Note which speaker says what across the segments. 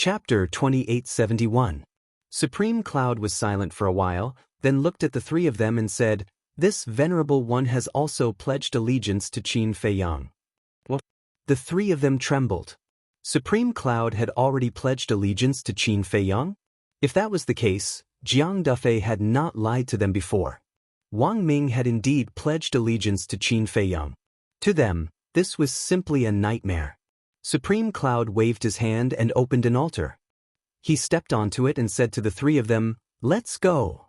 Speaker 1: Chapter 2871. Supreme Cloud was silent for a while, then looked at the three of them and said, "This venerable one has also pledged allegiance to Qin Feiyang." What? The three of them trembled. Supreme Cloud had already pledged allegiance to Qin Feiyang? If that was the case, Jianghu had not lied to them before. Wang Ming had indeed pledged allegiance to Qin Feiyang. To them, this was simply a nightmare. Supreme Cloud waved his hand and opened an altar. He stepped onto it and said to the three of them, "Let's go."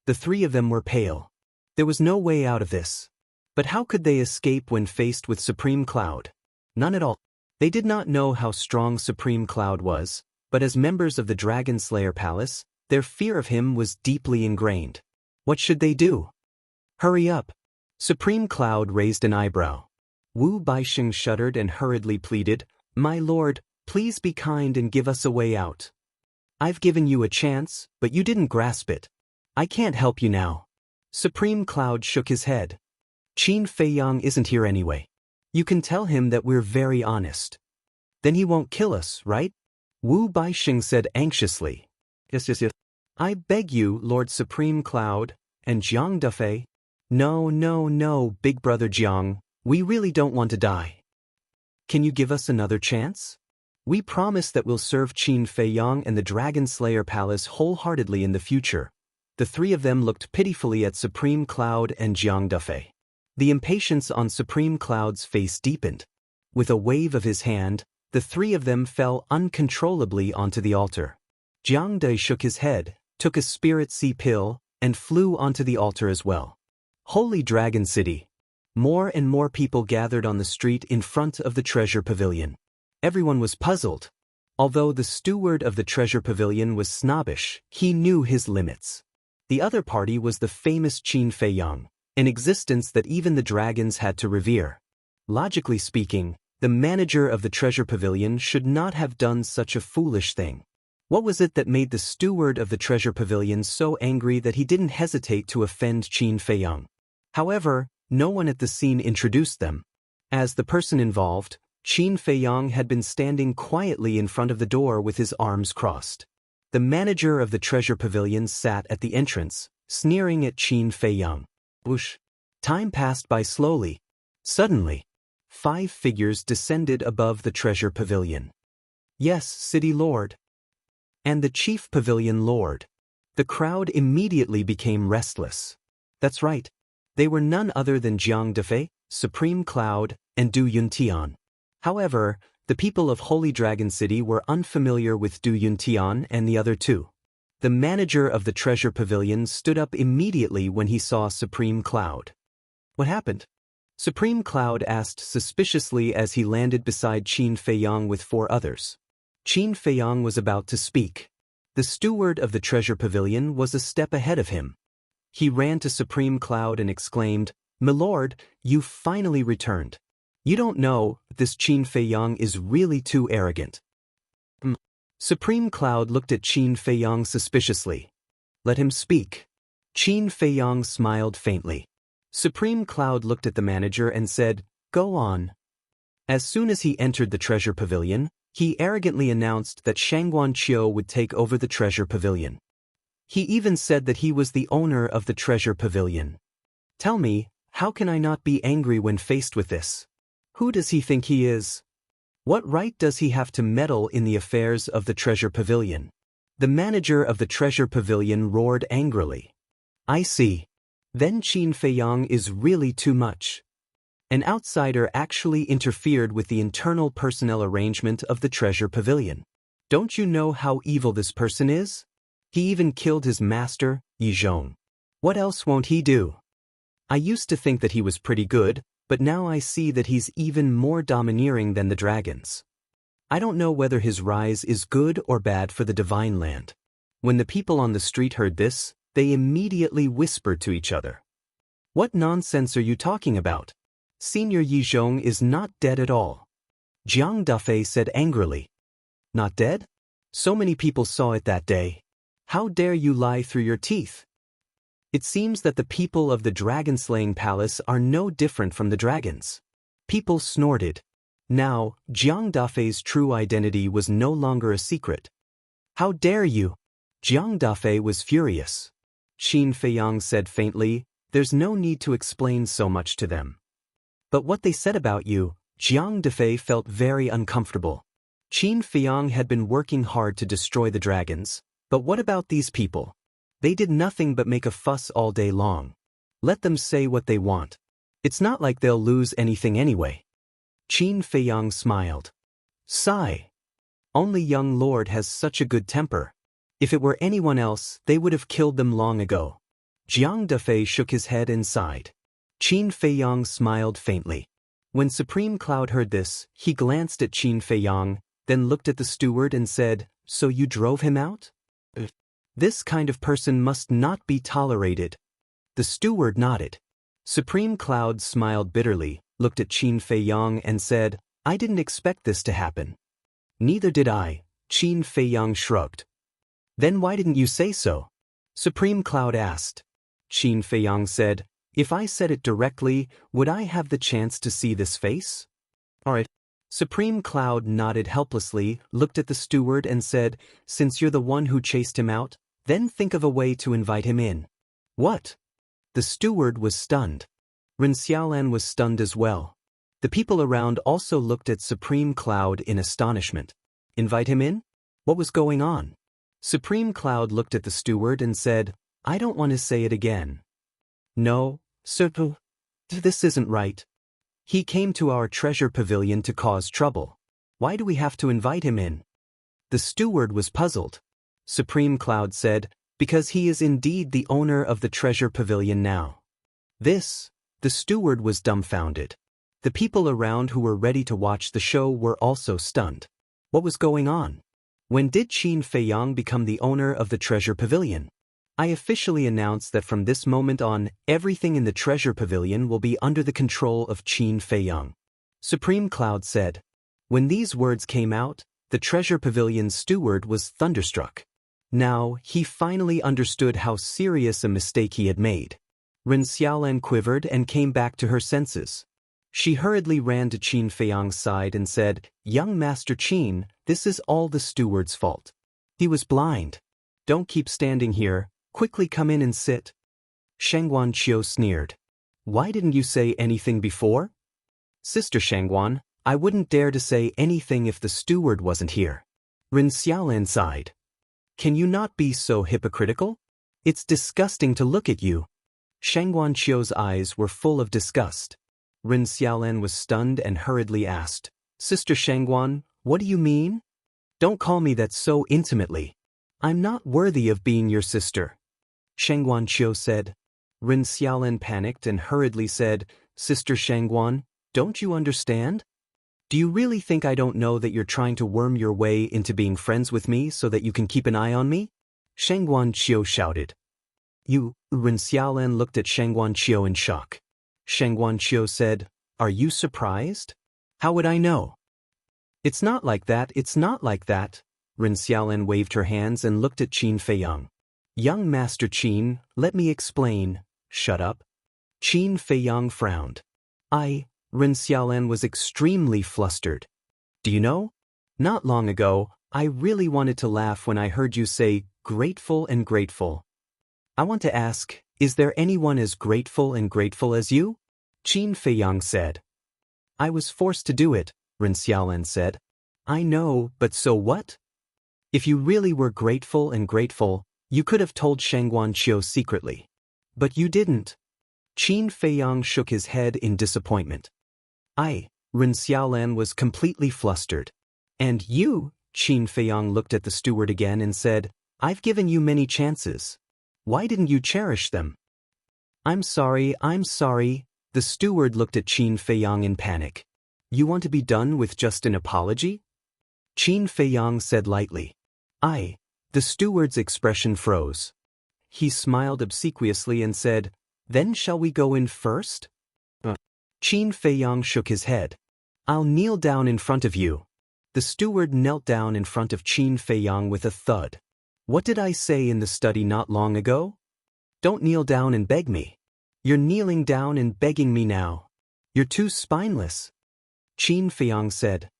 Speaker 1: The three of them were pale. There was no way out of this. But how could they escape when faced with Supreme Cloud? None at all. They did not know how strong Supreme Cloud was, but as members of the Dragon Slayer Palace, their fear of him was deeply ingrained. What should they do? Hurry up. Supreme Cloud raised an eyebrow. Wu Baixing shuddered and hurriedly pleaded, "My lord, please be kind and give us a way out. I've given you a chance, but you didn't grasp it. I can't help you now." Supreme Cloud shook his head. "Qin Feiyang isn't here anyway. You can tell him that we're very honest. Then he won't kill us, right?" Wu Baixing said anxiously. Yes. "I beg you, Lord Supreme Cloud, and Jianghu." No, Big Brother Jiang, we really don't want to die. Can you give us another chance? We promise that we'll serve Qin Feiyang and the Dragon Slayer Palace wholeheartedly in the future." The three of them looked pitifully at Supreme Cloud and Jianghu. The impatience on Supreme Cloud's face deepened. With a wave of his hand, the three of them fell uncontrollably onto the altar. Jianghu shook his head, took a spirit sea pill, and flew onto the altar as well. Holy Dragon City. More and more people gathered on the street in front of the treasure pavilion. Everyone was puzzled. Although the steward of the treasure pavilion was snobbish, he knew his limits. The other party was the famous Qin Feiyang, an existence that even the dragons had to revere. Logically speaking, the manager of the treasure pavilion should not have done such a foolish thing. What was it that made the steward of the treasure pavilion so angry that he didn't hesitate to offend Qin Feiyang? However, no one at the scene introduced them. As the person involved, Qin Feiyang had been standing quietly in front of the door with his arms crossed. The manager of the treasure pavilion sat at the entrance, sneering at Qin Feiyang. Whoosh! Time passed by slowly. Suddenly, 5 figures descended above the treasure pavilion. "Yes, City Lord." "And the Chief Pavilion Lord." The crowd immediately became restless. That's right. They were none other than Jianghu, Supreme Cloud, and Du Yuntian. However, the people of Holy Dragon City were unfamiliar with Du Yuntian and the other two. The manager of the treasure pavilion stood up immediately when he saw Supreme Cloud. "What happened?" Supreme Cloud asked suspiciously as he landed beside Qin Feiyang with 4 others. Qin Feiyang was about to speak. The steward of the treasure pavilion was a step ahead of him. He ran to Supreme Cloud and exclaimed, "My lord, you finally returned. You don't know, this Qin Feiyang is really too arrogant." Supreme Cloud looked at Qin Feiyang suspiciously. "Let him speak." Qin Feiyang smiled faintly. Supreme Cloud looked at the manager and said, "Go on." As soon as he entered the treasure pavilion, he arrogantly announced that Shangguan Qiu would take over the treasure pavilion. He even said that he was the owner of the treasure pavilion. Tell me, how can I not be angry when faced with this? Who does he think he is? What right does he have to meddle in the affairs of the treasure pavilion? The manager of the treasure pavilion roared angrily. "I see. Then Qin Feiyang is really too much. An outsider actually interfered with the internal personnel arrangement of the treasure pavilion. Don't you know how evil this person is? He even killed his master, Yi Zhong. What else won't he do? I used to think that he was pretty good, but now I see that he's even more domineering than the dragons. I don't know whether his rise is good or bad for the divine land." When the people on the street heard this, they immediately whispered to each other. "What nonsense are you talking about? Senior Yi Zhong is not dead at all." Jianghu said angrily. "Not dead? So many people saw it that day. How dare you lie through your teeth?" It seems that the people of the dragon-slaying palace are no different from the dragons. People snorted. Now, Jianghu's true identity was no longer a secret. How dare you? Jiang Dafei was furious. Qin Feiyang said faintly, there's no need to explain so much to them. But what they said about you, Jiang Dafei felt very uncomfortable. Qin Feiyang had been working hard to destroy the dragons, but what about these people? They did nothing but make a fuss all day long. Let them say what they want. It's not like they'll lose anything anyway. Qin Feiyang smiled. Sigh. Only young lord has such a good temper. If it were anyone else, they would have killed them long ago. Jiang Dafei shook his head and sighed. Qin Feiyang smiled faintly. When Supreme Cloud heard this, he glanced at Qin Feiyang, then looked at the steward and said, So you drove him out? This kind of person must not be tolerated. The steward nodded. Supreme Cloud smiled bitterly, looked at Qin Feiyang and said, I didn't expect this to happen. Neither did I, Qin Feiyang shrugged. Then why didn't you say so? Supreme Cloud asked. Qin Feiyang said, If I said it directly, would I have the chance to see this face? Alright. Supreme Cloud nodded helplessly, looked at the steward and said, Since you're the one who chased him out, then think of a way to invite him in. What? The steward was stunned. Ren Xiaolan was stunned as well. The people around also looked at Supreme Cloud in astonishment. Invite him in? What was going on? Supreme Cloud looked at the steward and said, I don't want to say it again. No, sir, this isn't right. He came to our treasure pavilion to cause trouble. Why do we have to invite him in? The steward was puzzled. Supreme Cloud said, Because he is indeed the owner of the treasure pavilion now. The steward was dumbfounded. The people around who were ready to watch the show were also stunned. What was going on? When did Qin Feiyang become the owner of the treasure pavilion? I officially announce that from this moment on, everything in the treasure pavilion will be under the control of Qin Feiyang. Supreme Cloud said. When these words came out, the treasure pavilion's steward was thunderstruck. Now, he finally understood how serious a mistake he had made. Ren Xiaolan quivered and came back to her senses. She hurriedly ran to Qin Feiyang's side and said, Young Master Qin, this is all the steward's fault. He was blind. Don't keep standing here, quickly come in and sit. Shangguan Qiu sneered. Why didn't you say anything before? Sister Shangguan, I wouldn't dare to say anything if the steward wasn't here. Ren Xiaolan sighed. Can you not be so hypocritical? It's disgusting to look at you. Shangguan Qiu's eyes were full of disgust. Ren Xiaolan was stunned and hurriedly asked, Sister Shangguan, what do you mean? Don't call me that so intimately. I'm not worthy of being your sister. Shangguan Qiu said. Ren Xiaolan panicked and hurriedly said, Sister Shangguan, don't you understand? Do you really think I don't know that you're trying to worm your way into being friends with me so that you can keep an eye on me? Shangguan Qiu shouted. Ren Xiaolan looked at Shangguan Qiu in shock. Shangguan Qiu said, Are you surprised? How would I know? It's not like that, it's not like that. Ren Xiaolan waved her hands and looked at Qin Feiyang. Young Master Qin, let me explain. Shut up. Qin Feiyang frowned. Ren Xiaolan was extremely flustered. Do you know? Not long ago, I really wanted to laugh when I heard you say, grateful and grateful. I want to ask, is there anyone as grateful and grateful as you? Qin Feiyang said. I was forced to do it, Ren Xiaolan said. I know, but so what? If you really were grateful and grateful, you could have told Shangguan Qiu secretly. But you didn't. Qin Feiyang shook his head in disappointment. Ren Xiaolan was completely flustered. And you? Qin Feiyang looked at the steward again and said, I've given you many chances. Why didn't you cherish them? I'm sorry. The steward looked at Qin Feiyang in panic. You want to be done with just an apology? Qin Feiyang said lightly. The steward's expression froze. He smiled obsequiously and said, Then shall we go in first? Qin Feiyang shook his head. I'll kneel down in front of you. The steward knelt down in front of Qin Feiyang with a thud. What did I say in the study not long ago? Don't kneel down and beg me. You're kneeling down and begging me now. You're too spineless. Qin Feiyang said.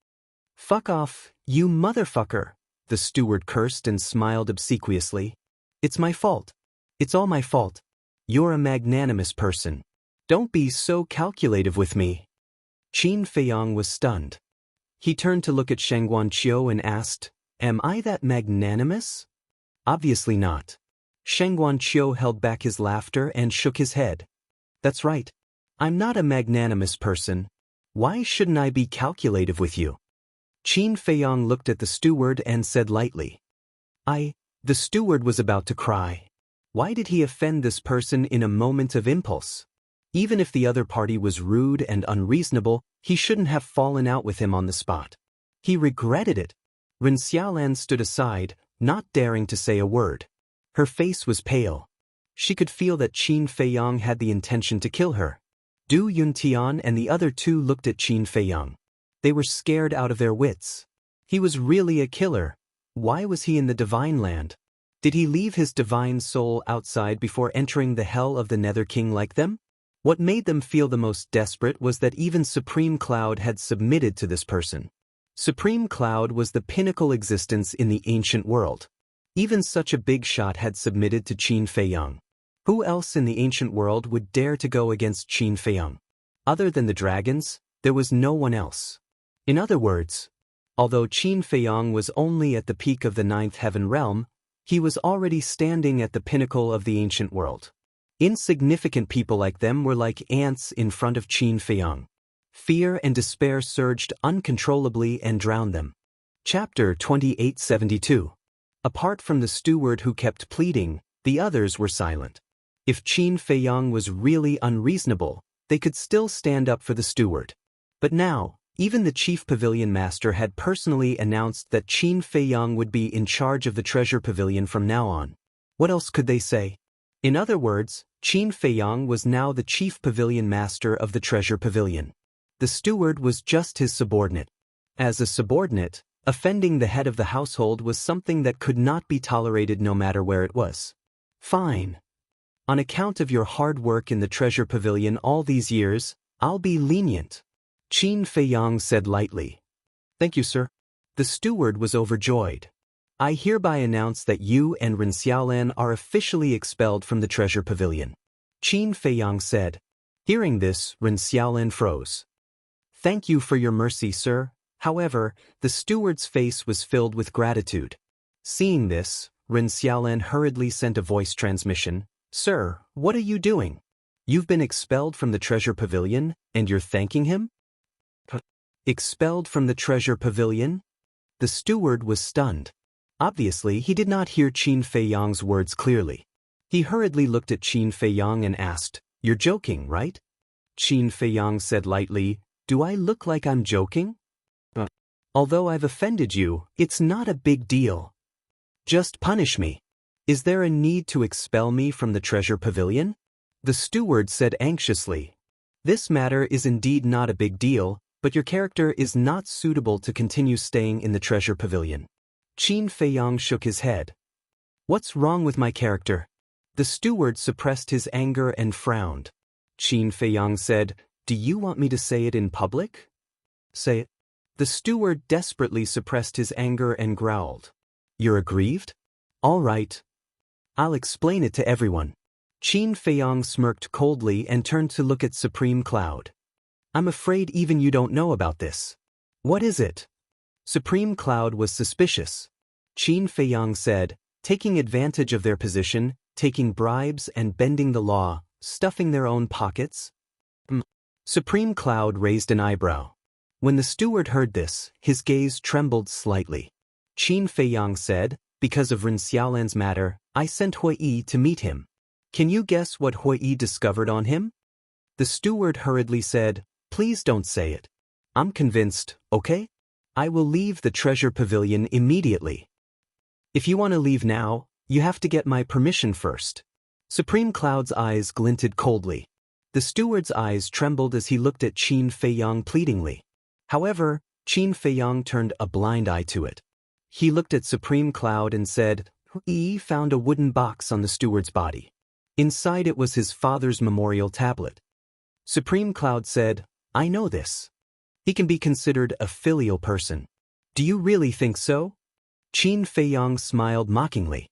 Speaker 1: Fuck off, you motherfucker. the steward cursed and smiled obsequiously. It's my fault. It's all my fault. You're a magnanimous person. Don't be so calculative with me. Qin Feiyang was stunned. He turned to look at Sheng Guanqiu and asked, Am I that magnanimous? Obviously not. Sheng Guanqiu held back his laughter and shook his head. That's right. I'm not a magnanimous person. Why shouldn't I be calculative with you? Qin Feiyang looked at the steward and said lightly. The steward was about to cry. Why did he offend this person in a moment of impulse? Even if the other party was rude and unreasonable, he shouldn't have fallen out with him on the spot. He regretted it. Ren Xiaolan stood aside, not daring to say a word. Her face was pale. She could feel that Qin Feiyang had the intention to kill her. Du Yuntian and the other two looked at Qin Feiyang. They were scared out of their wits. He was really a killer. Why was he in the divine land? Did he leave his divine soul outside before entering the hell of the Nether King like them? What made them feel the most desperate was that even Supreme Cloud had submitted to this person. Supreme Cloud was the pinnacle existence in the ancient world. Even such a big shot had submitted to Qin Feiyang. Who else in the ancient world would dare to go against Qin Feiyang? Other than the dragons, there was no one else. In other words, although Qin Feiyang was only at the peak of the ninth heaven realm, he was already standing at the pinnacle of the ancient world. Insignificant people like them were like ants in front of Qin Feiyang. Fear and despair surged uncontrollably and drowned them. Chapter 2872. Apart from the steward who kept pleading, the others were silent. If Qin Feiyang was really unreasonable, they could still stand up for the steward. But now, even the chief pavilion master had personally announced that Qin Feiyang would be in charge of the treasure pavilion from now on. What else could they say? In other words, Qin Feiyang was now the chief pavilion master of the treasure pavilion. The steward was just his subordinate. As a subordinate, offending the head of the household was something that could not be tolerated no matter where it was. Fine. On account of your hard work in the treasure pavilion all these years, I'll be lenient. Qin Feiyang said lightly. Thank you, sir. The steward was overjoyed. I hereby announce that you and Ren Xiaolan are officially expelled from the treasure pavilion. Qin Feiyang said. Hearing this, Ren Xiaolan froze. Thank you for your mercy, sir. However, the steward's face was filled with gratitude. Seeing this, Ren Xiaolan hurriedly sent a voice transmission. Sir, what are you doing? You've been expelled from the treasure pavilion, and you're thanking him? Expelled from the treasure pavilion? The steward was stunned. Obviously, he did not hear Qin Feiyang's words clearly. He hurriedly looked at Qin Feiyang and asked, You're joking, right? Qin Feiyang said lightly, Do I look like I'm joking? Although I've offended you, it's not a big deal. Just punish me. Is there a need to expel me from the treasure pavilion? The steward said anxiously. This matter is indeed not a big deal, but your character is not suitable to continue staying in the treasure pavilion. Qin Feiyang shook his head. What's wrong with my character? The steward suppressed his anger and frowned. Qin Feiyang said, Do you want me to say it in public? Say it. The steward desperately suppressed his anger and growled. You're aggrieved? All right. I'll explain it to everyone. Qin Feiyang smirked coldly and turned to look at Supreme Cloud. I'm afraid even you don't know about this. What is it? Supreme Cloud was suspicious. Qin Feiyang said, taking advantage of their position, taking bribes and bending the law, stuffing their own pockets. Supreme Cloud raised an eyebrow. When the steward heard this, his gaze trembled slightly. Qin Feiyang said, Because of Ren Xiaolan's matter, I sent Hui Yi to meet him. Can you guess what Hui Yi discovered on him? The steward hurriedly said, Please don't say it. I'm convinced, okay? I will leave the treasure pavilion immediately. If you want to leave now, you have to get my permission first. Supreme Cloud's eyes glinted coldly. The steward's eyes trembled as he looked at Qin Feiyang pleadingly. However, Qin Feiyang turned a blind eye to it. He looked at Supreme Cloud and said, Hui Yi found a wooden box on the steward's body. Inside it was his father's memorial tablet. Supreme Cloud said, I know this. He can be considered a filial person. Do you really think so? Qin Feiyang smiled mockingly.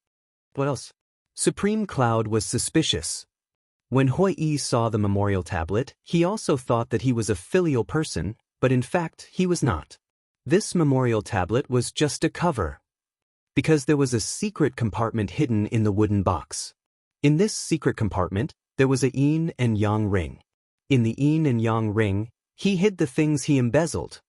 Speaker 1: What else? Supreme Cloud was suspicious. When Hui Yi saw the memorial tablet, he also thought that he was a filial person, but in fact he was not. This memorial tablet was just a cover. Because there was a secret compartment hidden in the wooden box. In this secret compartment, there was a yin and yang ring. In the yin and yang ring, he hid the things he embezzled.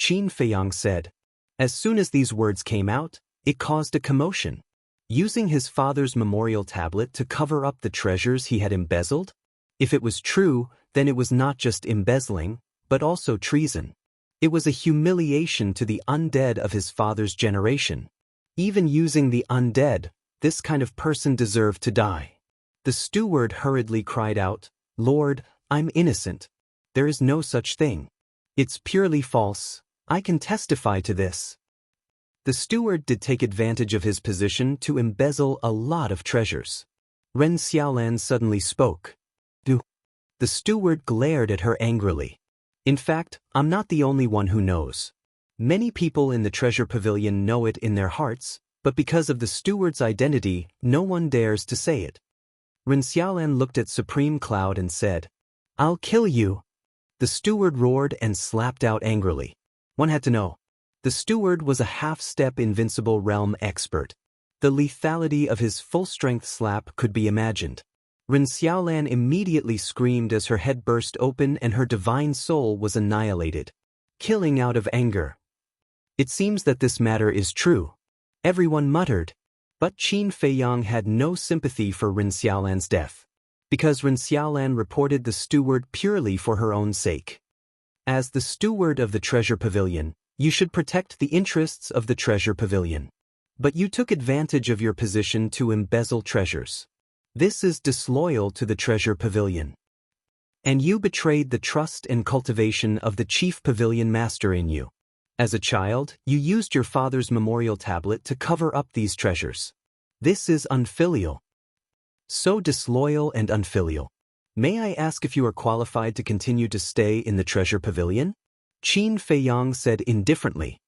Speaker 1: Qin Feiyang said. As soon as these words came out, it caused a commotion. Using his father's memorial tablet to cover up the treasures he had embezzled? If it was true, then it was not just embezzling, but also treason. It was a humiliation to the undead of his father's generation. Even using the undead, this kind of person deserved to die. The steward hurriedly cried out, Lord, I'm innocent. There is no such thing. It's purely false. I can testify to this. The steward did take advantage of his position to embezzle a lot of treasures. Ren Xiaolan suddenly spoke. Do. The steward glared at her angrily. In fact, I'm not the only one who knows. Many people in the treasure pavilion know it in their hearts, but because of the steward's identity, no one dares to say it. Ren Xiaolan looked at Supreme Cloud and said, I'll kill you. The steward roared and slapped out angrily. One had to know. The steward was a half-step invincible realm expert. The lethality of his full-strength slap could be imagined. Ren Xiaolan immediately screamed as her head burst open and her divine soul was annihilated. Killing out of anger. It seems that this matter is true. Everyone muttered. But Qin Feiyang had no sympathy for Ren Xiaolan's death. Because Ren Xiaolan reported the steward purely for her own sake. As the steward of the treasure pavilion, you should protect the interests of the treasure pavilion. But you took advantage of your position to embezzle treasures. This is disloyal to the treasure pavilion. And you betrayed the trust and cultivation of the chief pavilion master in you. As a child, you used your father's memorial tablet to cover up these treasures. This is unfilial. So disloyal and unfilial. May I ask if you are qualified to continue to stay in the treasure pavilion? Qin Feiyang said indifferently.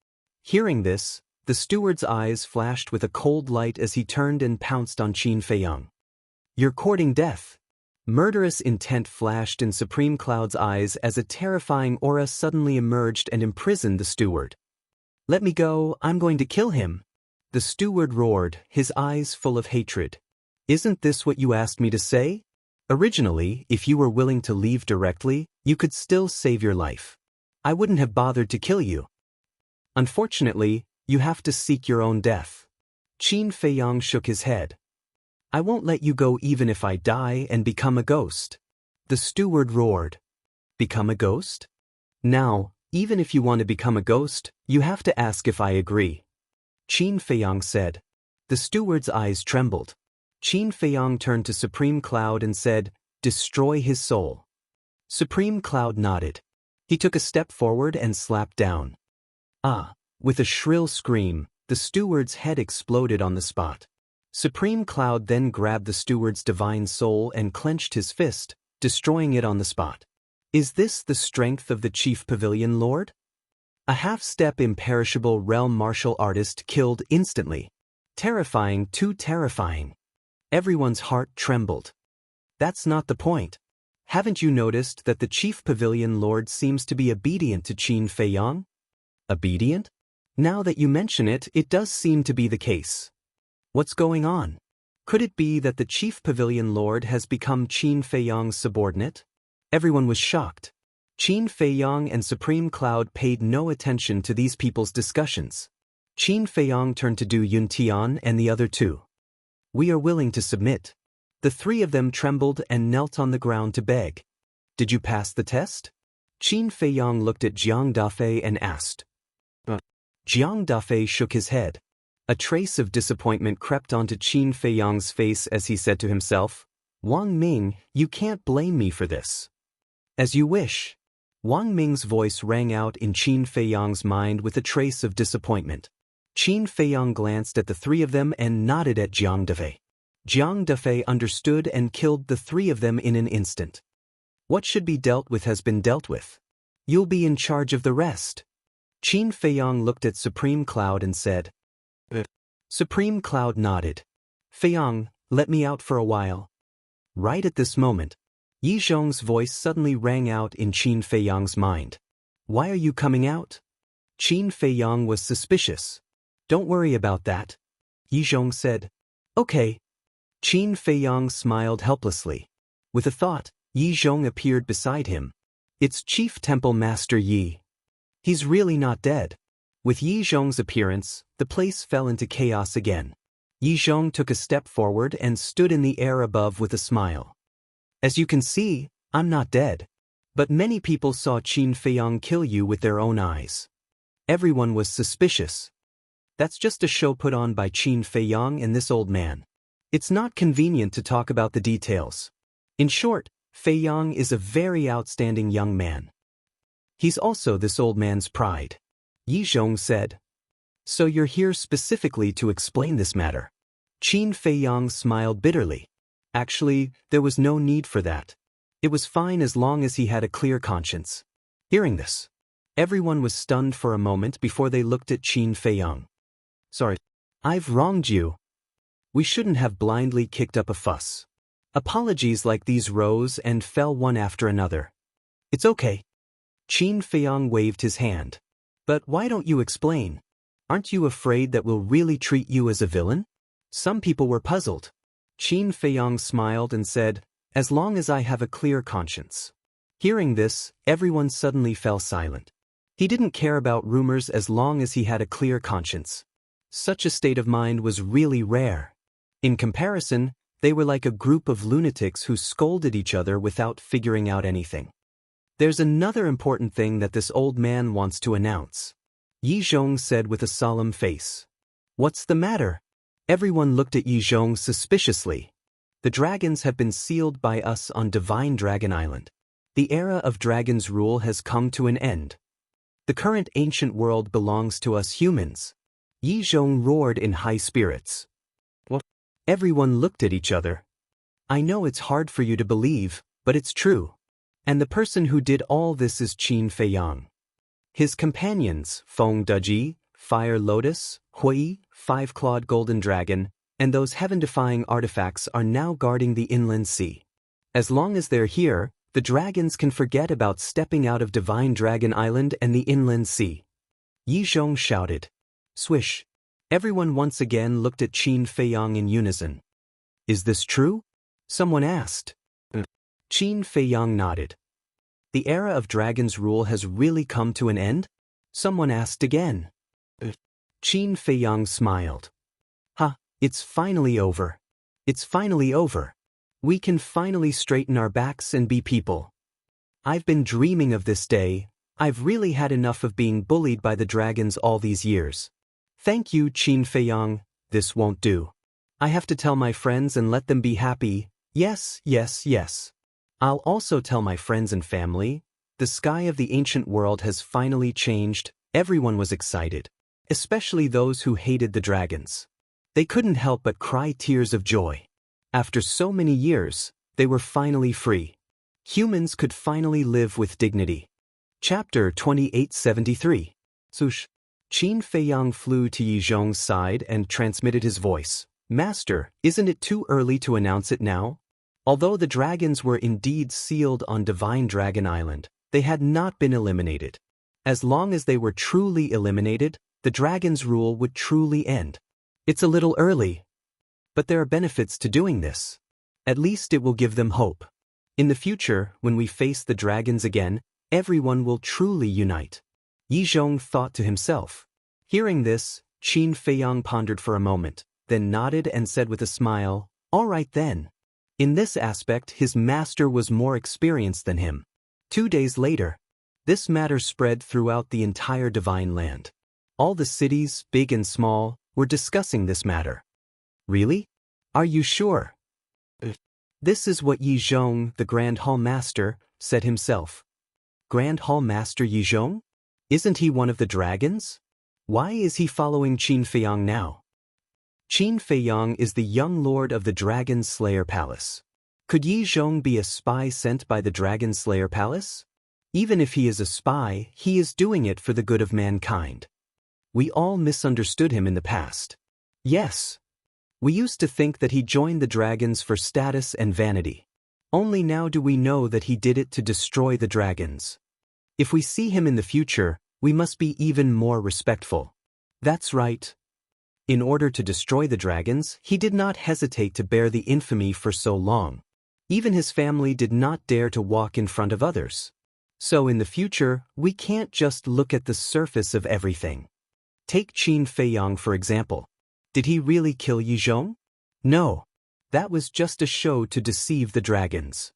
Speaker 1: Hearing this, the steward's eyes flashed with a cold light as he turned and pounced on Qin Feiyang. You're courting death. Murderous intent flashed in Supreme Cloud's eyes as a terrifying aura suddenly emerged and imprisoned the steward. Let me go, I'm going to kill him. The steward roared, his eyes full of hatred. Isn't this what you asked me to say? Originally, if you were willing to leave directly, you could still save your life. I wouldn't have bothered to kill you. Unfortunately, you have to seek your own death. Qin Feiyang shook his head. I won't let you go even if I die and become a ghost. The steward roared. Become a ghost? Now, even if you want to become a ghost, you have to ask if I agree. Qin Feiyang said. The steward's eyes trembled. Qin Feiyang turned to Supreme Cloud and said, Destroy his soul. Supreme Cloud nodded. He took a step forward and slapped down. Ah! With a shrill scream, the steward's head exploded on the spot. Supreme Cloud then grabbed the steward's divine soul and clenched his fist, destroying it on the spot. Is this the strength of the chief pavilion lord? A half-step imperishable realm martial artist killed instantly. Terrifying, too terrifying. Everyone's heart trembled. That's not the point. Haven't you noticed that the chief pavilion lord seems to be obedient to Qin Feiyang? Obedient? Now that you mention it, it does seem to be the case. What's going on? Could it be that the chief pavilion lord has become Qin Feiyang's subordinate? Everyone was shocked. Qin Feiyang and Supreme Cloud paid no attention to these people's discussions. Qin Feiyang turned to Du Yuntian and the other two. We are willing to submit. The three of them trembled and knelt on the ground to beg. Did you pass the test? Qin Feiyang looked at Jiang Dafei and asked. Jiang Dafei shook his head. A trace of disappointment crept onto Qin Feiyang's face as he said to himself, Wang Ming, you can't blame me for this. As you wish. Wang Ming's voice rang out in Qin Feiyang's mind with a trace of disappointment. Qin Feiyang glanced at the three of them and nodded at Jiang Dafei. Jiang Dafei understood and killed the three of them in an instant. What should be dealt with has been dealt with. You'll be in charge of the rest. Qin Feiyang looked at Supreme Cloud and said, Supreme Cloud nodded. Feiyang, let me out for a while. Right at this moment, Yi Zhong's voice suddenly rang out in Qin Feiyang's mind. Why are you coming out? Qin Feiyang was suspicious. Don't worry about that. Yi Zhong said. Okay. Qin Feiyang smiled helplessly. With a thought, Yi Zhong appeared beside him. It's Chief Temple Master Yi. He's really not dead. With Yi Zhong's appearance, the place fell into chaos again. Yi Zhong took a step forward and stood in the air above with a smile. As you can see, I'm not dead. But many people saw Qin Feiyang kill you with their own eyes. Everyone was suspicious. That's just a show put on by Qin Feiyang and this old man. It's not convenient to talk about the details. In short, Feiyang is a very outstanding young man. He's also this old man's pride. Yi Zhong said. So you're here specifically to explain this matter? Qin Feiyang smiled bitterly. Actually, there was no need for that. It was fine as long as he had a clear conscience. Hearing this, everyone was stunned for a moment before they looked at Qin Feiyang. Sorry, I've wronged you. We shouldn't have blindly kicked up a fuss. Apologies like these rose and fell one after another. It's okay. Qin Feiyang waved his hand. But why don't you explain? Aren't you afraid that we'll really treat you as a villain? Some people were puzzled. Qin Feiyang smiled and said, as long as I have a clear conscience. Hearing this, everyone suddenly fell silent. He didn't care about rumors as long as he had a clear conscience. Such a state of mind was really rare. In comparison, they were like a group of lunatics who scolded each other without figuring out anything. There's another important thing that this old man wants to announce. Yi Zhong said with a solemn face. What's the matter? Everyone looked at Yi Zhong suspiciously. The dragons have been sealed by us on Divine Dragon Island. The era of dragons' rule has come to an end. The current ancient world belongs to us humans. Yi Zhong roared in high spirits. What? Everyone looked at each other. I know it's hard for you to believe, but it's true. And the person who did all this is Qin Feiyang. His companions, Feng Deji, Fire Lotus, Hui, Five-Clawed Golden Dragon, and those heaven-defying artifacts are now guarding the inland sea. As long as they're here, the dragons can forget about stepping out of Divine Dragon Island and the inland sea. Yi Zhong shouted. Swish. Everyone once again looked at Qin Feiyang in unison. Is this true? Someone asked. Qin Feiyang nodded. The era of dragons' rule has really come to an end? Someone asked again. Qin Feiyang smiled. It's finally over. It's finally over. We can finally straighten our backs and be people. I've been dreaming of this day. I've really had enough of being bullied by the dragons all these years. Thank you, Qin Feiyang. This won't do. I have to tell my friends and let them be happy. Yes, yes, yes. I'll also tell my friends and family. The sky of the ancient world has finally changed. Everyone was excited, especially those who hated the dragons. They couldn't help but cry tears of joy. After so many years, they were finally free. Humans could finally live with dignity. Chapter 2873. Sush. Qin Feiyang flew to Yi Zhong's side and transmitted his voice. Master, isn't it too early to announce it now? Although the dragons were indeed sealed on Divine Dragon Island, they had not been eliminated. As long as they were truly eliminated, the dragons' rule would truly end. It's a little early. But there are benefits to doing this. At least it will give them hope. In the future, when we face the dragons again, everyone will truly unite. Yi Zhong thought to himself. Hearing this, Qin Feiyang pondered for a moment, then nodded and said with a smile, all right then. In this aspect, his master was more experienced than him. 2 days later, this matter spread throughout the entire Divine Land. All the cities, big and small, were discussing this matter. Really? Are you sure? This is what Yi Zhong, the Grand Hall Master, said himself. Grand Hall Master Yi Zhong? Isn't he one of the dragons? Why is he following Qin Feiyang now? Qin Feiyang is the young lord of the Dragon Slayer Palace. Could Yi Zhong be a spy sent by the Dragon Slayer Palace? Even if he is a spy, he is doing it for the good of mankind. We all misunderstood him in the past. Yes. We used to think that he joined the dragons for status and vanity. Only now do we know that he did it to destroy the dragons. If we see him in the future, we must be even more respectful. That's right. In order to destroy the dragons, he did not hesitate to bear the infamy for so long. Even his family did not dare to walk in front of others. So in the future, we can't just look at the surface of everything. Take Qin Feiyang for example. Did he really kill Yi Zhong? No. That was just a show to deceive the dragons.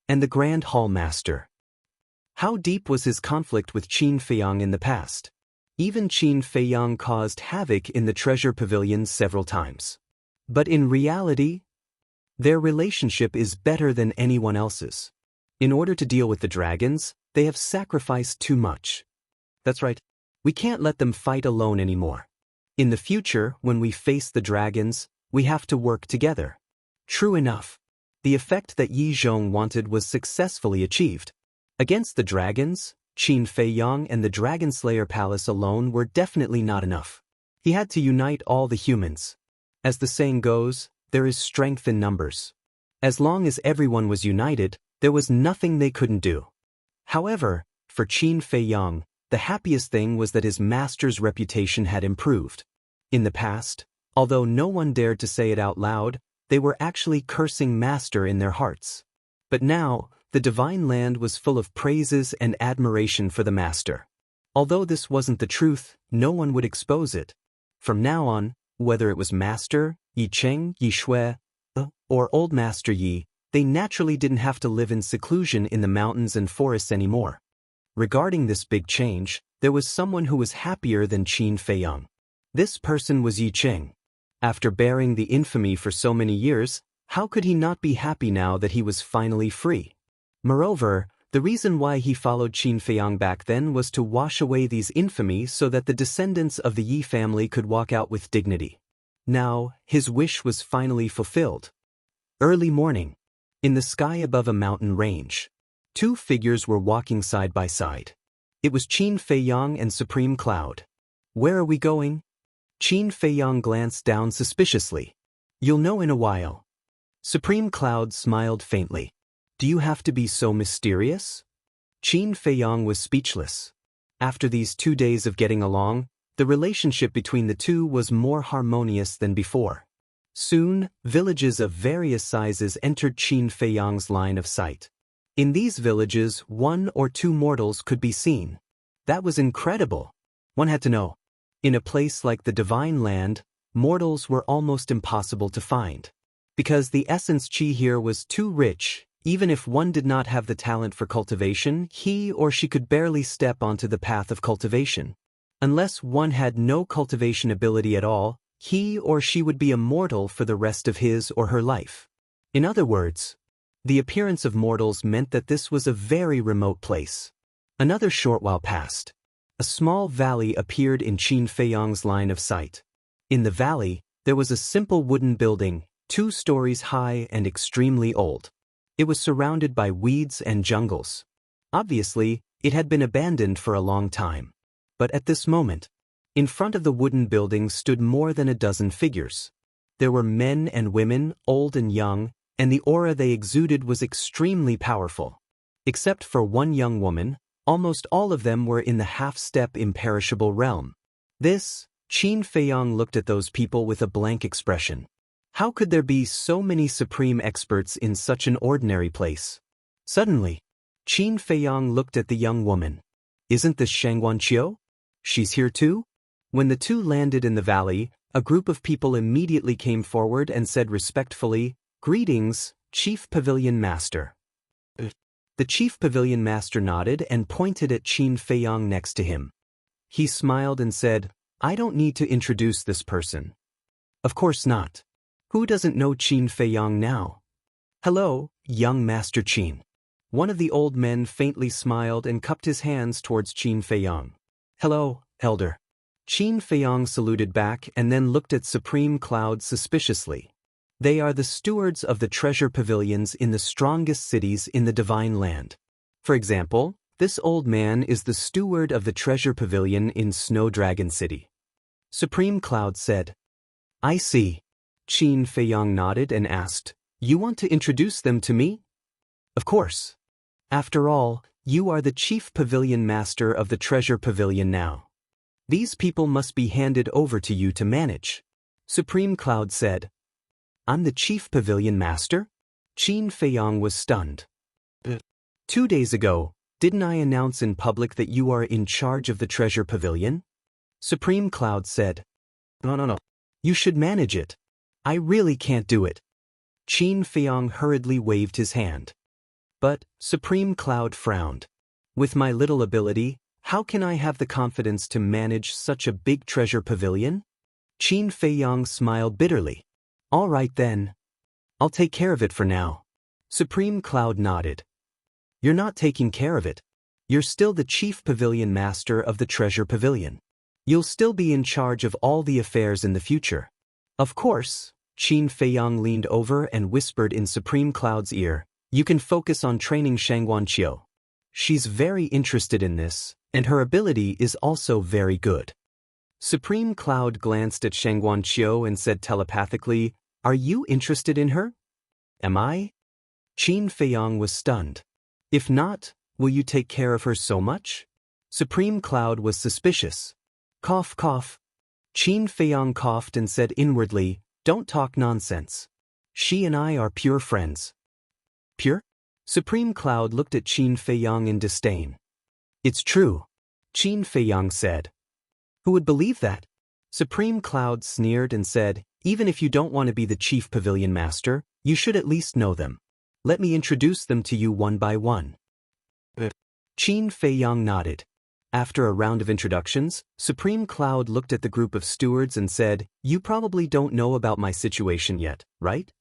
Speaker 1: And the Grand Hall Master. How deep was his conflict with Qin Feiyang in the past? Even Qin Feiyang caused havoc in the treasure pavilion several times. But in reality, their relationship is better than anyone else's. In order to deal with the dragons, they have sacrificed too much. That's right. We can't let them fight alone anymore. In the future, when we face the dragons, we have to work together. True enough. The effect that Yi Zhong wanted was successfully achieved. Against the dragons, Qin Feiyang and the Dragon Slayer Palace alone were definitely not enough. He had to unite all the humans. As the saying goes, there is strength in numbers. As long as everyone was united, there was nothing they couldn't do. However, for Qin Feiyang, the happiest thing was that his master's reputation had improved. In the past, although no one dared to say it out loud, they were actually cursing Master in their hearts. But now, the divine land was full of praises and admiration for the Master. Although this wasn't the truth, no one would expose it. From now on, whether it was Master, Yi Cheng, Yi Shui, or Old Master Yi, they naturally didn't have to live in seclusion in the mountains and forests anymore. Regarding this big change, there was someone who was happier than Qin Feiyang. This person was Yi Cheng. After bearing the infamy for so many years, how could he not be happy now that he was finally free? Moreover, the reason why he followed Qin Feiyang back then was to wash away these infamies so that the descendants of the Yi family could walk out with dignity. Now, his wish was finally fulfilled. Early morning. In the sky above a mountain range, two figures were walking side by side. It was Qin Feiyang and Supreme Cloud. Where are we going? Qin Feiyang glanced down suspiciously. You'll know in a while. Supreme Cloud smiled faintly. Do you have to be so mysterious? Qin Feiyang was speechless. After these 2 days of getting along, the relationship between the two was more harmonious than before. Soon, villages of various sizes entered Qin Feiyang's line of sight. In these villages, 1 or 2 mortals could be seen. That was incredible. One had to know. In a place like the Divine Land, mortals were almost impossible to find. Because the essence qi here was too rich, even if one did not have the talent for cultivation, he or she could barely step onto the path of cultivation. Unless one had no cultivation ability at all, he or she would be a mortal for the rest of his or her life. In other words, the appearance of mortals meant that this was a very remote place. Another short while passed. A small valley appeared in Qin Feiyang's line of sight. In the valley, there was a simple wooden building, 2 stories high and extremely old. It was surrounded by weeds and jungles. Obviously, it had been abandoned for a long time. But at this moment, in front of the wooden building stood more than a dozen figures. There were men and women, old and young, and the aura they exuded was extremely powerful. Except for one young woman, almost all of them were in the half-step imperishable realm. Qin Feiyang looked at those people with a blank expression. How could there be so many supreme experts in such an ordinary place? Suddenly, Qin Feiyang looked at the young woman. Isn't this Shangguanqiu? She's here too? When the two landed in the valley, a group of people immediately came forward and said respectfully, "Greetings, Chief Pavilion Master." The Chief Pavilion Master nodded and pointed at Qin Feiyang next to him. He smiled and said, "I don't need to introduce this person." Of course not. Who doesn't know Qin Feiyang now? Hello, young Master Qin. One of the old men faintly smiled and cupped his hands towards Qin Feiyang. Hello, Elder. Qin Feiyang saluted back and then looked at Supreme Cloud suspiciously. They are the stewards of the treasure pavilions in the strongest cities in the Divine Land. For example, this old man is the steward of the treasure pavilion in Snow Dragon City. Supreme Cloud said, I see. Qin Feiyang nodded and asked, You want to introduce them to me? Of course. After all, you are the chief pavilion master of the treasure pavilion now. These people must be handed over to you to manage. Supreme Cloud said. I'm the chief pavilion master? Qin Feiyang was stunned. 2 days ago, didn't I announce in public that you are in charge of the treasure pavilion? Supreme Cloud said. No. You should manage it. I really can't do it. Qin Feiyang hurriedly waved his hand. But, Supreme Cloud frowned. With my little ability, how can I have the confidence to manage such a big treasure pavilion? Qin Feiyang smiled bitterly. All right then. I'll take care of it for now. Supreme Cloud nodded. You're not taking care of it. You're still the chief pavilion master of the treasure pavilion. You'll still be in charge of all the affairs in the future. Of course, Qin Feiyang leaned over and whispered in Supreme Cloud's ear, You can focus on training Shangguanqiu. She's very interested in this, and her ability is also very good. Supreme Cloud glanced at Shangguanqiu and said telepathically, Are you interested in her? Am I? Qin Feiyang was stunned. If not, will you take care of her so much? Supreme Cloud was suspicious. Cough, cough. Qin Feiyang coughed and said inwardly, Don't talk nonsense. She and I are pure friends. Pure? Supreme Cloud looked at Qin Feiyang in disdain. It's true. Qin Feiyang said. Who would believe that? Supreme Cloud sneered and said, Even if you don't want to be the chief pavilion master, you should at least know them. Let me introduce them to you one by one. Qin Feiyang nodded. After a round of introductions, Supreme Cloud looked at the group of stewards and said, You probably don't know about my situation yet, right?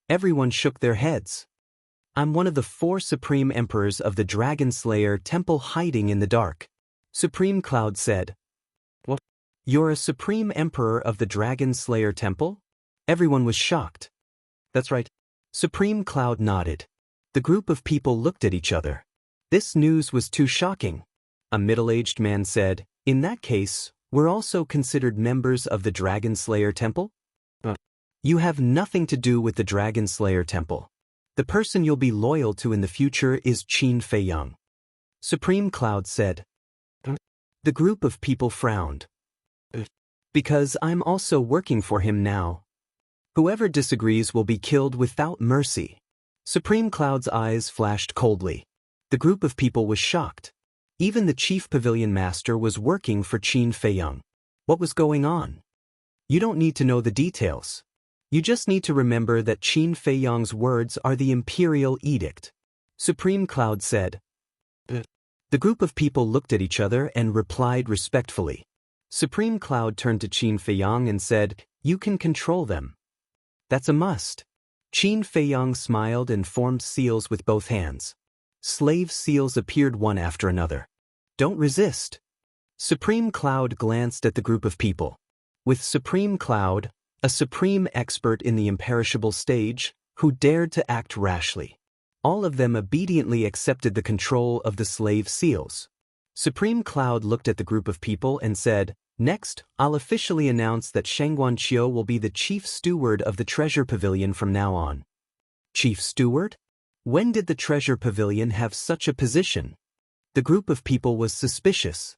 Speaker 1: Everyone shook their heads. I'm one of the 4 Supreme Emperors of the Dragon Slayer Temple hiding in the dark. Supreme Cloud said. What? You're a Supreme Emperor of the Dragon Slayer Temple? Everyone was shocked. That's right. Supreme Cloud nodded. The group of people looked at each other. This news was too shocking. A middle-aged man said, In that case, we're also considered members of the Dragon Slayer Temple? You have nothing to do with the Dragon Slayer Temple. The person you'll be loyal to in the future is Qin Feiyang. Supreme Cloud said. The group of people frowned. Because I'm also working for him now. Whoever disagrees will be killed without mercy. Supreme Cloud's eyes flashed coldly. The group of people was shocked. Even the chief pavilion master was working for Qin Feiyang. What was going on? You don't need to know the details. You just need to remember that Qin Feiyang's words are the imperial edict. Supreme Cloud said. The group of people looked at each other and replied respectfully. Supreme Cloud turned to Qin Feiyang and said, You can control them. That's a must. Qin Feiyang smiled and formed seals with both hands. Slave seals appeared one after another. Don't resist. Supreme Cloud glanced at the group of people. With Supreme Cloud, a supreme expert in the imperishable stage, who dared to act rashly. All of them obediently accepted the control of the slave seals. Supreme Cloud looked at the group of people and said, Next, I'll officially announce that Shangguanqiu will be the chief steward of the treasure pavilion from now on. Chief steward? When did the treasure pavilion have such a position? The group of people was suspicious.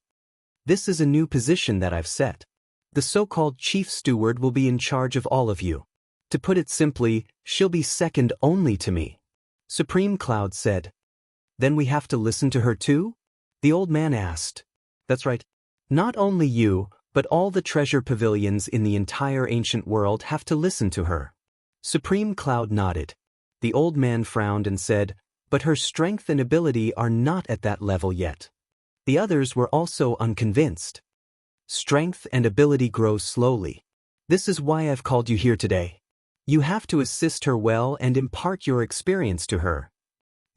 Speaker 1: This is a new position that I've set. The so-called chief steward will be in charge of all of you. To put it simply, she'll be second only to me. Supreme Cloud said. Then we have to listen to her too? The old man asked. That's right. Not only you, but all the treasure pavilions in the entire ancient world have to listen to her. Supreme Cloud nodded. The old man frowned and said, But her strength and ability are not at that level yet. The others were also unconvinced. Strength and ability grow slowly. This is why I've called you here today. You have to assist her well and impart your experience to her.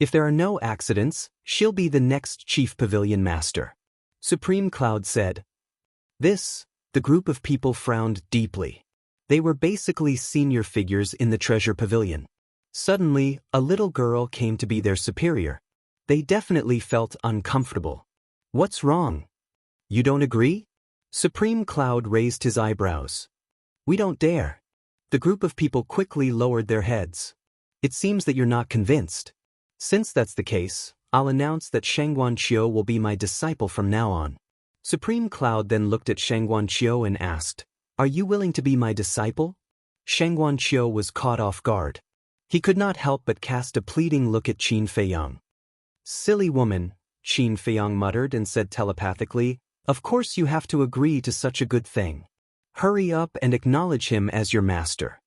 Speaker 1: If there are no accidents, she'll be the next chief pavilion master. Supreme Cloud said. The group of people frowned deeply. They were basically senior figures in the treasure pavilion. Suddenly, a little girl came to be their superior. They definitely felt uncomfortable. What's wrong? You don't agree? Supreme Cloud raised his eyebrows. We don't dare. The group of people quickly lowered their heads. It seems that you're not convinced. Since that's the case, I'll announce that Shangguan Qiu will be my disciple from now on. Supreme Cloud then looked at Shangguan Qiu and asked, Are you willing to be my disciple? Shangguan Qiu was caught off guard. He could not help but cast a pleading look at Qin Feiyang. Silly woman, Qin Feiyang muttered and said telepathically, Of course you have to agree to such a good thing. Hurry up and acknowledge him as your master.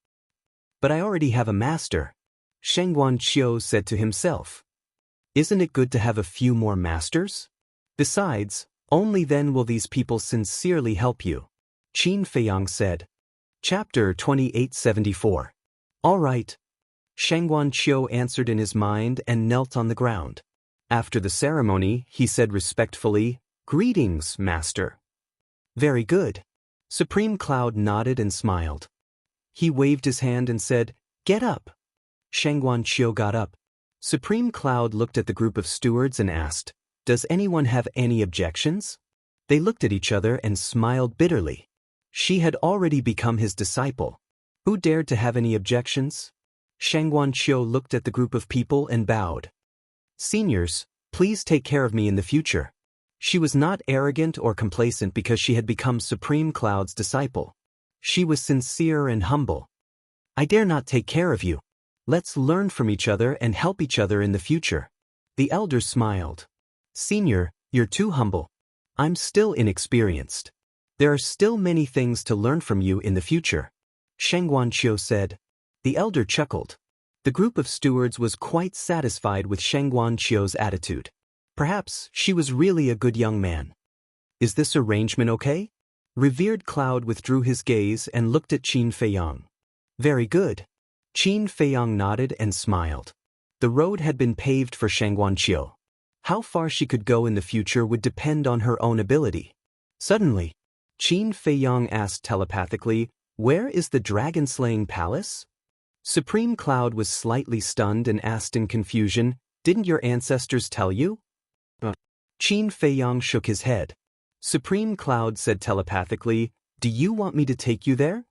Speaker 1: But I already have a master, Shangguan Qiu said to himself. Isn't it good to have a few more masters? Besides, only then will these people sincerely help you, Qin Feiyang said. Chapter 2874. All right. Shangguan Qiu answered in his mind and knelt on the ground. After the ceremony, he said respectfully, Greetings, master. Very good. Supreme Cloud nodded and smiled. He waved his hand and said, Get up. Shangguan Qiu got up. Supreme Cloud looked at the group of stewards and asked, Does anyone have any objections? They looked at each other and smiled bitterly. She had already become his disciple. Who dared to have any objections? Shangguan Qiu looked at the group of people and bowed. Seniors, please take care of me in the future. She was not arrogant or complacent because she had become Supreme Cloud's disciple. She was sincere and humble. I dare not take care of you. Let's learn from each other and help each other in the future. The elder smiled. Senior, you're too humble. I'm still inexperienced. There are still many things to learn from you in the future, Shangguan Qiu said. The elder chuckled. The group of stewards was quite satisfied with Shangguan Qiu's attitude. Perhaps she was really a good young man. Is this arrangement okay? Revered Cloud withdrew his gaze and looked at Qin Feiyang. Very good. Qin Feiyang nodded and smiled. The road had been paved for Shangguan Qiu. How far she could go in the future would depend on her own ability. Suddenly, Qin Feiyang asked telepathically, Where is the dragon-slaying palace? Supreme Cloud was slightly stunned and asked in confusion, Didn't your ancestors tell you? Qin Feiyang shook his head. Supreme Cloud said telepathically, Do you want me to take you there?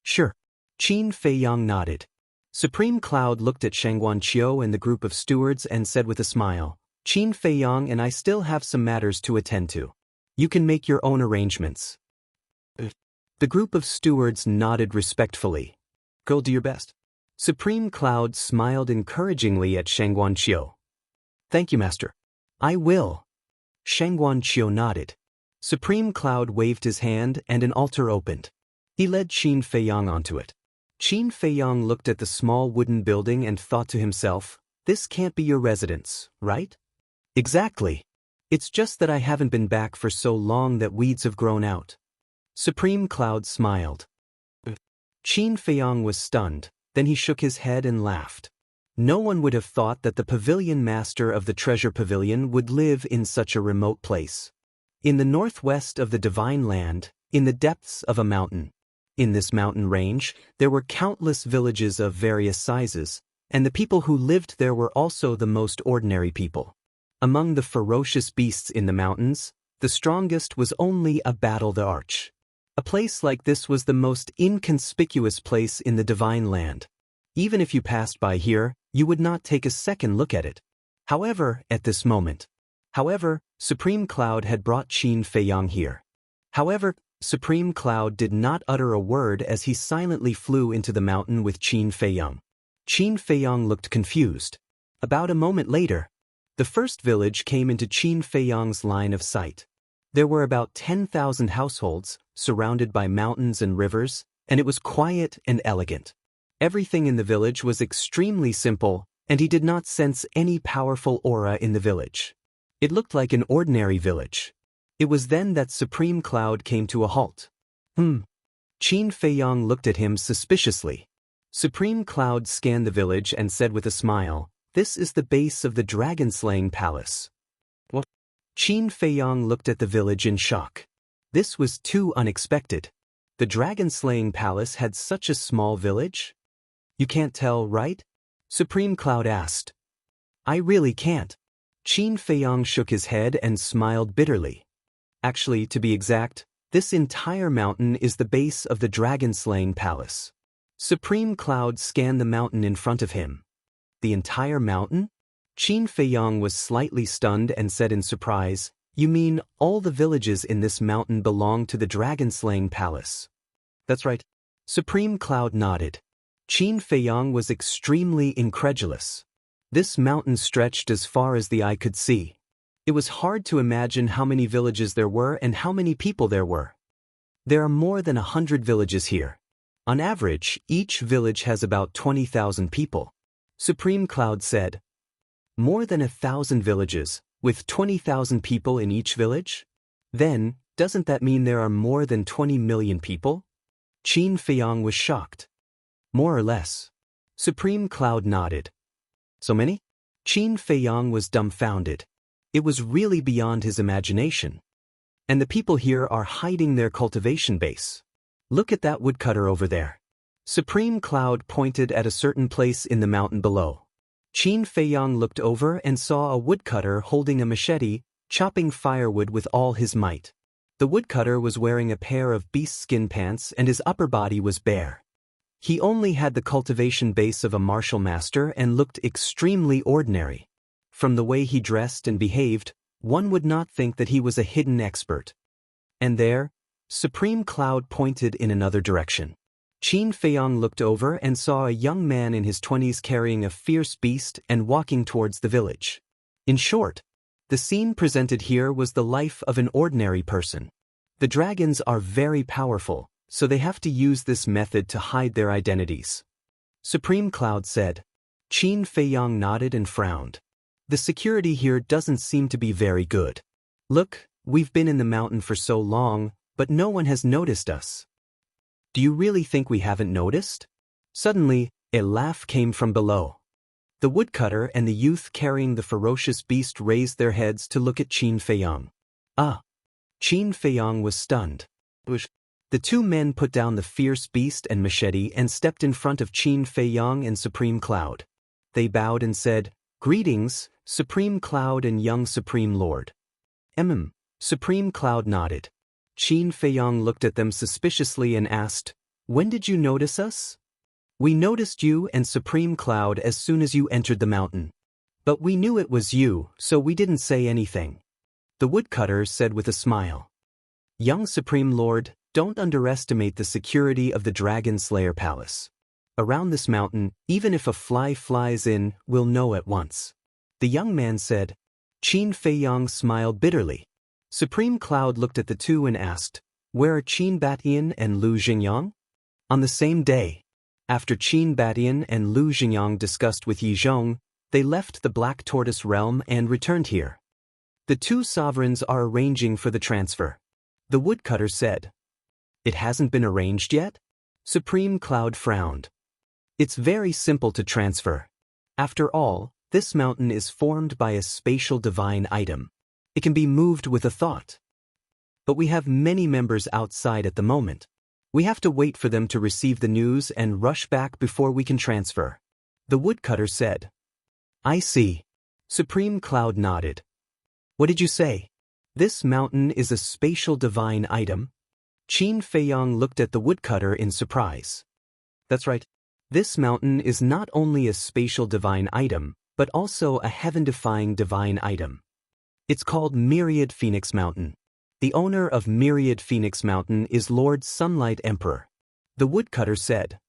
Speaker 1: Sure. Qin Feiyang nodded. Supreme Cloud looked at Shangguan Qiu and the group of stewards and said with a smile, Qin Feiyang and I still have some matters to attend to. You can make your own arrangements. The group of stewards nodded respectfully. Go do your best. Supreme Cloud smiled encouragingly at Shangguan Qiu. Thank you, master. I will. Shangguan Qiu nodded. Supreme Cloud waved his hand and an altar opened. He led Qin Feiyang onto it. Qin Feiyang looked at the small wooden building and thought to himself, This can't be your residence, right? Exactly. It's just that I haven't been back for so long that weeds have grown out. Supreme Cloud smiled. Qin Feiyang was stunned, then he shook his head and laughed. No one would have thought that the pavilion master of the treasure pavilion would live in such a remote place. In the northwest of the divine land, in the depths of a mountain. In this mountain range, there were countless villages of various sizes, and the people who lived there were also the most ordinary people. Among the ferocious beasts in the mountains, the strongest was only a battle the arch. A place like this was the most inconspicuous place in the divine land. Even if you passed by here, you would not take a second look at it. However, at this moment. Supreme Cloud had brought Qin Feiyang here. However, Supreme Cloud did not utter a word as he silently flew into the mountain with Qin Feiyang. Qin Feiyang looked confused. About a moment later, the first village came into Qin Feiyang's line of sight. There were about 10,000 households, surrounded by mountains and rivers, and it was quiet and elegant. Everything in the village was extremely simple, and he did not sense any powerful aura in the village. It looked like an ordinary village. It was then that Supreme Cloud came to a halt. Qin Feiyang looked at him suspiciously. Supreme Cloud scanned the village and said with a smile, This is the base of the dragon-slaying palace. What? Qin Feiyang looked at the village in shock. This was too unexpected. The dragon-slaying palace had such a small village? You can't tell, right? Supreme Cloud asked. I really can't. Qin Feiyang shook his head and smiled bitterly. Actually, to be exact, This entire mountain is the base of the dragon-slaying palace. Supreme Cloud scanned the mountain in front of him. The entire mountain? Qin Feiyang was slightly stunned and said in surprise, "You mean all the villages in this mountain belong to the dragon-slaying palace?" "That's right." Supreme Cloud nodded. Qin Feiyang was extremely incredulous. This mountain stretched as far as the eye could see. It was hard to imagine how many villages there were and how many people there were. There are more than 100 villages here. On average, each village has about 20,000 people. Supreme Cloud said. More than 1,000 villages, with 20,000 people in each village? Then, doesn't that mean there are more than 20 million people? Qin Feiyang was shocked. More or less. Supreme Cloud nodded. So many? Qin Feiyang was dumbfounded. It was really beyond his imagination. And the people here are hiding their cultivation base. Look at that woodcutter over there. Supreme Cloud pointed at a certain place in the mountain below. Qin Feiyang looked over and saw a woodcutter holding a machete, chopping firewood with all his might. The woodcutter was wearing a pair of beast skin pants and his upper body was bare. He only had the cultivation base of a martial master and looked extremely ordinary. From the way he dressed and behaved, one would not think that he was a hidden expert. And there, Supreme Cloud pointed in another direction. Qin Feiyang looked over and saw a young man in his 20s carrying a fierce beast and walking towards the village. In short, the scene presented here was the life of an ordinary person. The dragons are very powerful, so they have to use this method to hide their identities. Supreme Cloud said. Qin Feiyang nodded and frowned. The security here doesn't seem to be very good. Look, we've been in the mountain for so long, but no one has noticed us. Do you really think we haven't noticed? Suddenly, a laugh came from below. The woodcutter and the youth carrying the ferocious beast raised their heads to look at Qin Feiyang. Ah! Qin Feiyang was stunned. The two men put down the fierce beast and machete and stepped in front of Qin Feiyang and Supreme Cloud. They bowed and said, "Greetings, Supreme Cloud and young Supreme Lord." Supreme Cloud nodded. Qin Feiyang looked at them suspiciously and asked, "When did you notice us?" "We noticed you and Supreme Cloud as soon as you entered the mountain. But we knew it was you, so we didn't say anything." The woodcutter said with a smile. "Young Supreme Lord, don't underestimate the security of the Dragon Slayer Palace. Around this mountain, even if a fly flies in, we'll know at once." The young man said. Qin Feiyang smiled bitterly. Supreme Cloud looked at the two and asked, "Where are Qin Batian and Lu Xingyang?" On the same day, after Qin Batian and Lu Xingyang discussed with Yi Zhong, they left the Black Tortoise realm and returned here. The two sovereigns are arranging for the transfer. The woodcutter said. "It hasn't been arranged yet?" Supreme Cloud frowned. "It's very simple to transfer. After all, this mountain is formed by a spatial divine item. It can be moved with a thought. But we have many members outside at the moment. We have to wait for them to receive the news and rush back before we can transfer." The woodcutter said. "I see." Supreme Cloud nodded. "What did you say? This mountain is a spatial divine item?" Qin Feiyang looked at the woodcutter in surprise. "That's right. This mountain is not only a spatial divine item, but also a heaven-defying divine item. It's called Myriad Phoenix Mountain. The owner of Myriad Phoenix Mountain is Lord Sunlight Emperor." The woodcutter said.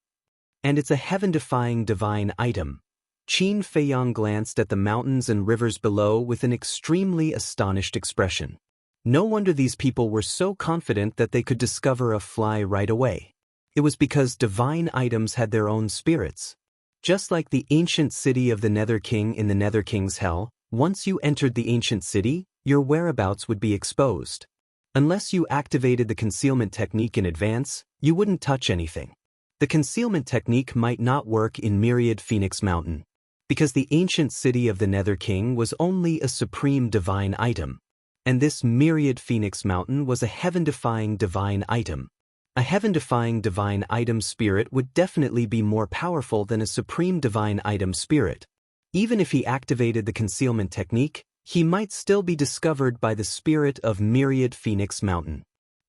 Speaker 1: "And it's a heaven-defying divine item." Qin Feiyang glanced at the mountains and rivers below with an extremely astonished expression. No wonder these people were so confident that they could discover a fly right away. It was because divine items had their own spirits. Just like the ancient city of the Nether King in the Nether King's Hell, once you entered the ancient city, your whereabouts would be exposed. Unless you activated the concealment technique in advance, you wouldn't touch anything. The concealment technique might not work in Myriad Phoenix Mountain, because the ancient city of the Nether King was only a supreme divine item. And this Myriad Phoenix Mountain was a heaven-defying divine item. A heaven-defying divine item spirit would definitely be more powerful than a supreme divine item spirit. Even if he activated the concealment technique, he might still be discovered by the spirit of Myriad Phoenix Mountain.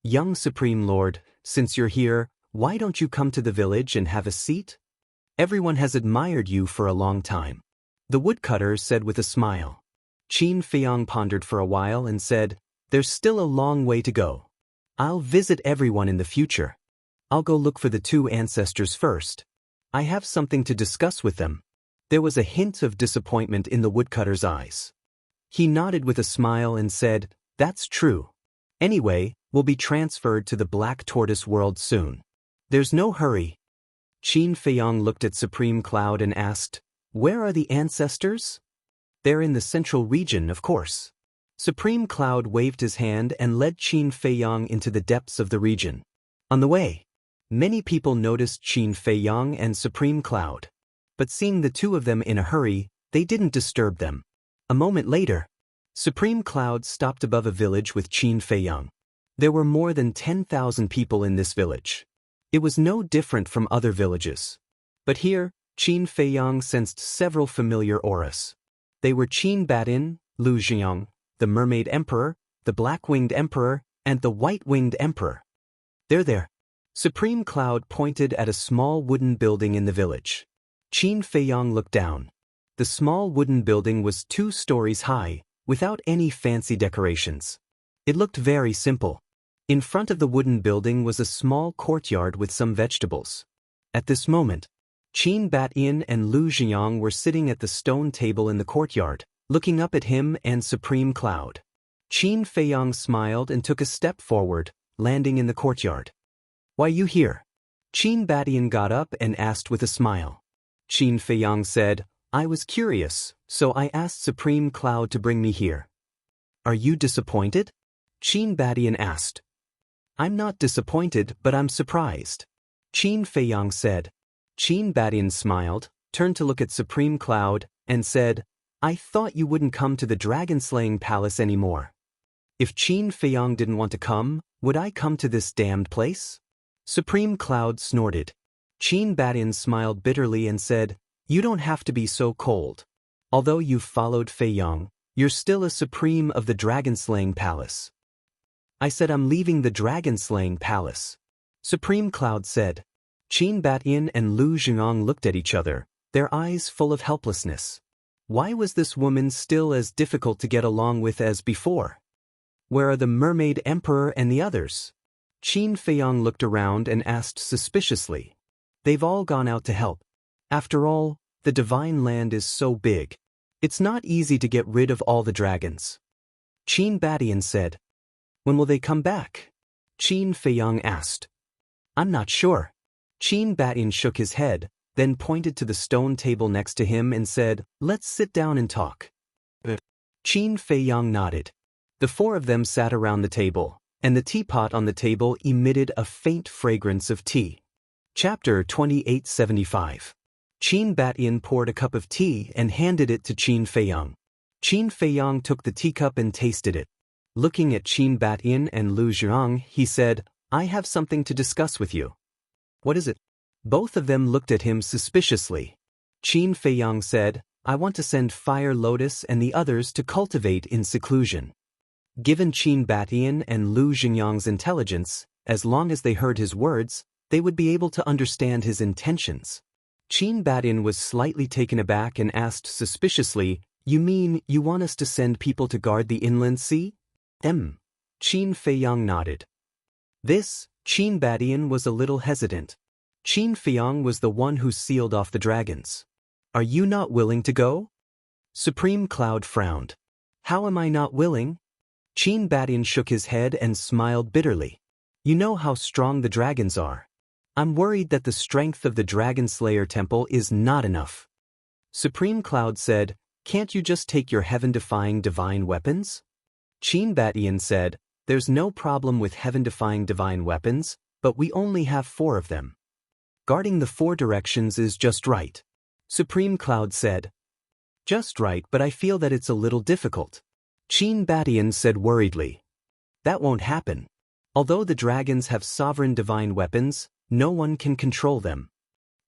Speaker 1: Young Supreme Lord, since you're here, why don't you come to the village and have a seat? Everyone has admired you for a long time. The woodcutter said with a smile. Qin Feiyang pondered for a while and said, there's still a long way to go. I'll visit everyone in the future. I'll go look for the two ancestors first. I have something to discuss with them. There was a hint of disappointment in the woodcutter's eyes. He nodded with a smile and said, that's true. Anyway, we'll be transferred to the Black Tortoise world soon. There's no hurry. Qin Feiyang looked at Supreme Cloud and asked, where are the ancestors? They're in the central region, of course. Supreme Cloud waved his hand and led Qin Feiyang into the depths of the region. On the way, many people noticed Qin Feiyang and Supreme Cloud. But seeing the two of them in a hurry, they didn't disturb them. A moment later, Supreme Cloud stopped above a village with Qin Feiyang. There were more than 10,000 people in this village. It was no different from other villages. But here, Qin Feiyang sensed several familiar auras. They were Qin Batin, Lu Jianghu, the Mermaid Emperor, the Black-Winged Emperor, and the White-Winged Emperor. They're there. Supreme Cloud pointed at a small wooden building in the village. Qin Feiyang looked down. The small wooden building was 2 stories high, without any fancy decorations. It looked very simple. In front of the wooden building was a small courtyard with some vegetables. At this moment, Qin Batin and Lu Jianghu were sitting at the stone table in the courtyard, looking up at him and Supreme Cloud. Qin Feiyang smiled and took a step forward, landing in the courtyard. Why you here? Qin Batin got up and asked with a smile. Qin Feiyang said, I was curious, so I asked Supreme Cloud to bring me here. Are you disappointed? Qin Batin asked. I'm not disappointed, but I'm surprised. Qin Feiyang said. Qin Batin smiled, turned to look at Supreme Cloud, and said, I thought you wouldn't come to the dragon-slaying palace anymore. If Qin Feiyang didn't want to come, would I come to this damned place? Supreme Cloud snorted. Qin Batin smiled bitterly and said, you don't have to be so cold. Although you've followed Feiyang, you're still a supreme of the dragon-slaying palace. I said I'm leaving the dragon-slaying palace. Supreme Cloud said. Qin Batin and Lu Jianghu looked at each other, their eyes full of helplessness. Why was this woman still as difficult to get along with as before? Where are the Mermaid Emperor and the others? Qin Feiyang looked around and asked suspiciously. They've all gone out to help. After all, the divine land is so big. It's not easy to get rid of all the dragons. Qin Batin said. When will they come back? Qin Feiyang asked. I'm not sure. Qin Batin shook his head, then pointed to the stone table next to him and said, let's sit down and talk. Qin Feiyang nodded. The 4 of them sat around the table, and the teapot on the table emitted a faint fragrance of tea. Chapter 2875. Qin Batin poured a cup of tea and handed it to Qin Feiyang. Qin Feiyang took the teacup and tasted it. Looking at Qin Batin and Lu Jianghu, he said, I have something to discuss with you. What is it? Both of them looked at him suspiciously. Qin Feiyang said, I want to send Fire Lotus and the others to cultivate in seclusion. Given Qin Batin and Lu Jianghu's intelligence, as long as they heard his words, they would be able to understand his intentions. Qin Batin was slightly taken aback and asked suspiciously, you mean you want us to send people to guard the inland sea? Qin Feiyang nodded. This, Qin Batin was a little hesitant. Qin Feiyang was the one who sealed off the dragons. Are you not willing to go? Supreme Cloud frowned. How am I not willing? Qin Batin shook his head and smiled bitterly. You know how strong the dragons are. I'm worried that the strength of the Dragon Slayer Temple is not enough. Supreme Cloud said, can't you just take your heaven-defying divine weapons? Qin Batin said, there's no problem with heaven-defying divine weapons, but we only have 4 of them. Guarding the 4 directions is just right. Supreme Cloud said. Just right, but I feel that it's a little difficult. Qin Batin said worriedly. That won't happen. Although the dragons have sovereign divine weapons, no one can control them.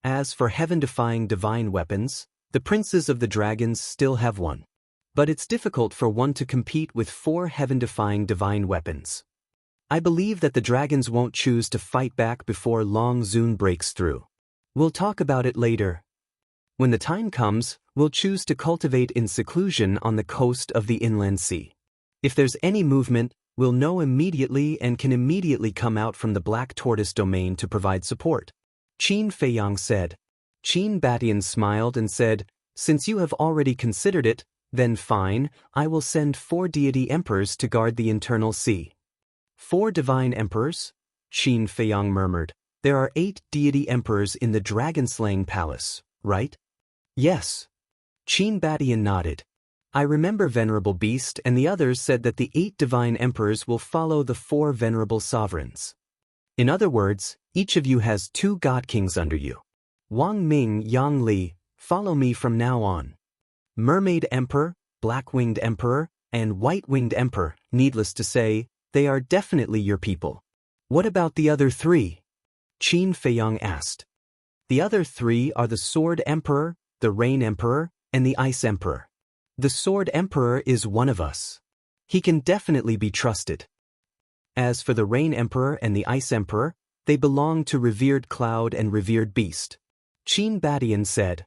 Speaker 1: As for heaven-defying divine weapons, the princes of the dragons still have one. But it's difficult for one to compete with 4 heaven-defying divine weapons. I believe that the dragons won't choose to fight back before Long Zun breaks through. We'll talk about it later. When the time comes, we'll choose to cultivate in seclusion on the coast of the inland sea. If there's any movement, we'll know immediately and can immediately come out from the Black Tortoise domain to provide support. Qin Feiyang said. Qin Batian smiled and said, since you have already considered it, then fine, I will send 4 deity emperors to guard the internal sea. 4 divine emperors? Qin Feiyang murmured. There are 8 deity emperors in the dragon-slaying palace, right? Yes. Qin Batian nodded. I remember Venerable Beast and the others said that the 8 divine emperors will follow the 4 venerable sovereigns. In other words, each of you has 2 god kings under you. Wang Ming, Yang Li, follow me from now on. Mermaid Emperor, Black-Winged Emperor, and White-Winged Emperor, needless to say, they are definitely your people. What about the other 3? Qin Feiyang asked. The other 3 are the Sword Emperor, the Rain Emperor, and the Ice Emperor. The Sword Emperor is one of us. He can definitely be trusted. As for the Rain Emperor and the Ice Emperor, they belong to Revered Cloud and Revered Beast. Qin Batian said.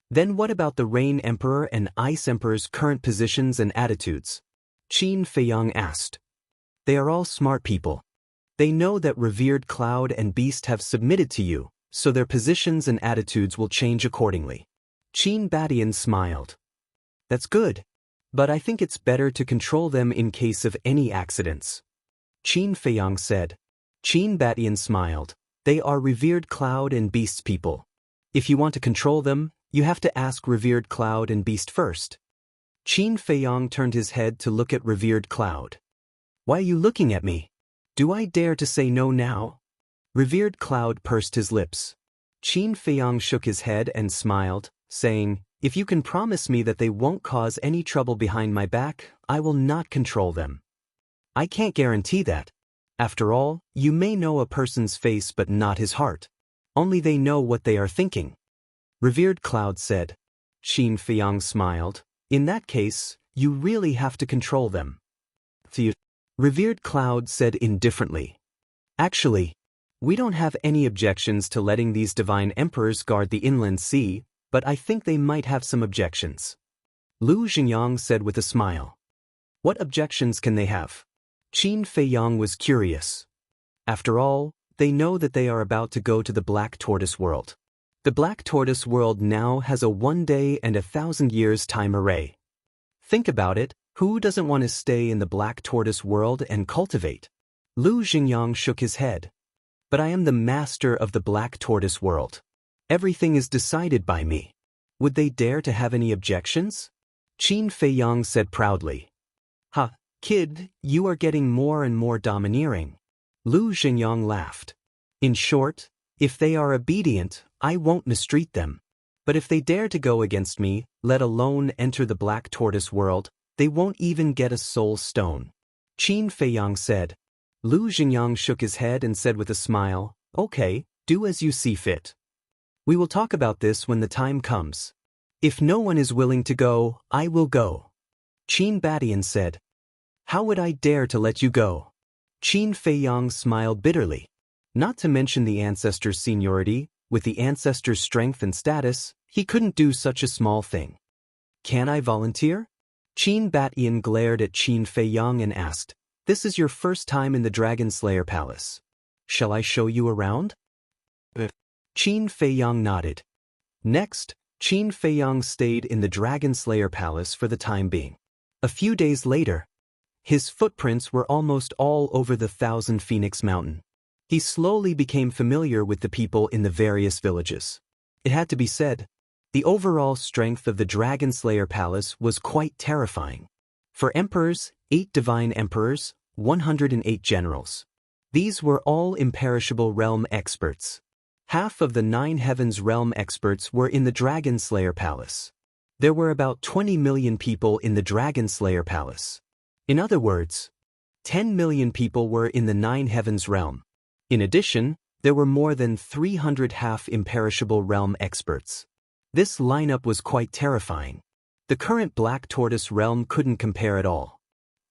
Speaker 1: Then what about the Rain Emperor and Ice Emperor's current positions and attitudes? Qin Feiyang asked. They are all smart people. They know that Revered Cloud and Beast have submitted to you, so their positions and attitudes will change accordingly. Qin Batian smiled. That's good. But I think it's better to control them in case of any accidents. Qin Feiyang said. Qin Batian smiled. They are Revered Cloud and Beast's people. If you want to control them, you have to ask Revered Cloud and Beast first. Qin Feiyang turned his head to look at Revered Cloud. Why are you looking at me? Do I dare to say no now? Revered Cloud pursed his lips. Qin Feiyang shook his head and smiled, saying, if you can promise me that they won't cause any trouble behind my back, I will not control them. I can't guarantee that. After all, you may know a person's face but not his heart. Only they know what they are thinking. Revered Cloud said. Qin Feiyang smiled. In that case, you really have to control them. Revered Cloud said indifferently. Actually, we don't have any objections to letting these divine emperors guard the inland sea, but I think they might have some objections. Lu Xingyang said with a smile. What objections can they have? Qin Feiyang was curious. After all, they know that they are about to go to the Black Tortoise world. The Black Tortoise world now has a 1 day and 1,000 years time array. Think about it, who doesn't want to stay in the Black Tortoise world and cultivate? Lu Xingyang shook his head. But I am the master of the Black Tortoise world. Everything is decided by me. Would they dare to have any objections? Qin Feiyang said proudly. Ha, kid, you are getting more and more domineering. Lu Xingyang laughed. In short, if they are obedient, I won't mistreat them. But if they dare to go against me, let alone enter the Black Tortoise world, they won't even get a soul stone. Qin Feiyang said. Lu Xingyang shook his head and said with a smile, okay, do as you see fit. We will talk about this when the time comes. If no one is willing to go, I will go. Qin Batian said. How would I dare to let you go? Qin Feiyang smiled bitterly. Not to mention the ancestor's seniority, with the ancestor's strength and status, he couldn't do such a small thing. Can I volunteer? Qin Batian glared at Qin Feiyang and asked, this is your first time in the Dragon Slayer Palace. Shall I show you around? Qin Feiyang nodded. Next, Qin Feiyang stayed in the Dragon Slayer Palace for the time being. A few days later, his footprints were almost all over the Thousand Phoenix Mountain. He slowly became familiar with the people in the various villages. It had to be said, the overall strength of the Dragon Slayer Palace was quite terrifying. For emperors, 8 divine emperors, 108 generals. These were all imperishable realm experts. Half of the 9 heavens realm experts were in the Dragon Slayer Palace. There were about 20 million people in the Dragon Slayer Palace. In other words, 10 million people were in the 9 heavens realm. In addition, there were more than 300 half-imperishable realm experts. This lineup was quite terrifying. The current Black Tortoise realm couldn't compare at all.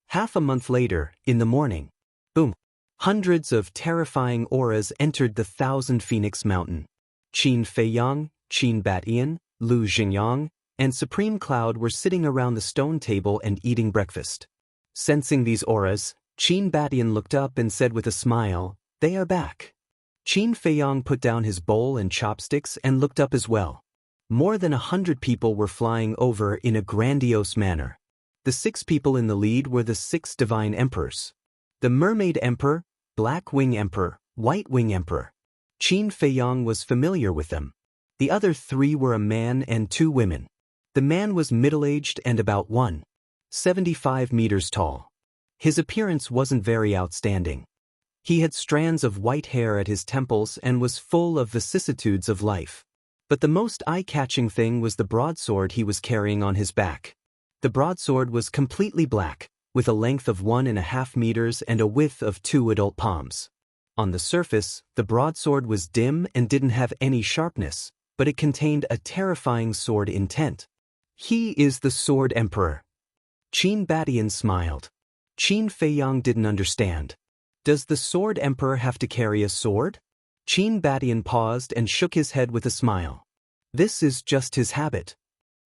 Speaker 1: Half a month later, in the morning, boom, Hundreds of terrifying auras entered the Thousand Phoenix Mountain. Qin Feiyang, Qin Batian, Lu Xingyang, and Supreme Cloud were sitting around the stone table and eating breakfast. Sensing these auras, Qin Batian looked up and said with a smile, "They are back." Qin Feiyang put down his bowl and chopsticks and looked up as well. More than 100 people were flying over in a grandiose manner. The 6 people in the lead were the 6 divine emperors. The Mermaid Emperor, Black Wing Emperor, White Wing Emperor. Qin Feiyang was familiar with them. The other 3 were a man and 2 women. The man was middle-aged and about 1.75 meters tall. His appearance wasn't very outstanding. He had strands of white hair at his temples and was full of vicissitudes of life. But the most eye-catching thing was the broadsword he was carrying on his back. The broadsword was completely black, with a length of 1.5 meters and a width of 2 adult palms. On the surface, the broadsword was dim and didn't have any sharpness, but it contained a terrifying sword intent. "He is the Sword Emperor." Qin Batian smiled. Qin Feiyang didn't understand. Does the Sword Emperor have to carry a sword? Qin Batian paused and shook his head with a smile. This is just his habit.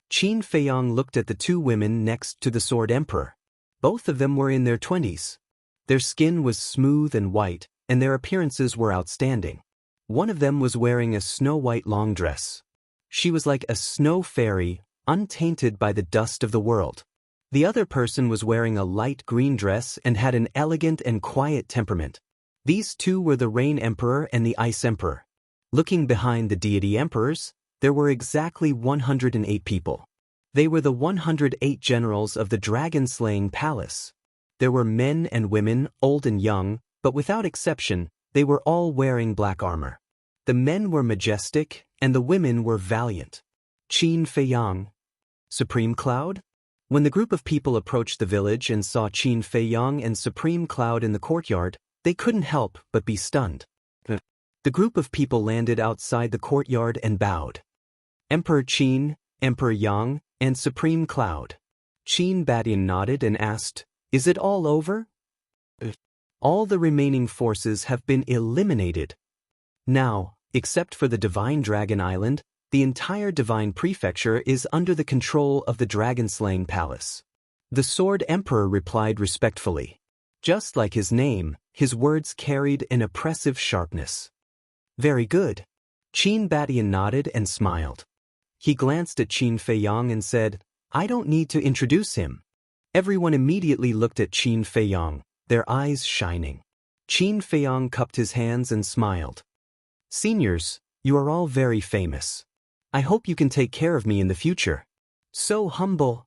Speaker 1: Qin Feiyang looked at the 2 women next to the Sword Emperor. Both of them were in their 20s. Their skin was smooth and white, and their appearances were outstanding. One of them was wearing a snow-white long dress. She was like a snow fairy, untainted by the dust of the world. The other person was wearing a light green dress and had an elegant and quiet temperament. These 2 were the Rain Emperor and the Ice Emperor. Looking behind the deity emperors, there were exactly 108 people. They were the 108 generals of the dragon-slaying palace. There were men and women, old and young, but without exception, they were all wearing black armor. The men were majestic, and the women were valiant. Qin Feiyang. Supreme Cloud? When the group of people approached the village and saw Qin Feiyang and Supreme Cloud in the courtyard, they couldn't help but be stunned. The group of people landed outside the courtyard and bowed. Emperor Qin, Emperor Yang, and Supreme Cloud. Qin Batian nodded and asked, "Is it all over?" "All the remaining forces have been eliminated. Now, except for the Divine Dragon Island, the entire Divine Prefecture is under the control of the Dragon-slaying Palace." The Sword Emperor replied respectfully. Just like his name, his words carried an oppressive sharpness. "Very good." Qin Batian nodded and smiled. He glanced at Qin Feiyang and said, "I don't need to introduce him." Everyone immediately looked at Qin Feiyang, their eyes shining. Qin Feiyang cupped his hands and smiled. "Seniors, you are all very famous. I hope you can take care of me in the future." "So humble."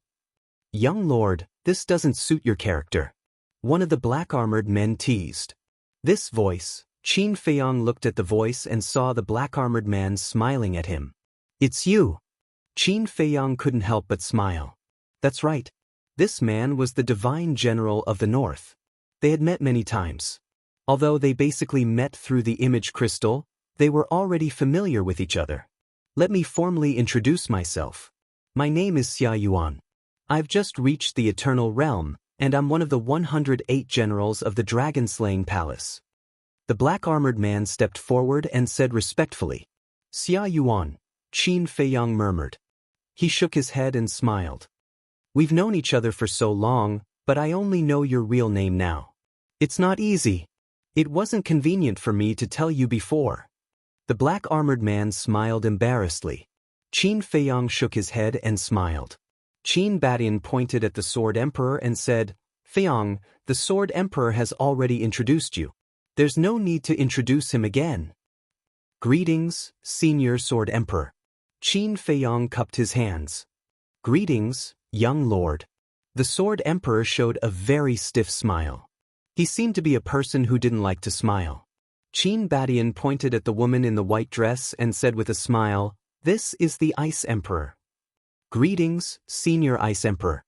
Speaker 1: "Young lord, this doesn't suit your character," one of the black-armored men teased. This voice, Qin Feiyang looked at the voice and saw the black-armored man smiling at him. "It's you." Qin Feiyang couldn't help but smile. That's right. This man was the divine general of the north. They had met many times. Although they basically met through the image crystal, they were already familiar with each other. Let me formally introduce myself. My name is Xia Yuan. I've just reached the Eternal Realm, and I'm one of the 108 generals of the Dragon-slaying Palace. The black-armored man stepped forward and said respectfully, "Xia Yuan," Qin Feiyang murmured. He shook his head and smiled. "We've known each other for so long, but I only know your real name now. It's not easy. It wasn't convenient for me to tell you before." The black-armored man smiled embarrassedly. Qin Feiyang shook his head and smiled. Qin Batian pointed at the Sword Emperor and said, "Feiyang, the Sword Emperor has already introduced you. There's no need to introduce him again." "Greetings, Senior Sword Emperor." Qin Feiyang cupped his hands. "Greetings, young lord." The Sword Emperor showed a very stiff smile. He seemed to be a person who didn't like to smile. Qin Batian pointed at the woman in the white dress and said with a smile, "This is the Ice Emperor." "Greetings, Senior Ice Emperor."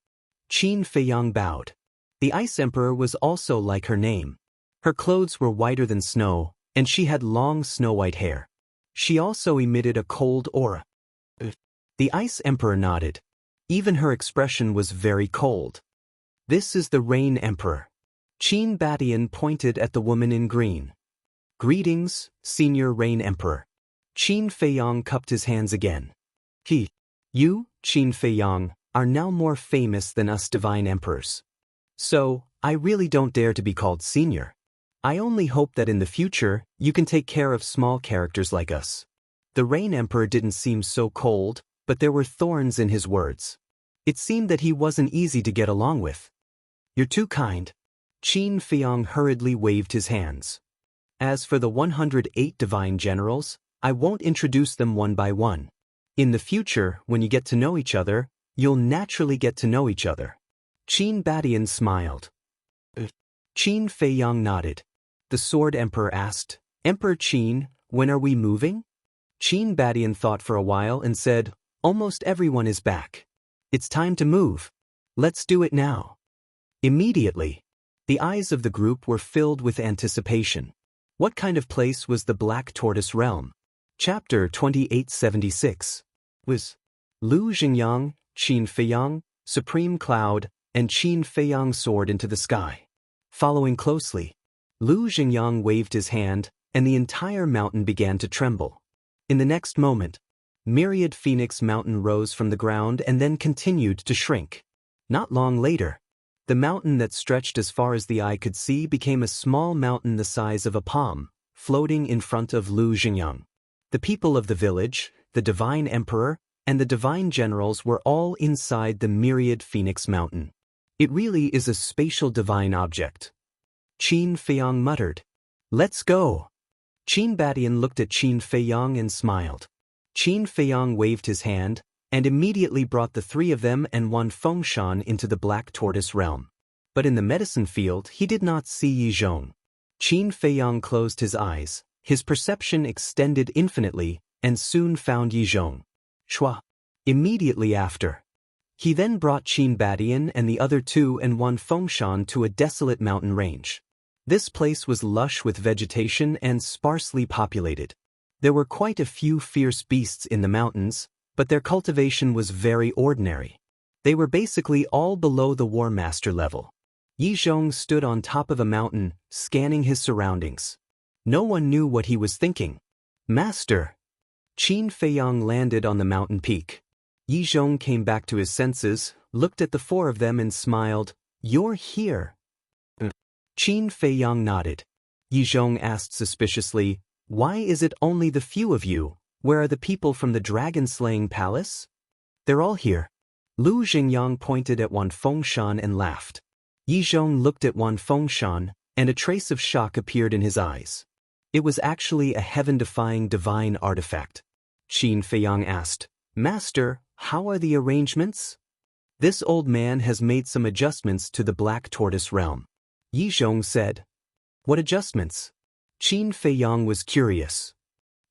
Speaker 1: Qin Feiyang bowed. The Ice Emperor was also like her name. Her clothes were whiter than snow, and she had long snow-white hair. She also emitted a cold aura. The Ice Emperor nodded. Even her expression was very cold. "This is the Rain Emperor." Qin Badian pointed at the woman in green. Greetings, Senior Rain Emperor. Qin Feiyang cupped his hands again. You, Qin Feiyang, are now more famous than us divine emperors. So, I really don't dare to be called senior. I only hope that in the future, you can take care of small characters like us. The Rain Emperor didn't seem so cold, but there were thorns in his words. It seemed that he wasn't easy to get along with. You're too kind. Qin Feiyang hurriedly waved his hands. As for the 108 divine generals, I won't introduce them one by one. In the future, when you get to know each other, you'll naturally get to know each other. Qin Badian smiled. Qin Feiyang nodded. The Sword Emperor asked, Emperor Qin, when are we moving? Qin Badian thought for a while and said, almost everyone is back. It's time to move. Let's do it now. Immediately, the eyes of the group were filled with anticipation. What kind of place was the Black Tortoise Realm? Chapter 2876. Was Lu Xingyang, Qin Feiyang, Supreme Cloud, and Qin Feiyang soared into the sky. Following closely, Lu Xingyang waved his hand, and the entire mountain began to tremble. In the next moment, myriad Phoenix Mountain rose from the ground and then continued to shrink. Not long later, the mountain that stretched as far as the eye could see became a small mountain the size of a palm, floating in front of Lu Xingyang. The people of the village, the Divine Emperor, and the Divine Generals were all inside the myriad Phoenix Mountain. It really is a spatial divine object. Qin Feiyang muttered, Let's go. Qin Badian looked at Qin Feiyang and smiled. Qin Feiyang waved his hand, and immediately brought the three of them and one Fengshan into the Black Tortoise Realm. But in the medicine field he did not see Yizhong. Qin Feiyang closed his eyes, his perception extended infinitely, and soon found Yizhong. Shua. Immediately after. He then brought Qin Badian and the other two and one Fengshan to a desolate mountain range. This place was lush with vegetation and sparsely populated. There were quite a few fierce beasts in the mountains, but their cultivation was very ordinary. They were basically all below the War Master level. Yizhong stood on top of a mountain, scanning his surroundings. No one knew what he was thinking. Master. Qin Feiyang landed on the mountain peak. Yizhong came back to his senses, looked at the four of them and smiled. You're here. Qin Feiyang nodded. Yizhong asked suspiciously, Why is it only the few of you? Where are the people from the dragon-slaying palace? They're all here. Lu Xingyang pointed at one Fengshan and laughed. Yizhong looked at one Fengshan, and a trace of shock appeared in his eyes. It was actually a heaven-defying divine artifact. Qin Feiyang asked, Master, how are the arrangements? This old man has made some adjustments to the Black Tortoise Realm. Yizhong said. What adjustments? Qin Feiyang was curious.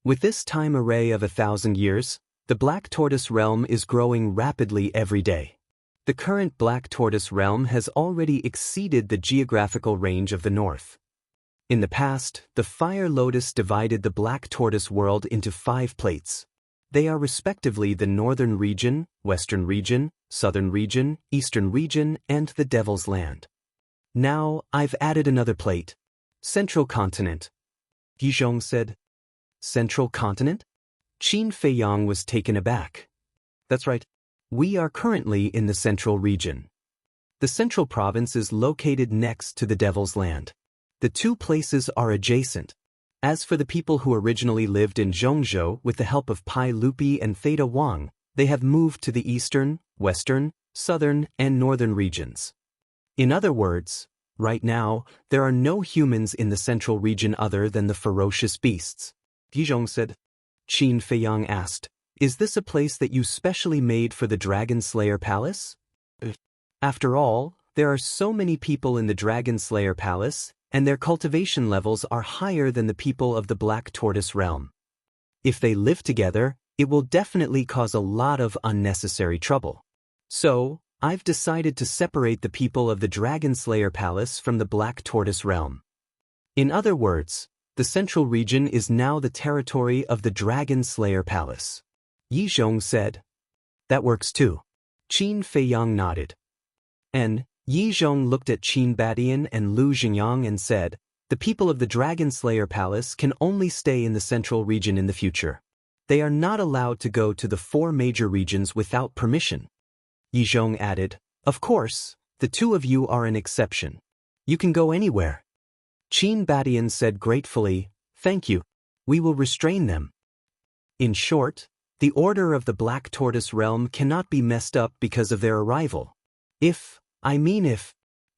Speaker 1: With this time array of 1,000 years, the Black Tortoise Realm is growing rapidly every day. The current Black Tortoise Realm has already exceeded the geographical range of the north. In the past, the Fire Lotus divided the Black Tortoise world into 5 plates. They are respectively the Northern Region, Western Region, Southern Region, Eastern Region, and the Devil's Land. Now, I've added another plate. Central Continent. Yizhong said. Central Continent? Qin Feiyang was taken aback. That's right. We are currently in the Central Region. The Central Province is located next to the Devil's Land. The two places are adjacent. As for the people who originally lived in Zhongzhou with the help of Pai Lupi and Theta Wang, they have moved to the Eastern, Western, Southern, and Northern regions. In other words, right now, there are no humans in the Central Region other than the ferocious beasts. Yizhong said. Qin Feiyang asked, Is this a place that you specially made for the Dragon Slayer Palace? After all, there are so many people in the Dragon Slayer Palace, and their cultivation levels are higher than the people of the Black Tortoise Realm. If they live together, it will definitely cause a lot of unnecessary trouble. So, I've decided to separate the people of the Dragon Slayer Palace from the Black Tortoise Realm. In other words, the Central Region is now the territory of the Dragon Slayer Palace. Yizhong said. That works too. Qin Feiyang nodded. And, Yi Zhong looked at Qin Badian and Lu Xingyang and said, "The people of the Dragon Slayer Palace can only stay in the central region in the future. They are not allowed to go to the 4 major regions without permission." Yi Zhong added, "Of course, the 2 of you are an exception. You can go anywhere." Qin Badian said gratefully, "Thank you. We will restrain them." In short, the order of the Black Tortoise realm cannot be messed up because of their arrival. If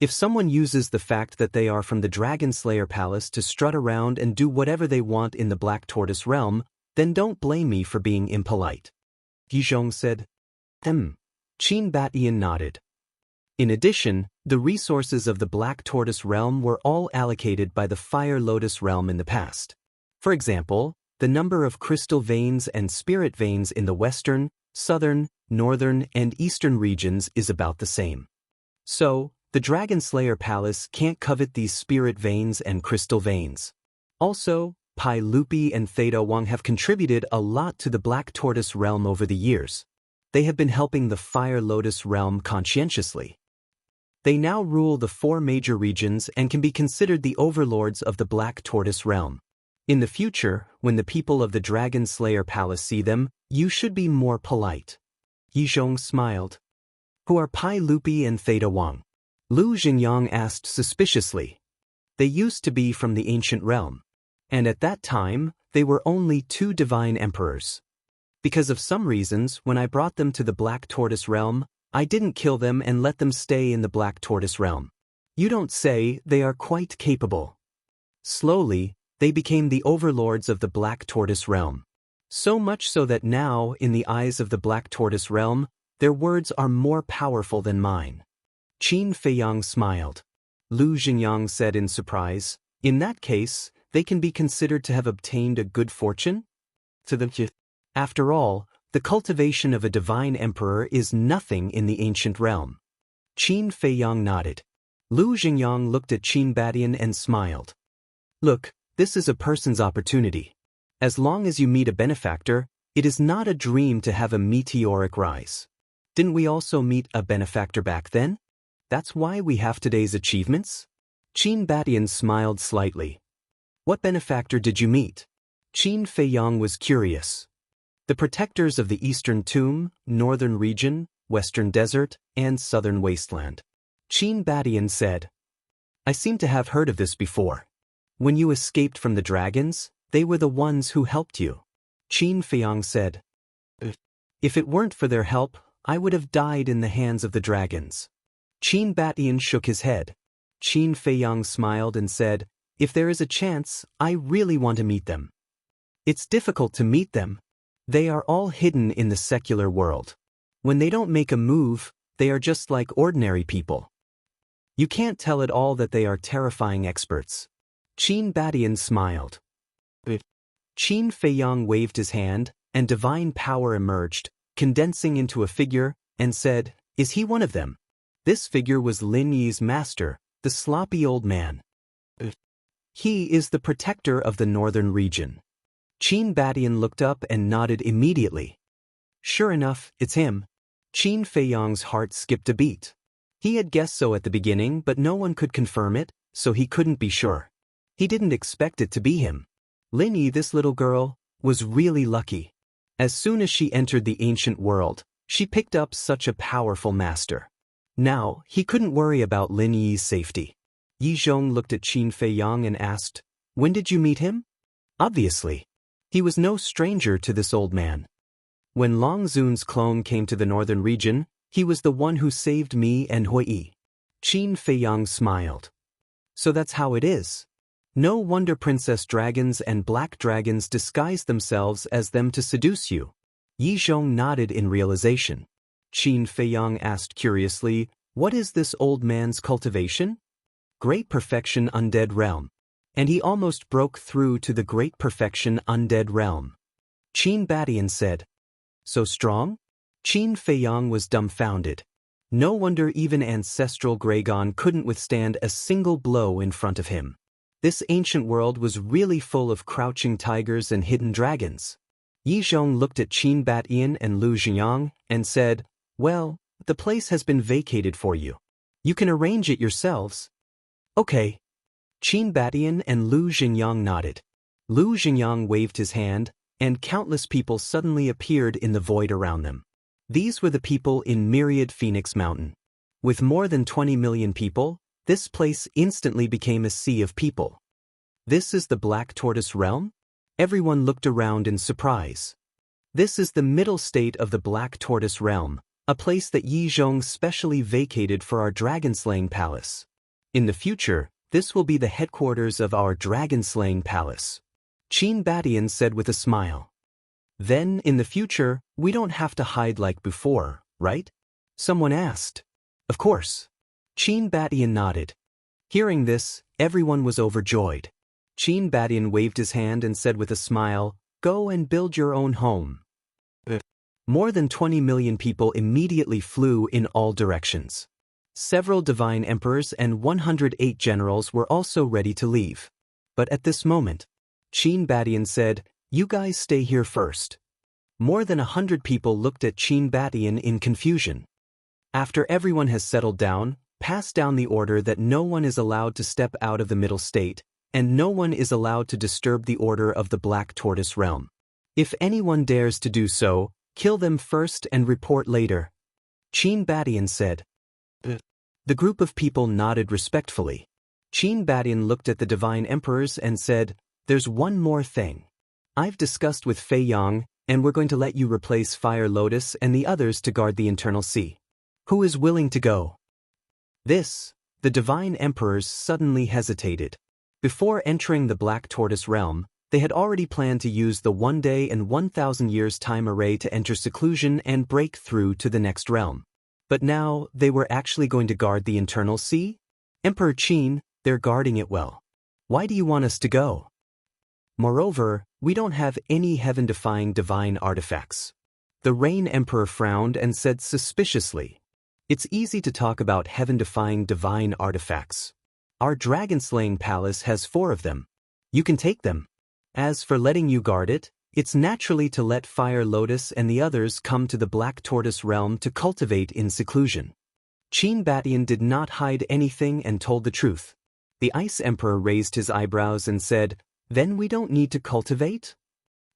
Speaker 1: someone uses the fact that they are from the Dragon Slayer Palace to strut around and do whatever they want in the Black Tortoise realm, then don't blame me for being impolite." Yi Zhong said. Qin Badian nodded. In addition, the resources of the Black Tortoise realm were all allocated by the Fire Lotus realm in the past. For example, the number of crystal veins and spirit veins in the western, southern, northern, and eastern regions is about the same. So, the Dragon Slayer Palace can't covet these spirit veins and crystal veins. Also, Pai Lupi and Theta Wang have contributed a lot to the Black Tortoise realm over the years. They have been helping the Fire Lotus realm conscientiously. They now rule the 4 major regions and can be considered the overlords of the Black Tortoise realm. In the future, when the people of the Dragon Slayer Palace see them, you should be more polite. Yi Zhong smiled. "Who are Pai Lupi and Theta Wang?" Lu Xingyang asked suspiciously. "They used to be from the ancient realm. And at that time, they were only 2 divine emperors. Because of some reasons, when I brought them to the Black Tortoise realm, I didn't kill them and let them stay in the Black Tortoise realm. You don't say. They are quite capable." Slowly, they became the overlords of the Black Tortoise realm. So much so that now, in the eyes of the Black Tortoise realm, their words are more powerful than mine. Qin Feiyang smiled. Lu Xingyang said in surprise, "In that case, they can be considered to have obtained a good fortune?" After all, the cultivation of a divine emperor is nothing in the ancient realm. Qin Feiyang nodded. Lu Xingyang looked at Qin Badian and smiled. "Look, this is a person's opportunity. As long as you meet a benefactor, it is not a dream to have a meteoric rise. Didn't we also meet a benefactor back then? That's why we have today's achievements?" Qin Badian smiled slightly. "What benefactor did you meet?" Qin Feiyang was curious. "The protectors of the Eastern Tomb, Northern Region, Western Desert, and Southern Wasteland." Qin Badian said. "I seem to have heard of this before. When you escaped from the dragons, they were the ones who helped you." Qin Feiyang said. "If it weren't for their help, I would have died in the hands of the dragons." Qin Badian shook his head. Qin Feiyang smiled and said, "If there is a chance, I really want to meet them." "It's difficult to meet them. They are all hidden in the secular world. When they don't make a move, they are just like ordinary people. You can't tell at all that they are terrifying experts." Qin Badian smiled. Qin Feiyang waved his hand, and divine power emerged, condensing into a figure, and said, "Is he one of them?" This figure was Lin Yi's master, the sloppy old man. "He is the protector of the northern region." Qin Badian looked up and nodded immediately. "Sure enough, it's him." Qin Feiyang's heart skipped a beat. He had guessed so at the beginning, but no one could confirm it, so he couldn't be sure. He didn't expect it to be him. Lin Yi, this little girl, was really lucky. As soon as she entered the ancient world, she picked up such a powerful master. Now, he couldn't worry about Lin Yi's safety. Yi Zhong looked at Qin Feiyang and asked, "When did you meet him?" Obviously. He was no stranger to this old man. When Long Zun's clone came to the northern region, he was the one who saved me and Hui Yi. Qin Feiyang smiled. "So that's how it is. No wonder princess dragons and black dragons disguise themselves as them to seduce you." Yi Zhong nodded in realization. Qin Feiyang asked curiously, "What is this old man's cultivation?" "Great Perfection Undead Realm." And he almost broke through to the Great Perfection Undead Realm. Qin Badian said. "So strong?" Qin Feiyang was dumbfounded. No wonder even ancestral Graygon couldn't withstand a single blow in front of him. This ancient world was really full of crouching tigers and hidden dragons. Yi Zhong looked at Qin Badian and Lu Xingyang and said, "Well, the place has been vacated for you. You can arrange it yourselves. Okay. Qin Batian and Lu Xingyang nodded. Lu Xingyang waved his hand, and countless people suddenly appeared in the void around them. These were the people in myriad Phoenix Mountain. With more than 20 million people, this place instantly became a sea of people. This is the Black Tortoise Realm? Everyone looked around in surprise. This is the middle state of the Black Tortoise Realm, a place that Yi Zhong specially vacated for our dragon-slaying palace. In the future, this will be the headquarters of our dragon-slaying palace. Qin Batian said with a smile. Then, in the future, we don't have to hide like before, right? Someone asked. Of course. Qin Batian nodded. Hearing this, everyone was overjoyed. Qin Batian waved his hand and said with a smile, "Go and build your own home." More than 20 million people immediately flew in all directions. Several divine emperors and 108 generals were also ready to leave. But at this moment, Qin Batian said, "You guys stay here first." More than 100 people looked at Qin Batian in confusion. After everyone has settled down, pass down the order that no one is allowed to step out of the middle state, and no one is allowed to disturb the order of the Black Tortoise Realm. If anyone dares to do so, kill them first and report later. Qin Batian said. The group of people nodded respectfully. Qin Batian looked at the divine emperors and said, "There's one more thing. I've discussed with Fei Yang, and we're going to let you replace Fire Lotus and the others to guard the internal sea. Who is willing to go?" The divine emperors suddenly hesitated. Before entering the Black Tortoise Realm, they had already planned to use the 1 day and 1,000 years time array to enter seclusion and break through to the next realm. But now, they were actually going to guard the internal sea? Emperor Qin, they're guarding it well. Why do you want us to go? Moreover, we don't have any heaven-defying divine artifacts. The Rain Emperor frowned and said suspiciously, "It's easy to talk about heaven-defying divine artifacts. Our dragon-slaying palace has 4 of them. You can take them. As for letting you guard it, it's naturally to let Fire Lotus and the others come to the Black Tortoise Realm to cultivate in seclusion." Qin Batian did not hide anything and told the truth. The Ice Emperor raised his eyebrows and said, "Then we don't need to cultivate?"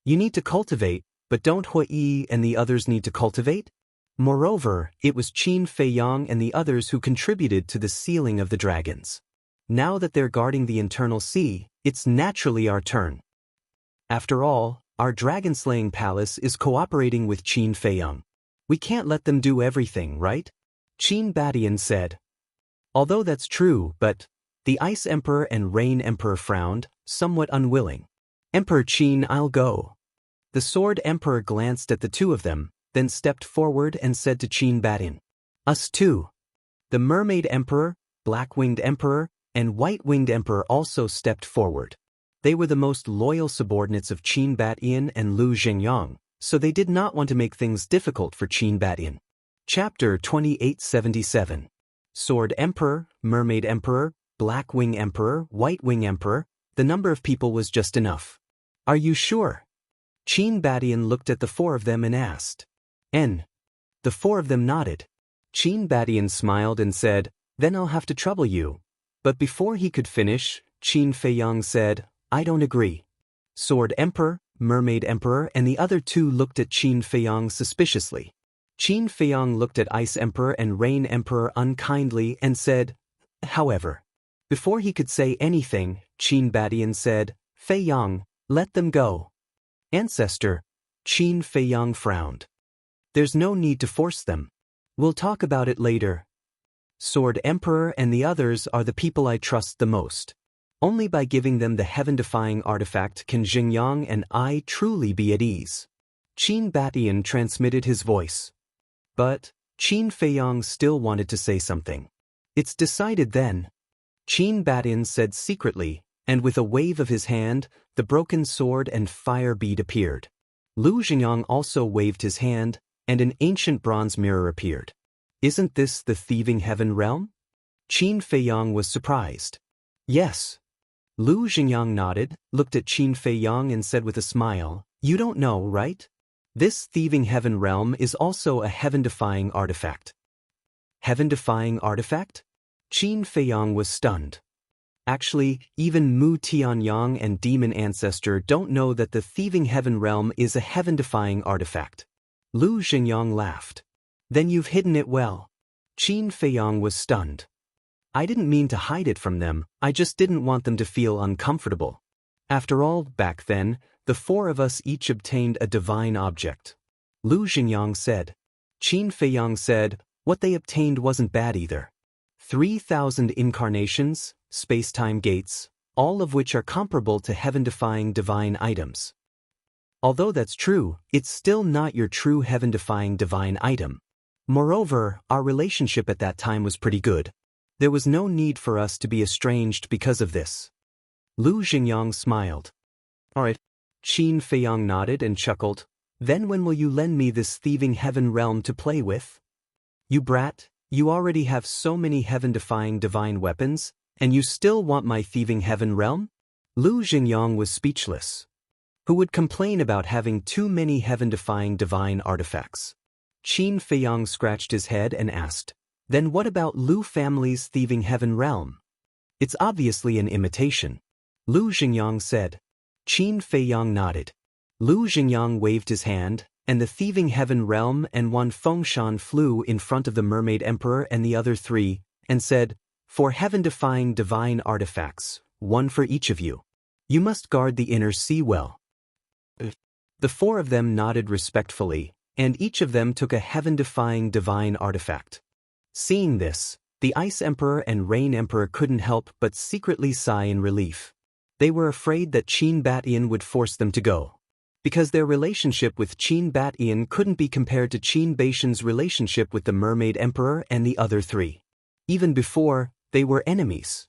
Speaker 1: "You need to cultivate, but don't Hui and the others need to cultivate?" Moreover, it was Qin Fei Yang and the others who contributed to the sealing of the dragons. Now that they're guarding the internal sea, it's naturally our turn. After all, our dragon-slaying palace is cooperating with Qin Fei Yang. We can't let them do everything, right? Qin Batian said. Although that's true, but the Ice Emperor and Rain Emperor frowned, somewhat unwilling. "Emperor Qin, I'll go." The Sword Emperor glanced at the 2 of them, then stepped forward and said to Qin Batian, "Us too." The Mermaid Emperor, Black-Winged Emperor, and White-Winged Emperor also stepped forward. They were the most loyal subordinates of Qin Batian and Lu Xingyang, so they did not want to make things difficult for Qin Batian. Chapter 2877. Sword Emperor, Mermaid Emperor, Black Wing Emperor, White Wing Emperor, the number of people was just enough. "Are you sure?" Qin Batian looked at the 4 of them and asked. The 4 of them nodded. Qin Batian smiled and said, "Then I'll have to trouble you." But before he could finish, Qin Fei Yang said, "I don't agree." Sword Emperor, Mermaid Emperor, and the other 2 looked at Qin Fei Yang suspiciously. Qin Fei Yang looked at Ice Emperor and Rain Emperor unkindly and said, "However." Before he could say anything, Qin Batian said, "Fei Yang, let them go." "Ancestor," Qin Fei Yang frowned. "There's no need to force them. We'll talk about it later. Sword Emperor and the others are the people I trust the most. Only by giving them the heaven-defying artifact can Xingyang and I truly be at ease." Qin Batian transmitted his voice. But Qin Fei Yang still wanted to say something. "It's decided then." Qin Batian said secretly, and with a wave of his hand, the broken sword and fire bead appeared. Lu Xingyang also waved his hand, and an ancient bronze mirror appeared. "Isn't this the thieving heaven realm?" Qin Fei Yang was surprised. "Yes." Lu Xingyang nodded, looked at Qin Fei Yang and said with a smile, "You don't know, right? This thieving heaven realm is also a heaven-defying artifact." "Heaven-defying artifact?" Qin Feiyang was stunned. Actually, even Mu Tianyang and Demon Ancestor don't know that the Thieving Heaven Realm is a heaven-defying artifact. Lu Xingyang laughed. Then you've hidden it well. Qin Feiyang was stunned. I didn't mean to hide it from them, I just didn't want them to feel uncomfortable. After all, back then, the four of us each obtained a divine object. Lu Xingyang said. Qin Feiyang said, what they obtained wasn't bad either. 3,000 incarnations, space-time gates, all of which are comparable to heaven-defying divine items. Although that's true, it's still not your true heaven-defying divine item. Moreover, our relationship at that time was pretty good. There was no need for us to be estranged because of this. Lu Xingyang smiled. Alright. Qin Feiyang nodded and chuckled. Then when will you lend me this Thieving Heaven Realm to play with? You brat, you already have so many heaven-defying divine weapons, and you still want my Thieving Heaven Realm? Lu Xingyang was speechless. Who would complain about having too many heaven-defying divine artifacts? Qin Feiyang scratched his head and asked, then what about Lu family's Thieving Heaven Realm? It's obviously an imitation. Lu Xingyang said. Qin Feiyang nodded. Lu Xingyang waved his hand, and the Thieving Heaven Realm and Wan Fengshan flew in front of the Mermaid Emperor and the other three, and said, for heaven-defying divine artifacts, one for each of you. You must guard the inner sea well. The four of them nodded respectfully, and each of them took a heaven-defying divine artifact. Seeing this, the Ice Emperor and Rain Emperor couldn't help but secretly sigh in relief. They were afraid that Qin Batian would force them to go. Because their relationship with Qin Batian couldn't be compared to Qin Baishan's relationship with the Mermaid Emperor and the other three. Even before, they were enemies.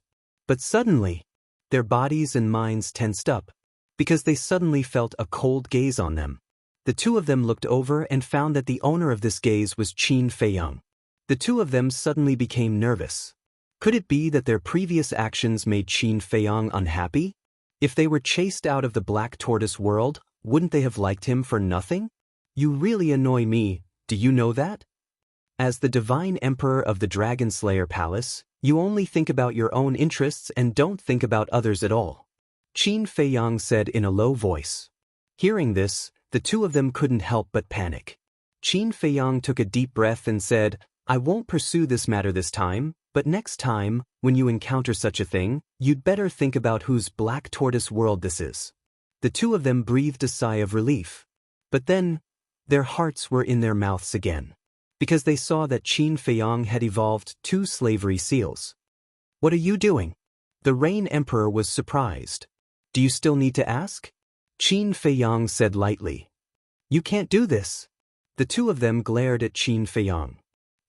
Speaker 1: But suddenly, their bodies and minds tensed up, because they suddenly felt a cold gaze on them. The two of them looked over and found that the owner of this gaze was Qin Feiyang. The two of them suddenly became nervous. Could it be that their previous actions made Qin Feiyang unhappy? If they were chased out of the Black Tortoise world, wouldn't they have liked him for nothing? You really annoy me, do you know that? As the Divine Emperor of the Dragon Slayer Palace, you only think about your own interests and don't think about others at all. Qin Feiyang said in a low voice. Hearing this, the two of them couldn't help but panic. Qin Feiyang took a deep breath and said, I won't pursue this matter this time, but next time, when you encounter such a thing, you'd better think about whose Black Tortoise world this is. The two of them breathed a sigh of relief. But then, their hearts were in their mouths again, because they saw that Qin Feiyang had evolved 2 slavery seals. What are you doing? The Rain Emperor was surprised. Do you still need to ask? Qin Feiyang said lightly. You can't do this. The two of them glared at Qin Feiyang.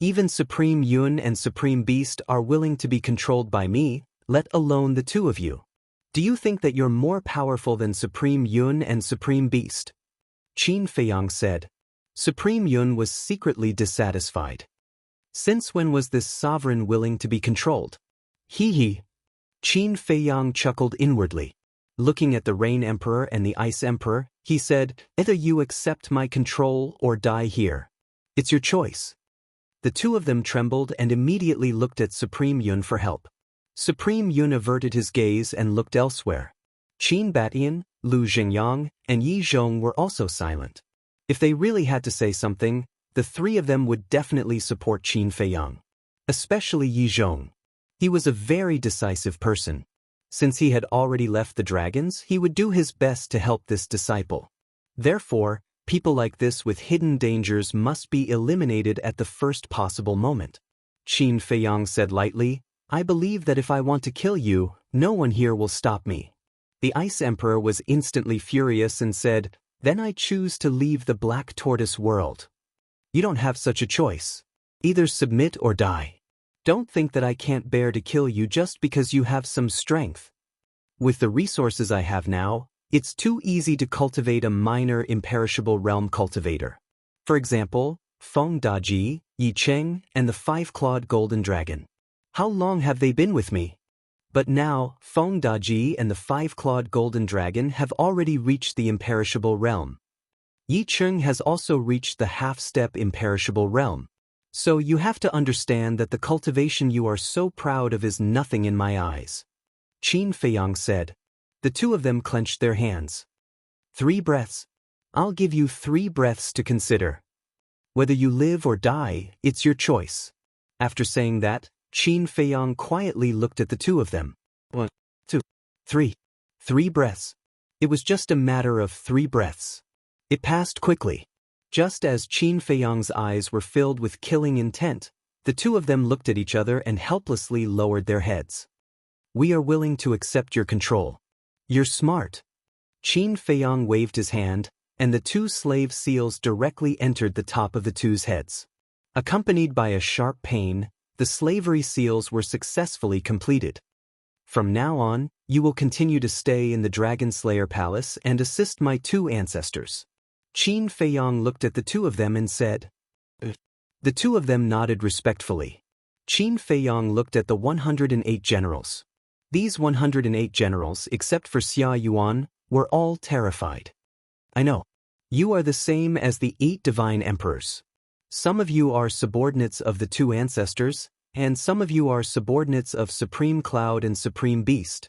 Speaker 1: Even Supreme Yun and Supreme Beast are willing to be controlled by me, let alone the two of you. Do you think that you're more powerful than Supreme Yun and Supreme Beast? Qin Feiyang said. Supreme Yun was secretly dissatisfied. Since when was this sovereign willing to be controlled? Hee. Qin Feiyang chuckled inwardly. Looking at the Rain Emperor and the Ice Emperor, he said, either you accept my control or die here. It's your choice. The two of them trembled and immediately looked at Supreme Yun for help. Supreme Yun averted his gaze and looked elsewhere. Qin Batian, Lu Xingyang, and Yi Zhong were also silent. If they really had to say something, the three of them would definitely support Qin Feiyang. Especially Yi Zhong. He was a very decisive person. Since he had already left the dragons, he would do his best to help this disciple. Therefore, people like this with hidden dangers must be eliminated at the first possible moment. Qin Feiyang said lightly, I believe that if I want to kill you, no one here will stop me. The Ice Emperor was instantly furious and said, then I choose to leave the Black Tortoise world. You don't have such a choice. Either submit or die. Don't think that I can't bear to kill you just because you have some strength. With the resources I have now, it's too easy to cultivate a minor imperishable realm cultivator. For example, Feng Daji, Yi Cheng, and the 5-clawed golden dragon. How long have they been with me? But now, Feng Daji and the 5-clawed golden dragon have already reached the imperishable realm. Yi Cheng has also reached the half-step imperishable realm. So you have to understand that the cultivation you are so proud of is nothing in my eyes. Qin Feiyang said. The two of them clenched their hands. 3 breaths. I'll give you 3 breaths to consider. Whether you live or die, it's your choice. After saying that, Qin Feiyang quietly looked at the two of them. 1, 2, 3. 3 breaths. It was just a matter of 3 breaths. It passed quickly. Just as Qin Feiyang's eyes were filled with killing intent, the two of them looked at each other and helplessly lowered their heads. We are willing to accept your control. You're smart. Qin Feiyang waved his hand, and the 2 slave seals directly entered the top of the 2's heads. Accompanied by a sharp pain, the slavery seals were successfully completed. From now on, you will continue to stay in the Dragon Slayer Palace and assist my 2 ancestors. Qin Feiyang looked at the 2 of them and said. The 2 of them nodded respectfully. Qin Feiyang looked at the 108 generals. These 108 generals, except for Xia Yuan, were all terrified. I know. You are the same as the 8 divine emperors. Some of you are subordinates of the 2 ancestors, and some of you are subordinates of Supreme Cloud and Supreme Beast.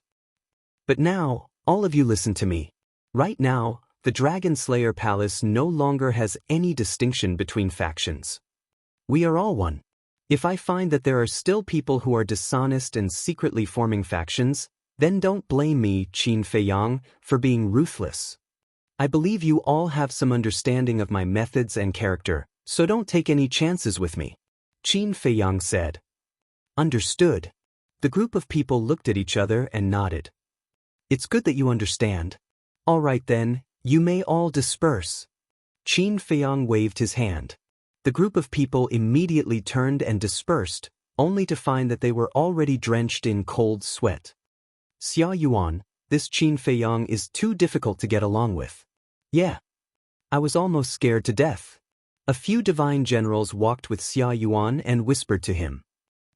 Speaker 1: But now, all of you listen to me. Right now, the Dragon Slayer Palace no longer has any distinction between factions. We are all one. If I find that there are still people who are dishonest and secretly forming factions, then don't blame me, Qin Feiyang, for being ruthless. I believe you all have some understanding of my methods and character, so don't take any chances with me. Qin Feiyang said. Understood. The group of people looked at each other and nodded. It's good that you understand. All right then, you may all disperse. Qin Feiyang waved his hand. The group of people immediately turned and dispersed, only to find that they were already drenched in cold sweat. Xia Yuan, this Qin Feiyang is too difficult to get along with. Yeah. I was almost scared to death. A few divine generals walked with Xia Yuan and whispered to him.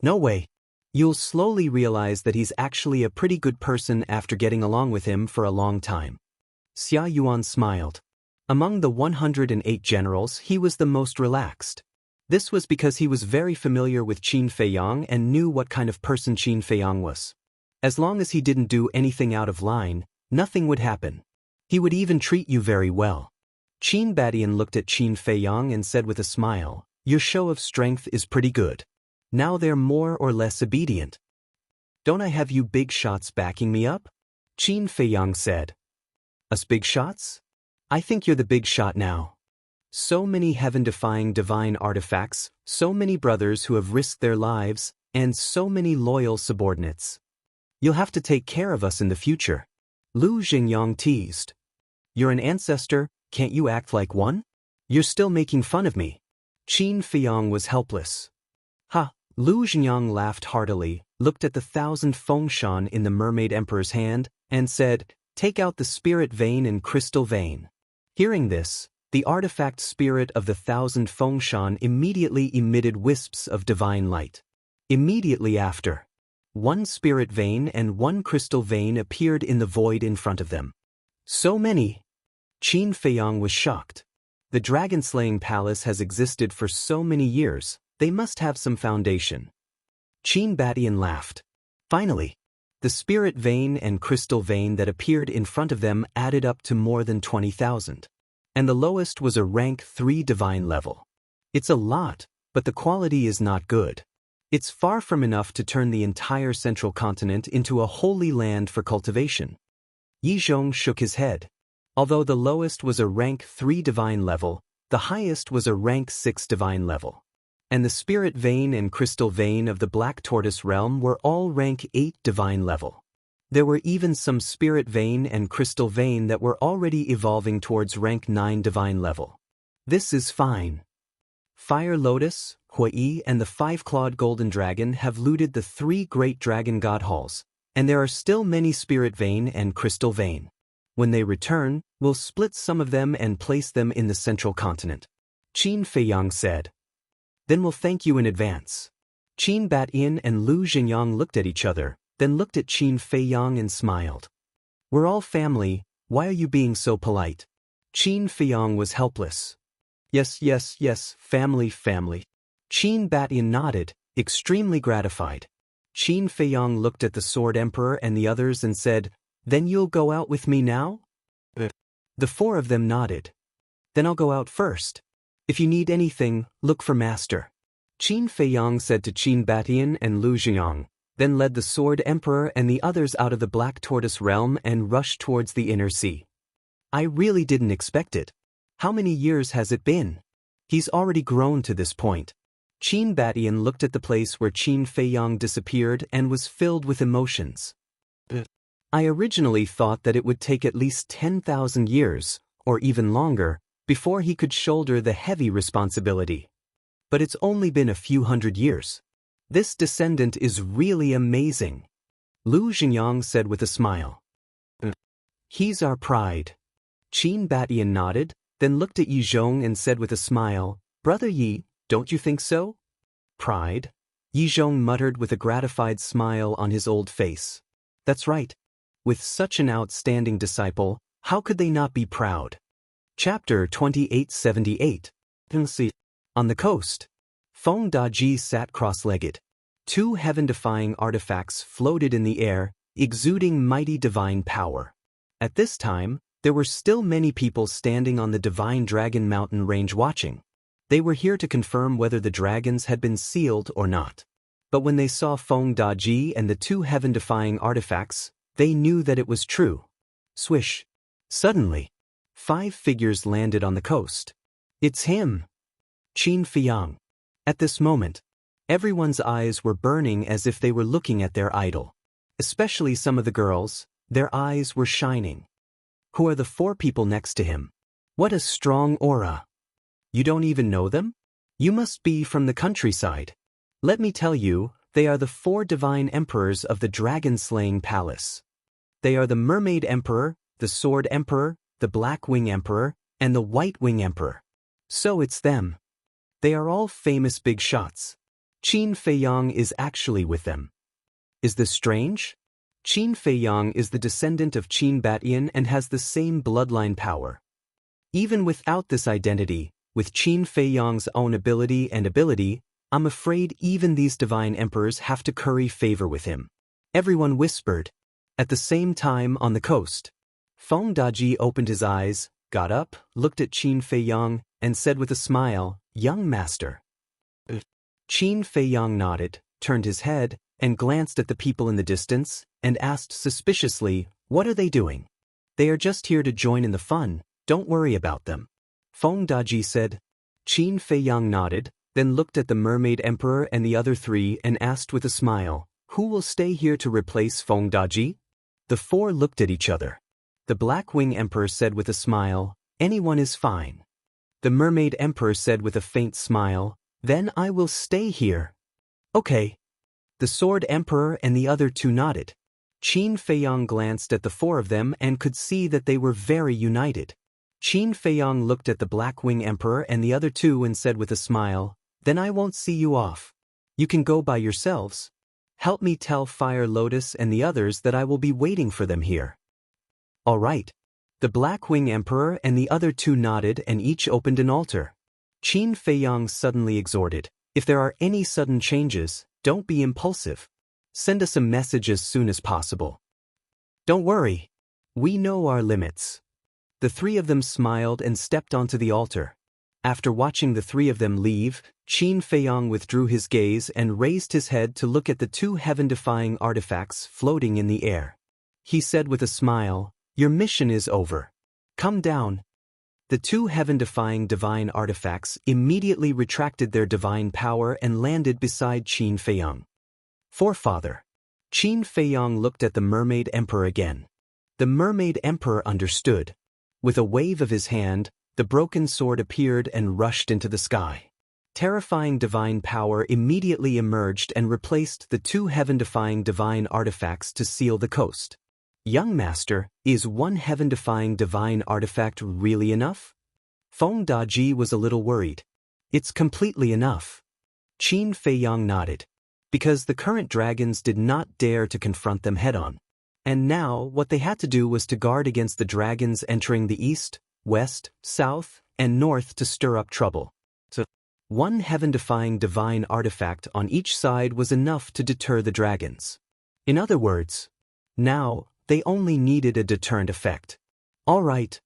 Speaker 1: No way. You'll slowly realize that he's actually a pretty good person after getting along with him for a long time. Xia Yuan smiled. Among the 108 generals, he was the most relaxed. This was because he was very familiar with Qin Feiyang and knew what kind of person Qin Feiyang was. As long as he didn't do anything out of line, nothing would happen. He would even treat you very well. Qin Badian looked at Qin Feiyang and said with a smile, your show of strength is pretty good. Now they're more or less obedient. Don't I have you big shots backing me up? Qin Feiyang said. Us big shots? I think you're the big shot now. So many heaven-defying divine artifacts, so many brothers who have risked their lives, and so many loyal subordinates. You'll have to take care of us in the future. Lu Xingyang teased. You're an ancestor, can't you act like one? You're still making fun of me. Qin Feiyang was helpless. Ha! Lu Xingyang laughed heartily, looked at the 1,000 fengshan in the Mermaid Emperor's hand, and said, take out the spirit vein and crystal vein. Hearing this, the artifact spirit of the 1,000 fengshan immediately emitted wisps of divine light. Immediately after, 1 spirit vein and 1 crystal vein appeared in the void in front of them. So many! Qin Feiyang was shocked. The dragon-slaying palace has existed for so many years, they must have some foundation. Qin Badian laughed. Finally, the spirit vein and crystal vein that appeared in front of them added up to more than 20,000. And the lowest was a rank 3 divine level. It's a lot, but the quality is not good. It's far from enough to turn the entire central continent into a holy land for cultivation. Yi Zhong shook his head. Although the lowest was a rank 3 divine level, the highest was a rank 6 divine level. And the spirit vein and crystal vein of the Black Tortoise realm were all rank 8 divine level. There were even some spirit vein and crystal vein that were already evolving towards rank 9 divine level. This is fine. Fire Lotus, Hui, and the 5-clawed golden dragon have looted the 3 great dragon god halls, and there are still many spirit vein and crystal vein. When they return, we'll split some of them and place them in the central continent. Qin Feiyang said. Then we'll thank you in advance. Qin Badian and Lu Xingyang looked at each other, then looked at Qin Feiyang and smiled. We're all family, why are you being so polite? Qin Feiyang was helpless. Yes, family. Qin Batian nodded, extremely gratified. Qin Feiyong looked at the Sword Emperor and the others and said, "Then you'll go out with me now?" The four of them nodded. "Then I'll go out first. If you need anything, look for Master." Qin Feiyong said to Qin Batian and Lu Jiang, then led the Sword Emperor and the others out of the Black Tortoise realm and rushed towards the inner sea. I really didn't expect it. How many years has it been? He's already grown to this point. Qin Batian looked at the place where Qin Feiyong disappeared and was filled with emotions. I originally thought that it would take at least 10,000 years, or even longer, before he could shoulder the heavy responsibility. But it's only been a few hundred years. This descendant is really amazing, Lu Jiang said with a smile. He's our pride. Qin Batian nodded, then looked at Yi Zhong and said with a smile, "Brother Yi, don't you think so?" Pride? Yi Zhong muttered with a gratified smile on his old face. That's right. With such an outstanding disciple, how could they not be proud? Chapter 2878. On the coast, Feng Daji sat cross-legged. Two heaven-defying artifacts floated in the air, exuding mighty divine power. At this time, there were still many people standing on the Divine Dragon Mountain range watching. They were here to confirm whether the dragons had been sealed or not. But when they saw Feng Daji and the two heaven-defying artifacts, they knew that it was true. Swish. Suddenly, 5 figures landed on the coast. It's him! Qin Feiyong. At this moment, everyone's eyes were burning as if they were looking at their idol. Especially some of the girls, their eyes were shining. Who are the 4 people next to him? What a strong aura! You don't even know them? You must be from the countryside. Let me tell you, they are the 4 divine emperors of the dragon-slaying palace. They are the Mermaid Emperor, the Sword Emperor, the Black Wing Emperor, and the White Wing Emperor. So it's them. They are all famous big shots. Qin Feiyong is actually with them. Is this strange? Qin Feiyong is the descendant of Qin Batian and has the same bloodline power. Even without this identity, with Qin Feiyong's own ability, I'm afraid even these divine emperors have to curry favor with him. Everyone whispered. At the same time on the coast, Feng Daji opened his eyes, got up, looked at Qin Feiyong, and said with a smile, "Young master." Qin Feiyong nodded, turned his head, and glanced at the people in the distance, and asked suspiciously, "What are they doing?" "They are just here to join in the fun, don't worry about them," Feng Daji said. Qin Feiyong nodded, then looked at the Mermaid Emperor and the other 3 and asked with a smile, "Who will stay here to replace Feng Daji?" The 4 looked at each other. The Black Wing Emperor said with a smile, "Anyone is fine." The Mermaid Emperor said with a faint smile, "Then I will stay here." "Okay." The Sword Emperor and the other 2 nodded. Qin Feiyong glanced at the 4 of them and could see that they were very united. Qin Feiyong looked at the Black Wing Emperor and the other 2 and said with a smile, "Then I won't see you off. You can go by yourselves. Help me tell Fire Lotus and the others that I will be waiting for them here." "All right." The Black Wing Emperor and the other 2 nodded and each opened an altar. Qin Feiyong suddenly exhorted, "If there are any sudden changes, don't be impulsive. Send us a message as soon as possible. Don't worry. We know our limits." The 3 of them smiled and stepped onto the altar. After watching the 3 of them leave, Qin Feiyong withdrew his gaze and raised his head to look at the 2 heaven-defying artifacts floating in the air. He said with a smile, "Your mission is over. Come down." The 2 heaven-defying divine artifacts immediately retracted their divine power and landed beside Qin Feiyong. "Forefather." Qin Feiyong looked at the Mermaid Emperor again. The Mermaid Emperor understood. With a wave of his hand, the broken sword appeared and rushed into the sky. Terrifying divine power immediately emerged and replaced the 2 heaven-defying divine artifacts to seal the coast. "Young master, is 1 heaven-defying divine artifact really enough?" Feng Daji was a little worried. "It's completely enough." Qin Feiyong nodded. Because the current dragons did not dare to confront them head-on. And now, what they had to do was to guard against the dragons entering the east, west, south, and north to stir up trouble. So, One heaven-defying divine artifact on each side was enough to deter the dragons. In other words, now, they only needed a deterrent effect. All right.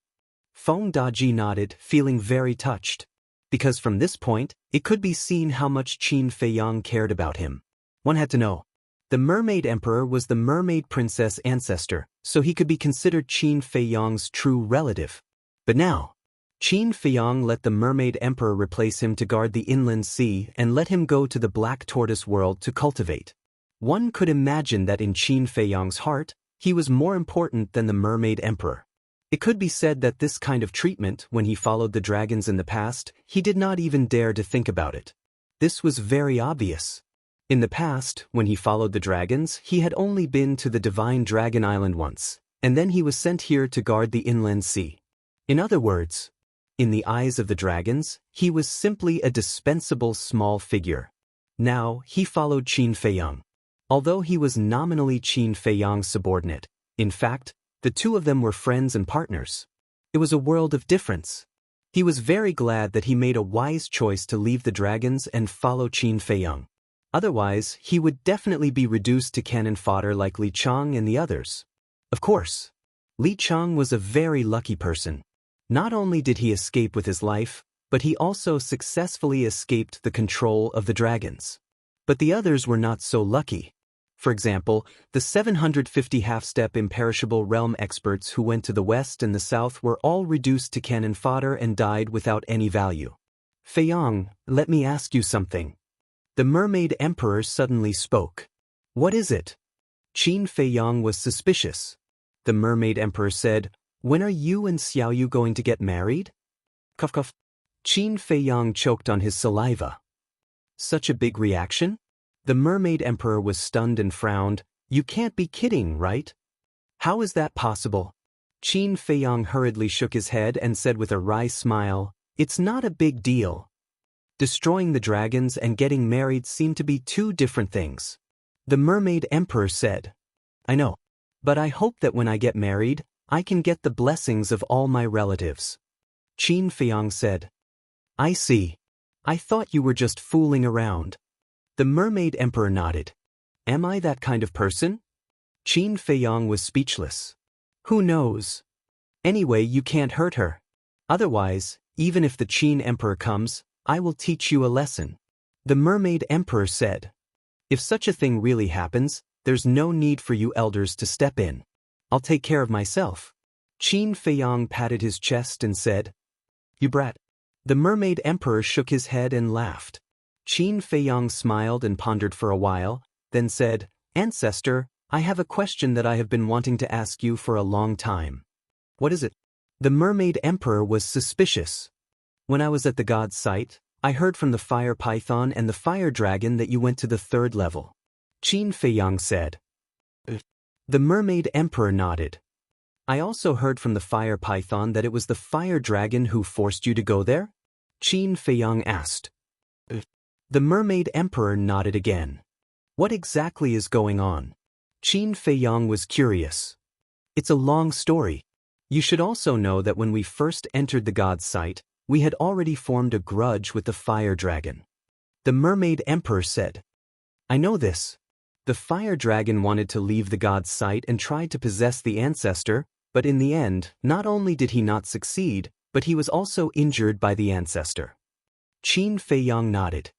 Speaker 1: Feng Daji nodded, feeling very touched. Because from this point, it could be seen how much Qin Feiyang cared about him. One had to know. The Mermaid Emperor was the Mermaid Princess ancestor, so he could be considered Qin Feiyang's true relative. But now, Qin Feiyang let the Mermaid Emperor replace him to guard the inland sea and let him go to the Black Tortoise world to cultivate. One could imagine that in Qin Feiyang's heart, he was more important than the Mermaid Emperor. It could be said that this kind of treatment, when he followed the dragons in the past, he did not even dare to think about it. This was very obvious. In the past, when he followed the dragons, he had only been to the Divine Dragon Island once, and then he was sent here to guard the inland sea. In other words, in the eyes of the dragons, he was simply a dispensable small figure. Now, he followed Qin Feiyang. Although he was nominally Qin Feiyang's subordinate, in fact, the two of them were friends and partners. It was a world of difference. He was very glad that he made a wise choice to leave the dragons and follow Qin Feiyang. Otherwise, he would definitely be reduced to cannon fodder like Li Chang and the others. Of course, Li Chang was a very lucky person. Not only did he escape with his life, but he also successfully escaped the control of the dragons. But the others were not so lucky. For example, the 750 half-step imperishable realm experts who went to the west and the south were all reduced to cannon fodder and died without any value. Feiyang, let me ask you something. The Mermaid Emperor suddenly spoke. What is it? Qin Feiyang was suspicious. The Mermaid Emperor said, when are you and Xiaoyu going to get married? Cough cough. Qin Feiyang choked on his saliva. Such a big reaction? The Mermaid Emperor was stunned and frowned. You can't be kidding, right? How is that possible? Qin Feiyang hurriedly shook his head and said with a wry smile, it's not a big deal. Destroying the dragons and getting married seem to be two different things. The Mermaid Emperor said, I know, but I hope that when I get married, I can get the blessings of all my relatives. Qin Feiyang said, I see. I thought you were just fooling around. The Mermaid Emperor nodded. Am I that kind of person? Qin Feiyang was speechless. Who knows? Anyway, you can't hurt her. Otherwise, even if the Qin Emperor comes, I will teach you a lesson. The Mermaid Emperor said. If such a thing really happens, there's no need for you elders to step in. I'll take care of myself. Qin Feiyang patted his chest and said, You brat. The Mermaid Emperor shook his head and laughed. Qin Feiyang smiled and pondered for a while, then said, Ancestor, I have a question that I have been wanting to ask you for a long time. What is it? The Mermaid Emperor was suspicious. When I was at the god's site, I heard from the fire python and the fire dragon that you went to the 3rd level. Qin Feiyang said. The Mermaid Emperor nodded. I also heard from the fire python that it was the fire dragon who forced you to go there? Qin Feiyang asked. The Mermaid Emperor nodded again. What exactly is going on? Qin Feiyang was curious. It's a long story. You should also know that when we first entered the god's site, we had already formed a grudge with the fire dragon. The Mermaid Emperor said. I know this. The fire dragon wanted to leave the god's site and tried to possess the ancestor, but in the end, not only did he not succeed, but he was also injured by the ancestor. Qin Feiyang nodded.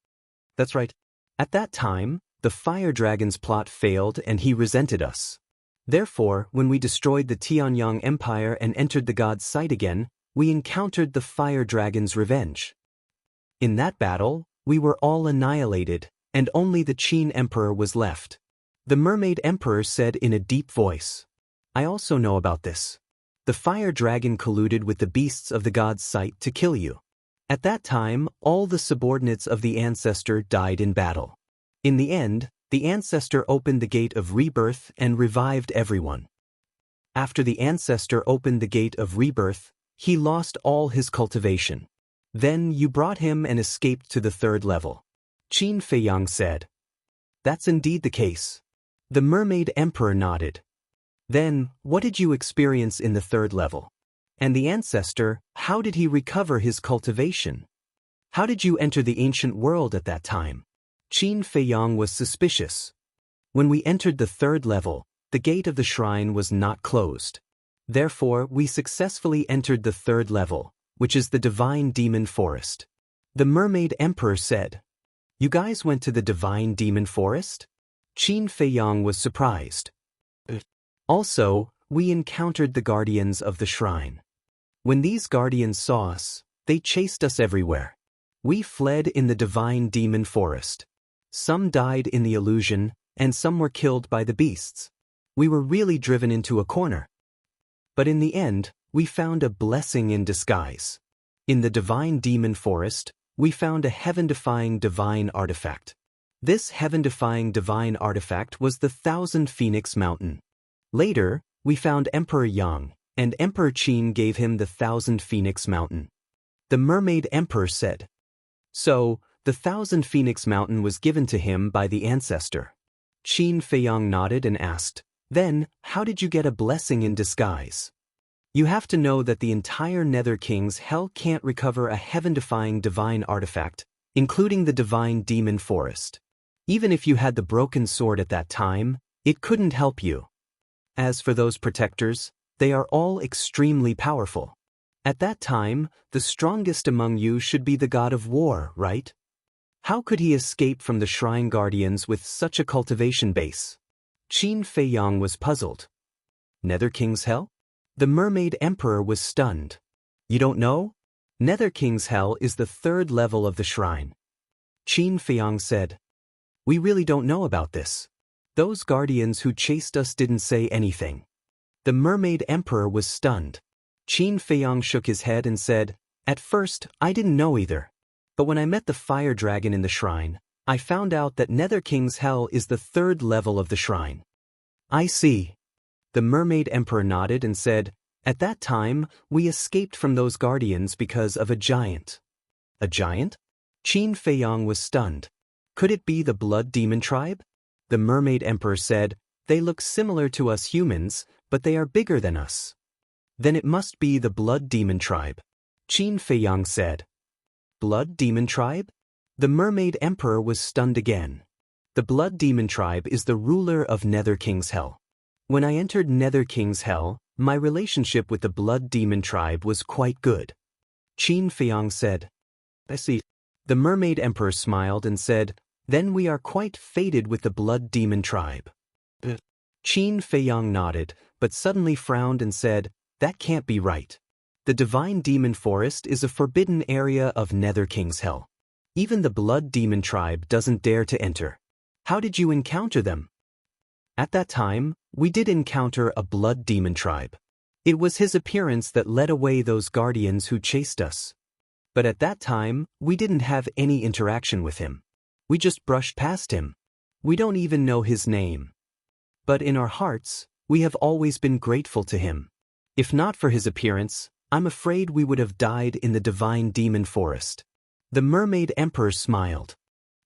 Speaker 1: That's right. At that time, the fire dragon's plot failed and he resented us. Therefore, when we destroyed the Tianyang Empire and entered the god's site again, we encountered the fire dragon's revenge. In that battle, we were all annihilated, and only the Qin Emperor was left. The Mermaid Emperor said in a deep voice. I also know about this. The fire dragon colluded with the beasts of the god's site to kill you. At that time, all the subordinates of the ancestor died in battle. In the end, the ancestor opened the gate of rebirth and revived everyone. After the ancestor opened the gate of rebirth, he lost all his cultivation. Then you brought him and escaped to the 3rd level. Qin Feiyang said. That's indeed the case. The Mermaid Emperor nodded. Then, what did you experience in the 3rd level? And the ancestor, how did he recover his cultivation? How did you enter the ancient world at that time? Qin Feiyang was suspicious. When we entered the third level, the gate of the shrine was not closed. Therefore, we successfully entered the third level, which is the Divine Demon Forest. The Mermaid Emperor said, "You guys went to the Divine Demon Forest?" Qin Feiyang was surprised. Also, we encountered the guardians of the shrine. When these guardians saw us, they chased us everywhere. We fled in the Divine Demon Forest. Some died in the illusion, and some were killed by the beasts. We were really driven into a corner. But in the end, we found a blessing in disguise. In the Divine Demon Forest, we found a heaven-defying divine artifact. This heaven-defying divine artifact was the 1,000 Phoenix Mountain. Later, we found Emperor Yang, and Emperor Qin gave him the 1,000 Phoenix Mountain. The Mermaid Emperor said. So, the 1,000 Phoenix Mountain was given to him by the ancestor. Qin Feiyang nodded and asked, "Then, how did you get a blessing in disguise?" You have to know that the entire Nether King's hell can't recover a heaven-defying divine artifact, including the Divine Demon Forest. Even if you had the broken sword at that time, it couldn't help you. As for those protectors, they are all extremely powerful. At that time, the strongest among you should be the god of war, right? How could he escape from the shrine guardians with such a cultivation base? Qin Feiyang was puzzled. Nether King's hell? The Mermaid Emperor was stunned. You don't know? Nether King's hell is the third level of the shrine. Qin Feiyang said, "We really don't know about this. Those guardians who chased us didn't say anything." The Mermaid Emperor was stunned. Qin Feiyang shook his head and said, "At first, I didn't know either. But when I met the fire dragon in the shrine, I found out that Nether King's hell is the third level of the shrine." I see. The Mermaid Emperor nodded and said, "At that time, we escaped from those guardians because of a giant." A giant? Qin Feiyang was stunned. Could it be the Blood Demon tribe? The Mermaid Emperor said, "They look similar to us humans, but they are bigger than us." Then it must be the Blood Demon tribe. Qin Feiyang said. Blood Demon tribe? The Mermaid Emperor was stunned again. The Blood Demon tribe is the ruler of Nether King's hell. When I entered Nether King's hell, my relationship with the Blood Demon tribe was quite good. Qin Feiyang said. I see. The Mermaid Emperor smiled and said, "Then we are quite fated with the Blood Demon tribe." Qin Feiyang nodded, but suddenly frowned and said, "That can't be right. The Divine Demon Forest is a forbidden area of Nether King's hell. Even the Blood Demon tribe doesn't dare to enter. How did you encounter them?" At that time, we did encounter a Blood Demon tribe. It was his appearance that led away those guardians who chased us. But at that time, we didn't have any interaction with him. We just brushed past him. We don't even know his name. But in our hearts, we have always been grateful to him. If not for his appearance, I'm afraid we would have died in the Divine Demon Forest. The Mermaid Emperor smiled.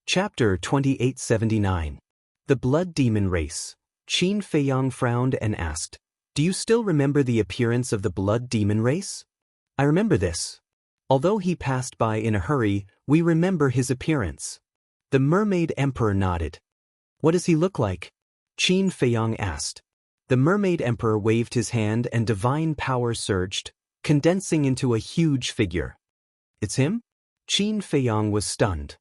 Speaker 1: Chapter 2879. The Blood Demon Race. Qin Feiyang frowned and asked, "Do you still remember the appearance of the Blood Demon Race?" "I remember this. Although he passed by in a hurry, we remember his appearance." The Mermaid Emperor nodded. "What does he look like?" Qin Feiyang asked. The Mermaid Emperor waved his hand and divine power surged, condensing into a huge figure. "It's him?" Qin Feiyang was stunned.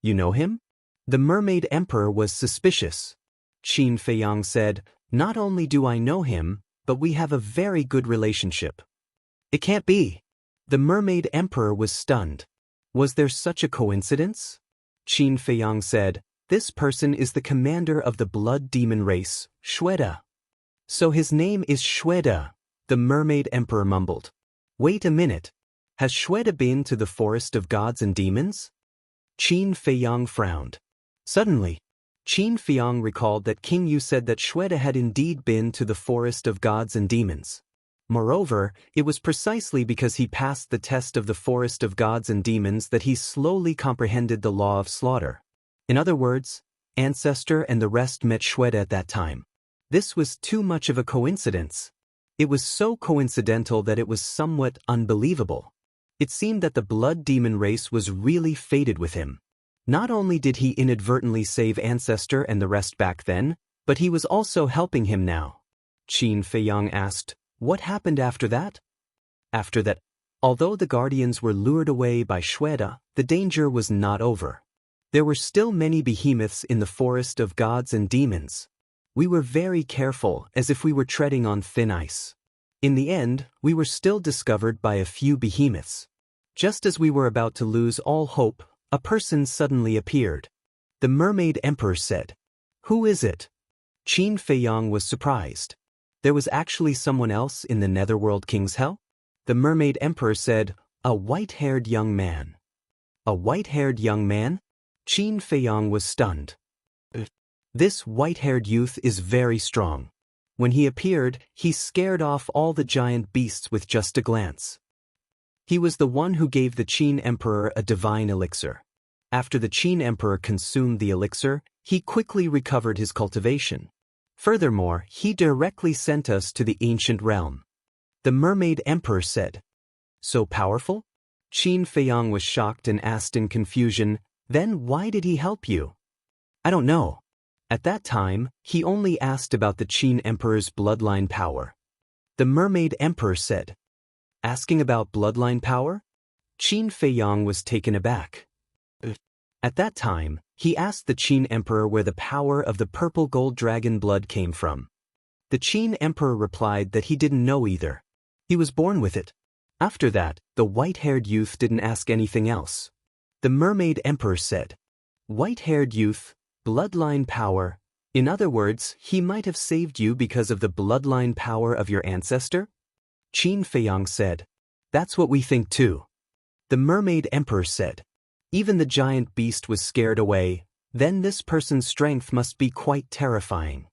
Speaker 1: "You know him?" The Mermaid Emperor was suspicious. Qin Feiyang said, "Not only do I know him, but we have a very good relationship." "It can't be." The Mermaid Emperor was stunned. Was there such a coincidence? Qin Feiyang said, "This person is the commander of the Blood Demon race, Shweta." "So his name is Shweta," the Mermaid Emperor mumbled. "Wait a minute. Has Shweta been to the Forest of Gods and Demons?" Qin Feiyang frowned. Suddenly, Qin Feiyang recalled that King Yu said that Shweta had indeed been to the Forest of Gods and Demons. Moreover, it was precisely because he passed the test of the Forest of Gods and Demons that he slowly comprehended the law of slaughter. In other words, Ancestor and the rest met Shweta at that time. This was too much of a coincidence. It was so coincidental that it was somewhat unbelievable. It seemed that the blood demon race was really fated with him. Not only did he inadvertently save Ancestor and the rest back then, but he was also helping him now. Qin Feiyang asked, "What happened after that?" After that, although the guardians were lured away by Shweta, the danger was not over. There were still many behemoths in the forest of gods and demons. We were very careful, as if we were treading on thin ice. In the end, we were still discovered by a few behemoths. Just as we were about to lose all hope, a person suddenly appeared. The Mermaid Emperor said, "Who is it?" Qin Feiyang was surprised. There was actually someone else in the Netherworld King's Hell? The Mermaid Emperor said, "A white-haired young man." A white-haired young man? Qin Feiyang was stunned. This white-haired youth is very strong. When he appeared, he scared off all the giant beasts with just a glance. He was the one who gave the Qin Emperor a divine elixir. After the Qin Emperor consumed the elixir, he quickly recovered his cultivation. Furthermore, he directly sent us to the ancient realm. The Mermaid Emperor said, "So powerful?" Qin Feiyang was shocked and asked in confusion, "Then why did he help you?" "I don't know." At that time, he only asked about the Qin Emperor's bloodline power. The Mermaid Emperor said, "Asking about bloodline power?" Qin Feiyang was taken aback. At that time, he asked the Qin Emperor where the power of the purple gold dragon blood came from. The Qin Emperor replied that he didn't know either. He was born with it. After that, the white-haired youth didn't ask anything else. The Mermaid Emperor said, "White-haired youth, bloodline power. In other words, he might have saved you because of the bloodline power of your ancestor?" Qin Feiyang said, "That's what we think too." The Mermaid Emperor said, "Even the giant beast was scared away, then this person's strength must be quite terrifying.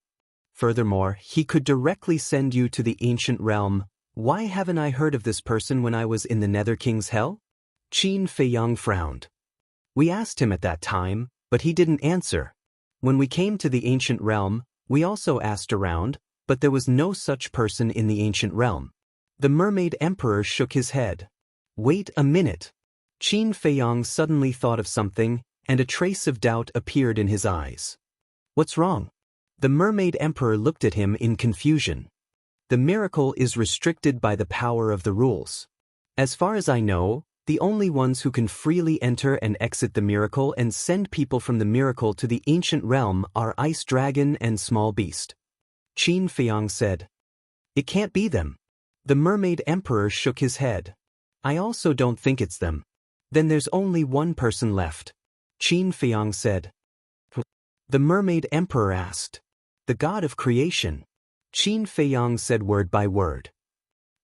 Speaker 1: Furthermore, he could directly send you to the ancient realm. Why haven't I heard of this person when I was in the Nether King's Hell?" Qin Feiyang frowned. "We asked him at that time, but he didn't answer. When we came to the ancient realm, we also asked around, but there was no such person in the ancient realm." The Mermaid Emperor shook his head. "Wait a minute." Qin Feiyang suddenly thought of something, and a trace of doubt appeared in his eyes. "What's wrong?" The Mermaid Emperor looked at him in confusion. "The miracle is restricted by the power of the rules. As far as I know, the only ones who can freely enter and exit the miracle and send people from the miracle to the ancient realm are Ice Dragon and Small Beast." Qin Feiyang said, "It can't be them." The Mermaid Emperor shook his head. "I also don't think it's them." "Then there's only one person left," Qin Feiyang said. The Mermaid Emperor asked, "The God of Creation?" Qin Feiyang said word by word.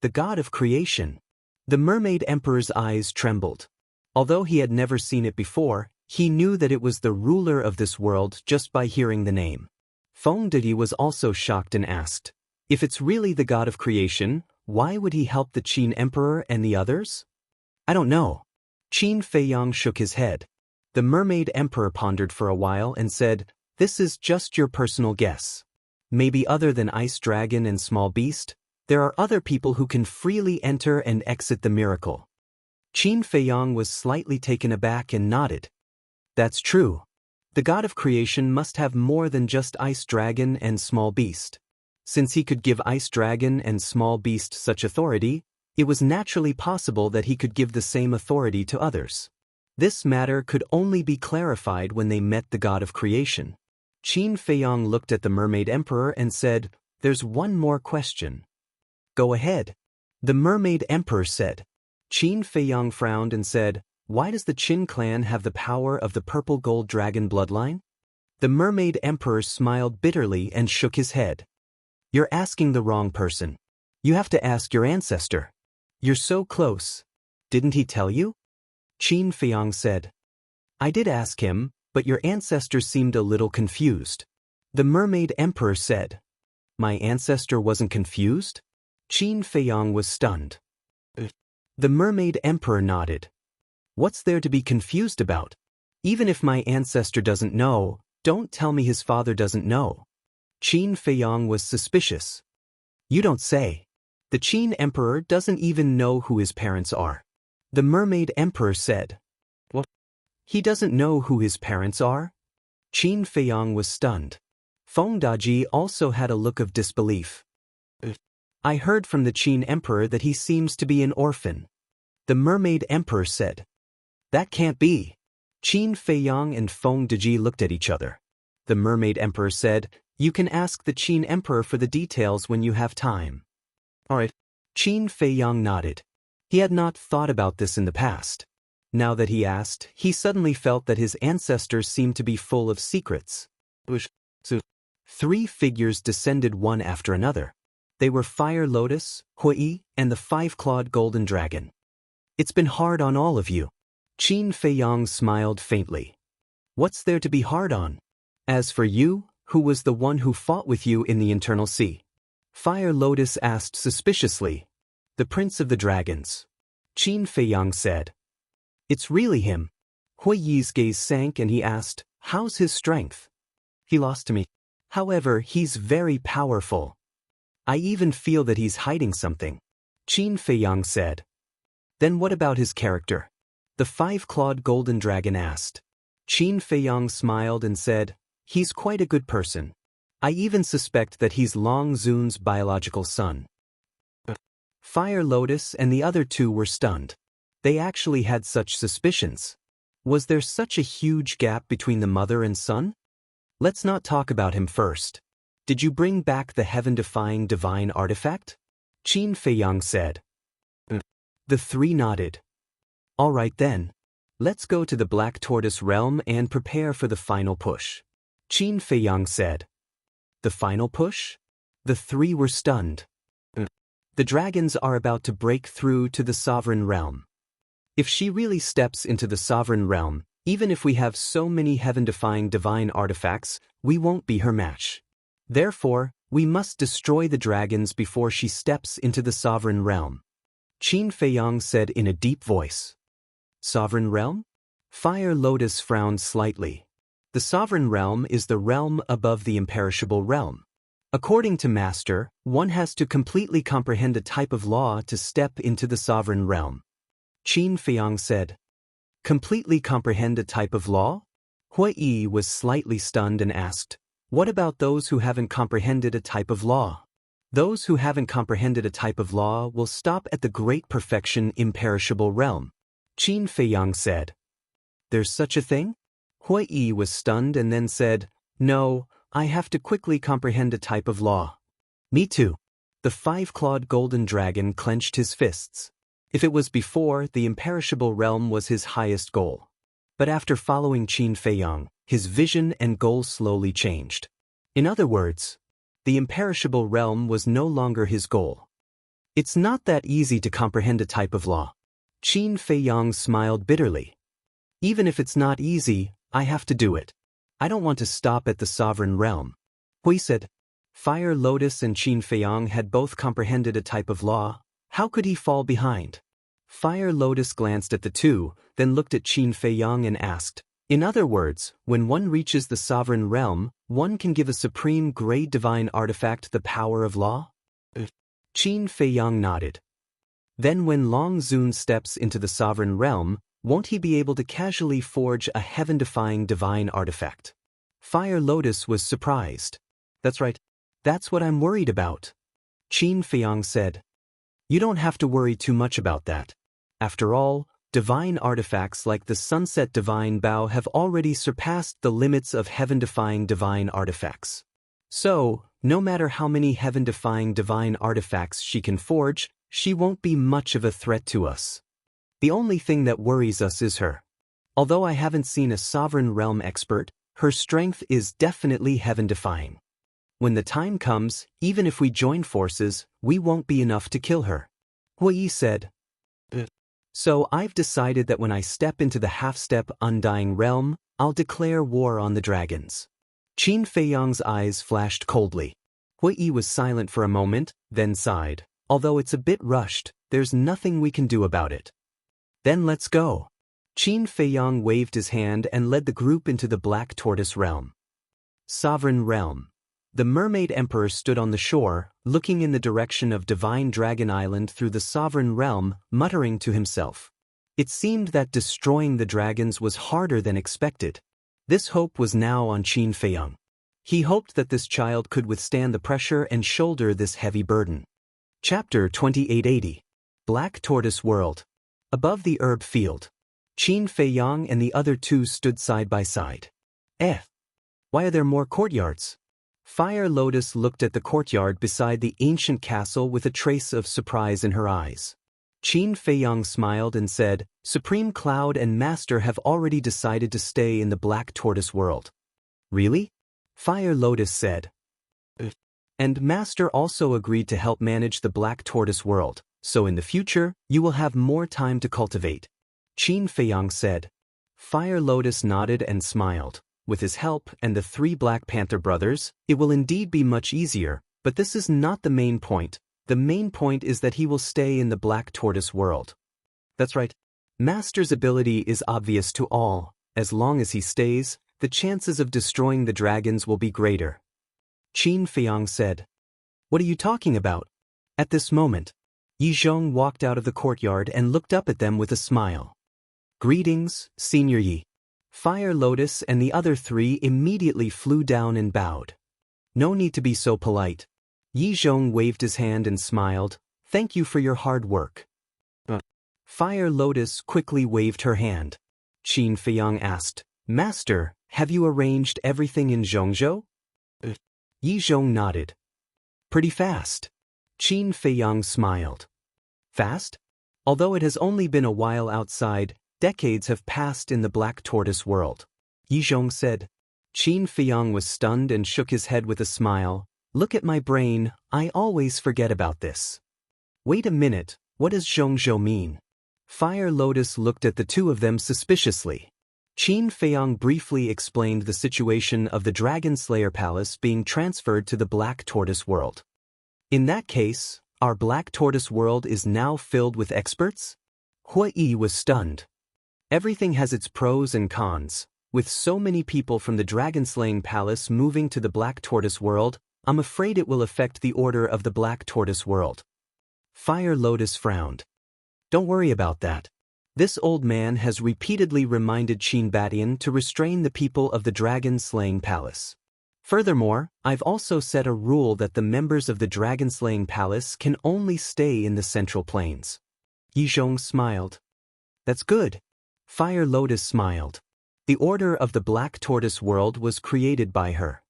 Speaker 1: "The God of Creation." The Mermaid Emperor's eyes trembled. Although he had never seen it before, he knew that it was the ruler of this world just by hearing the name. Feng Didi was also shocked and asked, "If it's really the God of Creation, why would he help the Qin Emperor and the others?" "I don't know." Qin Feiyang shook his head. The Mermaid Emperor pondered for a while and said, "This is just your personal guess. Maybe other than Ice Dragon and Small Beast, there are other people who can freely enter and exit the miracle." Qin Feiyang was slightly taken aback and nodded. "That's true. The God of Creation must have more than just Ice Dragon and Small Beast. Since he could give Ice Dragon and Small Beast such authority, it was naturally possible that he could give the same authority to others. This matter could only be clarified when they met the God of Creation." Qin Feiyang looked at the Mermaid Emperor and said, "There's one more question." "Go ahead." The Mermaid Emperor said. Qin Feiyang frowned and said, "Why does the Qin clan have the power of the purple gold dragon bloodline?" The Mermaid Emperor smiled bitterly and shook his head. "You're asking the wrong person. You have to ask your ancestor. You're so close. Didn't he tell you?" Qin Feiyang said, "I did ask him, but your ancestor seemed a little confused." The Mermaid Emperor said, "My ancestor wasn't confused?" Qin Feiyang was stunned. The Mermaid Emperor nodded. "What's there to be confused about? Even if my ancestor doesn't know, don't tell me his father doesn't know." Qin Feiyang was suspicious. "You don't say. The Qin Emperor doesn't even know who his parents are." The Mermaid Emperor said. What? He doesn't know who his parents are? Qin Feiyang was stunned. Feng Daji also had a look of disbelief. I heard from the Qin Emperor that he seems to be an orphan. The Mermaid Emperor said. That can't be. Qin Feiyang and Feng Daji looked at each other. The Mermaid Emperor said, You can ask the Qin Emperor for the details when you have time. Alright. Qin Feiyang nodded. He had not thought about this in the past. Now that he asked, he suddenly felt that his ancestors seemed to be full of secrets. So, 3 figures descended one after another. They were Fire Lotus, Hui, and the 5-clawed golden dragon. It's been hard on all of you. Qin Feiyang smiled faintly. What's there to be hard on? As for you, who was the one who fought with you in the Internal Sea? Fire Lotus asked suspiciously. The Prince of the Dragons. Qin Feiyang said. It's really him. Hui Yi's gaze sank and he asked, How's his strength? He lost to me. However, he's very powerful. I even feel that he's hiding something. Qin Feiyang said. Then what about his character? The 5-clawed golden dragon asked. Qin Feiyang smiled and said, He's quite a good person. I even suspect that he's Long Zun's biological son. Fire Lotus and the other 2 were stunned. They actually had such suspicions. Was there such a huge gap between the mother and son? Let's not talk about him first. Did you bring back the heaven-defying divine artifact? Qin Feiyang said. The 3 nodded. All right then. Let's go to the Black Tortoise realm and prepare for the final push. Qin Feiyang said. The final push? The 3 were stunned. The dragons are about to break through to the sovereign realm. If she really steps into the sovereign realm, even if we have so many heaven-defying divine artifacts, we won't be her match. Therefore, we must destroy the dragons before she steps into the sovereign realm. Qin Feiyang said in a deep voice. Sovereign realm? Fire Lotus frowned slightly. The sovereign realm is the realm above the imperishable realm. According to Master, one has to completely comprehend a type of law to step into the sovereign realm. Qin Feiyang said. Completely comprehend a type of law? Hui Yi was slightly stunned and asked, What about those who haven't comprehended a type of law? Those who haven't comprehended a type of law will stop at the great perfection imperishable realm. Qin Feiyang said. There's such a thing? Hui Yi was stunned and then said, No, I have to quickly comprehend a type of law. Me too. The 5-clawed golden dragon clenched his fists. If it was before, the imperishable realm was his highest goal. But after following Qin Feiyang, his vision and goal slowly changed. In other words, the imperishable realm was no longer his goal. It's not that easy to comprehend a type of law. Qin Feiyang smiled bitterly. Even if it's not easy, I have to do it. I don't want to stop at the sovereign realm. Hui said. Fire Lotus and Qin Feiyang had both comprehended a type of law. How could he fall behind? Fire Lotus glanced at the 2, then looked at Qin Feiyang and asked, In other words, when one reaches the sovereign realm, one can give a supreme grade divine artifact the power of law? Qin Feiyang nodded. Then when Long Zun steps into the sovereign realm, won't he be able to casually forge a heaven-defying divine artifact? Fire Lotus was surprised. That's right. That's what I'm worried about. Qin Feiyang said. You don't have to worry too much about that. After all, divine artifacts like the Sunset Divine Bow have already surpassed the limits of heaven-defying divine artifacts. So, no matter how many heaven-defying divine artifacts she can forge, she won't be much of a threat to us. The only thing that worries us is her. Although I haven't seen a sovereign realm expert, her strength is definitely heaven-defying. When the time comes, even if we join forces, we won't be enough to kill her. Hui Yi said. So I've decided that when I step into the half-step undying realm, I'll declare war on the dragons. Qin Feiyang's eyes flashed coldly. Hui Yi was silent for a moment, then sighed. Although it's a bit rushed, there's nothing we can do about it. Then let's go. Qin Feiyang waved his hand and led the group into the Black Tortoise realm. Sovereign realm. The Mermaid Emperor stood on the shore, looking in the direction of Divine Dragon Island through the sovereign realm, muttering to himself. It seemed that destroying the dragons was harder than expected. This hope was now on Qin Feiyang. He hoped that this child could withstand the pressure and shoulder this heavy burden. Chapter 2880. Black Tortoise World. Above the herb field, Qin Feiyang and the other two stood side by side. Why are there more courtyards? Fire Lotus looked at the courtyard beside the ancient castle with a trace of surprise in her eyes. Qin Feiyang smiled and said, Supreme Cloud and Master have already decided to stay in the Black Tortoise World. Really? Fire Lotus said. And Master also agreed to help manage the Black Tortoise World, so in the future, you will have more time to cultivate. Qin Feiyang said. Fire Lotus nodded and smiled. With his help and the 3 Black Panther brothers, it will indeed be much easier, but this is not the main point. The main point is that he will stay in the Black Tortoise World. That's right. Master's ability is obvious to all. As long as he stays, the chances of destroying the dragons will be greater. Qin Feiyang said. What are you talking about? At this moment, Yi Zhong walked out of the courtyard and looked up at them with a smile. Greetings, Senior Yi. Fire Lotus and the other 3 immediately flew down and bowed. No need to be so polite. Yi Zhong waved his hand and smiled. Thank you for your hard work. Fire Lotus quickly waved her hand. Qin Feiyang asked, Master, have you arranged everything in Zhongzhou? Yi Zhong nodded. Pretty fast. Qin Feiyang smiled. Fast? Although it has only been a while outside, decades have passed in the Black Tortoise World. Yi Zhong said. Qin Feiyang was stunned and shook his head with a smile. Look at my brain, I always forget about this. Wait a minute, what does Zhongzhou mean? Fire Lotus looked at the two of them suspiciously. Qin Feiyang briefly explained the situation of the Dragon Slayer Palace being transferred to the Black Tortoise World. In that case, our Black Tortoise World is now filled with experts? Hua Yi was stunned. Everything has its pros and cons. With so many people from the Dragon Slaying Palace moving to the Black Tortoise World, I'm afraid it will affect the order of the Black Tortoise World. Fire Lotus frowned. Don't worry about that. This old man has repeatedly reminded Qin Batian to restrain the people of the Dragon Slaying Palace. Furthermore, I've also set a rule that the members of the Dragon Slaying Palace can only stay in the Central Plains. Yi Zhong smiled. That's good. Fire Lotus smiled. The order of the Black Tortoise World was created by her.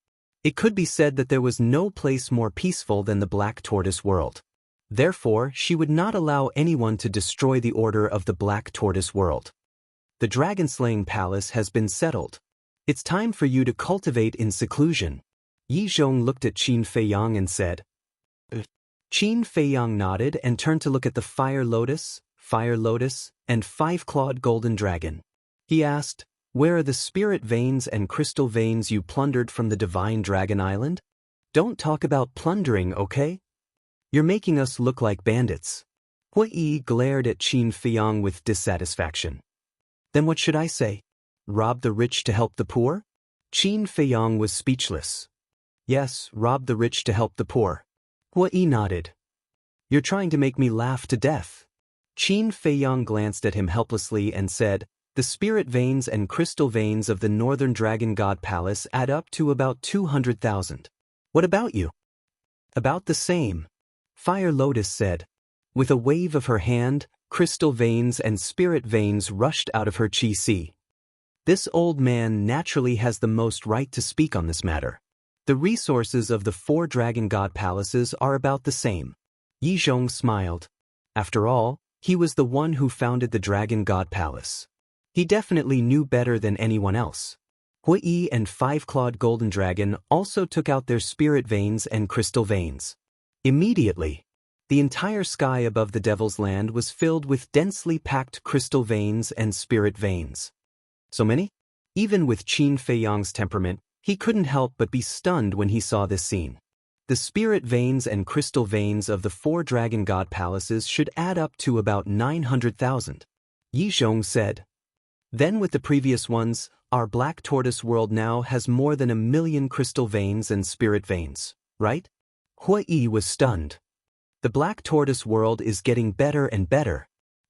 Speaker 1: It could be said that there was no place more peaceful than the Black Tortoise World. Therefore, she would not allow anyone to destroy the order of the Black Tortoise World. The Dragon-Slaying Palace has been settled. It's time for you to cultivate in seclusion. Yi Zhong looked at Qin Feiyang and said. Qin Feiyang nodded and turned to look at the Fire Lotus, and 5-clawed Golden Dragon. He asked, Where are the spirit veins and crystal veins you plundered from the Divine Dragon Island? Don't talk about plundering, okay? You're making us look like bandits. Hua Yi glared at Qin Feiyang with dissatisfaction. Then what should I say? Rob the rich to help the poor? Qin Feiyang was speechless. Yes, rob the rich to help the poor. Hua Yi nodded. You're trying to make me laugh to death. Qin Feiyang glanced at him helplessly and said, The spirit veins and crystal veins of the Northern Dragon God Palace add up to about 200,000. What about you? About the same. Fire Lotus said. With a wave of her hand, crystal veins and spirit veins rushed out of her qi. This old man naturally has the most right to speak on this matter. The resources of the 4 Dragon God Palaces are about the same. Yi Zhong smiled. After all, he was the one who founded the Dragon God Palace. He definitely knew better than anyone else. Hua Yi and 5-clawed Golden Dragon also took out their spirit veins and crystal veins. Immediately, the entire sky above the Devil's Land was filled with densely packed crystal veins and spirit veins. So many? Even with Qin Feiyang's temperament, he couldn't help but be stunned when he saw this scene. The spirit veins and crystal veins of the 4 Dragon God Palaces should add up to about 900,000. Yi Zhong said. Then with the previous ones, our Black Tortoise World now has more than 1 million crystal veins and spirit veins, right? Hua Yi was stunned. The Black Tortoise World is getting better and better.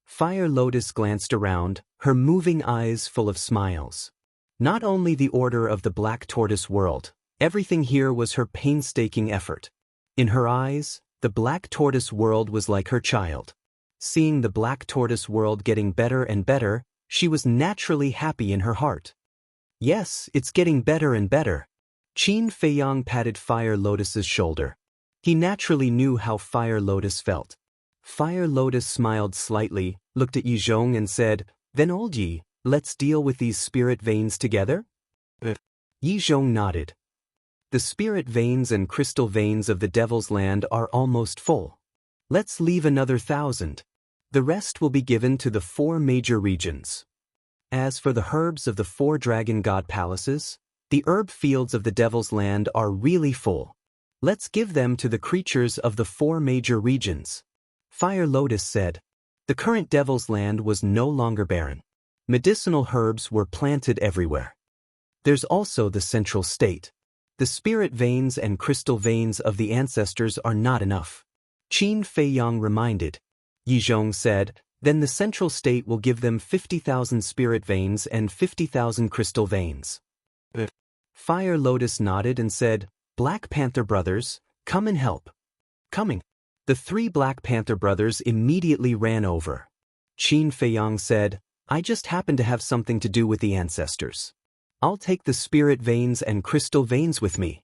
Speaker 1: Fire Lotus glanced around, her moving eyes full of smiles. Not only the order of the Black Tortoise world, everything here was her painstaking effort. In her eyes, the Black Tortoise world was like her child. Seeing the Black Tortoise world getting better and better, she was naturally happy in her heart. Yes, it's getting better and better. Qin Feiyang patted Fire Lotus's shoulder. He naturally knew how Fire Lotus felt. Fire Lotus smiled slightly, looked at Yizhong and said, "Then old Yi, let's deal with these spirit veins together?" Yizhong nodded. The spirit veins and crystal veins of the Devil's Land are almost full. Let's leave another 1,000. The rest will be given to the 4 major regions. As for the herbs of the 4 dragon god palaces, the herb fields of the Devil's Land are really full. Let's give them to the creatures of the 4 major regions. Fire Lotus said. The current Devil's Land was no longer barren. Medicinal herbs were planted everywhere. There's also the central state. The spirit veins and crystal veins of the ancestors are not enough. Qin Feiyang reminded. Yizhong said, then the central state will give them 50,000 spirit veins and 50,000 crystal veins. Fire Lotus nodded and said, Black Panther brothers, come and help. Coming. The 3 Black Panther brothers immediately ran over. Qin Feiyang said, I just happen to have something to do with the ancestors. I'll take the spirit veins and crystal veins with me.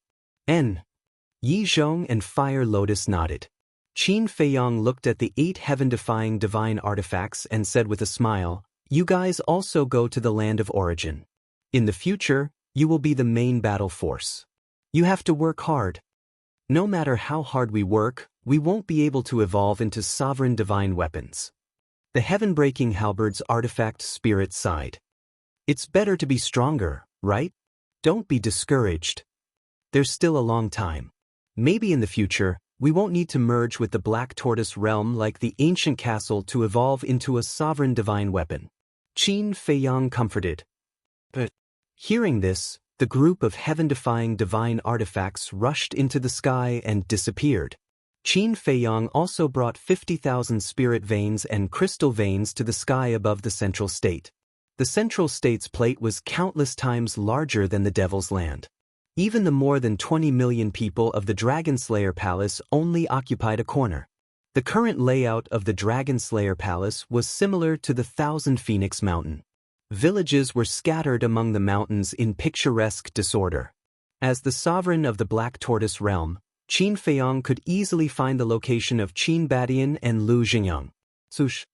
Speaker 1: Yizhong and Fire Lotus nodded. Qin Feiyang looked at the 8 heaven-defying divine artifacts and said with a smile, You guys also go to the land of origin. In the future, you will be the main battle force. You have to work hard. No matter how hard we work, we won't be able to evolve into sovereign divine weapons. The heaven-breaking halberd's artifact spirit sighed. It's better to be stronger, right? Don't be discouraged. There's still a long time. Maybe in the future, we won't need to merge with the Black Tortoise realm like the ancient castle to evolve into a sovereign divine weapon. Qin Feiyang comforted. But hearing this, the group of heaven-defying divine artifacts rushed into the sky and disappeared. Qin Feiyang also brought 50,000 spirit veins and crystal veins to the sky above the central state. The central state's plate was countless times larger than the Devil's Land. Even the more than 20 million people of the Dragon Slayer Palace only occupied a corner. The current layout of the Dragon Slayer Palace was similar to the Thousand Phoenix Mountain. Villages were scattered among the mountains in picturesque disorder. As the sovereign of the Black Tortoise realm, Qin Feiyang could easily find the location of Qin Badian and Lu Jingyang. Swoosh.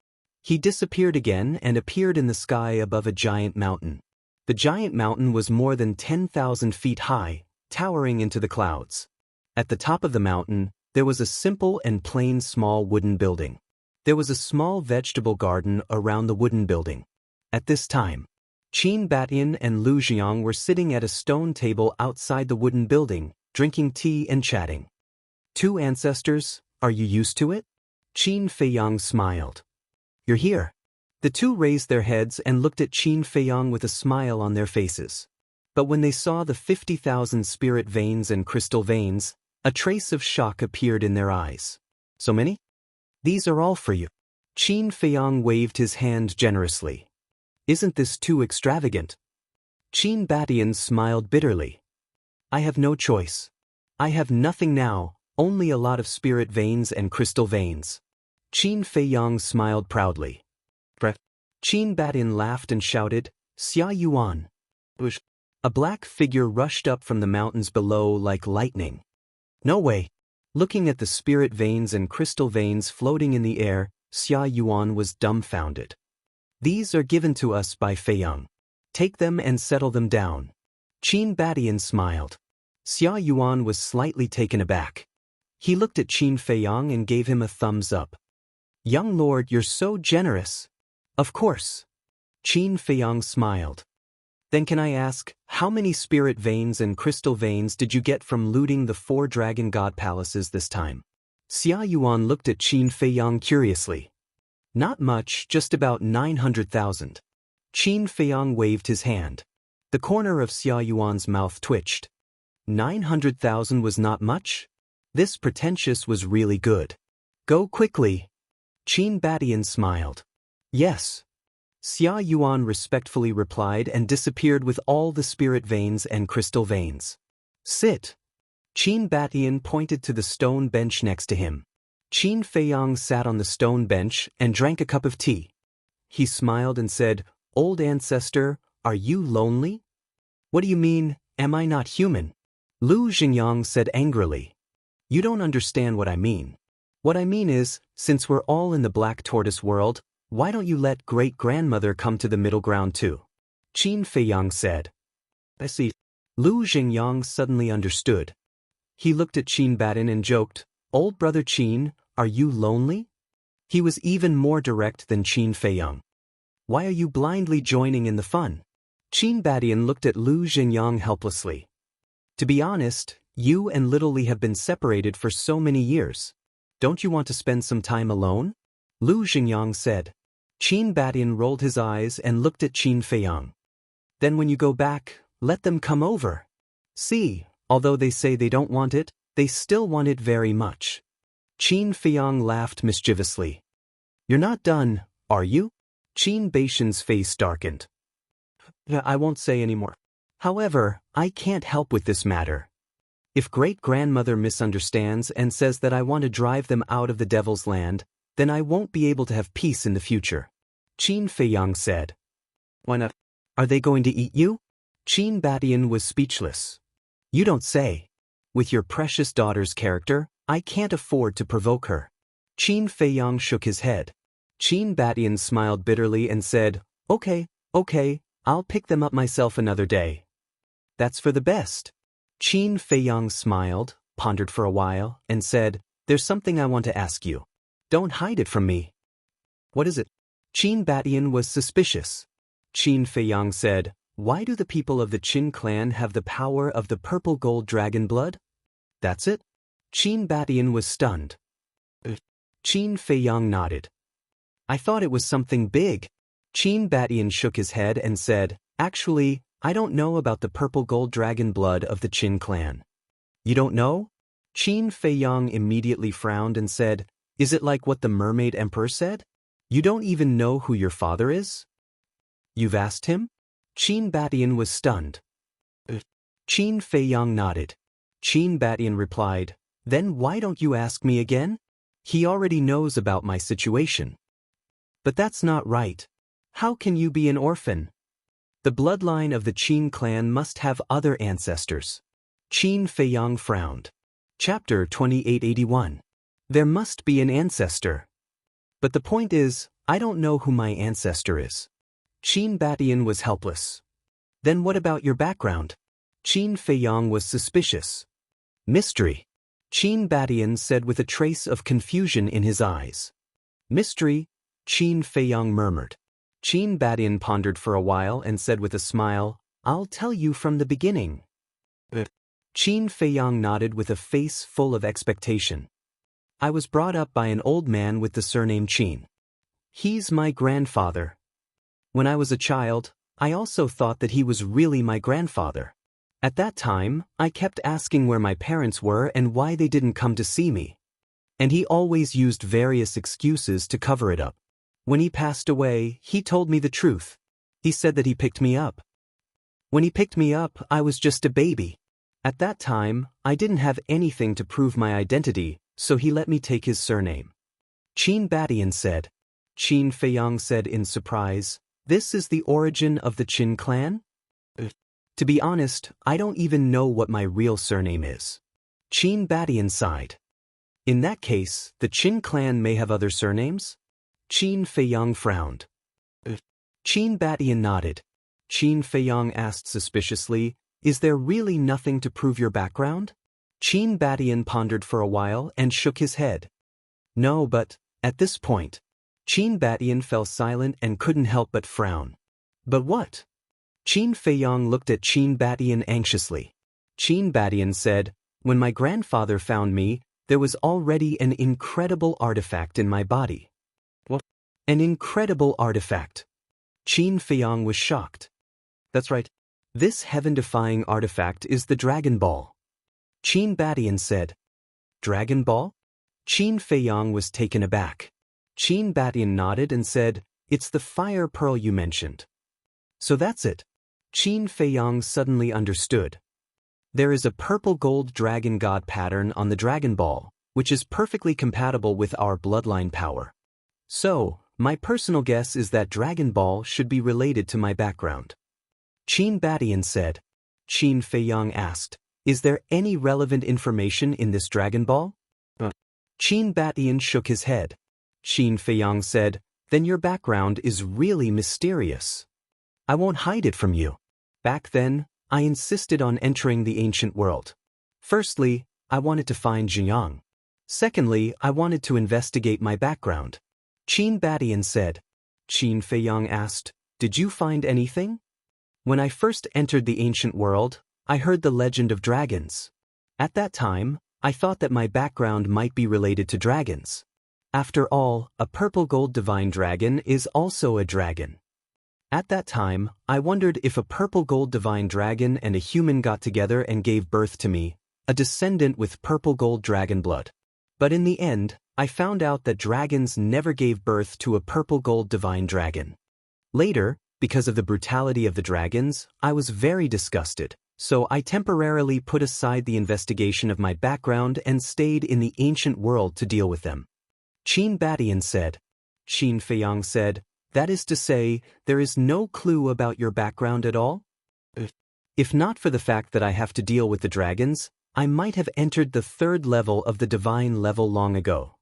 Speaker 1: He disappeared again and appeared in the sky above a giant mountain. The giant mountain was more than 10,000 feet high, towering into the clouds. At the top of the mountain, there was a simple and plain small wooden building. There was a small vegetable garden around the wooden building. At this time, Qin Badian and Lu Jiang were sitting at a stone table outside the wooden building, drinking tea and chatting. 2 ancestors, are you used to it? Qin Feiyang smiled. You're here. The 2 raised their heads and looked at Qin Feiyang with a smile on their faces. But when they saw the 50,000 spirit veins and crystal veins, a trace of shock appeared in their eyes. So many? These are all for you. Qin Feiyang waved his hand generously. Isn't this too extravagant? Qin Badian smiled bitterly. I have no choice. I have nothing now, only a lot of spirit veins and crystal veins. Qin Feiyang smiled proudly. Qin Badian laughed and shouted, Xia Yuan. A black figure rushed up from the mountains below like lightning. No way. Looking at the spirit veins and crystal veins floating in the air, Xia Yuan was dumbfounded. These are given to us by Feiyang. Take them and settle them down. Qin Badian smiled. Xia Yuan was slightly taken aback. He looked at Qin Feiyang and gave him a thumbs up. Young lord, you're so generous. Of course. Qin Feiyang smiled. Then can I ask, how many spirit veins and crystal veins did you get from looting the 4 dragon god palaces this time? Xia Yuan looked at Qin Feiyang curiously. Not much, just about 900,000. Qin Feiyang waved his hand. The corner of Xia Yuan's mouth twitched. 900,000 was not much? This pretentious was really good. Go quickly. Qin Badian smiled. Yes. Xia Yuan respectfully replied and disappeared with all the spirit veins and crystal veins. Sit. Qin Batian pointed to the stone bench next to him. Qin Feiyang sat on the stone bench and drank a cup of tea. He smiled and said, "Old ancestor, are you lonely?" "What do you mean, am I not human?" Lu Xingyang said angrily. "You don't understand what I mean. What I mean is, since we're all in the black tortoise world, why don't you let great-grandmother come to the middle ground too?" Qin Feiyang said. "I see." Lu Xingyang suddenly understood. He looked at Qin Batian and joked, "Old brother Qin, are you lonely?" He was even more direct than Qin Feiyang. "Why are you blindly joining in the fun?" Qin Batian looked at Lu Xingyang helplessly. "To be honest, you and Little Li have been separated for so many years. Don't you want to spend some time alone?" Lu Xingyang said. Qin Batian rolled his eyes and looked at Qin Feiyang. "Then when you go back, let them come over. See, although they say they don't want it, they still want it very much." Qin Feiyang laughed mischievously. "You're not done, are you?" Qin Batian's face darkened. "I won't say any more. However, I can't help with this matter. If great-grandmother misunderstands and says that I want to drive them out of the Devil's Land, then I won't be able to have peace in the future." Qin Feiyang said. "Why not? Are they going to eat you?" Qin Batian was speechless. "You don't say. With your precious daughter's character, I can't afford to provoke her." Qin Feiyang shook his head. Qin Batian smiled bitterly and said, Okay, I'll pick them up myself another day." "That's for the best." Qin Feiyang smiled, pondered for a while, and said, "There's something I want to ask you. Don't hide it from me." "What is it?" Qin Batian was suspicious. Qin Feiyang said, "Why do the people of the Qin clan have the power of the purple gold dragon blood?" "That's it?" Qin Batian was stunned. Qin Feiyang nodded. "I thought it was something big." Qin Batian shook his head and said, "Actually, I don't know about the purple gold dragon blood of the Qin clan." "You don't know?" Qin Feiyang immediately frowned and said, "Is it like what the mermaid emperor said? You don't even know who your father is?" "You've asked him?" Qin Batian was stunned. Qin Feiyang nodded. Qin Batian replied, "Then why don't you ask me again? He already knows about my situation." "But that's not right. How can you be an orphan? The bloodline of the Qin clan must have other ancestors." Qin Feiyang frowned. Chapter 2881. There must be an ancestor. "But the point is, I don't know who my ancestor is." Qin Batian was helpless. "Then what about your background?" Qin Feiyang was suspicious. "Mystery," Qin Batian said with a trace of confusion in his eyes. "Mystery?" Qin Feiyang murmured. Qin Batian pondered for a while and said with a smile, "I'll tell you from the beginning." Qin Feiyang nodded with a face full of expectation. "I was brought up by an old man with the surname Qin. He's my grandfather. When I was a child, I also thought that he was really my grandfather. At that time, I kept asking where my parents were and why they didn't come to see me. And he always used various excuses to cover it up. When he passed away, he told me the truth. He said that he picked me up. When he picked me up, I was just a baby. At that time, I didn't have anything to prove my identity, so he let me take his surname." Qin Batian said. Qin Feiyang said in surprise, "This is the origin of the Qin clan?" "To be honest, I don't even know what my real surname is." Qin Batian sighed. "In that case, the Qin clan may have other surnames?" Qin Feiyang frowned. Qin Batian nodded. Qin Feiyang asked suspiciously, "Is there really nothing to prove your background?" Qin Batian pondered for a while and shook his head. "No, but, at this point." Qin Batian fell silent and couldn't help but frown. "But what?" Qin Feiyang looked at Qin Batian anxiously. Qin Batian said, "When my grandfather found me, there was already an incredible artifact in my body." "What? An incredible artifact?" Qin Feiyang was shocked. "That's right. This heaven-defying artifact is the Dragon Ball." Qin Batian said. "Dragon Ball?" Qin Feiyang was taken aback. Qin Batian nodded and said, It's the fire pearl you mentioned. So that's it. Qin Feiyang suddenly understood. There is a purple gold dragon god pattern on the Dragon Ball, which is perfectly compatible with our bloodline power. So, my personal guess is that Dragon Ball should be related to my background. Qin Batian said. Qin Feiyang asked, is there any relevant information in this Dragon Ball? Qin Batian shook his head. Qin Feiyang said, then your background is really mysterious. I won't hide it from you. Back then, I insisted on entering the ancient world. Firstly, I wanted to find Jianghu. Secondly, I wanted to investigate my background. Qin Batian said. Qin Feiyang asked, did you find anything? When I first entered the ancient world, I heard the legend of dragons. At that time, I thought that my background might be related to dragons. After all, a purple gold divine dragon is also a dragon. At that time, I wondered if a purple gold divine dragon and a human got together and gave birth to me, a descendant with purple gold dragon blood. But in the end, I found out that dragons never gave birth to a purple gold divine dragon. Later, because of the brutality of the dragons, I was very disgusted, so I temporarily put aside the investigation of my background and stayed in the ancient world to deal with them. Qin Batian said. Qin Feiyang said, that is to say, there is no clue about your background at all? If not for the fact that I have to deal with the dragons, I might have entered the third level of the divine level long ago.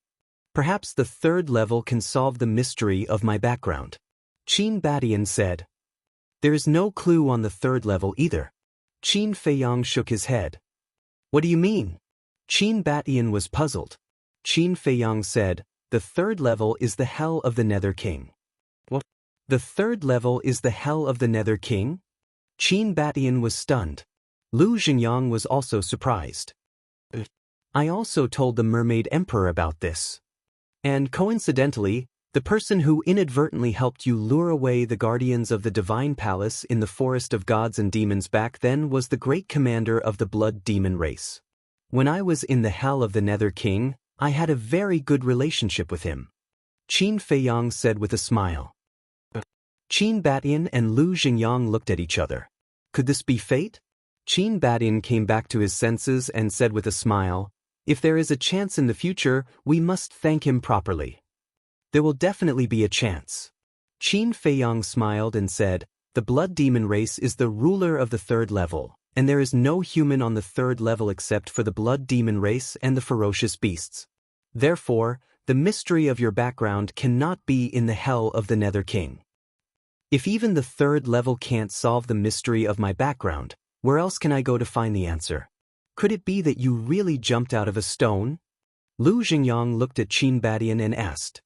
Speaker 1: Perhaps the third level can solve the mystery of my background. Qin Batian said. There is no clue on the third level either. Qin Feiyang shook his head. What do you mean? Qin Batian was puzzled. Qin Feiyang said, the third level is the Hell of the Nether King. What? The third level is the Hell of the Nether King? Qin Batian was stunned. Lu Xingyang was also surprised. I also told the Mermaid Emperor about this. And coincidentally, the person who inadvertently helped you lure away the guardians of the Divine Palace in the Forest of Gods and Demons back then was the great commander of the Blood Demon race. When I was in the Hell of the Nether King, I had a very good relationship with him. Qin Feiyang said with a smile. Qin Batian and Lu Xingyang looked at each other. Could this be fate? Qin Batian came back to his senses and said with a smile, if there is a chance in the future, we must thank him properly. There will definitely be a chance. Qin Feiyang smiled and said, the Blood Demon race is the ruler of the third level, and there is no human on the third level except for the Blood Demon race and the ferocious beasts. Therefore, the mystery of your background cannot be in the Hell of the Nether King. If even the third level can't solve the mystery of my background, where else can I go to find the answer? Could it be that you really jumped out of a stone? Lu Xingyang looked at Qin Batian and asked.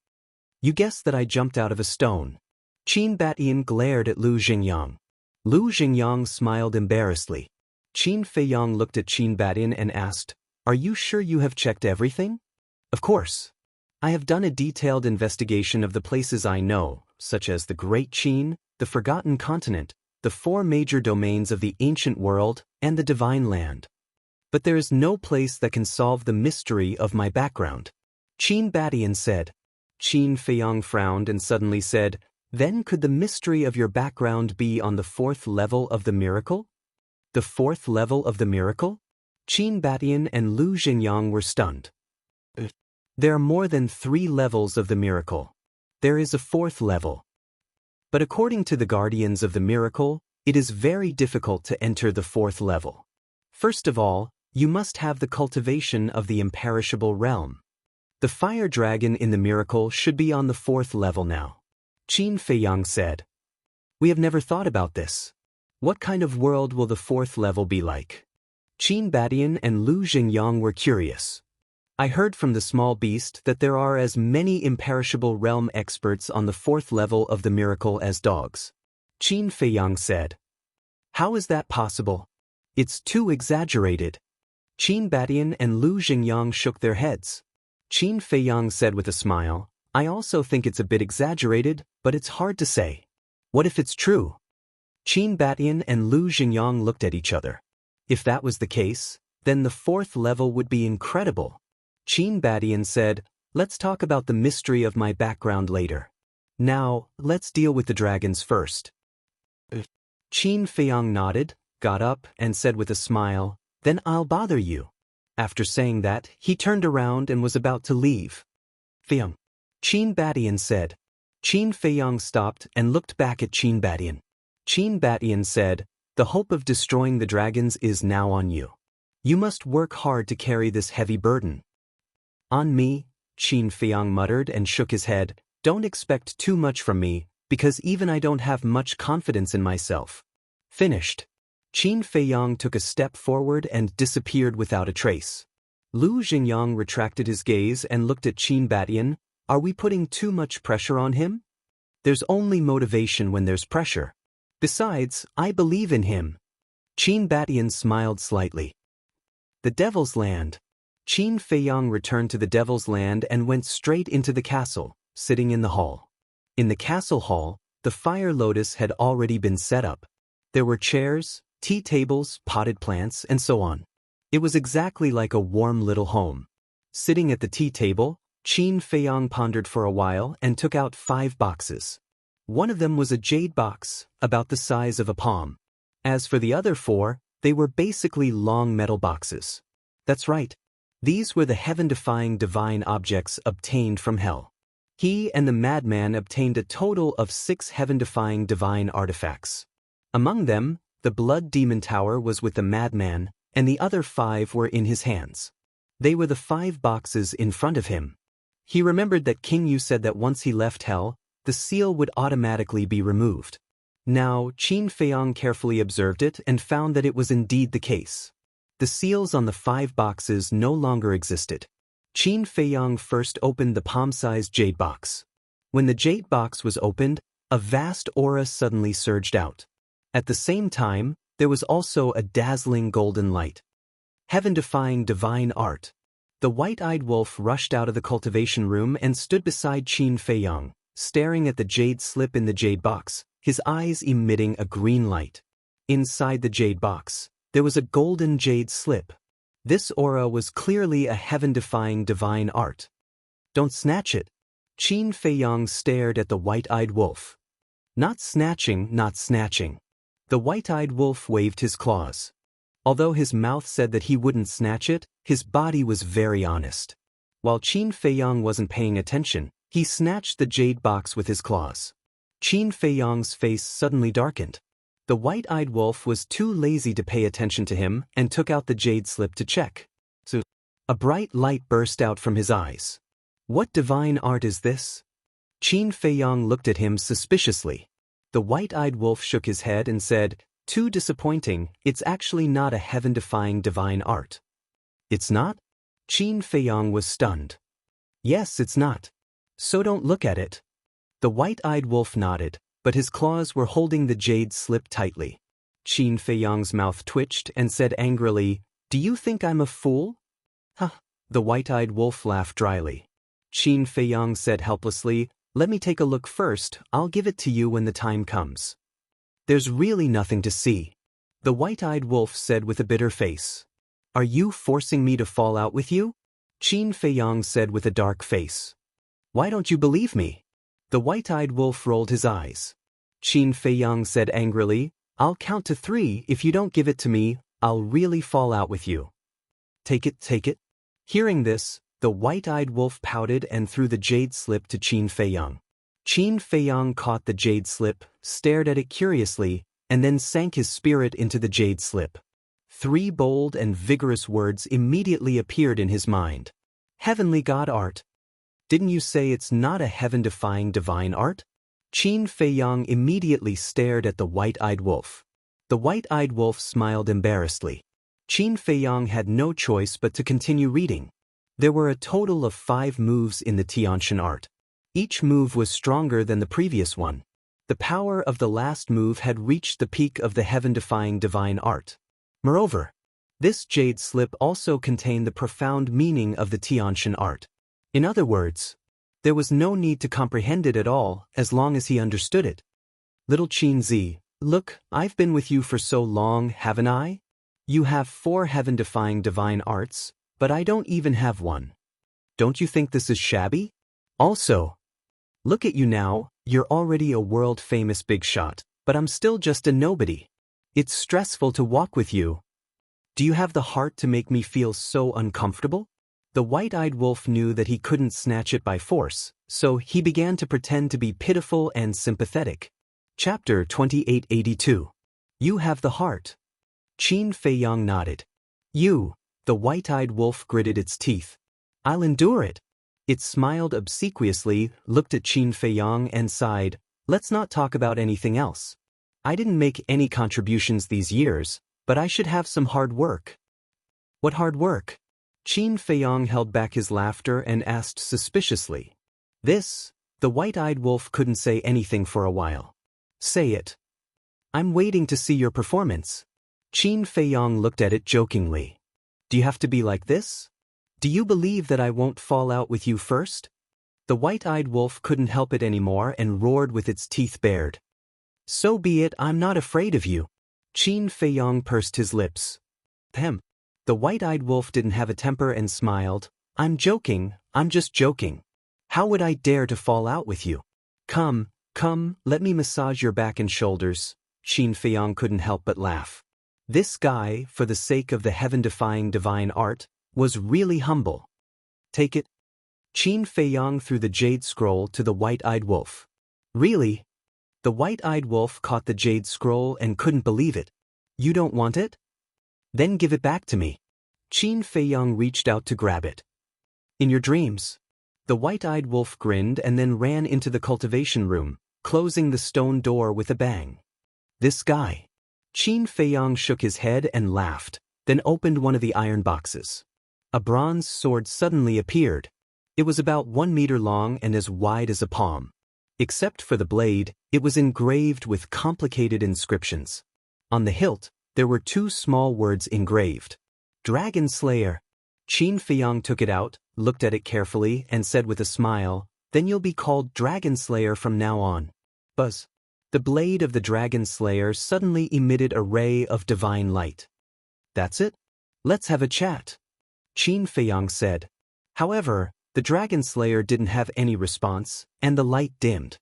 Speaker 1: You guessed that I jumped out of a stone. Qin Batian glared at Lu Xingyang. Lu Xingyang smiled embarrassedly. Qin Feiyang looked at Qin Batian and asked, are you sure you have checked everything? Of course. I have done a detailed investigation of the places I know, such as the Great Qin, the Forgotten Continent, the 4 major domains of the ancient world, and the Divine Land. But there is no place that can solve the mystery of my background. Qin Batian said. Qin Feiyang frowned and suddenly said, then could the mystery of your background be on the 4th level of the miracle? The 4th level of the miracle? Qin Batian and Lu Xingyang were stunned. There are more than 3 levels of the miracle. There is a 4th level. But according to the guardians of the miracle, it is very difficult to enter the 4th level. First of all, you must have the cultivation of the imperishable realm. The fire dragon in the miracle should be on the 4th level now. Qin Feiyang said. We have never thought about this. What kind of world will the 4th level be like? Qin Batian and Lu Xingyang were curious. I heard from the small beast that there are as many imperishable realm experts on the 4th level of the miracle as dogs. Qin Feiyang said. How is that possible? It's too exaggerated. Qin Batian and Lu Xingyang shook their heads. Qin Feiyang said with a smile, I also think it's a bit exaggerated, but it's hard to say. What if it's true? Qin Batian and Lu Xingyang looked at each other. If that was the case, then the 4th level would be incredible. Qin Batian said, let's talk about the mystery of my background later. Now, let's deal with the dragons first. Qin Feiyang nodded, got up, and said with a smile, "Then I'll bother you." After saying that, he turned around and was about to leave. "Feiyang," Qin Badian said. Qin Feiyang stopped and looked back at Qin Badian. Qin Badian said, "The hope of destroying the dragons is now on you. You must work hard to carry this heavy burden." "On me," Qin Feiyang muttered and shook his head. "Don't expect too much from me, because even I don't have much confidence in myself." Finished. Qin Feiyang took a step forward and disappeared without a trace. Lu Xingyang retracted his gaze and looked at Qin Badian. "Are we putting too much pressure on him?" "There's only motivation when there's pressure. Besides, I believe in him." Qin Badian smiled slightly. The Devil's Land. Qin Feiyang returned to the Devil's Land and went straight into the castle, sitting in the hall. In the castle hall, the fire lotus had already been set up. There were chairs, tea tables, potted plants, and so on. It was exactly like a warm little home. Sitting at the tea table, Qin Feiyang pondered for a while and took out 5 boxes. One of them was a jade box, about the size of a palm. As for the other 4, they were basically long metal boxes. That's right. These were the heaven-defying divine objects obtained from hell. He and the madman obtained a total of 6 heaven-defying divine artifacts. Among them, the Blood Demon Tower was with the madman, and the other 5 were in his hands. They were the 5 boxes in front of him. He remembered that King Yu said that once he left hell, the seal would automatically be removed. Now, Qin Feiyang carefully observed it and found that it was indeed the case. The seals on the 5 boxes no longer existed. Qin Feiyang first opened the palm-sized jade box. When the jade box was opened, a vast aura suddenly surged out. At the same time, there was also a dazzling golden light. Heaven-defying divine art. The white-eyed wolf rushed out of the cultivation room and stood beside Qin Feiyang, staring at the jade slip in the jade box, his eyes emitting a green light. Inside the jade box, there was a golden jade slip. This aura was clearly a heaven-defying divine art. "Don't snatch it." Qin Feiyang stared at the white-eyed wolf. "Not snatching, not snatching." The white-eyed wolf waved his claws. Although his mouth said that he wouldn't snatch it, his body was very honest. While Qin Feiyang wasn't paying attention, he snatched the jade box with his claws. Qin Feiyang's face suddenly darkened. The white-eyed wolf was too lazy to pay attention to him and took out the jade slip to check. So, a bright light burst out from his eyes. "What divine art is this?" Qin Feiyang looked at him suspiciously. The white-eyed wolf shook his head and said, "Too disappointing, it's actually not a heaven-defying divine art." "It's not?" Qin Feiyang was stunned. "Yes, it's not. So don't look at it." The white-eyed wolf nodded, but his claws were holding the jade slip tightly. Qin Feiyang's mouth twitched and said angrily, "Do you think I'm a fool?" "Huh." The white-eyed wolf laughed dryly. Qin Feiyang said helplessly, "Let me take a look first, I'll give it to you when the time comes." "There's really nothing to see," the white-eyed wolf said with a bitter face. "Are you forcing me to fall out with you?" Qin Feiyang said with a dark face. "Why don't you believe me?" The white-eyed wolf rolled his eyes. Qin Feiyang said angrily, "I'll count to 3. If you don't give it to me, I'll really fall out with you." Take it, take it." Hearing this, the white-eyed wolf pouted and threw the jade slip to Qin Feiyang. Qin Feiyang caught the jade slip, stared at it curiously, and then sank his spirit into the jade slip. 3 bold and vigorous words immediately appeared in his mind. "Heavenly God art." "Didn't you say it's not a heaven-defying divine art?" Qin Feiyang immediately stared at the white-eyed wolf. The white-eyed wolf smiled embarrassedly. Qin Feiyang had no choice but to continue reading. There were a total of 5 moves in the Tiantian art. Each move was stronger than the previous one. The power of the last move had reached the peak of the heaven-defying divine art. Moreover, this jade slip also contained the profound meaning of the Tiantian art. In other words, there was no need to comprehend it at all as long as he understood it. "Little Qin Zi, look, I've been with you for so long, haven't I? You have 4 heaven-defying divine arts, but I don't even have one. Don't you think this is shabby? Also, Look at you now, you're already a world-famous big shot, but I'm still just a nobody. It's stressful to walk with you. Do you have the heart to make me feel so uncomfortable? The white-eyed wolf knew that he couldn't snatch it by force, so he began to pretend to be pitiful and sympathetic. Chapter 2882. You have the heart. Qin Feiyang nodded. You, the white-eyed wolf gritted its teeth. I'll endure it. It smiled obsequiously, looked at Qin Feiyang and sighed, let's not talk about anything else. I didn't make any contributions these years, but I should have some hard work. What hard work? Qin Feiyang held back his laughter and asked suspiciously. This, the white-eyed wolf couldn't say anything for a while. Say it. I'm waiting to see your performance. Qin Feiyang looked at it jokingly. Do you have to be like this? Do you believe that I won't fall out with you first? The white-eyed wolf couldn't help it anymore and roared with its teeth bared. So be it, I'm not afraid of you. Qin Feiyang pursed his lips. The white-eyed wolf didn't have a temper and smiled. I'm joking, I'm just joking. How would I dare to fall out with you? Come, let me massage your back and shoulders. Qin Feiyang couldn't help but laugh. This guy, for the sake of the heaven-defying divine art, was really humble. Take it. Qin Feiyang threw the jade scroll to the white-eyed wolf. Really? The white-eyed wolf caught the jade scroll and couldn't believe it. You don't want it? Then give it back to me. Qin Feiyang reached out to grab it. In your dreams. The white-eyed wolf grinned and then ran into the cultivation room, closing the stone door with a bang. This guy. Qin Feiyang shook his head and laughed, then opened one of the iron boxes. A bronze sword suddenly appeared. It was about 1 meter long and as wide as a palm. Except for the blade, it was engraved with complicated inscriptions. On the hilt, there were 2 small words engraved. Dragon Slayer. Qin Feiyang took it out, looked at it carefully, and said with a smile, then you'll be called Dragon Slayer from now on. Buzz. The blade of the Dragon Slayer suddenly emitted a ray of divine light. That's it? Let's have a chat. Qin Feiyang said. However, the Dragon Slayer didn't have any response, and the light dimmed.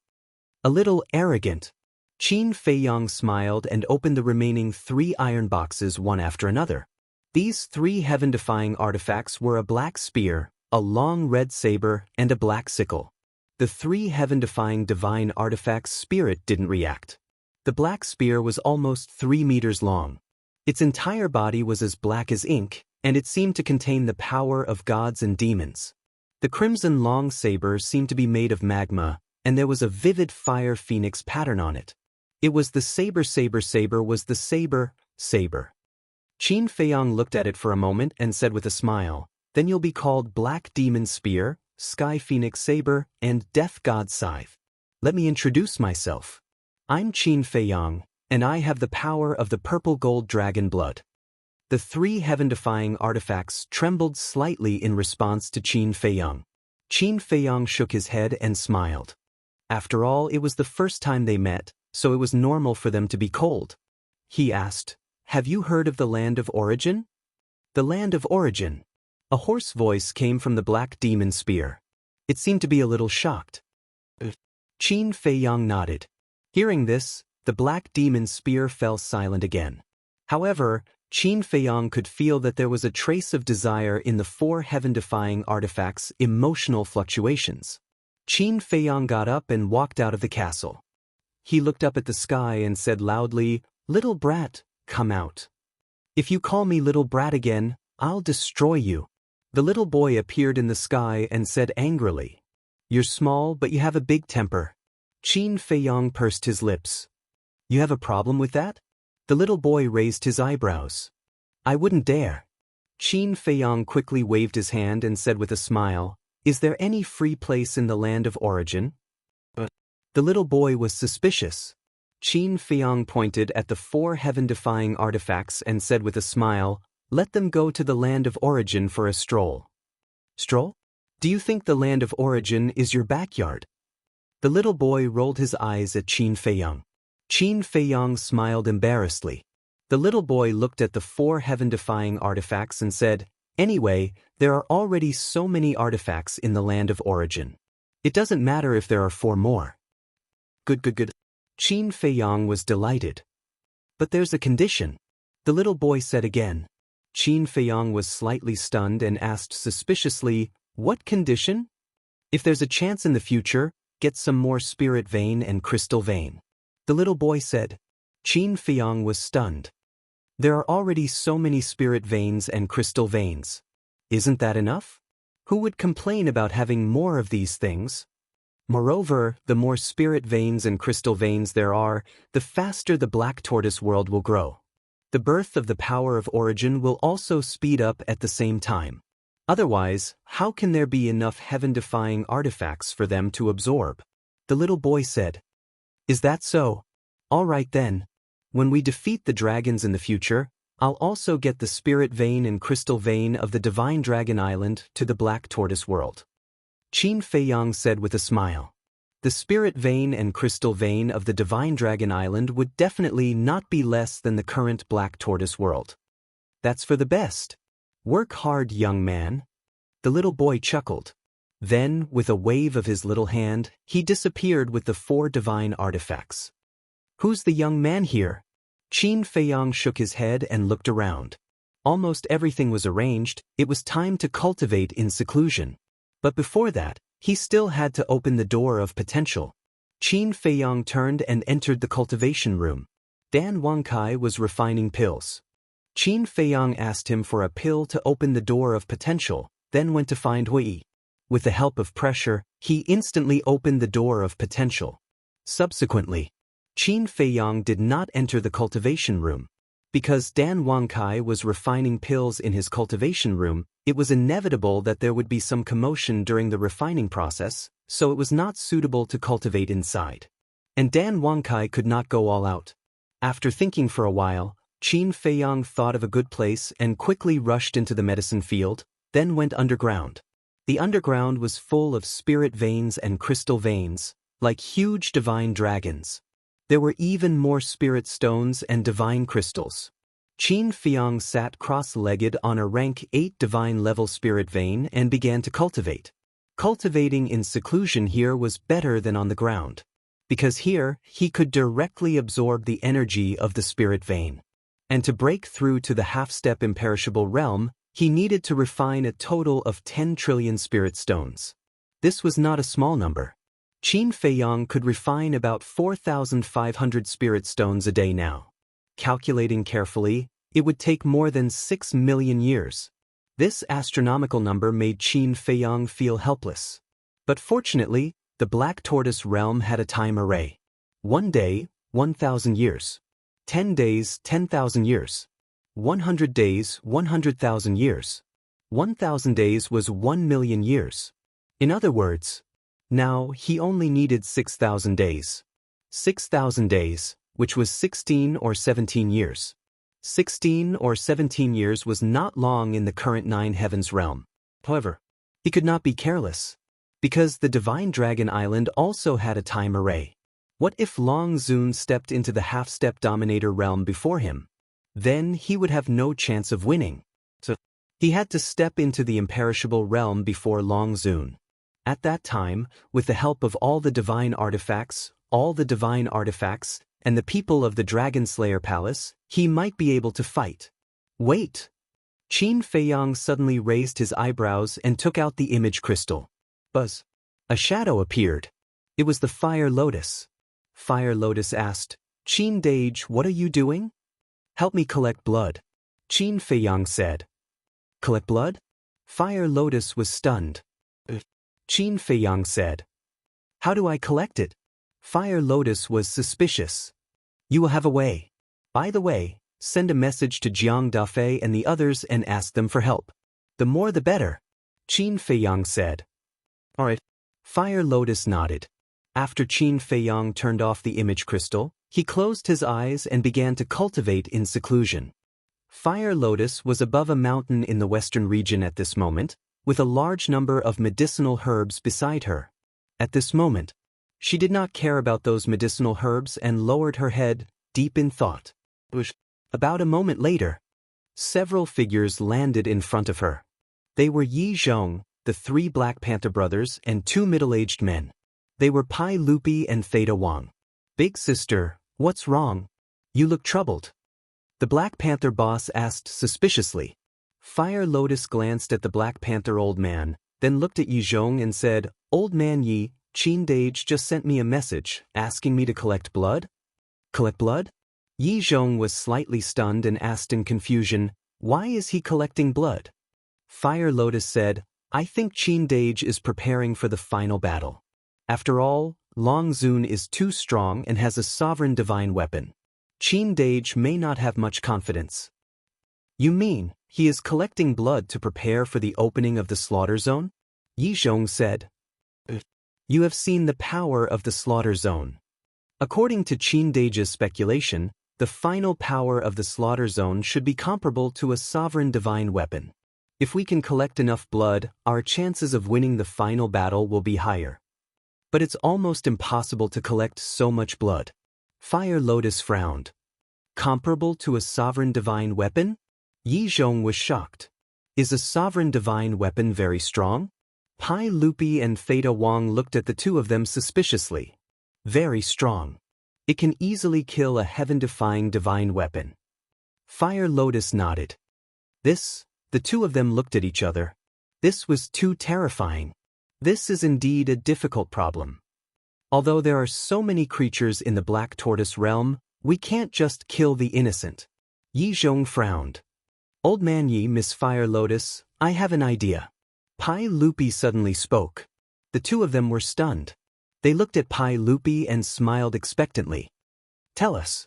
Speaker 1: A little arrogant. Qin Feiyang smiled and opened the remaining 3 iron boxes one after another. These 3 heaven-defying artifacts were a black spear, a long red saber, and a black sickle. The 3 heaven-defying divine artifacts' spirit didn't react. The black spear was almost 3 meters long. Its entire body was as black as ink, and it seemed to contain the power of gods and demons. The crimson long saber seemed to be made of magma, and there was a vivid fire phoenix pattern on it. It was the saber was the saber. Qin Feiyang looked at it for a moment and said with a smile, then you'll be called Black Demon Spear, Sky Phoenix Saber, and Death God Scythe. Let me introduce myself. I'm Qin Feiyang, and I have the power of the purple gold dragon blood. The 3 heaven-defying artifacts trembled slightly in response to Qin Feiyang. Qin Feiyang shook his head and smiled. After all, it was the first time they met, so it was normal for them to be cold. He asked, have you heard of the Land of Origin? The Land of Origin. A hoarse voice came from the Black Demon Spear. It seemed to be a little shocked. Qin Feiyang nodded. Hearing this, the Black Demon Spear fell silent again. However, Qin Feiyang could feel that there was a trace of desire in the 4 heaven-defying artifacts' emotional fluctuations. Qin Feiyang got up and walked out of the castle. He looked up at the sky and said loudly, Little brat, come out. If you call me little brat again, I'll destroy you. The little boy appeared in the sky and said angrily, You're small, but you have a big temper. Qin Feiyang pursed his lips. You have a problem with that? The little boy raised his eyebrows. I wouldn't dare. Qin Feiyang quickly waved his hand and said with a smile, Is there any free place in the Land of Origin? The little boy was suspicious. Qin Feiyang pointed at the 4 heaven-defying artifacts and said with a smile, Let them go to the Land of Origin for a stroll. Stroll? Do you think the Land of Origin is your backyard? The little boy rolled his eyes at Qin Feiyang. Qin Feiyang smiled embarrassedly. The little boy looked at the 4 heaven-defying artifacts and said, Anyway, there are already so many artifacts in the Land of Origin. It doesn't matter if there are 4 more. Good. Qin Feiyang was delighted. But there's a condition, the little boy said again. Qin Feiyang was slightly stunned and asked suspiciously, what condition? If there's a chance in the future, get some more spirit vein and crystal vein. The little boy said. Qin Feiyang was stunned. There are already so many spirit veins and crystal veins. Isn't that enough? Who would complain about having more of these things? Moreover, the more spirit veins and crystal veins there are, the faster the black tortoise world will grow. The birth of the power of origin will also speed up at the same time. Otherwise, how can there be enough heaven-defying artifacts for them to absorb? The little boy said. Is that so? All right then. When we defeat the dragons in the future, I'll also get the spirit vein and crystal vein of the divine dragon island to the black tortoise world. Qin Feiyang said with a smile. The spirit vein and crystal vein of the divine dragon island would definitely not be less than the current black tortoise world. That's for the best. Work hard, young man. The little boy chuckled. Then, with a wave of his little hand, he disappeared with the 4 divine artifacts. Who's the young man here? Qin Feiyang shook his head and looked around. Almost everything was arranged, it was time to cultivate in seclusion. But before that, he still had to open the door of potential. Qin Feiyang turned and entered the cultivation room. Dan Wangkai was refining pills. Qin Feiyang asked him for a pill to open the door of potential, then went to find Hui. With the help of pressure, he instantly opened the door of potential. Subsequently, Qin Feiyang did not enter the cultivation room. Because Dan Wangkai was refining pills in his cultivation room, it was inevitable that there would be some commotion during the refining process, so it was not suitable to cultivate inside. And Dan Wangkai could not go all out. After thinking for a while, Qin Feiyang thought of a good place and quickly rushed into the medicine field, then went underground. The underground was full of spirit veins and crystal veins, like huge divine dragons. There were even more spirit stones and divine crystals. Qin Feiyang sat cross-legged on a rank 8 divine-level spirit vein and began to cultivate. Cultivating in seclusion here was better than on the ground, because here he could directly absorb the energy of the spirit vein. And to break through to the half-step imperishable realm, he needed to refine a total of 10 trillion spirit stones. This was not a small number. Qin Feiyang could refine about 4,500 spirit stones a day now. Calculating carefully, it would take more than 6 million years. This astronomical number made Qin Feiyang feel helpless. But fortunately, the Black Tortoise realm had a time array. 1 day, 1,000 years. 10 days, 10,000 years. 100 days, 100,000 years. 1,000 days was 1 million years. In other words, now he only needed 6,000 days. 6,000 days, which was 16 or 17 years. 16 or 17 years was not long in the current 9 heavens realm. However, he could not be careless, because the divine dragon island also had a time array. What if Long Zun stepped into the half-step dominator realm before him? Then he would have no chance of winning. So, he had to step into the imperishable realm before Long Zun. At that time, with the help of all the divine artifacts, and the people of the Dragon Slayer Palace, he might be able to fight. Wait! Qin Feiyang suddenly raised his eyebrows and took out the image crystal. Buzz! A shadow appeared. It was the Fire Lotus. Fire Lotus asked, Qin Dage, what are you doing? Help me collect blood. Qin Feiyang said. Collect blood? Fire Lotus was stunned. Qin Feiyang said. How do I collect it? Fire Lotus was suspicious. You will have a way. By the way, send a message to Jiang Dafei and the others and ask them for help. The more the better, Qin Feiyang said. Alright. Fire Lotus nodded. After Qin Feiyang turned off the image crystal, he closed his eyes and began to cultivate in seclusion. Fire Lotus was above a mountain in the western region at this moment, with a large number of medicinal herbs beside her. At this moment, she did not care about those medicinal herbs and lowered her head, deep in thought. About a moment later, several figures landed in front of her. They were Yi Zhong, the 3 Black Panther brothers, and 2 middle-aged men. They were Pai Lupi and Theta Wang. "Big sister, what's wrong? You look troubled," the Black Panther boss asked suspiciously. Fire Lotus glanced at the Black Panther old man, then looked at Yi Zhong and said, "Old man Yi, Qin Dage just sent me a message, asking me to collect blood?" "Collect blood?" Yi Zhong was slightly stunned and asked in confusion, "Why is he collecting blood?" Fire Lotus said, "I think Qin Dage is preparing for the final battle. After all, Long Zun is too strong and has a sovereign divine weapon. Qin Dage may not have much confidence." "You mean, he is collecting blood to prepare for the opening of the slaughter zone?" Yi Zhong said. "You have seen the power of the slaughter zone. According to Qin Dage's speculation, the final power of the slaughter zone should be comparable to a sovereign divine weapon. If we can collect enough blood, our chances of winning the final battle will be higher. But it's almost impossible to collect so much blood." Fire Lotus frowned. "Comparable to a sovereign divine weapon?" Yi Zhong was shocked. "Is a sovereign divine weapon very strong?" Pai Lupi and Theta Wang looked at the two of them suspiciously. "Very strong. It can easily kill a heaven-defying divine weapon." Fire Lotus nodded. The two of them looked at each other. This was too terrifying. This is indeed a difficult problem. Although there are so many creatures in the Black Tortoise realm, we can't just kill the innocent. Yi Zhong frowned. "Old man Yi, Miss Fire Lotus, I have an idea." Pai Lupi suddenly spoke. The two of them were stunned. They looked at Pai Lupi and smiled expectantly. "Tell us."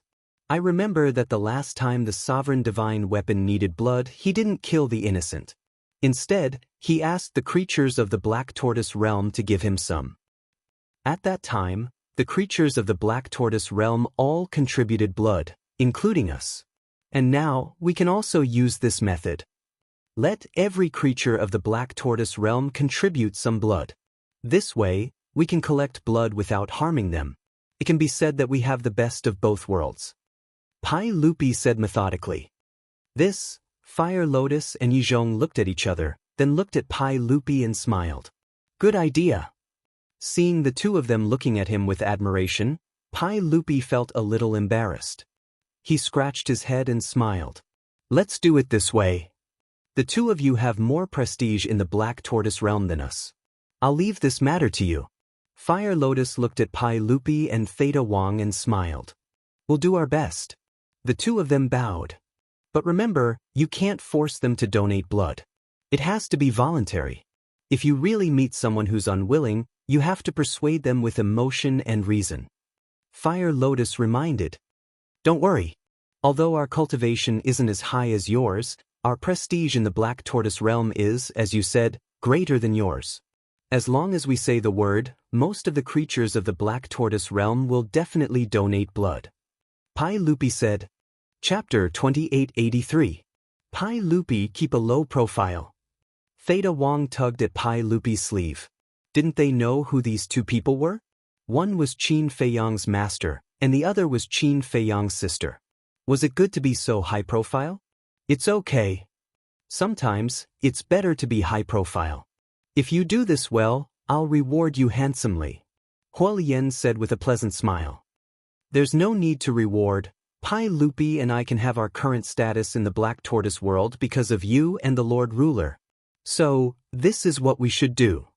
Speaker 1: "I remember that the last time the sovereign divine weapon needed blood, he didn't kill the innocent. Instead, he asked the creatures of the Black Tortoise realm to give him some. At that time, the creatures of the Black Tortoise realm all contributed blood, including us. And now, we can also use this method. Let every creature of the Black Tortoise realm contribute some blood. This way, we can collect blood without harming them. It can be said that we have the best of both worlds." Pai Lupi said methodically. Fire Lotus and Yi Zhong looked at each other, then looked at Pai Lupi and smiled. "Good idea." Seeing the two of them looking at him with admiration, Pai Lupi felt a little embarrassed. He scratched his head and smiled. "Let's do it this way. The two of you have more prestige in the Black Tortoise realm than us. I'll leave this matter to you." Fire Lotus looked at Pai Lupi and Theta Wang and smiled. "We'll do our best." The two of them bowed. "But remember, you can't force them to donate blood. It has to be voluntary. If you really meet someone who's unwilling, you have to persuade them with emotion and reason." Fire Lotus reminded. "Don't worry. Although our cultivation isn't as high as yours, our prestige in the Black Tortoise realm is, as you said, greater than yours. As long as we say the word, most of the creatures of the Black Tortoise realm will definitely donate blood." Pai Lupi said. Chapter 2883. Pai Lupi keep a low profile. Theta Wang tugged at Pai Lupi's sleeve. Didn't they know who these two people were? One was Qin Feiyang's master, and the other was Qin Feiyang's sister. Was it good to be so high profile? It's okay. Sometimes, it's better to be high profile. If you do this well, I'll reward you handsomely. Huolian said with a pleasant smile. There's no need to reward. Pai Lupi and I can have our current status in the Black Tortoise world because of you and the Lord Ruler. So, this is what we should do.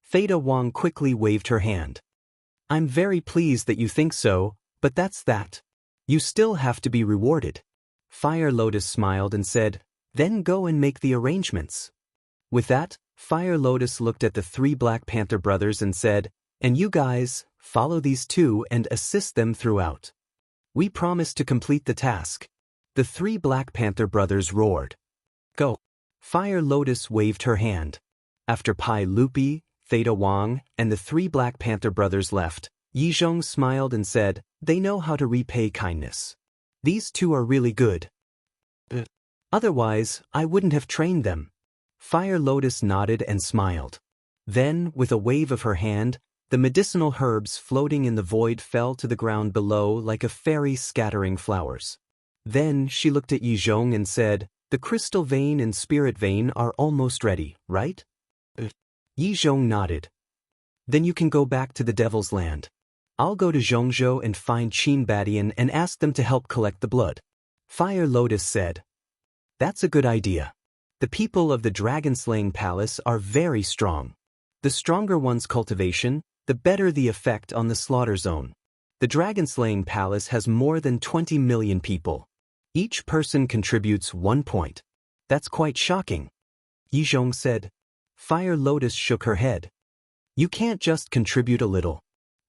Speaker 1: Theta Wang quickly waved her hand. I'm very pleased that you think so, but that's that. You still have to be rewarded. Fire Lotus smiled and said, then go and make the arrangements. With that, Fire Lotus looked at the 3 Black Panther brothers and said, and you guys, follow these two and assist them throughout. We promise to complete the task. The 3 Black Panther brothers roared. Go. Fire Lotus waved her hand. After Pai Lupi, Theta Wang, and the 3 Black Panther brothers left, Yi Zhong smiled and said, they know how to repay kindness. These two are really good. Otherwise, I wouldn't have trained them. Fire Lotus nodded and smiled. Then, with a wave of her hand, the medicinal herbs floating in the void fell to the ground below like a fairy scattering flowers. Then she looked at Yi Zhong and said, the crystal vein and spirit vein are almost ready, right? Yi Zhong nodded. Then you can go back to the Devil's Land. I'll go to Zhongzhou and find Qin Badian and ask them to help collect the blood. Fire Lotus said. That's a good idea. The people of the dragon-slaying palace are very strong. The stronger one's cultivation, the better the effect on the slaughter zone. The dragon-slaying palace has more than 20 million people. Each person contributes 1 point. That's quite shocking. Yi Zhong said. Fire Lotus shook her head. You can't just contribute a little.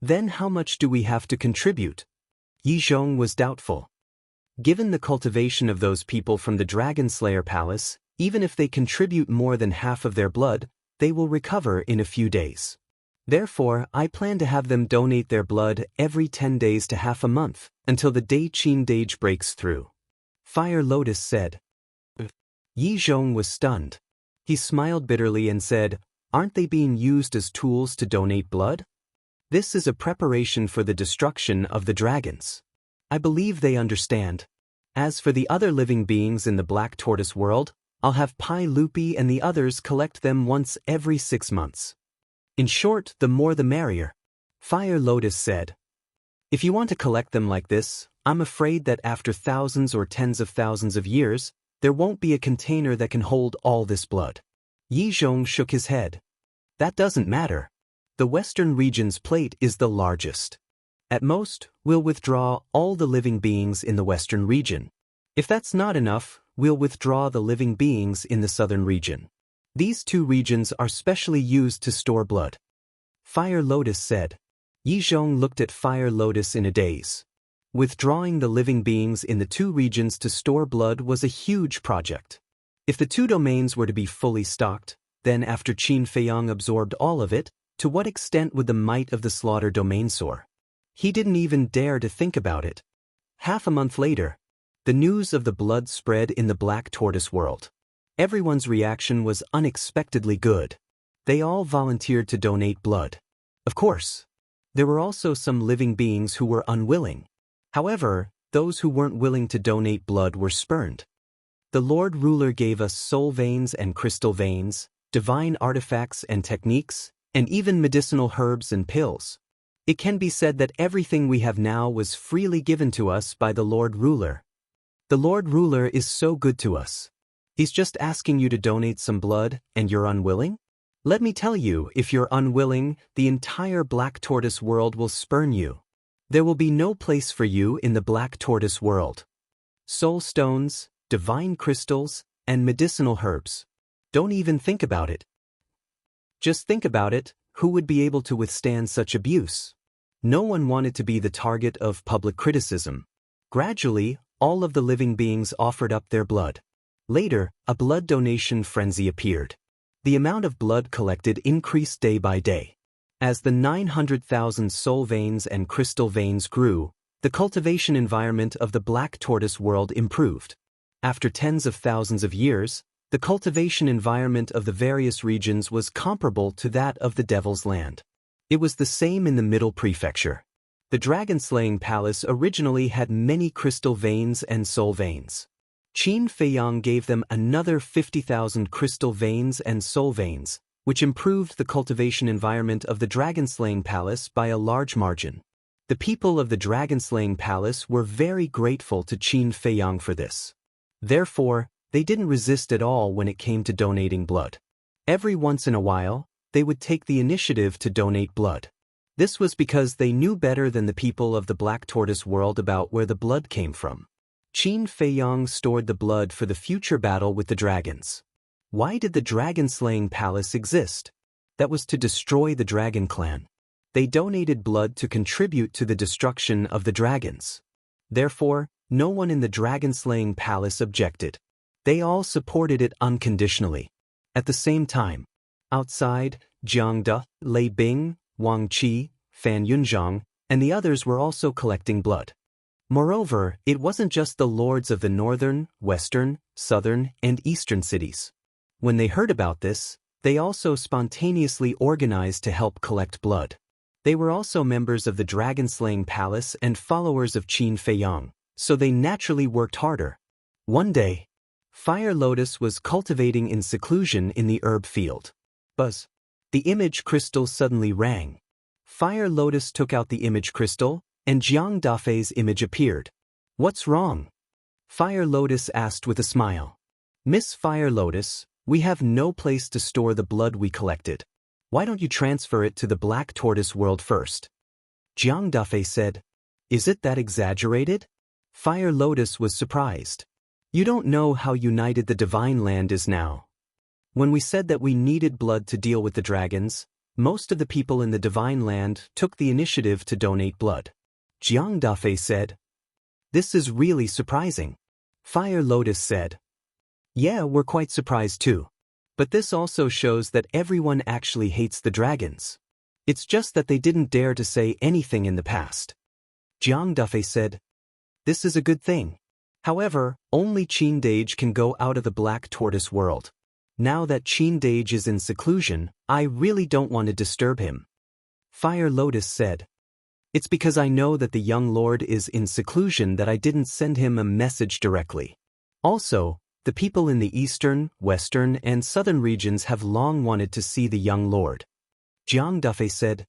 Speaker 1: Then how much do we have to contribute? Yi Zhong was doubtful. Given the cultivation of those people from the Dragon Slayer Palace, even if they contribute more than half of their blood, they will recover in a few days. Therefore, I plan to have them donate their blood every 10 days to half a month, until the day Qin Dage breaks through. Fire Lotus said. Yi Zhong was stunned. He smiled bitterly and said, Aren't they being used as tools to donate blood? This is a preparation for the destruction of the dragons. I believe they understand. As for the other living beings in the Black Tortoise world, I'll have Pai Lupi and the others collect them once every 6 months. In short, the more the merrier. Fire Lotus said. If you want to collect them like this, I'm afraid that after thousands or tens of thousands of years, there won't be a container that can hold all this blood. Yi Zhong shook his head. That doesn't matter. The Western region's plate is the largest. At most, we'll withdraw all the living beings in the Western region. If that's not enough, we'll withdraw the living beings in the Southern region. These 2 regions are specially used to store blood. Fire Lotus said. Yi Zhong looked at Fire Lotus in a daze. Withdrawing the living beings in the 2 regions to store blood was a huge project. If the 2 domains were to be fully stocked, then after Qin Feiyang absorbed all of it, to what extent would the might of the slaughter domain soar? He didn't even dare to think about it. Half a month later, the news of the blood spread in the Black Tortoise world. Everyone's reaction was unexpectedly good. They all volunteered to donate blood. Of course, there were also some living beings who were unwilling. However, those who weren't willing to donate blood were spurned. The Lord Ruler gave us soul veins and crystal veins, divine artifacts and techniques, and even medicinal herbs and pills. It can be said that everything we have now was freely given to us by the Lord Ruler. The Lord Ruler is so good to us. He's just asking you to donate some blood, and you're unwilling? Let me tell you, if you're unwilling, the entire Black Tortoise world will spurn you. There will be no place for you in the Black Tortoise world. Soul stones, divine crystals, and medicinal herbs. Don't even think about it. Just think about it, who would be able to withstand such abuse? No one wanted to be the target of public criticism. Gradually, all of the living beings offered up their blood. Later, a blood donation frenzy appeared. The amount of blood collected increased day by day. As the 900,000 soul veins and crystal veins grew, the cultivation environment of the Black Tortoise world improved. After tens of thousands of years, the cultivation environment of the various regions was comparable to that of the Devil's Land. It was the same in the Middle Prefecture. The dragon-slaying palace originally had many crystal veins and soul veins. Qin Feiyang gave them another 50,000 crystal veins and soul veins, which improved the cultivation environment of the dragon-slaying palace by a large margin. The people of the dragon-slaying palace were very grateful to Qin Feiyang for this. Therefore, they didn't resist at all when it came to donating blood. Every once in a while, they would take the initiative to donate blood. This was because they knew better than the people of the Black Tortoise world about where the blood came from. Qin Feiyang stored the blood for the future battle with the dragons. Why did the dragon-slaying palace exist? That was to destroy the dragon clan. They donated blood to contribute to the destruction of the dragons. Therefore, no one in the dragon-slaying palace objected. They all supported it unconditionally. At the same time, outside, Jianghu, Lei Bing, Wang Qi, Fan Yunzhang, and the others were also collecting blood. Moreover, it wasn't just the lords of the northern, western, southern, and eastern cities. When they heard about this, they also spontaneously organized to help collect blood. They were also members of the dragon-slaying palace and followers of Qin Feiyang, so they naturally worked harder. One day, Fire Lotus was cultivating in seclusion in the herb field. Buzz. The image crystal suddenly rang. Fire Lotus took out the image crystal, and Jiang Dafei's image appeared. What's wrong? Fire Lotus asked with a smile. Miss Fire Lotus, we have no place to store the blood we collected. Why don't you transfer it to the Black Tortoise world first? Jiang Dafei said. Is it that exaggerated? Fire Lotus was surprised. You don't know how united the Divine Land is now. When we said that we needed blood to deal with the dragons, most of the people in the Divine Land took the initiative to donate blood. Jiang Dafei said. This is really surprising. Fire Lotus said. Yeah, we're quite surprised too. But this also shows that everyone actually hates the dragons. It's just that they didn't dare to say anything in the past. Jiang Dafei said. This is a good thing. However, only Qin Dage can go out of the Black Tortoise world. Now that Qin Dage is in seclusion, I really don't want to disturb him. Fire Lotus said. It's because I know that the young lord is in seclusion that I didn't send him a message directly. Also, the people in the eastern, western, and southern regions have long wanted to see the young lord. Jiang Dafei said.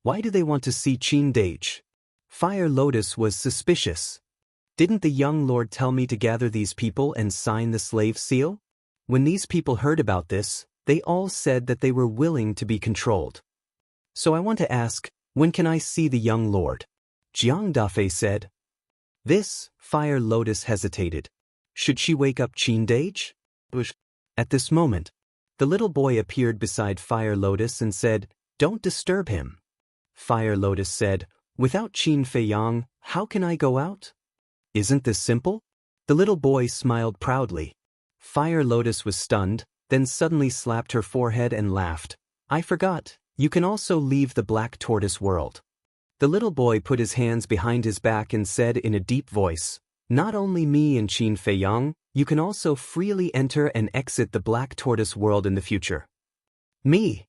Speaker 1: Why do they want to see Qin Dage? Fire Lotus was suspicious. Didn't the young lord tell me to gather these people and sign the slave seal? When these people heard about this, they all said that they were willing to be controlled. So I want to ask, when can I see the young lord? Jiang Dafei said. This, Fire Lotus hesitated. Should she wake up Qin Dage? At this moment, the little boy appeared beside Fire Lotus and said, Don't disturb him. Fire Lotus said, Without Qin Feiyang, how can I go out? Isn't this simple? The little boy smiled proudly. Fire Lotus was stunned, then suddenly slapped her forehead and laughed. I forgot, you can also leave the Black Tortoise world. The little boy put his hands behind his back and said in a deep voice, Not only me and Qin Feiyang, you can also freely enter and exit the Black Tortoise world in the future. Me?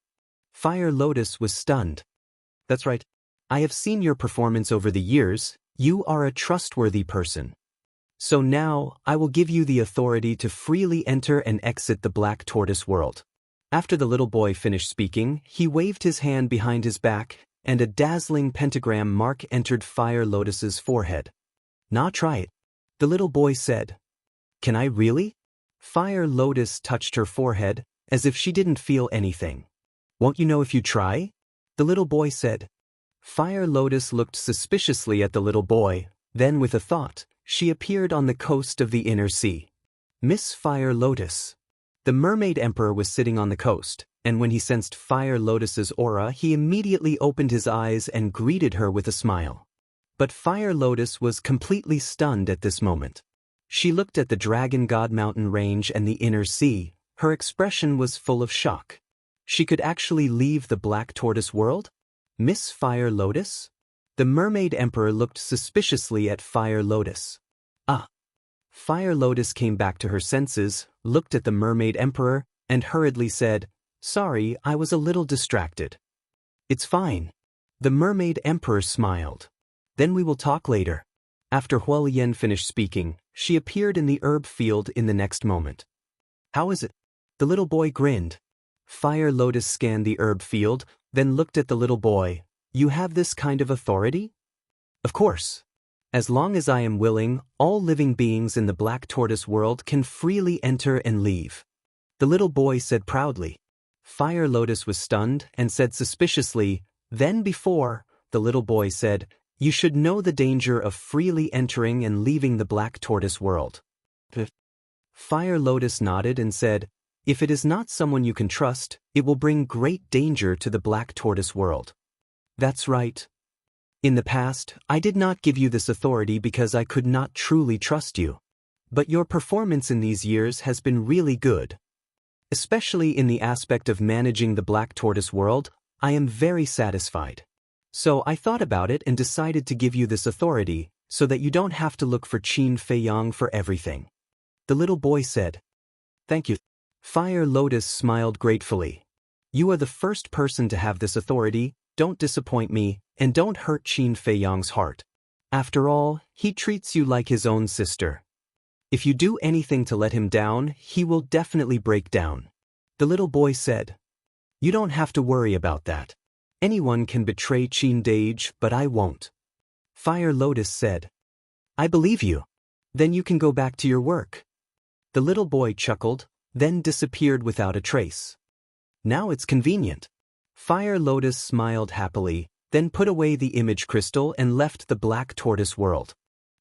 Speaker 1: Fire Lotus was stunned. That's right. I have seen your performance over the years. You are a trustworthy person. So now, I will give you the authority to freely enter and exit the Black Tortoise world. After the little boy finished speaking, he waved his hand behind his back, and a dazzling pentagram mark entered Fire Lotus's forehead. Now try it. The little boy said. Can I really? Fire Lotus touched her forehead, as if she didn't feel anything. Won't you know if you try? The little boy said. Fire Lotus looked suspiciously at the little boy, then with a thought, she appeared on the coast of the inner sea. Miss Fire Lotus. The Mermaid Emperor was sitting on the coast, and when he sensed Fire Lotus's aura, he immediately opened his eyes and greeted her with a smile. But Fire Lotus was completely stunned at this moment. She looked at the Dragon God Mountain range and the inner sea. Her expression was full of shock. She could actually leave the Black Tortoise world? Miss Fire Lotus? The Mermaid Emperor looked suspiciously at Fire Lotus. Ah! Fire Lotus came back to her senses, looked at the Mermaid Emperor, and hurriedly said, Sorry, I was a little distracted. It's fine. The Mermaid Emperor smiled. Then we will talk later. After Huolian finished speaking, she appeared in the herb field in the next moment. How is it? The little boy grinned. Fire Lotus scanned the herb field, then looked at the little boy. You have this kind of authority? Of course. As long as I am willing, all living beings in the Black Tortoise world can freely enter and leave. The little boy said proudly. Fire Lotus was stunned and said suspiciously, Then before, the little boy said, You should know the danger of freely entering and leaving the Black Tortoise world. Fire Lotus nodded and said, If it is not someone you can trust, it will bring great danger to the Black Tortoise world. That's right. In the past, I did not give you this authority because I could not truly trust you. But your performance in these years has been really good. Especially in the aspect of managing the Black Tortoise world, I am very satisfied. So I thought about it and decided to give you this authority, so that you don't have to look for Qin Feiyang for everything. The little boy said. Thank you. Fire Lotus smiled gratefully. You are the first person to have this authority. Don't disappoint me, and don't hurt Qin Feiyang's heart. After all, he treats you like his own sister. If you do anything to let him down, he will definitely break down. The little boy said. You don't have to worry about that. Anyone can betray Qin Dage, but I won't. Fire Lotus said. I believe you. Then you can go back to your work. The little boy chuckled, then disappeared without a trace. Now it's convenient. Fire Lotus smiled happily, then put away the image crystal and left the Black Tortoise world.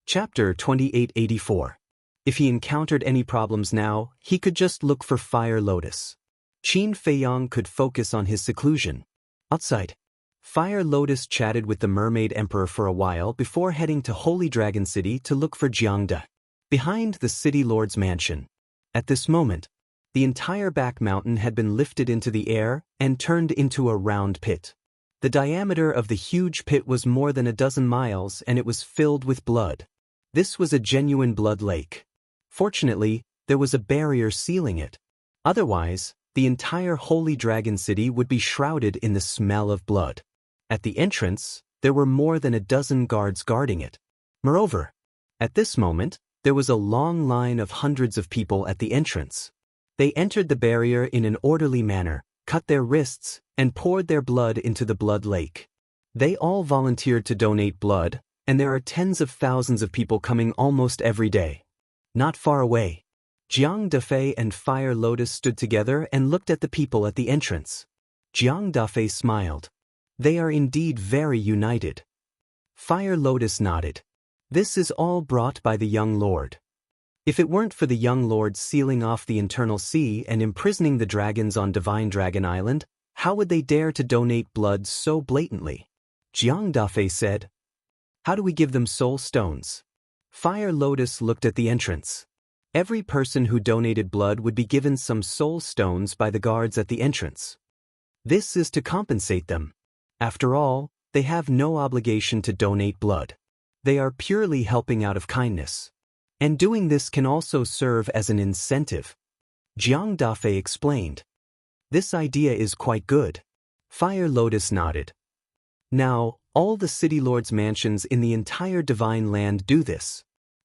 Speaker 1: Chapter 2884. If he encountered any problems now, he could just look for Fire Lotus. Qin Feiyang could focus on his seclusion. Outside, Fire Lotus chatted with the Mermaid Emperor for a while before heading to Holy Dragon City to look for Jianghu, behind the City Lord's mansion. At this moment, the entire back mountain had been lifted into the air and turned into a round pit. The diameter of the huge pit was more than a dozen miles and it was filled with blood. This was a genuine blood lake. Fortunately, there was a barrier sealing it. Otherwise, the entire Holy Dragon City would be shrouded in the smell of blood. At the entrance, there were more than a dozen guards guarding it. Moreover, at this moment, there was a long line of hundreds of people at the entrance. They entered the barrier in an orderly manner, cut their wrists, and poured their blood into the blood lake. They all volunteered to donate blood, and there are tens of thousands of people coming almost every day. Not far away, Jiang Dafei and Fire Lotus stood together and looked at the people at the entrance. Jiang Dafei smiled. They are indeed very united. Fire Lotus nodded. This is all brought by the young lord. If it weren't for the young lord sealing off the internal sea and imprisoning the dragons on Divine Dragon Island, how would they dare to donate blood so blatantly? Jiang Dafei said. How do we give them soul stones? Fire Lotus looked at the entrance. Every person who donated blood would be given some soul stones by the guards at the entrance. This is to compensate them. After all, they have no obligation to donate blood. They are purely helping out of kindness. And doing this can also serve as an incentive. Jiang Dafei explained. This idea is quite good. Fire Lotus nodded. Now, all the city lords' mansions in the entire divine land do this.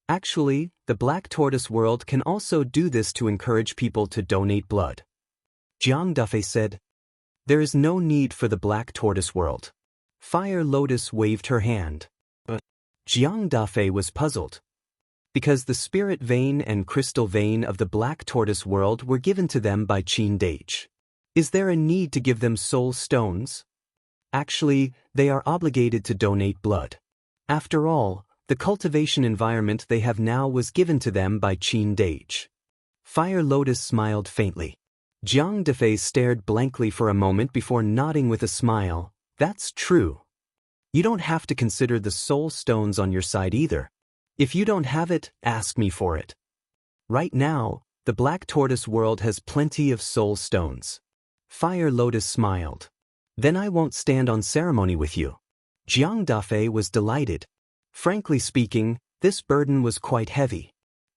Speaker 1: Actually, the Black Tortoise world can also do this to encourage people to donate blood. Jiang Dafei said. There is no need for the Black Tortoise world. Fire Lotus waved her hand. But Jiang Dafei was puzzled. Because the spirit vein and crystal vein of the Black Tortoise world were given to them by Qin Dage. Is there a need to give them soul stones? Actually, they are obligated to donate blood. After all, the cultivation environment they have now was given to them by Qin Dage. Fire Lotus smiled faintly. Jiang Dafei stared blankly for a moment before nodding with a smile. That's true. You don't have to consider the soul stones on your side either. If you don't have it, ask me for it. Right now, the Black Tortoise world has plenty of soul stones. Fire Lotus smiled. Then I won't stand on ceremony with you. Jiang Dafei was delighted. Frankly speaking, this burden was quite heavy.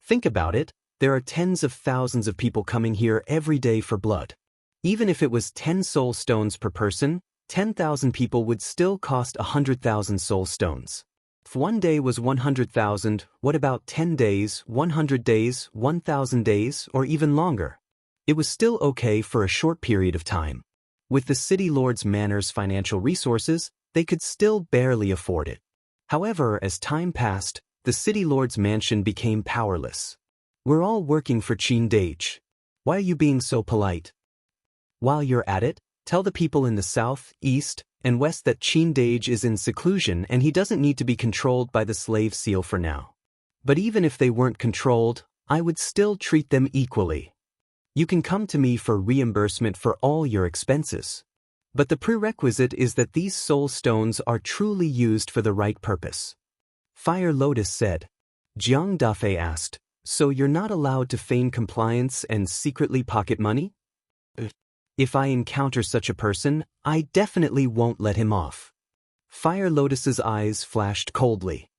Speaker 1: Think about it. There are tens of thousands of people coming here every day for blood. Even if it was 10 soul stones per person, 10,000 people would still cost 100,000 soul stones. If one day was 100,000, what about 10 days, 100 days, 1,000 days, or even longer? It was still okay for a short period of time. With the City Lord's Manor's financial resources, they could still barely afford it. However, as time passed, the City Lord's mansion became powerless. We're all working for Qin Dage. Why are you being so polite? While you're at it, tell the people in the south, east, and west that Qin Dage is in seclusion and he doesn't need to be controlled by the slave seal for now. But even if they weren't controlled, I would still treat them equally. You can come to me for reimbursement for all your expenses. But the prerequisite is that these soul stones are truly used for the right purpose. Fire Lotus said. Jiang Dafei asked, so you're not allowed to feign compliance and secretly pocket money? If I encounter such a person, I definitely won't let him off. Fire Lotus's eyes flashed coldly.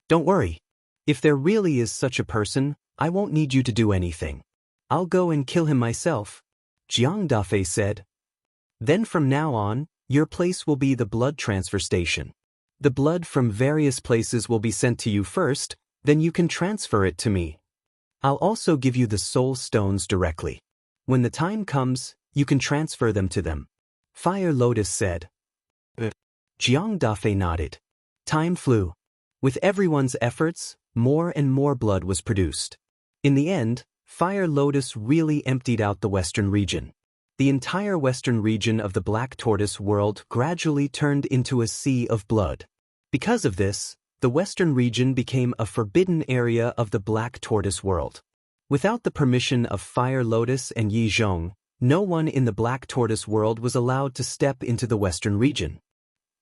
Speaker 1: Don't worry. If there really is such a person, I won't need you to do anything. I'll go and kill him myself. Jiang Dafei said. Then from now on, your place will be the blood transfer station. The blood from various places will be sent to you first, then you can transfer it to me. I'll also give you the soul stones directly. When the time comes, you can transfer them to them. Fire Lotus said. Jiang Dafei nodded. Time flew. With everyone's efforts, more and more blood was produced. In the end, Fire Lotus really emptied out the western region. The entire western region of the Black Tortoise world gradually turned into a sea of blood. Because of this, the western region became a forbidden area of the Black Tortoise world. Without the permission of Fire Lotus and Yi Zhong, no one in the Black Tortoise world was allowed to step into the western region.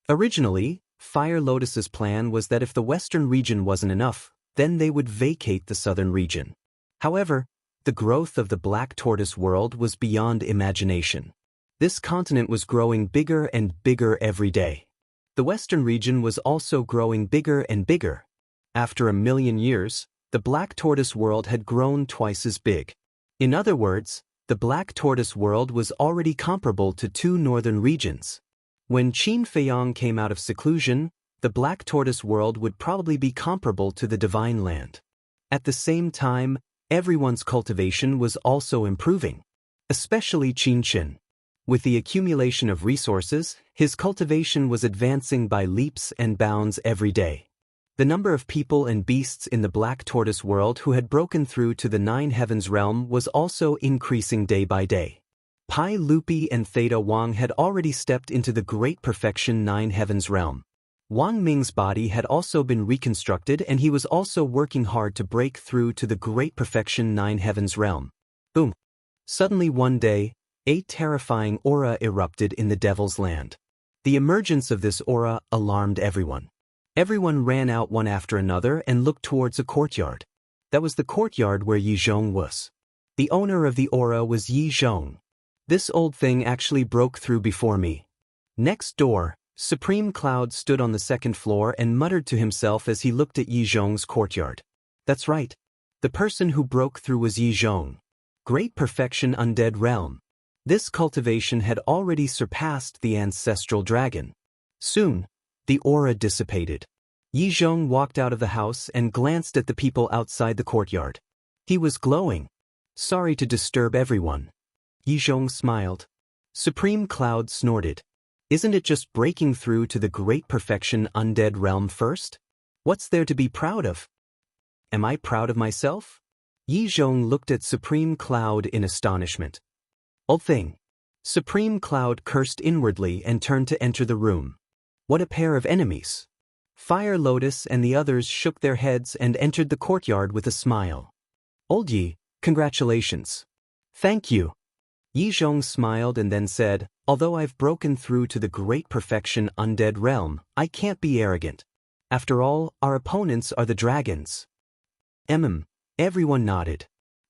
Speaker 1: Originally, Fire Lotus's plan was that if the western region wasn't enough, then they would vacate the southern region. However, the growth of the Black Tortoise world was beyond imagination. This continent was growing bigger and bigger every day. The western region was also growing bigger and bigger. After 1,000,000 years, the Black Tortoise world had grown twice as big. In other words, the Black Tortoise world was already comparable to 2 northern regions. When Qin Feiyang came out of seclusion, the Black Tortoise world would probably be comparable to the Divine Land. At the same time, everyone's cultivation was also improving, especially Qin Qin. With the accumulation of resources, his cultivation was advancing by leaps and bounds every day. The number of people and beasts in the Black Tortoise world who had broken through to the 9 Heavens realm was also increasing day by day. Pai Lupi and Theta Wang had already stepped into the Great Perfection 9 Heavens realm. Wang Ming's body had also been reconstructed and he was also working hard to break through to the Great Perfection 9 Heavens realm. Boom! Suddenly one day, a terrifying aura erupted in the Devil's Land. The emergence of this aura alarmed everyone. Everyone ran out one after another and looked towards a courtyard. That was the courtyard where Yi Zhong was. The owner of the aura was Yi Zhong. This old thing actually broke through before me. Next door, Supreme Cloud stood on the 2nd floor and muttered to himself as he looked at Yi Zhong's courtyard. That's right. The person who broke through was Yi Zhong. Great Perfection Undead Realm. This cultivation had already surpassed the ancestral dragon. Soon, the aura dissipated. Yi Zhong walked out of the house and glanced at the people outside the courtyard. He was glowing. Sorry to disturb everyone. Yi Zhong smiled. Supreme Cloud snorted. Isn't it just breaking through to the Great Perfection Undead Realm first? What's there to be proud of? Am I proud of myself? Yi Zhong looked at Supreme Cloud in astonishment. Old thing. Supreme Cloud cursed inwardly and turned to enter the room. What a pair of enemies. Fire Lotus and the others shook their heads and entered the courtyard with a smile. Old Yi, congratulations. Thank you. Yi Zhong smiled and then said, although I've broken through to the Great Perfection Undead Realm, I can't be arrogant. After all, our opponents are the dragons. Everyone nodded.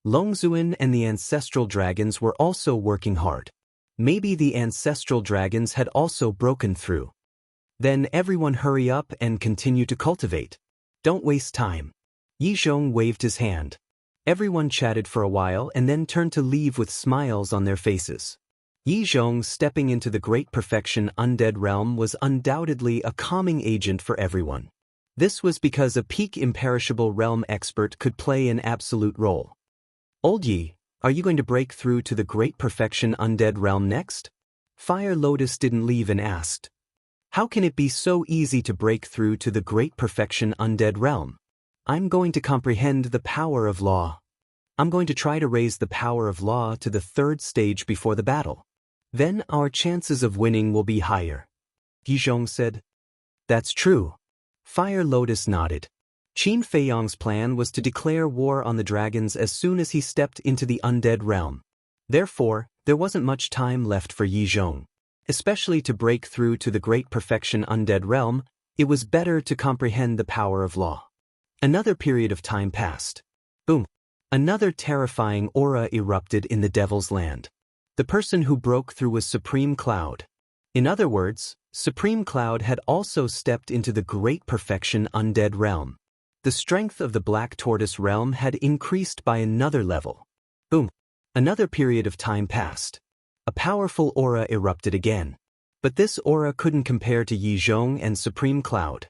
Speaker 1: Longzuan and the ancestral dragons were also working hard. Maybe the ancestral dragons had also broken through. Then everyone hurry up and continue to cultivate. Don't waste time. Yi Zhong waved his hand. Everyone chatted for a while and then turned to leave with smiles on their faces. Yi Zhong stepping into the Great Perfection Undead Realm was undoubtedly a calming agent for everyone. This was because a peak imperishable realm expert could play an absolute role. Old Yi, are you going to break through to the Great Perfection Undead Realm next? Fire Lotus didn't leave and asked. How can it be so easy to break through to the Great Perfection Undead Realm? I'm going to comprehend the power of law. I'm going to try to raise the power of law to the 3rd stage before the battle. Then our chances of winning will be higher. Yi Zhong said. That's true. Fire Lotus nodded. Qin Feiyang's plan was to declare war on the dragons as soon as he stepped into the undead realm. Therefore, there wasn't much time left for Yi Zhong. Especially to break through to the Great Perfection Undead Realm, it was better to comprehend the power of law. Another period of time passed. Boom! Another terrifying aura erupted in the Devil's Land. The person who broke through was Supreme Cloud. In other words, Supreme Cloud had also stepped into the Great Perfection Undead Realm. The strength of the Black Tortoise realm had increased by another level. Boom! Another period of time passed. A powerful aura erupted again. But this aura couldn't compare to Yi Zhong and Supreme Cloud.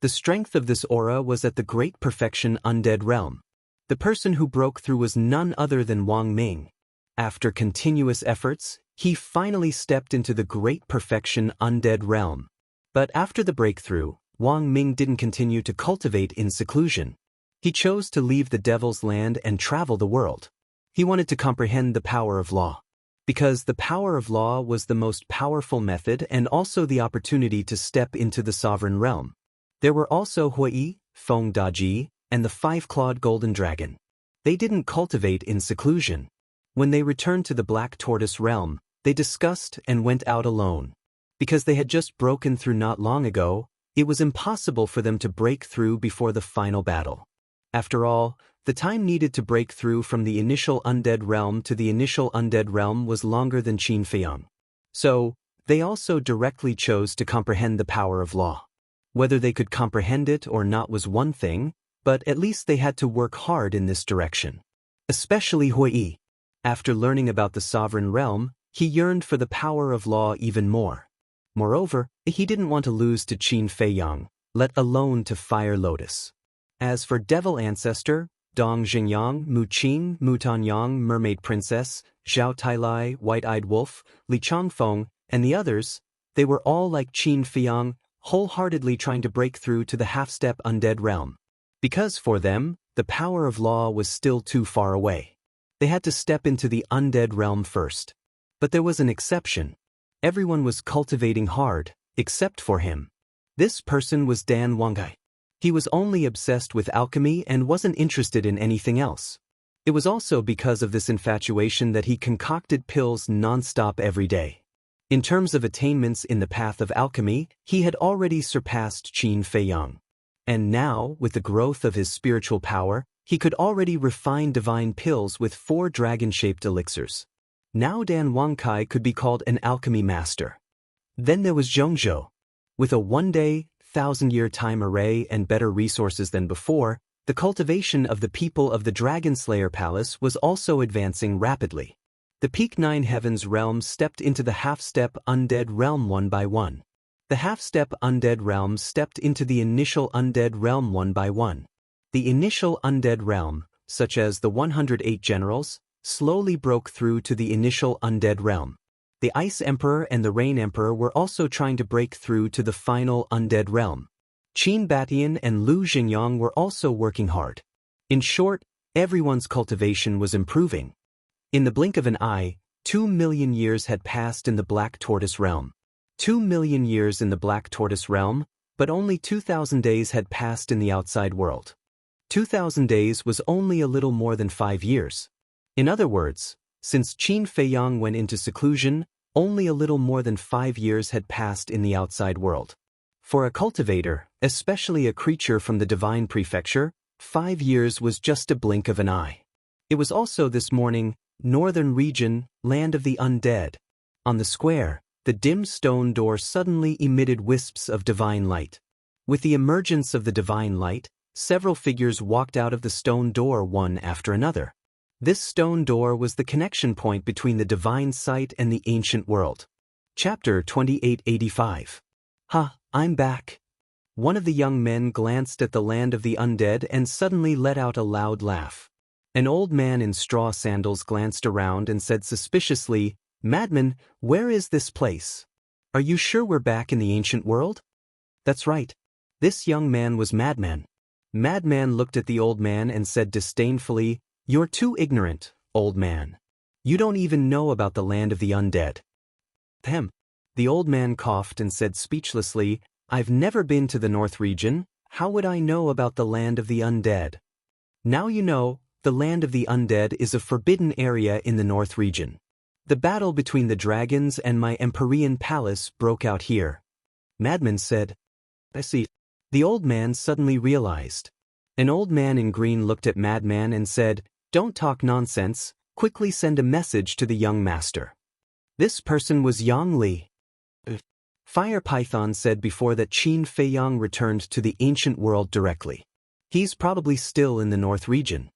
Speaker 1: The strength of this aura was at the Great Perfection Undead Realm. The person who broke through was none other than Wang Ming. After continuous efforts, He finally stepped into the great perfection undead realm. But after the breakthrough, Wang Ming didn't continue to cultivate in seclusion. He chose to leave the devil's land and travel the world. He wanted to comprehend the power of law. Because the power of law was the most powerful method and also the opportunity to step into the sovereign realm. There were also Hui, Feng Daji, and the five-clawed golden dragon. They didn't cultivate in seclusion. When they returned to the Black Tortoise realm, they discussed and went out alone. Because they had just broken through not long ago, it was impossible for them to break through before the final battle. After all, the time needed to break through from the initial undead realm to the initial undead realm was longer than Qin Feiyang. So, they also directly chose to comprehend the power of law. Whether they could comprehend it or not was one thing, but at least they had to work hard in this direction. Especially Hui. After learning about the sovereign realm, he yearned for the power of law even more. Moreover, he didn't want to lose to Qin Feiyang, let alone to Fire Lotus. As for Devil Ancestor, Dong Xingyang, Mu Qing, Mu Tanyang, Mermaid Princess, Zhao Tailai, White-Eyed Wolf, Li Changfeng, and the others, they were all like Qin Feiyang, wholeheartedly trying to break through to the half-step undead realm. Because for them, the power of law was still too far away. They had to step into the undead realm first. But there was an exception. Everyone was cultivating hard, except for him. This person was Dan Wangai. He was only obsessed with alchemy and wasn't interested in anything else. It was also because of this infatuation that he concocted pills non-stop every day. In terms of attainments in the path of alchemy, he had already surpassed Qin Feiyang. And now, with the growth of his spiritual power, he could already refine divine pills with 4 dragon-shaped elixirs. Now Dan Wankai could be called an alchemy master. Then there was Zhongzhou. With a one-day, 1,000-year time array and better resources than before, the cultivation of the people of the Dragon Slayer Palace was also advancing rapidly. The Peak Nine Heavens realm stepped into the half-step undead realm one by one. The half-step undead realm stepped into the initial undead realm one by one. The initial undead realm, such as the 108 generals, slowly broke through to the initial undead realm. The Ice Emperor and the Rain Emperor were also trying to break through to the final undead realm. Qin Batian and Lu Xingyang were also working hard. In short, everyone's cultivation was improving. In the blink of an eye, 2 million years had passed in the Black Tortoise realm. 2 million years in the Black Tortoise realm, but only 2,000 days had passed in the outside world. 2,000 days was only a little more than 5 years. In other words, since Qin Feiyang went into seclusion, only a little more than 5 years had passed in the outside world. For a cultivator, especially a creature from the divine prefecture, 5 years was just a blink of an eye. It was also this morning, northern region, land of the undead. On the square, the dim stone door suddenly emitted wisps of divine light. With the emergence of the divine light, several figures walked out of the stone door one after another. This stone door was the connection point between the divine sight and the ancient world. Chapter 2885. I'm back. One of the young men glanced at the land of the undead and suddenly let out a loud laugh. An old man in straw sandals glanced around and said suspiciously, "Madman, where is this place? Are you sure we're back in the ancient world?" That's right. This young man was Madman. Madman looked at the old man and said disdainfully, "You're too ignorant, old man. You don't even know about the land of the undead." Hem. The old man coughed and said speechlessly, "I've never been to the North region. How would I know about the land of the undead?" Now you know, the land of the undead is a forbidden area in the North region. The battle between the dragons and my Empyrean palace broke out here. Madman said, "I see." The old man suddenly realized. An old man in green looked at Madman and said, "Don't talk nonsense, quickly send a message to the young master." This person was Yang Li. Fire Python said before that Qin Feiyang returned to the ancient world directly. He's probably still in the North region.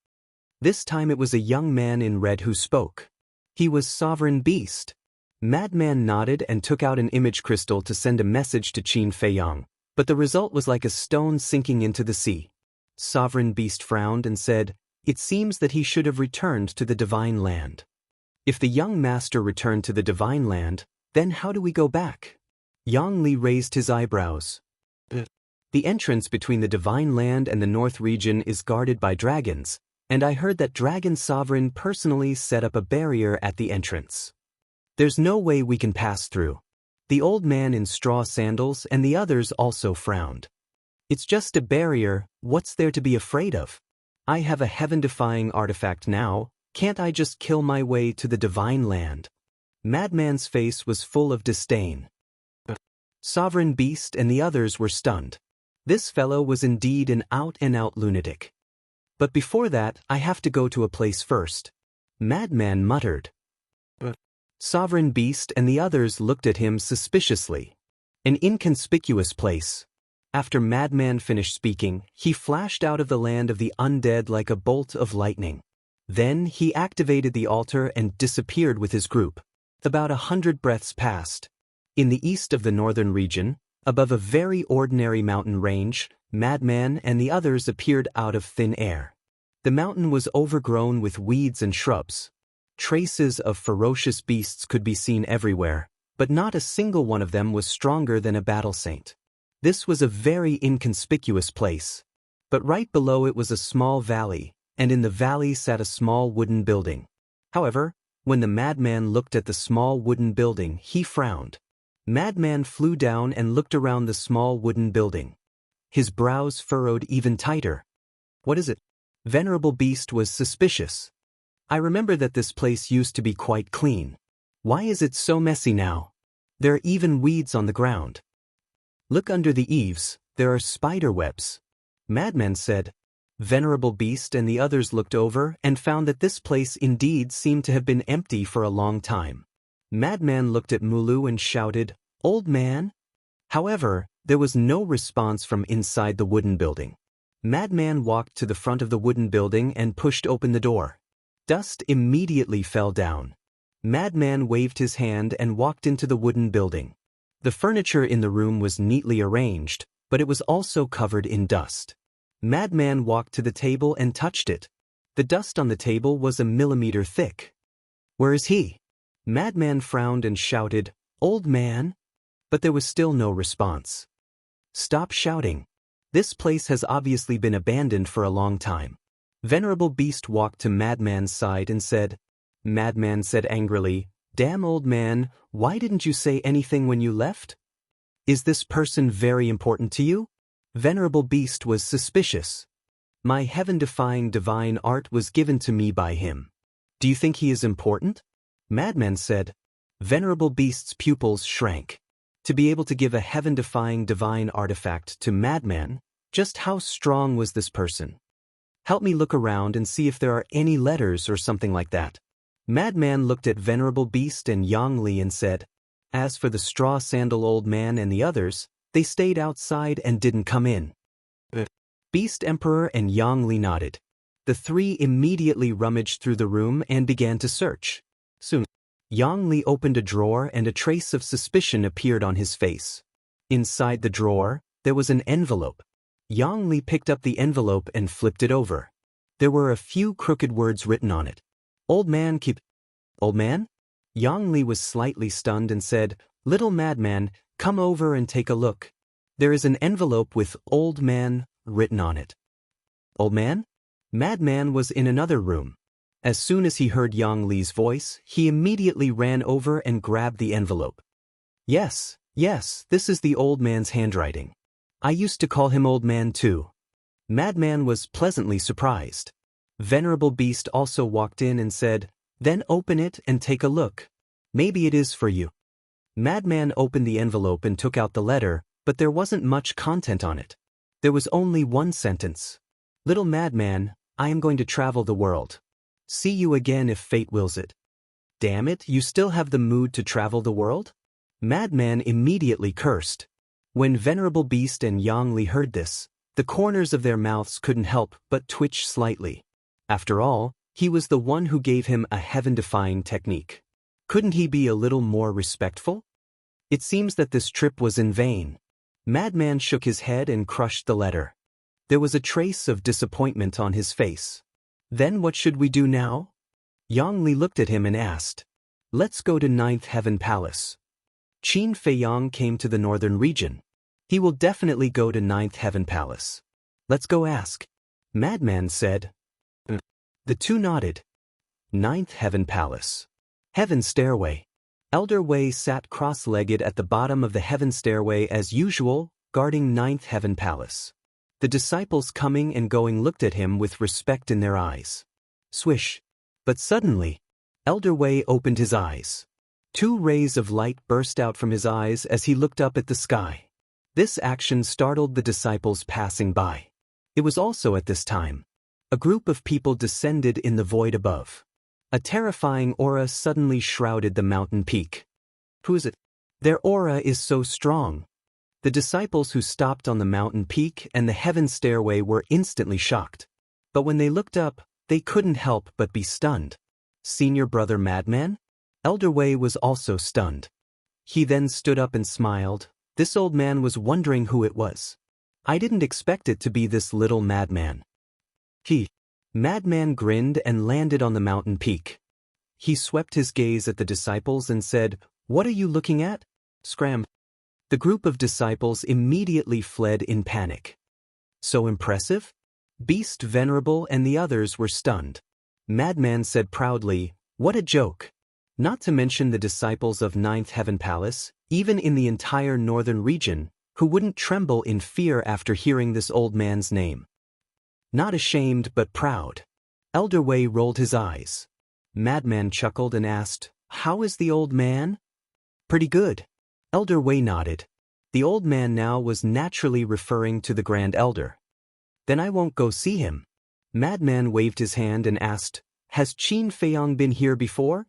Speaker 1: This time it was a young man in red who spoke. He was Sovereign Beast. Madman nodded and took out an image crystal to send a message to Qin Feiyang, but the result was like a stone sinking into the sea. Sovereign Beast frowned and said, "It seems that he should have returned to the divine land." If the young master returned to the divine land, then how do we go back? Yang Li raised his eyebrows. The entrance between the divine land and the north region is guarded by dragons, and I heard that Dragon Sovereign personally set up a barrier at the entrance. There's no way we can pass through. The old man in straw sandals and the others also frowned. It's just a barrier, what's there to be afraid of? I have a heaven-defying artifact now, can't I just kill my way to the divine land? Madman's face was full of disdain. Sovereign Beast and the others were stunned. This fellow was indeed an out-and-out lunatic. But before that, I have to go to a place first. Madman muttered. Sovereign Beast and the others looked at him suspiciously. An inconspicuous place. After Madman finished speaking, he flashed out of the land of the undead like a bolt of lightning. Then he activated the altar and disappeared with his group. About 100 breaths passed. In the east of the northern region, above a very ordinary mountain range, Madman and the others appeared out of thin air. The mountain was overgrown with weeds and shrubs. Traces of ferocious beasts could be seen everywhere, but not a single one of them was stronger than a battle saint. This was a very inconspicuous place. But right below it was a small valley, and in the valley sat a small wooden building. However, when the madman looked at the small wooden building, he frowned. Madman flew down and looked around the small wooden building. His brows furrowed even tighter. What is it? Venerable Beast was suspicious. I remember that this place used to be quite clean. Why is it so messy now? There are even weeds on the ground. Look under the eaves, there are spider webs. Madman said. Venerable Beast and the others looked over and found that this place indeed seemed to have been empty for a long time. Madman looked at Mulu and shouted, "Old man?" However, there was no response from inside the wooden building. Madman walked to the front of the wooden building and pushed open the door. Dust immediately fell down. Madman waved his hand and walked into the wooden building. The furniture in the room was neatly arranged, but it was also covered in dust. Madman walked to the table and touched it. The dust on the table was a millimeter thick. Where is he? Madman frowned and shouted, "Old man?" But there was still no response. Stop shouting. This place has obviously been abandoned for a long time. Venerable Beast walked to Madman's side and said. Madman said angrily, "Damn old man, why didn't you say anything when you left? Is this person very important to you?" Venerable Beast was suspicious. My heaven-defying divine art was given to me by him. Do you think he is important? Madman said. Venerable Beast's pupils shrank. To be able to give a heaven-defying divine artifact to Madman, just how strong was this person? Help me look around and see if there are any letters or something like that. Madman looked at Venerable Beast and Yang Li and said, "As for the straw sandal old man and the others, they stayed outside and didn't come in." Beast Emperor and Yang Li nodded. The three immediately rummaged through the room and began to search. Soon, Yang Li opened a drawer and a trace of suspicion appeared on his face. Inside the drawer, there was an envelope. Yang Li picked up the envelope and flipped it over. There were a few crooked words written on it. "Old man keep..." "Old man?" Yang Li was slightly stunned and said, "Little madman, come over and take a look. There is an envelope with 'Old Man' written on it." "Old man?" Madman was in another room. As soon as he heard Yang Li's voice, he immediately ran over and grabbed the envelope. Yes, this is the old man's handwriting. I used to call him Old Man too." Madman was pleasantly surprised. Venerable Beast also walked in and said, "Then open it and take a look. Maybe it is for you." Madman opened the envelope and took out the letter, but there wasn't much content on it. There was only one sentence. "Little madman, I am going to travel the world. See you again if fate wills it." Damn it, you still have the mood to travel the world? Madman immediately cursed. When Venerable Beast and Yang Li heard this, the corners of their mouths couldn't help but twitch slightly. After all, he was the one who gave him a heaven-defying technique. Couldn't he be a little more respectful? It seems that this trip was in vain. Madman shook his head and crushed the letter. There was a trace of disappointment on his face. "Then what should we do now?" Yang Li looked at him and asked, "Let's go to Ninth Heaven Palace." Qin Feiyang came to the northern region. He will definitely go to Ninth Heaven Palace. Let's go ask. Madman said. The two nodded. Ninth Heaven Palace. Heaven Stairway. Elder Wei sat cross-legged at the bottom of the Heaven Stairway as usual, guarding Ninth Heaven Palace. The disciples coming and going looked at him with respect in their eyes. Swish. But suddenly, Elder Wei opened his eyes. Two rays of light burst out from his eyes as he looked up at the sky. This action startled the disciples passing by. It was also at this time. A group of people descended in the void above. A terrifying aura suddenly shrouded the mountain peak. Who is it? Their aura is so strong. The disciples who stopped on the mountain peak and the heaven stairway were instantly shocked. But when they looked up, they couldn't help but be stunned. Senior brother Madman? Elder Wei was also stunned. He then stood up and smiled. This old man was wondering who it was. I didn't expect it to be this little madman. Madman grinned and landed on the mountain peak. He swept his gaze at the disciples and said, "What are you looking at?" Scram. The group of disciples immediately fled in panic. So impressive? Beast Venerable and the others were stunned. Madman said proudly, "What a joke." Not to mention the disciples of Ninth Heaven Palace, even in the entire northern region, who wouldn't tremble in fear after hearing this old man's name. Not ashamed but proud. Elder Wei rolled his eyes. Madman chuckled and asked, "How is the old man?" "Pretty good." Elder Wei nodded. The old man now was naturally referring to the Grand Elder. "Then I won't go see him." Madman waved his hand and asked, "Has Qin Feiyang been here before?"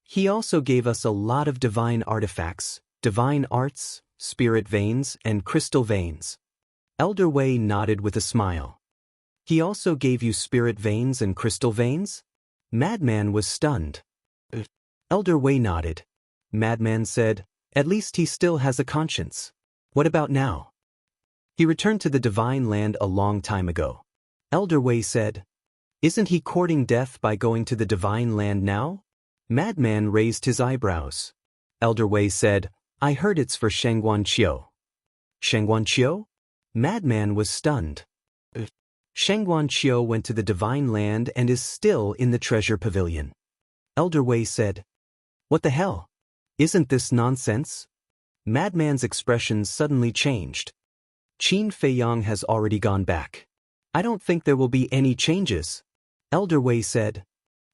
Speaker 1: "He also gave us a lot of divine artifacts, divine arts, spirit veins, and crystal veins." Elder Wei nodded with a smile. "He also gave you spirit veins and crystal veins?" Madman was stunned. Elder Wei nodded. Madman said, "At least he still has a conscience. What about now?" "He returned to the divine land a long time ago." Elder Wei said, "Isn't he courting death by going to the divine land now?" Madman raised his eyebrows. Elder Wei said, "I heard it's for Shangguan Qiu." Shangguan Qiu? Madman was stunned. Shangguan Qiu went to the divine land and is still in the treasure pavilion. Elder Wei said, "What the hell? Isn't this nonsense?" Madman's expression suddenly changed. "Qin Feiyang has already gone back. I don't think there will be any changes." Elder Wei said,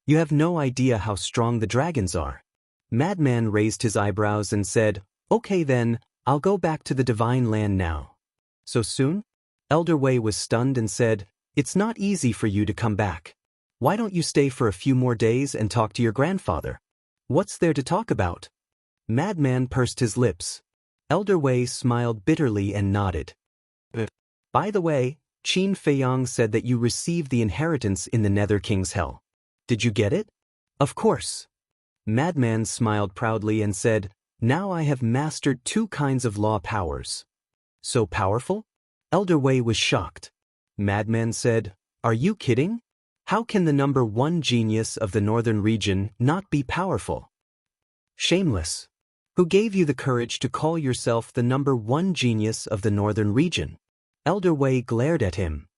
Speaker 1: "You have no idea how strong the dragons are." Madman raised his eyebrows and said, "Okay then, I'll go back to the divine land now." "So soon?" Elder Wei was stunned and said, "It's not easy for you to come back. Why don't you stay for a few more days and talk to your grandfather?" "What's there to talk about?" Madman pursed his lips. Elder Wei smiled bitterly and nodded. "By the way, Qin Feiyang said that you received the inheritance in the Nether King's Hell. Did you get it?" "Of course." Madman smiled proudly and said, "Now I have mastered 2 kinds of law powers." "So powerful?" Elder Wei was shocked. Madman said, "Are you kidding? How can the number 1 genius of the northern region not be powerful?" "Shameless. Who gave you the courage to call yourself the number 1 genius of the northern region?" Elder Wei glared at him.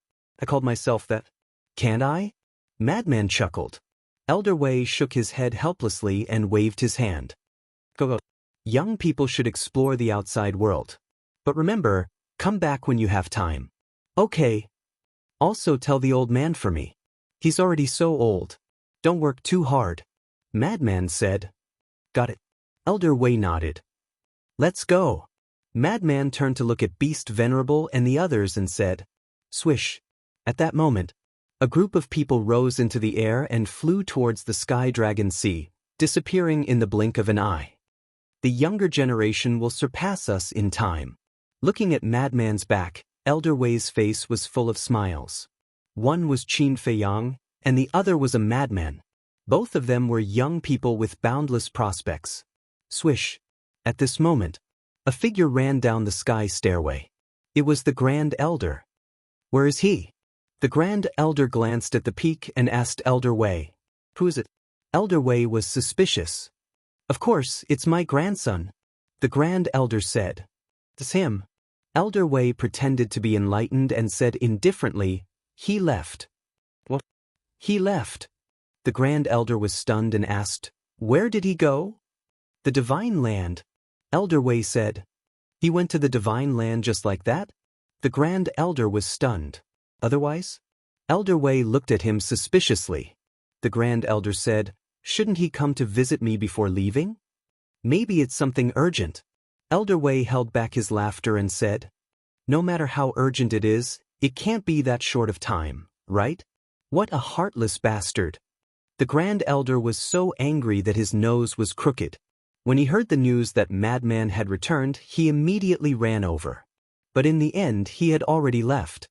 Speaker 1: "I called myself that. Can't I?" Madman chuckled. Elder Wei shook his head helplessly and waved his hand. "Go. Young people should explore the outside world. But remember, come back when you have time." "Okay. Also tell the old man for me. He's already so old. Don't work too hard." Madman said. "Got it." Elder Wei nodded. "Let's go." Madman turned to look at Beast Venerable and the others and said, "Swish." At that moment, a group of people rose into the air and flew towards the Sky Dragon Sea, disappearing in the blink of an eye. The younger generation will surpass us in time. Looking at Madman's back, Elder Wei's face was full of smiles. One was Qin Feiyang, and the other was a madman. Both of them were young people with boundless prospects. Swish. At this moment, a figure ran down the sky stairway. It was the Grand Elder. "Where is he?" The Grand Elder glanced at the peak and asked Elder Wei, Who is it? Elder Wei was suspicious. Of course, it's my grandson, the Grand Elder said. It's him. Elder Wei pretended to be enlightened and said indifferently, he left. What? He left. The Grand Elder was stunned and asked, where did he go? The Divine Land, Elder Wei said. He went to the Divine Land just like that? The Grand Elder was stunned. Otherwise? Elder Wei looked at him suspiciously. The Grand Elder said, shouldn't he come to visit me before leaving? Maybe it's something urgent. Elder Wei held back his laughter and said, no matter how urgent it is, it can't be that short of time, right? What a heartless bastard. The Grand Elder was so angry that his nose was crooked. When he heard the news that Madman had returned, he immediately ran over. But in the end, he had already left.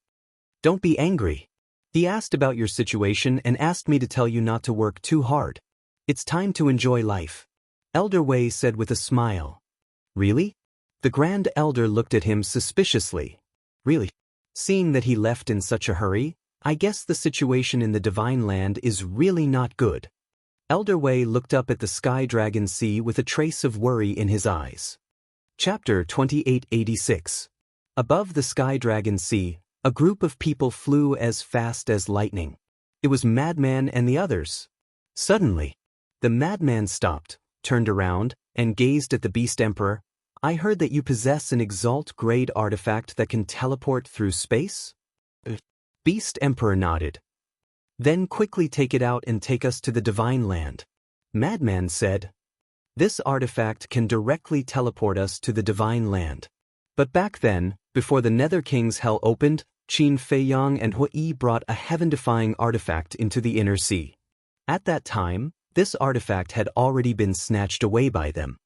Speaker 1: Don't be angry. He asked about your situation and asked me to tell you not to work too hard. It's time to enjoy life. Elder Wei said with a smile. Really? The Grand Elder looked at him suspiciously. Really? Seeing that he left in such a hurry, I guess the situation in the Divine Land is really not good. Elder Wei looked up at the Sky Dragon Sea with a trace of worry in his eyes. Chapter 2886. Above the Sky Dragon Sea, a group of people flew as fast as lightning. It was Madman and the others. Suddenly, the Madman stopped, turned around, and gazed at the Beast Emperor. I heard that you possess an Exalt-grade artifact that can teleport through space? Beast Emperor nodded. Then quickly take it out and take us to the Divine Land. Madman said. This artifact can directly teleport us to the Divine Land. But back then, before the Nether King's Hell opened, Qin Feiyang and Hui brought a heaven-defying artifact into the Inner Sea. At that time, this artifact had already been snatched away by them.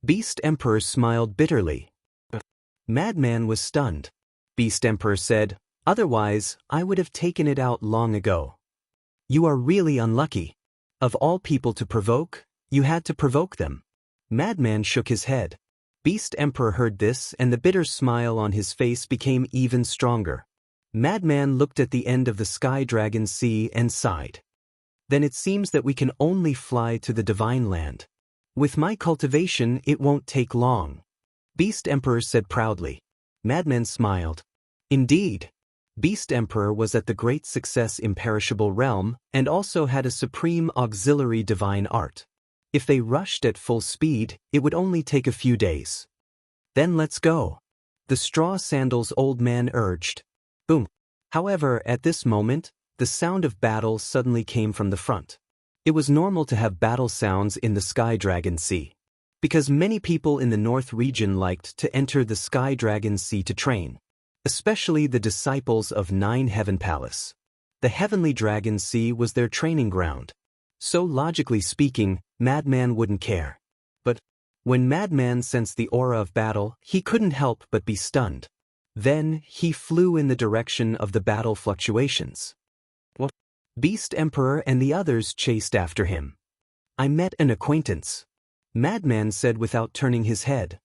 Speaker 1: Beast Emperor smiled bitterly. Madman was stunned. Beast Emperor said, otherwise, I would have taken it out long ago. You are really unlucky. Of all people to provoke, you had to provoke them. Madman shook his head. Beast Emperor heard this and the bitter smile on his face became even stronger. Madman looked at the end of the Sky Dragon Sea and sighed. Then it seems that we can only fly to the Divine Land. With my cultivation, it won't take long. Beast Emperor said proudly. Madman smiled. Indeed. Beast Emperor was at the Great Success Imperishable Realm and also had a supreme auxiliary divine art. If they rushed at full speed, it would only take a few days. Then let's go. The Straw Sandals old man urged. Boom. However, at this moment, the sound of battle suddenly came from the front. It was normal to have battle sounds in the Sky Dragon Sea, because many people in the North region liked to enter the Sky Dragon Sea to train, especially the disciples of Nine Heaven Palace. The Heavenly Dragon Sea was their training ground. So logically speaking, Madman wouldn't care. But when Madman sensed the aura of battle, he couldn't help but be stunned. Then he flew in the direction of the battle fluctuations. What? Beast Emperor and the others chased after him. I met an acquaintance. Madman said without turning his head.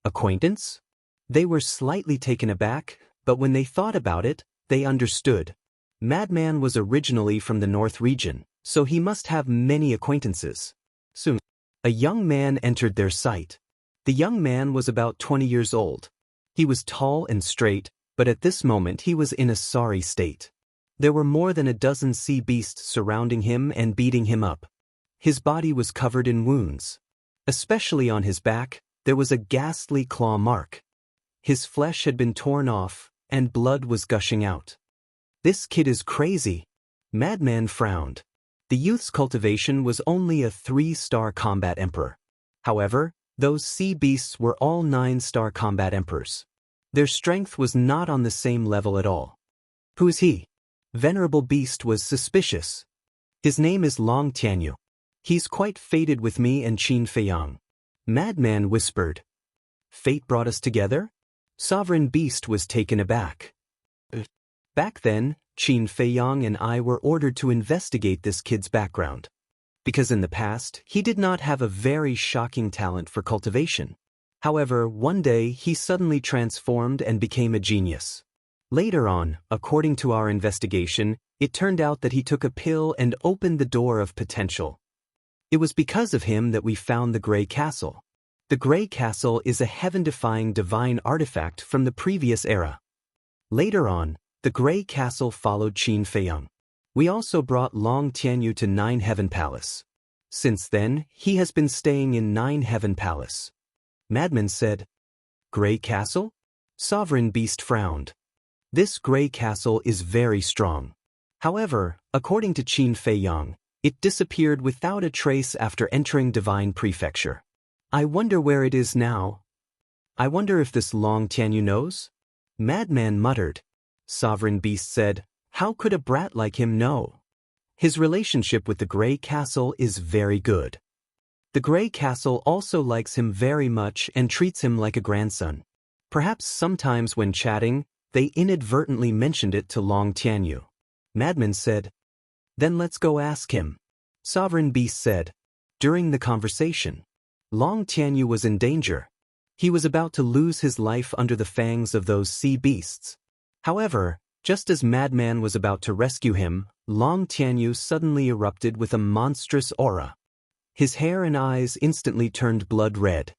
Speaker 1: Acquaintance? They were slightly taken aback, but when they thought about it, they understood. Madman was originally from the North region, so he must have many acquaintances. Soon, a young man entered their sight. The young man was about 20 years old. He was tall and straight, but at this moment he was in a sorry state. There were more than a dozen sea beasts surrounding him and beating him up. His body was covered in wounds. Especially on his back, there was a ghastly claw mark. His flesh had been torn off, and blood was gushing out. This kid is crazy. Madman frowned. The youth's cultivation was only a 3-star combat emperor. However, those sea beasts were all 9-star combat emperors. Their strength was not on the same level at all. Who is he? Venerable Beast was suspicious. His name is Long Tianyu. He's quite fated with me and Qin Feiyang. Madman whispered. Fate brought us together? Sovereign Beast was taken aback. Back then, Qin Feiyang and I were ordered to investigate this kid's background. Because in the past, he did not have a very shocking talent for cultivation. However, one day he suddenly transformed and became a genius. Later on, according to our investigation, It turned out that he took a pill and opened the door of potential. It was because of him that we found the Grey Castle. The Grey Castle is a heaven-defying divine artifact from the previous era. Later on, the Grey Castle followed Qin Feiyang. We also brought Long Tianyu to Nine Heaven Palace. Since then, he has been staying in Nine Heaven Palace. Madman said. Grey Castle? Sovereign Beast frowned. This Grey Castle is very strong. However, according to Qin Feiyang, it disappeared without a trace after entering Divine Prefecture. I wonder where it is now. I wonder if this Long Tianyu knows? Madman muttered. Sovereign Beast said, how could a brat like him know? His relationship with the Grey Castle is very good. The Grey Castle also likes him very much and treats him like a grandson. Perhaps sometimes when chatting, they inadvertently mentioned it to Long Tianyu. Madman said, then let's go ask him. Sovereign Beast said. During the conversation, Long Tianyu was in danger. He was about to lose his life under the fangs of those sea beasts. However, just as Madman was about to rescue him, Long Tianyu suddenly erupted with a monstrous aura. His hair and eyes instantly turned blood red.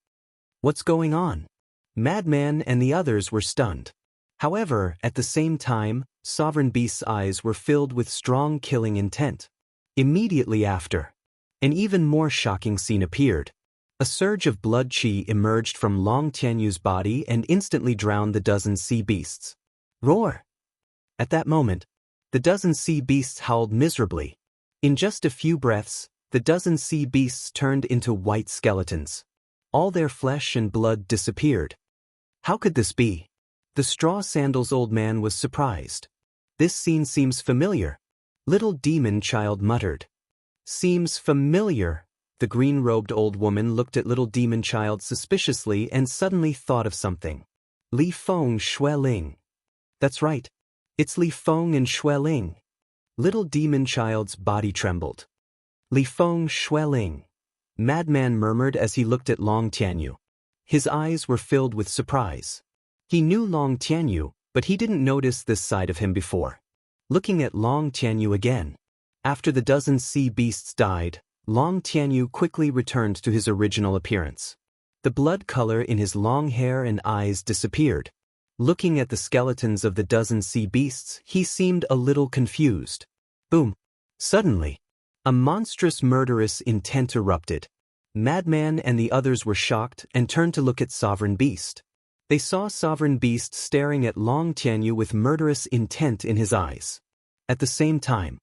Speaker 1: What's going on? Madman and the others were stunned. However, at the same time, Sovereign Beast's eyes were filled with strong killing intent. Immediately after, an even more shocking scene appeared. A surge of blood qi emerged from Long Tianyu's body and instantly drowned the dozen sea beasts. Roar! At that moment, the dozen sea beasts howled miserably. In just a few breaths, the dozen sea beasts turned into white skeletons. All their flesh and blood disappeared. How could this be? The straw sandals old man was surprised. This scene seems familiar. Little demon child muttered. Seems familiar. The green-robed old woman looked at little demon child suspiciously and suddenly thought of something. Li Feng Shueling. That's right. It's Li Feng and Shueling. Little demon child's body trembled. Li Feng Shueling. Madman murmured as he looked at Long Tianyu. His eyes were filled with surprise. He knew Long Tianyu, but he didn't notice this side of him before. Looking at Long Tianyu again. After the dozen sea beasts died, Long Tianyu quickly returned to his original appearance. The blood color in his long hair and eyes disappeared. Looking at the skeletons of the dozen sea beasts, he seemed a little confused. Boom! Suddenly, a monstrous murderous intent erupted. Madman and the others were shocked and turned to look at Sovereign Beast. They saw Sovereign Beast staring at Long Tianyu with murderous intent in his eyes. At the same time,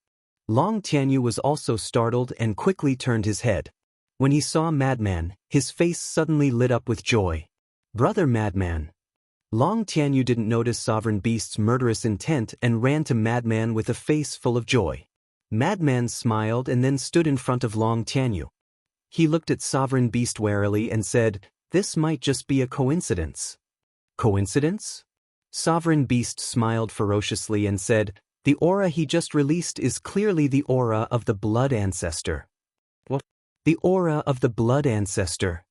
Speaker 1: Long Tianyu was also startled and quickly turned his head. When he saw Madman, his face suddenly lit up with joy. Brother Madman. Long Tianyu didn't notice Sovereign Beast's murderous intent and ran to Madman with a face full of joy. Madman smiled and then stood in front of Long Tianyu. He looked at Sovereign Beast warily and said, this might just be a coincidence. Coincidence? Sovereign Beast smiled ferociously and said, the aura he just released is clearly the aura of the Blood Ancestor. What? The aura of the Blood Ancestor.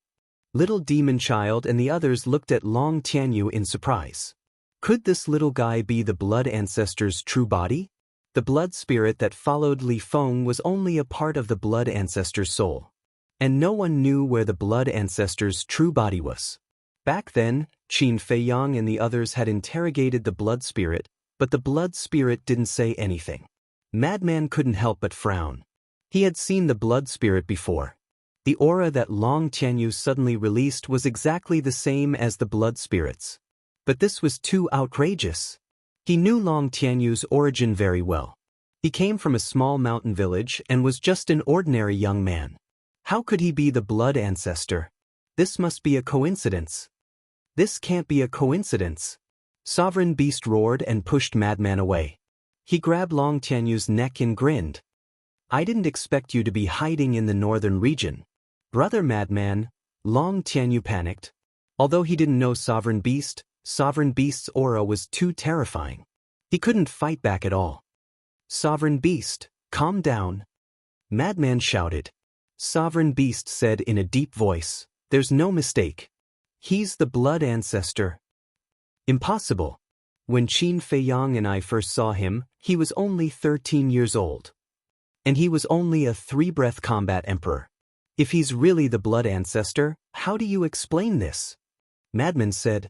Speaker 1: Little demon child and the others looked at Long Tianyu in surprise. Could this little guy be the Blood Ancestor's true body? The blood spirit that followed Li Feng was only a part of the Blood Ancestor's soul. And no one knew where the Blood Ancestor's true body was. Back then, Qin Feiyang and the others had interrogated the blood spirit, but the blood spirit didn't say anything. Madman couldn't help but frown. He had seen the blood spirit before. The aura that Long Tianyu suddenly released was exactly the same as the blood spirit's. But this was too outrageous. He knew Long Tianyu's origin very well. He came from a small mountain village and was just an ordinary young man. How could he be the Blood Ancestor? This must be a coincidence. This can't be a coincidence. Sovereign Beast roared and pushed Madman away. He grabbed Long Tianyu's neck and grinned. I didn't expect you to be hiding in the northern region. Brother Madman. Long Tianyu panicked. Although he didn't know Sovereign Beast's aura was too terrifying. He couldn't fight back at all. Sovereign Beast, calm down. Madman shouted. Sovereign Beast said in a deep voice, there's no mistake. He's the Blood Ancestor. Impossible. When Qin Feiyang and I first saw him, He was only 13 years old. And he was only a three-breath combat emperor. If he's really the blood ancestor, how do you explain this? Madman said.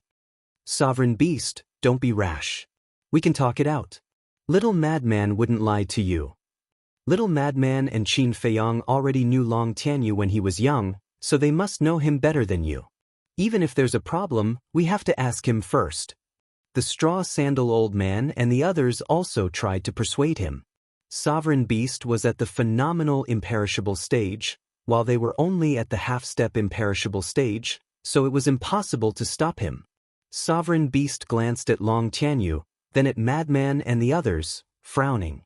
Speaker 1: Sovereign beast, don't be rash. We can talk it out. Little Madman wouldn't lie to you. Little Madman and Qin Feiyang already knew Long Tianyu when he was young, so they must know him better than you. Even if there's a problem, we have to ask him first. The straw sandal old man and the others also tried to persuade him. Sovereign beast was at the phenomenal imperishable stage, while they were only at the half-step imperishable stage, so it was impossible to stop him. Sovereign beast glanced at Long Tianyu, then at Madman and the others, frowning.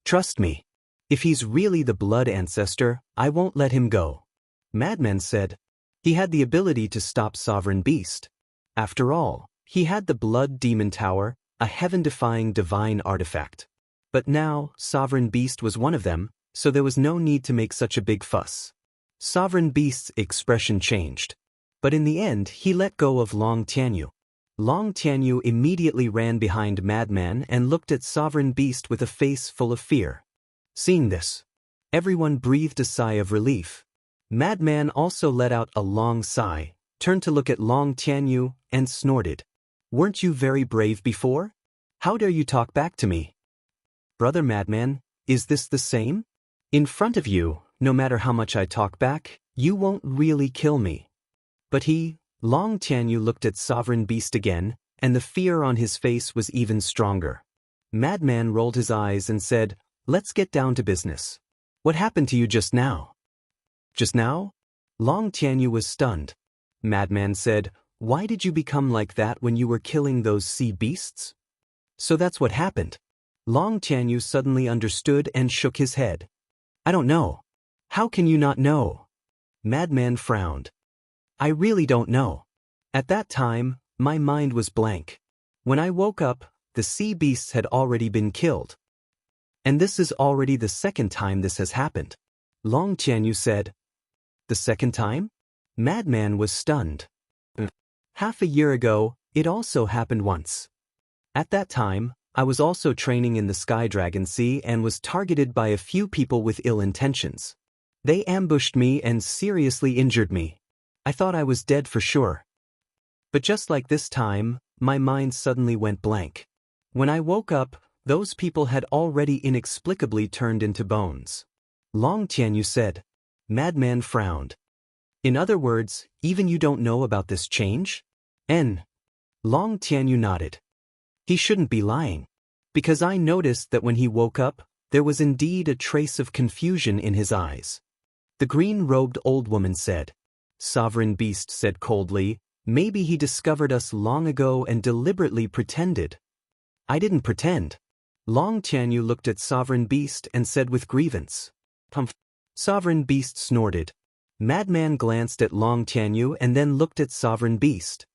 Speaker 1: Trust me. If he's really the blood ancestor, I won't let him go. Madman said. He had the ability to stop Sovereign Beast. After all, he had the Blood Demon Tower, a heaven-defying divine artifact. But now, Sovereign Beast was one of them, so there was no need to make such a big fuss. Sovereign Beast's expression changed. But in the end, he let go of Long Tianyu. Long Tianyu immediately ran behind Madman and looked at Sovereign Beast with a face full of fear. Seeing this, everyone breathed a sigh of relief. Madman also let out a long sigh, turned to look at Long Tianyu, and snorted. Weren't you very brave before? How dare you talk back to me? Brother Madman, is this the same? In front of you, no matter how much I talk back, you won't really kill me. But Long Tianyu looked at Sovereign Beast again, and the fear on his face was even stronger. Madman rolled his eyes and said, Let's get down to business. What happened to you just now? Just now? Long Tianyu was stunned. Madman said, Why did you become like that when you were killing those sea beasts? So that's what happened. Long Tianyu suddenly understood and shook his head. I don't know. How can you not know? Madman frowned. I really don't know. At that time, my mind was blank. When I woke up, the sea beasts had already been killed. And this is already the second time this has happened. Long Tianyu said. The second time? Madman was stunned. Half a year ago, it also happened once. At that time, I was also training in the Sky Dragon Sea and was targeted by a few people with ill intentions. They ambushed me and seriously injured me. I thought I was dead for sure. But just like this time, my mind suddenly went blank. When I woke up, those people had already inexplicably turned into bones. Long Tianyu said. Madman frowned. In other words, even you don't know about this change? Long Tianyu nodded. He shouldn't be lying. Because I noticed that when he woke up, there was indeed a trace of confusion in his eyes. The green-robed old woman said. Sovereign Beast said coldly, Maybe he discovered us long ago and deliberately pretended. I didn't pretend. Long Tianyu looked at Sovereign Beast and said with grievance. Sovereign Beast snorted. Madman glanced at Long Tianyu and then looked at Sovereign Beast.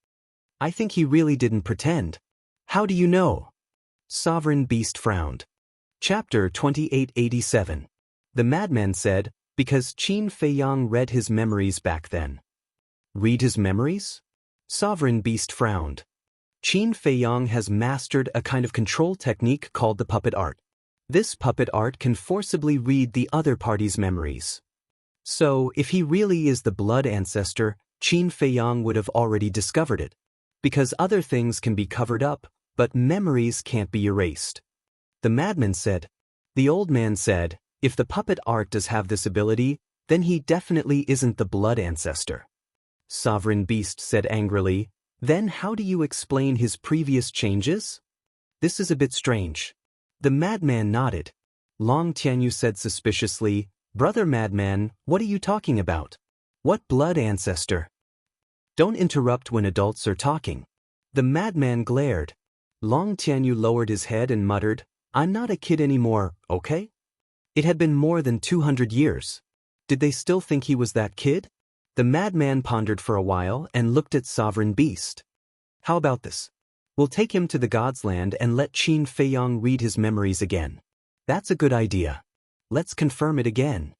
Speaker 1: I think he really didn't pretend. How do you know? Sovereign Beast frowned. Chapter 2887. The Madman said, because Qin Feiyang read his memories back then. Read his memories? Sovereign Beast frowned. Qin Feiyang has mastered a kind of control technique called the puppet art. This puppet art can forcibly read the other party's memories. So, if he really is the blood ancestor, Qin Feiyang would have already discovered it. Because other things can be covered up, but memories can't be erased. The Madman said. The old man said, if the puppet art does have this ability, then he definitely isn't the blood ancestor. Sovereign Beast said angrily, Then how do you explain his previous changes? This is a bit strange. The Madman nodded. Long Tianyu said suspiciously, Brother Madman, what are you talking about? What blood ancestor? Don't interrupt when adults are talking. The Madman glared. Long Tianyu lowered his head and muttered, I'm not a kid anymore, okay? It had been more than 200 years. Did they still think he was that kid? The Madman pondered for a while and looked at Sovereign Beast. How about this? We'll take him to the God's Land and let Qin Feiyang read his memories again. That's a good idea. Let's confirm it again.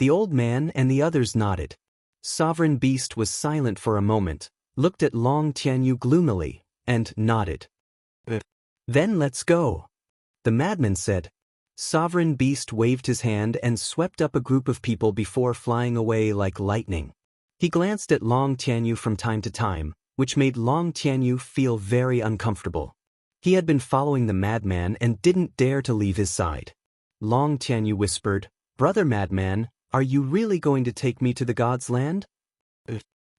Speaker 1: The old man and the others nodded. Sovereign Beast was silent for a moment, looked at Long Tianyu gloomily, and nodded. Then let's go. The madman said. Sovereign Beast waved his hand and swept up a group of people before flying away like lightning. He glanced at Long Tianyu from time to time, which made Long Tianyu feel very uncomfortable. He had been following the madman and didn't dare to leave his side. Long Tianyu whispered, "Brother madman, are you really going to take me to the God's land?"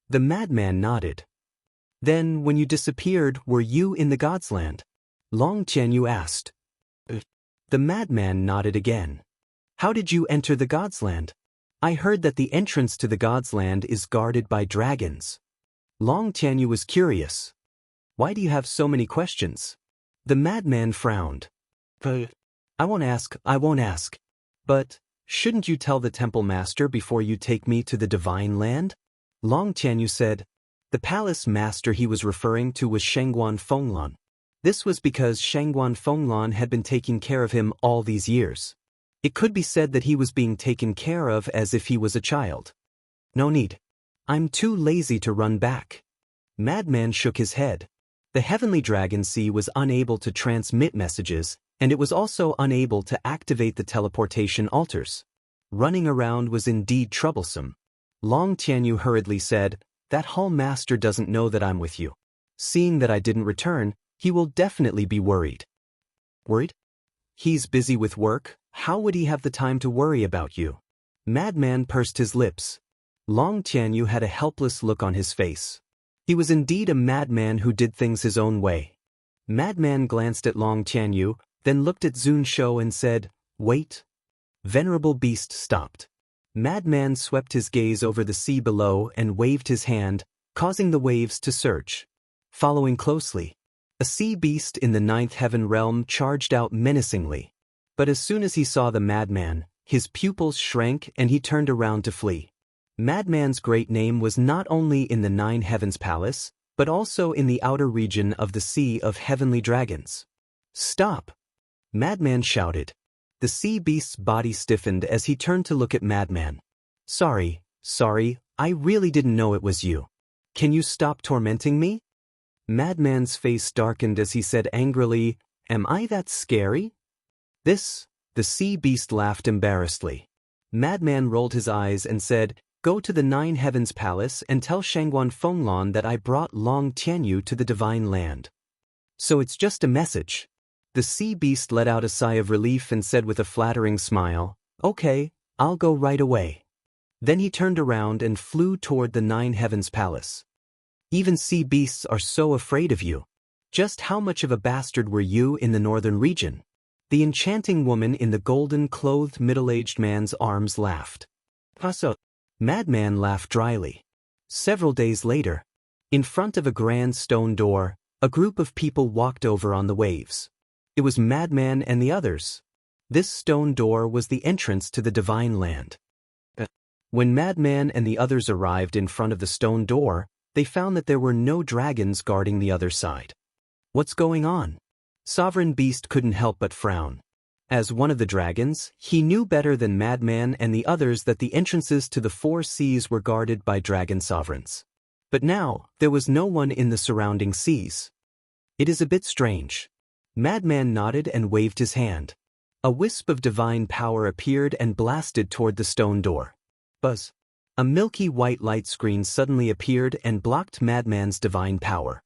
Speaker 1: The madman nodded. "Then, when you disappeared, were you in the God's land?" Long Tianyu asked. The madman nodded again. "How did you enter the God's land?" "I heard that the entrance to the God's land is guarded by dragons." Long Tianyu was curious. "Why do you have so many questions?" The madman frowned. I won't ask. But, shouldn't you tell the temple master before you take me to the divine land?" Long Tianyu said. The palace master he was referring to was Shangguan Fenglan. This was because Shangguan Fenglan had been taking care of him all these years. It could be said that he was being taken care of as if he was a child. "No need. I'm too lazy to run back." Madman shook his head. The heavenly dragon sea was unable to transmit messages, and it was also unable to activate the teleportation altars. Running around was indeed troublesome. Long Tianyu hurriedly said, "That hall master doesn't know that I'm with you. Seeing that I didn't return, he will definitely be worried." "Worried? He's busy with work. How would he have the time to worry about you?" Madman pursed his lips. Long Tianyu had a helpless look on his face. He was indeed a madman who did things his own way. Madman glanced at Long Tianyu, then looked at Zun Shou and said, "Wait." Venerable Beast stopped. Madman swept his gaze over the sea below and waved his hand, causing the waves to surge. Following closely, a sea beast in the ninth heaven realm charged out menacingly. But as soon as he saw the madman, his pupils shrank and he turned around to flee. Madman's great name was not only in the Nine Heavens Palace, but also in the outer region of the Sea of Heavenly Dragons. "Stop!" Madman shouted. The sea beast's body stiffened as he turned to look at Madman. Sorry, I really didn't know it was you. Can you stop tormenting me?" Madman's face darkened as he said angrily, "Am I that scary?" The sea beast laughed embarrassedly. Madman rolled his eyes and said, "Go to the Nine Heavens Palace and tell Shangguan Fenglan that I brought Long Tianyu to the divine land." "So it's just a message." The sea beast let out a sigh of relief and said with a flattering smile, "Okay, I'll go right away." Then he turned around and flew toward the Nine Heavens Palace. "Even sea beasts are so afraid of you. Just how much of a bastard were you in the northern region?" The enchanting woman in the golden-clothed middle-aged man's arms laughed. Madman laughed dryly. Several days later, in front of a grand stone door, a group of people walked over on the waves. It was Madman and the others. This stone door was the entrance to the divine land. When Madman and the others arrived in front of the stone door, they found that there were no dragons guarding the other side. "What's going on?" Sovereign Beast couldn't help but frown. As one of the dragons, he knew better than Madman and the others that the entrances to the four seas were guarded by dragon sovereigns. But now, there was no one in the surrounding seas. "It is a bit strange." Madman nodded and waved his hand. A wisp of divine power appeared and blasted toward the stone door. Buzz! A milky white light screen suddenly appeared and blocked Madman's divine power.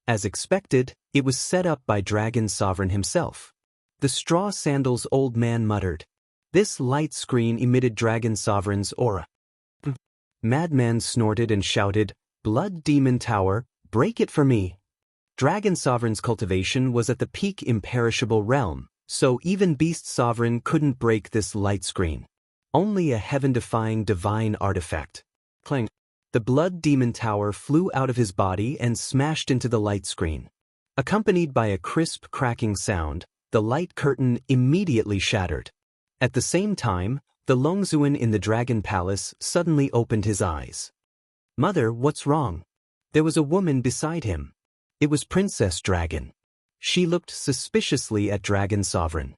Speaker 1: As expected, it was set up by Dragon Sovereign himself. The straw sandals old man muttered. This light screen emitted Dragon Sovereign's aura. Madman snorted and shouted, "Blood Demon Tower, break it for me." Dragon Sovereign's cultivation was at the peak imperishable realm, so even Beast Sovereign couldn't break this light screen. Only a heaven-defying divine artifact. Clang! The Blood Demon Tower flew out of his body and smashed into the light screen. Accompanied by a crisp cracking sound, the light curtain immediately shattered. At the same time, the Longzuan in the Dragon Palace suddenly opened his eyes. "Mother, what's wrong?" There was a woman beside him. It was Princess Dragon. She looked suspiciously at Dragon Sovereign.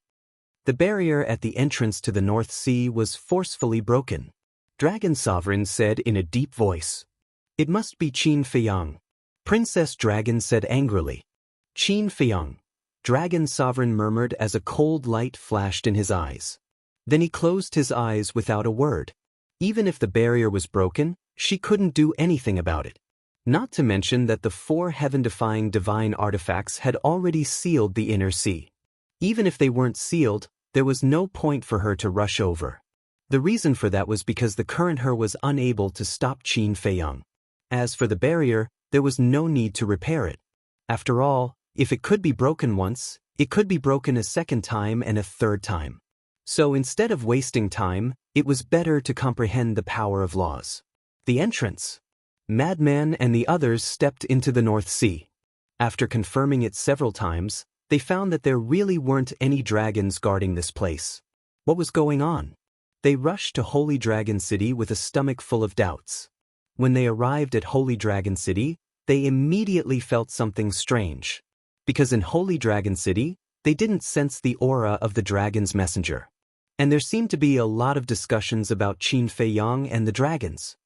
Speaker 1: The barrier at the entrance to the North Sea was forcefully broken. Dragon Sovereign said in a deep voice, "It must be Qin Feiyang." Princess Dragon said angrily, "Qin Feiyang? Dragon Sovereign murmured as a cold light flashed in his eyes. Then he closed his eyes without a word. Even if the barrier was broken, she couldn't do anything about it. Not to mention that the 4 heaven-defying divine artifacts had already sealed the inner sea. Even if they weren't sealed, there was no point for her to rush over. The reason for that was because the current her was unable to stop Qin Feiyang. As for the barrier, there was no need to repair it. After all, if it could be broken once, it could be broken a second time and a third time. So instead of wasting time, it was better to comprehend the power of laws. The entrance. Madman and the others stepped into the North Sea. After confirming it several times, they found that there really weren't any dragons guarding this place. What was going on? They rushed to Holy Dragon City with a stomach full of doubts. When they arrived at Holy Dragon City, they immediately felt something strange. Because in Holy Dragon City, they didn't sense the aura of the dragon's messenger. And there seemed to be a lot of discussions about Qin Feiyang and the dragons.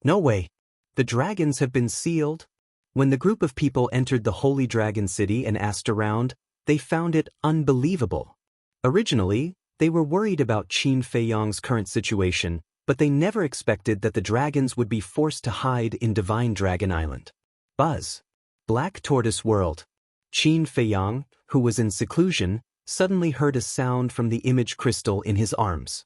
Speaker 1: No way. The dragons have been sealed. When the group of people entered the Holy Dragon City and asked around, they found it unbelievable. Originally, they were worried about Qin Feiyang's current situation, but they never expected that the dragons would be forced to hide in Divine Dragon Island. Buzz. Black Tortoise World. Qin Feiyang, who was in seclusion, suddenly heard a sound from the image crystal in his arms.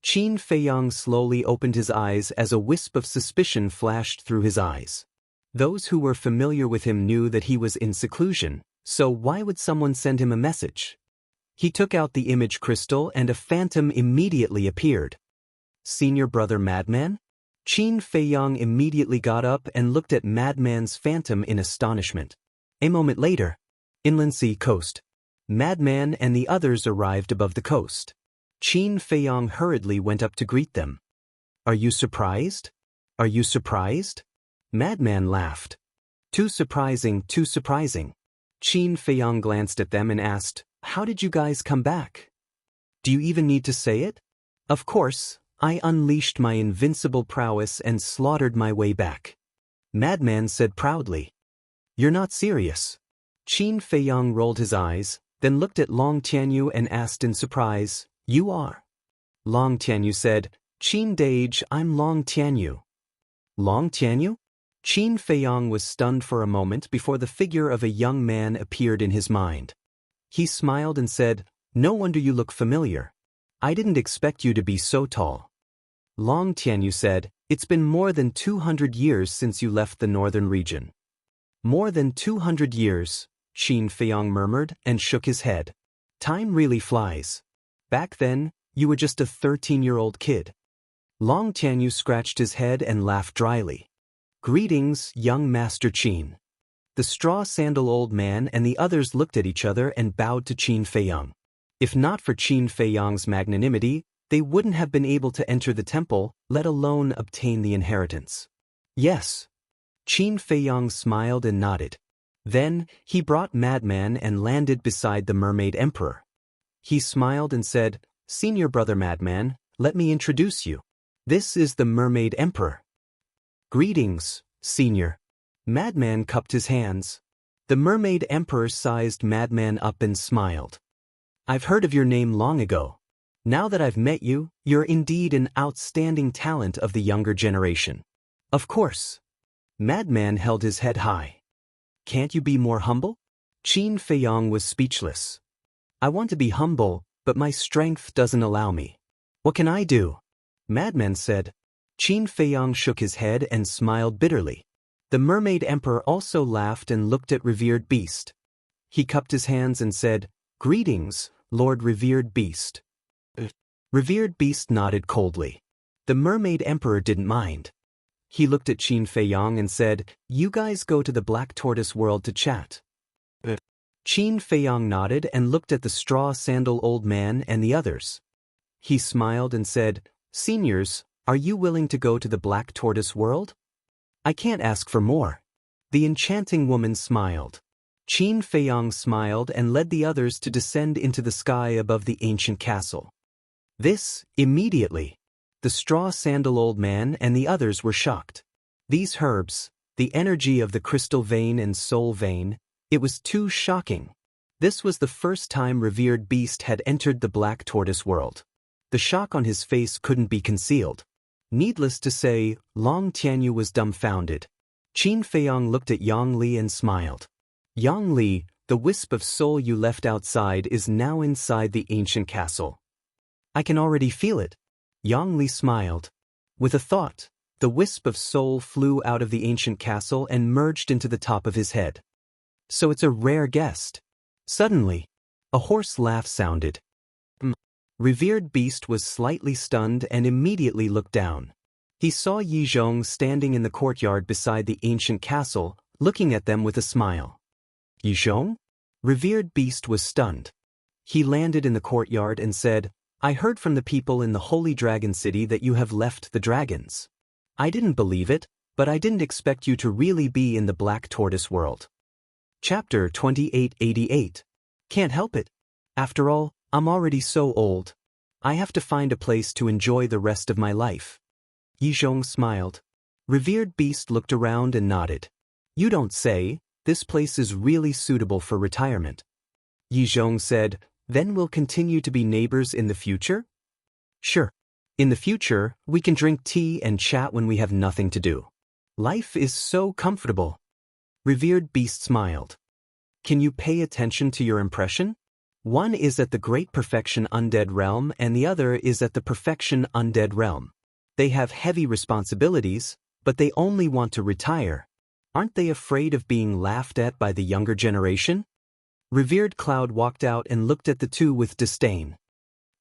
Speaker 1: Qin Feiyang slowly opened his eyes as a wisp of suspicion flashed through his eyes. Those who were familiar with him knew that he was in seclusion, so why would someone send him a message? He took out the image crystal and a phantom immediately appeared. Senior brother Madman? Qin Feiyang immediately got up and looked at Madman's phantom in astonishment. A moment later, Inland Sea Coast. Madman and the others arrived above the coast. Qin Feiyang hurriedly went up to greet them. Are you surprised? Are you surprised? Madman laughed. Too surprising, too surprising. Qin Feiyang glanced at them and asked, how did you guys come back? Do you even need to say it? Of course, I unleashed my invincible prowess and slaughtered my way back. Madman said proudly. You're not serious. Qin Feiyang rolled his eyes, then looked at Long Tianyu and asked in surprise, you are? Long Tianyu said, Qin Dage, I'm Long Tianyu. Long Tianyu? Qin Feiyang was stunned for a moment before the figure of a young man appeared in his mind. He smiled and said, no wonder you look familiar. I didn't expect you to be so tall. Long Tianyu said, it's been more than 200 years since you left the northern region. More than 200 years, Qin Feiyang murmured and shook his head. Time really flies. Back then, you were just a 13-year-old kid. Long Tianyu scratched his head and laughed dryly. Greetings, young Master Qin. The straw sandal old man and the others looked at each other and bowed to Qin Feiyang. If not for Qin Feiyang's magnanimity, they wouldn't have been able to enter the temple, let alone obtain the inheritance. Yes. Qin Feiyang smiled and nodded. Then, he brought Madman and landed beside the Mermaid Emperor. He smiled and said, Senior brother Madman, let me introduce you. This is the Mermaid Emperor. Greetings, Senior. Madman cupped his hands. The Mermaid Emperor sized Madman up and smiled. I've heard of your name long ago. Now that I've met you, you're indeed an outstanding talent of the younger generation. Of course. Madman held his head high. Can't you be more humble? Qin Feiyang was speechless. I want to be humble, but my strength doesn't allow me. What can I do? Madman said. Qin Feiyang shook his head and smiled bitterly. The Mermaid Emperor also laughed and looked at Revered Beast. He cupped his hands and said, Greetings, Lord Revered Beast. Revered Beast nodded coldly. The Mermaid Emperor didn't mind. He looked at Qin Feiyang and said, You guys go to the Black Tortoise World to chat. Qin Feiyang nodded and looked at the straw sandal old man and the others. He smiled and said, Seniors, are you willing to go to the Black Tortoise World? I can't ask for more. The enchanting woman smiled. Qin Feiyang smiled and led the others to descend into the sky above the ancient castle. This, immediately. The straw sandal old man and the others were shocked. These herbs, the energy of the crystal vein and soul vein, it was too shocking. This was the first time revered beast had entered the black tortoise world. The shock on his face couldn't be concealed. Needless to say, Long Tianyu was dumbfounded. Qin Feiyang looked at Yang Li and smiled. Yang Li, the wisp of soul you left outside is now inside the ancient castle. I can already feel it. Yang Li smiled. With a thought, the wisp of soul flew out of the ancient castle and merged into the top of his head. So it's a rare guest. Suddenly, a hoarse laugh sounded. Revered beast was slightly stunned and immediately looked down. He saw Yi Zhong standing in the courtyard beside the ancient castle, looking at them with a smile. Yi Zhong? Revered beast was stunned. He landed in the courtyard and said, I heard from the people in the Holy Dragon City that you have left the dragons. I didn't believe it, but I didn't expect you to really be in the Black Tortoise world. Chapter 2888. Can't help it. After all, I'm already so old. I have to find a place to enjoy the rest of my life. Yi Zhong smiled. Revered beast looked around and nodded. You don't say, this place is really suitable for retirement. Yi Zhong said, then we'll continue to be neighbors in the future? Sure. In the future, we can drink tea and chat when we have nothing to do. Life is so comfortable. Revered beast smiled. Can you pay attention to your impression? One is at the Great Perfection Undead Realm and the other is at the Perfection Undead Realm. They have heavy responsibilities, but they only want to retire. Aren't they afraid of being laughed at by the younger generation? Revered Cloud walked out and looked at the two with disdain.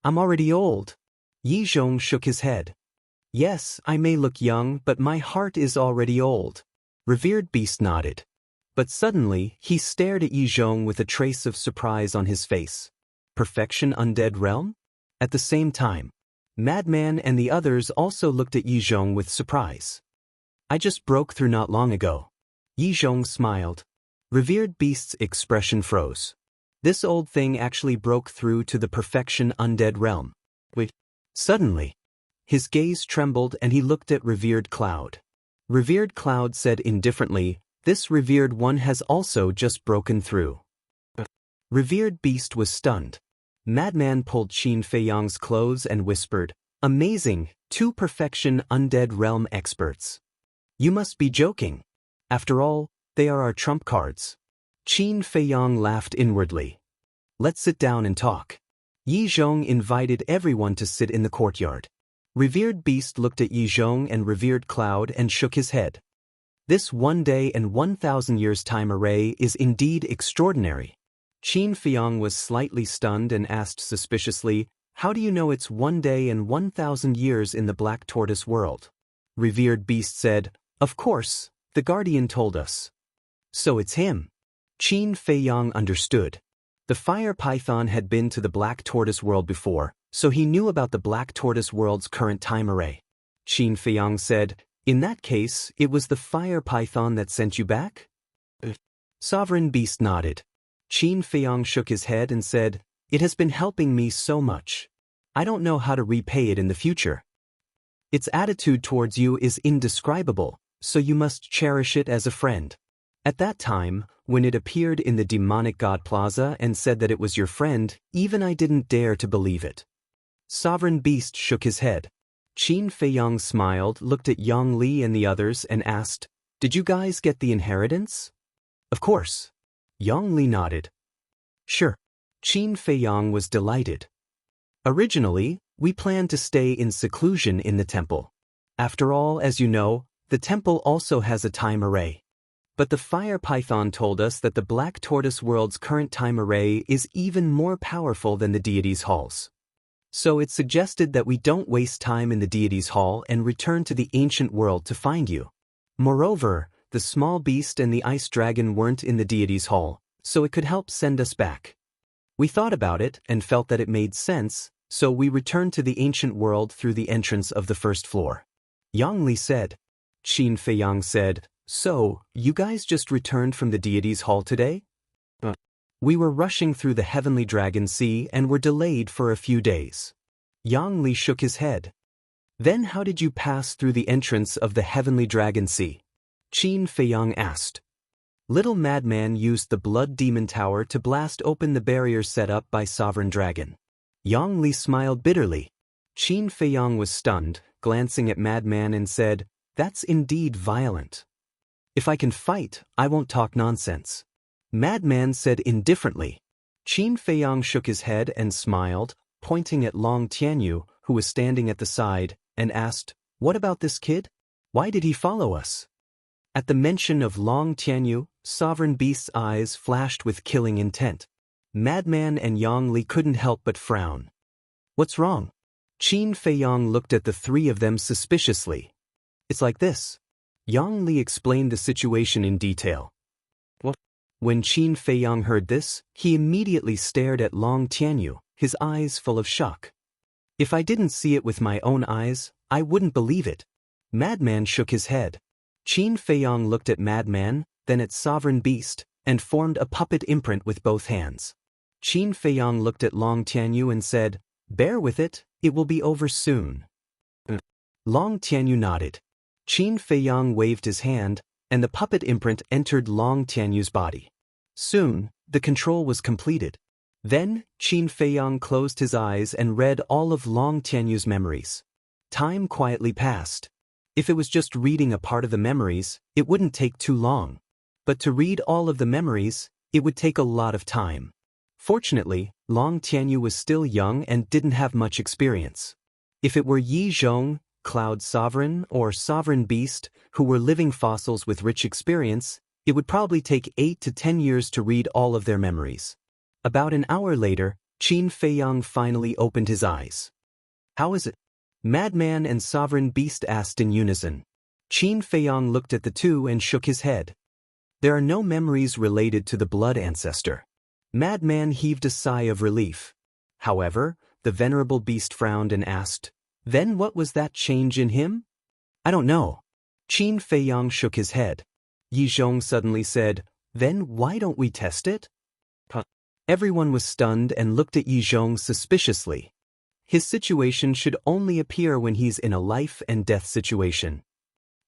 Speaker 1: I'm already old. Yi Zhong shook his head. Yes, I may look young, but my heart is already old. Revered beast nodded. But suddenly, he stared at Yi Zhong with a trace of surprise on his face. Perfection Undead Realm? At the same time, Madman and the others also looked at Yi Zhong with surprise. I just broke through not long ago. Yi Zhong smiled. Revered beast's expression froze. This old thing actually broke through to the Perfection Undead Realm. Wait. Suddenly, his gaze trembled and he looked at Revered Cloud. Revered Cloud said indifferently, this revered one has also just broken through. Revered beast was stunned. Madman pulled Qin Feiyang's clothes and whispered, amazing, 2 Perfection Undead Realm experts. You must be joking. After all, they are our trump cards. Qin Feiyang laughed inwardly. Let's sit down and talk. Yi Zhong invited everyone to sit in the courtyard. Revered beast looked at Yi Zhong and Revered Cloud and shook his head. This 1 day and 1,000 years time array is indeed extraordinary. Qin Feiyang was slightly stunned and asked suspiciously, how do you know it's 1 day and 1,000 years in the Black Tortoise world? Revered beast said, of course, the Guardian told us. So it's him. Qin Feiyang understood. The fire python had been to the Black Tortoise world before, so he knew about the Black Tortoise world's current time array. Qin Feiyang said, in that case, it was the fire python that sent you back? Sovereign beast nodded. Qin Feiyang shook his head and said, it has been helping me so much. I don't know how to repay it in the future. Its attitude towards you is indescribable, so you must cherish it as a friend. At that time, when it appeared in the demonic god plaza and said that it was your friend, even I didn't dare to believe it. Sovereign beast shook his head. Qin Feiyang smiled, looked at Yang Li and the others and asked, did you guys get the inheritance? Of course. Yang Li nodded. Sure. Qin Feiyang was delighted. Originally, we planned to stay in seclusion in the temple. After all, as you know, the temple also has a time array. But the fire python told us that the Black Tortoise world's current time array is even more powerful than the deities' halls. So it suggested that we don't waste time in the deities' hall and return to the ancient world to find you. Moreover, the small beast and the ice dragon weren't in the deities' hall, so it could help send us back. We thought about it and felt that it made sense, so we returned to the ancient world through the entrance of the first floor. Yang Li said. Qin Feiyang said, so, you guys just returned from the deities' hall today? We were rushing through the Heavenly Dragon Sea and were delayed for a few days. Yang Li shook his head. Then how did you pass through the entrance of the Heavenly Dragon Sea? Qin Feiyang asked. Little Madman used the Blood Demon Tower to blast open the barrier set up by Sovereign Dragon. Yang Li smiled bitterly. Qin Feiyang was stunned, glancing at Madman and said, "That's indeed violent. If I can fight, I won't talk nonsense." Madman said indifferently. Qin Feiyang shook his head and smiled, pointing at Long Tianyu, who was standing at the side, and asked, "What about this kid? Why did he follow us?" At the mention of Long Tianyu, Sovereign Beast's eyes flashed with killing intent. Madman and Yang Li couldn't help but frown. "What's wrong?" Qin Feiyang looked at the three of them suspiciously. "It's like this." Yang Li explained the situation in detail. "What?" When Qin Feiyang heard this, he immediately stared at Long Tianyu, his eyes full of shock. "If I didn't see it with my own eyes, I wouldn't believe it." Madman shook his head. Qin Feiyang looked at Madman, then at Sovereign Beast, and formed a puppet imprint with both hands. Qin Feiyang looked at Long Tianyu and said, "Bear with it, it will be over soon." Long Tianyu nodded. Qin Feiyang waved his hand, and the puppet imprint entered Long Tianyu's body. Soon, the control was completed. Then, Qin Feiyang closed his eyes and read all of Long Tianyu's memories. Time quietly passed. If it was just reading a part of the memories, it wouldn't take too long. But to read all of the memories, it would take a lot of time. Fortunately, Long Tianyu was still young and didn't have much experience. If it were Yi Zhong, Cloud Sovereign, or Sovereign Beast, who were living fossils with rich experience, it would probably take 8 to 10 years to read all of their memories. About an hour later, Qin Feiyang finally opened his eyes. "How is it?" Madman and Sovereign Beast asked in unison. Qin Feiyang looked at the two and shook his head. "There are no memories related to the blood ancestor." Madman heaved a sigh of relief. However, the venerable beast frowned and asked, "Then what was that change in him?" "I don't know." Qin Feiyang shook his head. Yi Zhong suddenly said, "Then why don't we test it?" Everyone was stunned and looked at Yi Zhong suspiciously. His situation should only appear when he's in a life and death situation.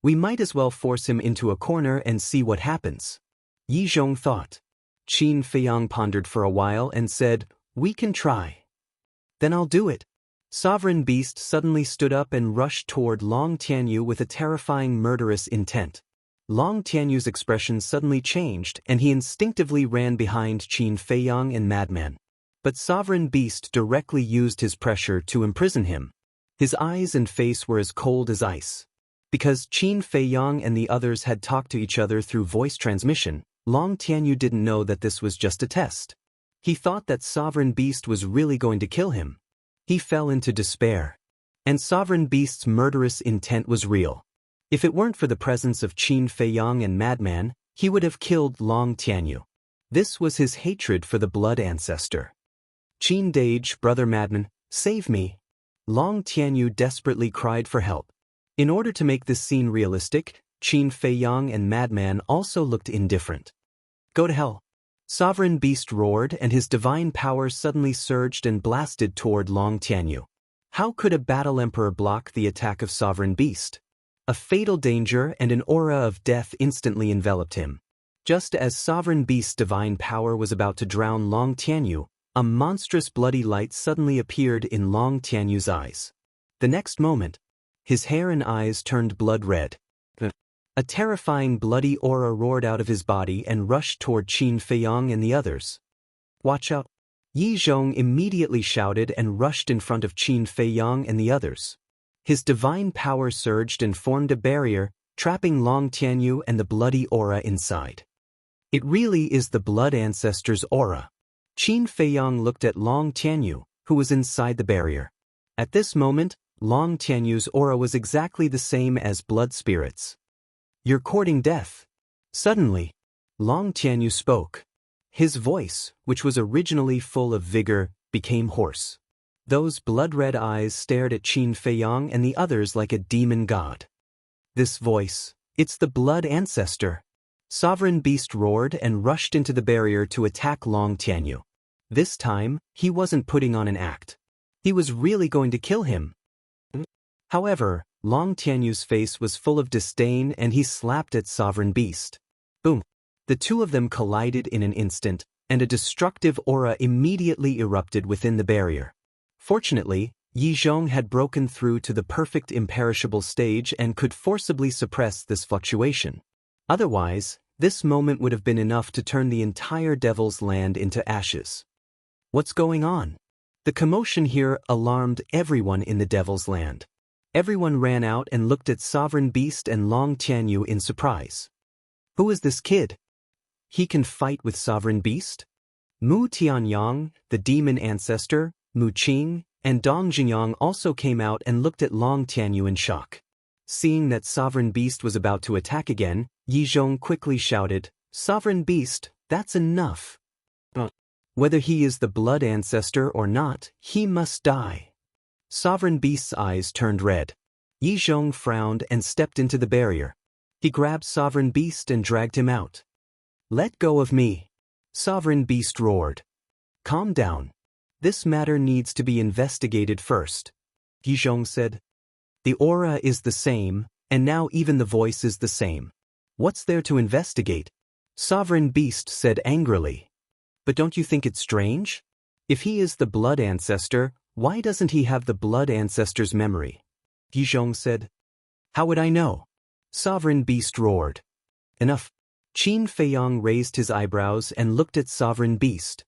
Speaker 1: We might as well force him into a corner and see what happens. Yi Zhong thought. Qin Feiyang pondered for a while and said, "We can try." "Then I'll do it." Sovereign Beast suddenly stood up and rushed toward Long Tianyu with a terrifying murderous intent. Long Tianyu's expression suddenly changed and he instinctively ran behind Qin Feiyang and Madman. But Sovereign Beast directly used his pressure to imprison him. His eyes and face were as cold as ice. Because Qin Feiyang and the others had talked to each other through voice transmission, Long Tianyu didn't know that this was just a test. He thought that Sovereign Beast was really going to kill him. He fell into despair. And Sovereign Beast's murderous intent was real. If it weren't for the presence of Qin Feiyang and Madman, he would have killed Long Tianyu. This was his hatred for the blood ancestor. "Qin Dage, brother Madman, save me!" Long Tianyu desperately cried for help. In order to make this scene realistic, Qin Feiyang and Madman also looked indifferent. "Go to hell!" Sovereign Beast roared and his divine power suddenly surged and blasted toward Long Tianyu. How could a battle emperor block the attack of Sovereign Beast? A fatal danger and an aura of death instantly enveloped him. Just as Sovereign Beast's divine power was about to drown Long Tianyu, a monstrous bloody light suddenly appeared in Long Tianyu's eyes. The next moment, his hair and eyes turned blood red. A terrifying bloody aura roared out of his body and rushed toward Qin Feiyang and the others. "Watch out!" Yi Zhong immediately shouted and rushed in front of Qin Feiyang and the others. His divine power surged and formed a barrier, trapping Long Tianyu and the bloody aura inside. It really is the blood ancestor's aura. Qin Feiyang looked at Long Tianyu, who was inside the barrier. At this moment, Long Tianyu's aura was exactly the same as blood spirits. "You're courting death." Suddenly, Long Tianyu spoke. His voice, which was originally full of vigor, became hoarse. Those blood-red eyes stared at Qin Feiyang and the others like a demon god. "This voice, it's the blood ancestor." Sovereign Beast roared and rushed into the barrier to attack Long Tianyu. This time, he wasn't putting on an act. He was really going to kill him. However, Long Tianyu's face was full of disdain and he slapped at Sovereign Beast. Boom! The two of them collided in an instant, and a destructive aura immediately erupted within the barrier. Fortunately, Yi Zhong had broken through to the perfect imperishable stage and could forcibly suppress this fluctuation. Otherwise, this moment would have been enough to turn the entire Devil's Land into ashes. What's going on? The commotion here alarmed everyone in the Devil's Land. Everyone ran out and looked at Sovereign Beast and Long Tianyu in surprise. Who is this kid? He can fight with Sovereign Beast? Mu Tianyang, the demon ancestor, Mu Qing, and Dong Jinyang also came out and looked at Long Tianyu in shock. Seeing that Sovereign Beast was about to attack again, Yi Zhong quickly shouted, "Sovereign Beast, that's enough. Whether he is the blood ancestor or not, he must die." Sovereign Beast's eyes turned red. Yi Zhong frowned and stepped into the barrier. He grabbed Sovereign Beast and dragged him out. "Let go of me." Sovereign Beast roared. "Calm down. This matter needs to be investigated first," Yi Zhong said. "The aura is the same, and now even the voice is the same. What's there to investigate?" Sovereign Beast said angrily. "But don't you think it's strange? If he is the blood ancestor, why doesn't he have the blood ancestor's memory?" Yi Zhong said. "How would I know?" Sovereign Beast roared. "Enough." Qin Feiyang raised his eyebrows and looked at Sovereign Beast.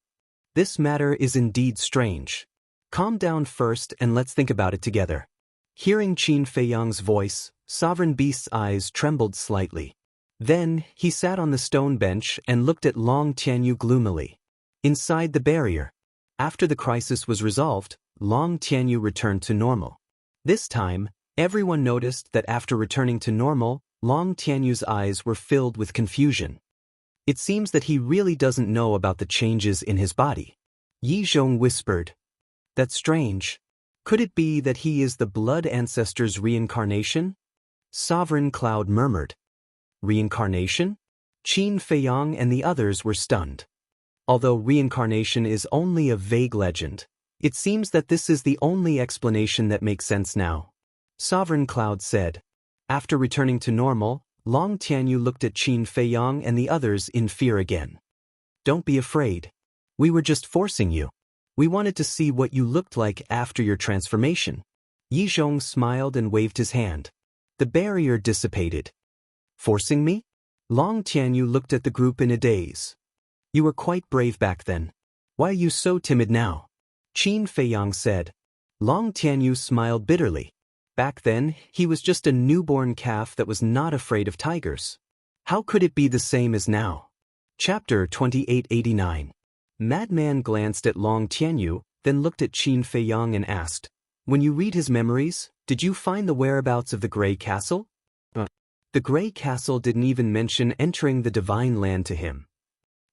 Speaker 1: "This matter is indeed strange. Calm down first and let's think about it together." Hearing Qin Feiyang's voice, Sovereign Beast's eyes trembled slightly. Then, he sat on the stone bench and looked at Long Tianyu gloomily. Inside the barrier. After the crisis was resolved, Long Tianyu returned to normal. This time, everyone noticed that after returning to normal, Long Tianyu's eyes were filled with confusion. It seems that he really doesn't know about the changes in his body. Yi Zhong whispered. "That's strange. Could it be that he is the blood ancestor's reincarnation?" Sovereign Cloud murmured. "Reincarnation?" Qin Feiyang and the others were stunned. Although reincarnation is only a vague legend, it seems that this is the only explanation that makes sense now. Sovereign Cloud said. After returning to normal, Long Tianyu looked at Qin Feiyang and the others in fear again. "Don't be afraid. We were just forcing you. We wanted to see what you looked like after your transformation." Yi Zhong smiled and waved his hand. The barrier dissipated. "Forcing me?" Long Tianyu looked at the group in a daze. "You were quite brave back then. Why are you so timid now?" Qin Feiyang said. Long Tianyu smiled bitterly. Back then, he was just a newborn calf that was not afraid of tigers. How could it be the same as now? Chapter 2889. Madman glanced at Long Tianyu, then looked at Qin Feiyang and asked, "When you read his memories, did you find the whereabouts of the Grey Castle?" The Grey Castle didn't even mention entering the Divine Land to him.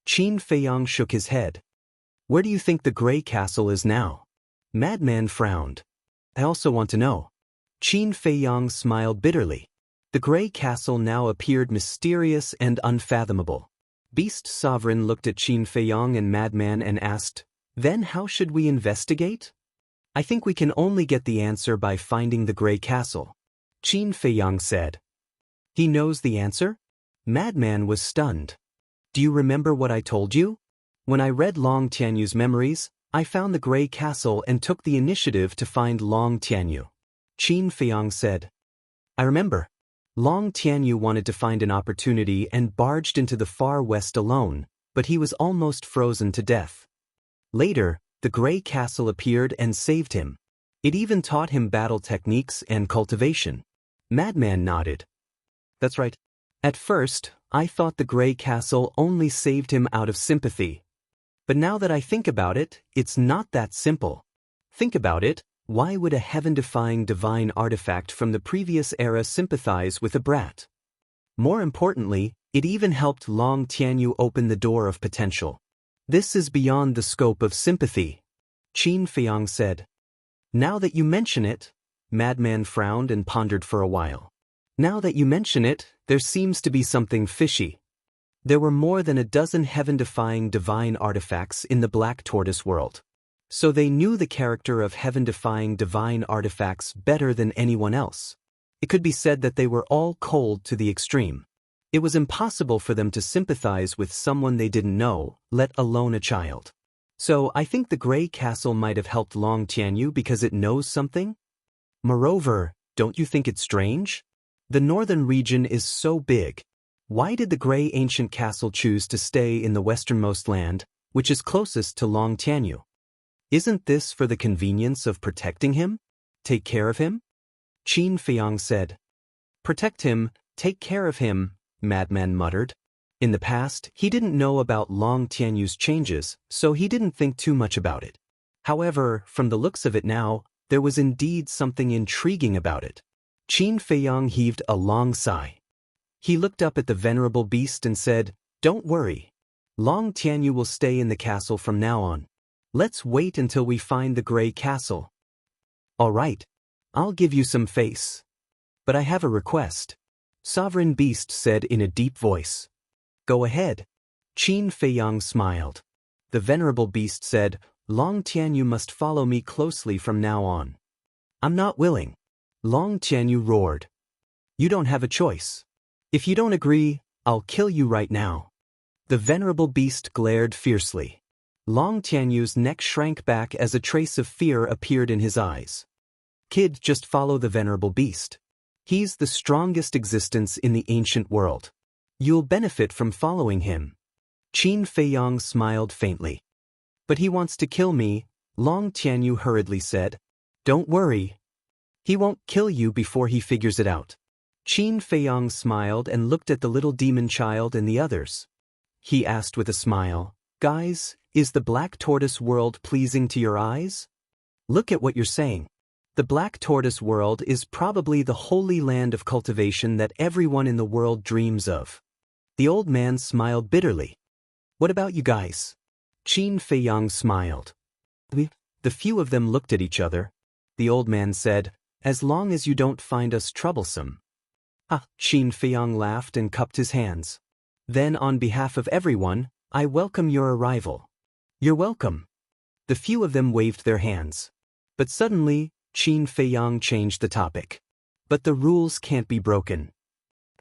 Speaker 1: Qin Feiyang shook his head. "Where do you think the Grey Castle is now?" Madman frowned. "I also want to know." Qin Feiyang smiled bitterly. The Grey Castle now appeared mysterious and unfathomable. Beast Sovereign looked at Qin Feiyang and Madman and asked, "Then how should we investigate?" "I think we can only get the answer by finding the Grey Castle," Qin Feiyang said. "He knows the answer?" Madman was stunned. "Do you remember what I told you? When I read Long Tianyu's memories, I found the Grey Castle and took the initiative to find Long Tianyu," Qin Feiyang said. "I remember. Long Tianyu wanted to find an opportunity and barged into the far west alone, but he was almost frozen to death. Later, the Grey Castle appeared and saved him. It even taught him battle techniques and cultivation." Madman nodded. "That's right. At first, I thought the Grey Castle only saved him out of sympathy. But now that I think about it, it's not that simple. Think about it. Why would a heaven-defying divine artifact from the previous era sympathize with a brat? More importantly, it even helped Long Tianyu open the door of potential. This is beyond the scope of sympathy," Qin Feiyang said. "Now that you mention it," Madman frowned and pondered for a while. "Now that you mention it, there seems to be something fishy. There were more than a dozen heaven-defying divine artifacts in the Black Tortoise world. So they knew the character of heaven-defying divine artifacts better than anyone else. It could be said that they were all cold to the extreme. It was impossible for them to sympathize with someone they didn't know, let alone a child. So I think the Gray Castle might have helped Long Tianyu because it knows something? Moreover, don't you think it's strange? The northern region is so big. Why did the Gray Ancient Castle choose to stay in the westernmost land, which is closest to Long Tianyu? Isn't this for the convenience of protecting him? Take care of him? Qin Feiyang said. Protect him, take care of him, Madman muttered. In the past, he didn't know about Long Tianyu's changes, so he didn't think too much about it. However, from the looks of it now, there was indeed something intriguing about it. Qin Feiyang heaved a long sigh. He looked up at the venerable beast and said, Don't worry. Long Tianyu will stay in the castle from now on. Let's wait until we find the Gray Castle. All right. I'll give you some face. But I have a request. Sovereign Beast said in a deep voice. Go ahead. Qin Feiyang smiled. The venerable beast said, Long Tianyu must follow me closely from now on. I'm not willing. Long Tianyu roared. You don't have a choice. If you don't agree, I'll kill you right now. The venerable beast glared fiercely. Long Tianyu's neck shrank back as a trace of fear appeared in his eyes. Kid, just follow the venerable beast. He's the strongest existence in the ancient world. You'll benefit from following him. Qin Feiyang smiled faintly. But he wants to kill me, Long Tianyu hurriedly said. Don't worry. He won't kill you before he figures it out. Qin Feiyang smiled and looked at the little demon child and the others. He asked with a smile, Guys, is the Black Tortoise world pleasing to your eyes? Look at what you're saying. The Black Tortoise world is probably the holy land of cultivation that everyone in the world dreams of. The old man smiled bitterly. What about you guys? Qin Feiyang smiled. The few of them looked at each other. The old man said, As long as you don't find us troublesome. Qin Feiyang laughed and cupped his hands. Then on behalf of everyone, I welcome your arrival. You're welcome. The few of them waved their hands. But suddenly, Qin Feiyang changed the topic. But the rules can't be broken.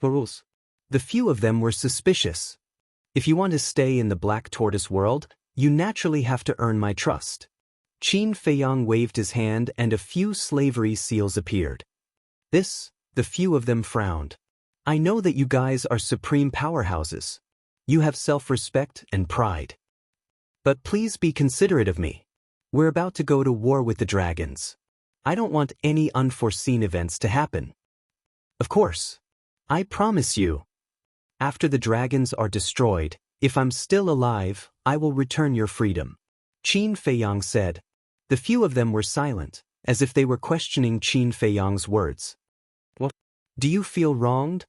Speaker 1: The rules? The few of them were suspicious. If you want to stay in the Black Tortoise world, you naturally have to earn my trust. Qin Feiyang waved his hand and a few slavery seals appeared. The few of them frowned. I know that you guys are supreme powerhouses. You have self-respect and pride. But please be considerate of me. We're about to go to war with the dragons. I don't want any unforeseen events to happen. Of course. I promise you. After the dragons are destroyed, if I'm still alive, I will return your freedom. Qin Feiyang said. The few of them were silent, as if they were questioning Qin Feiyang's words. What? Do you feel wronged?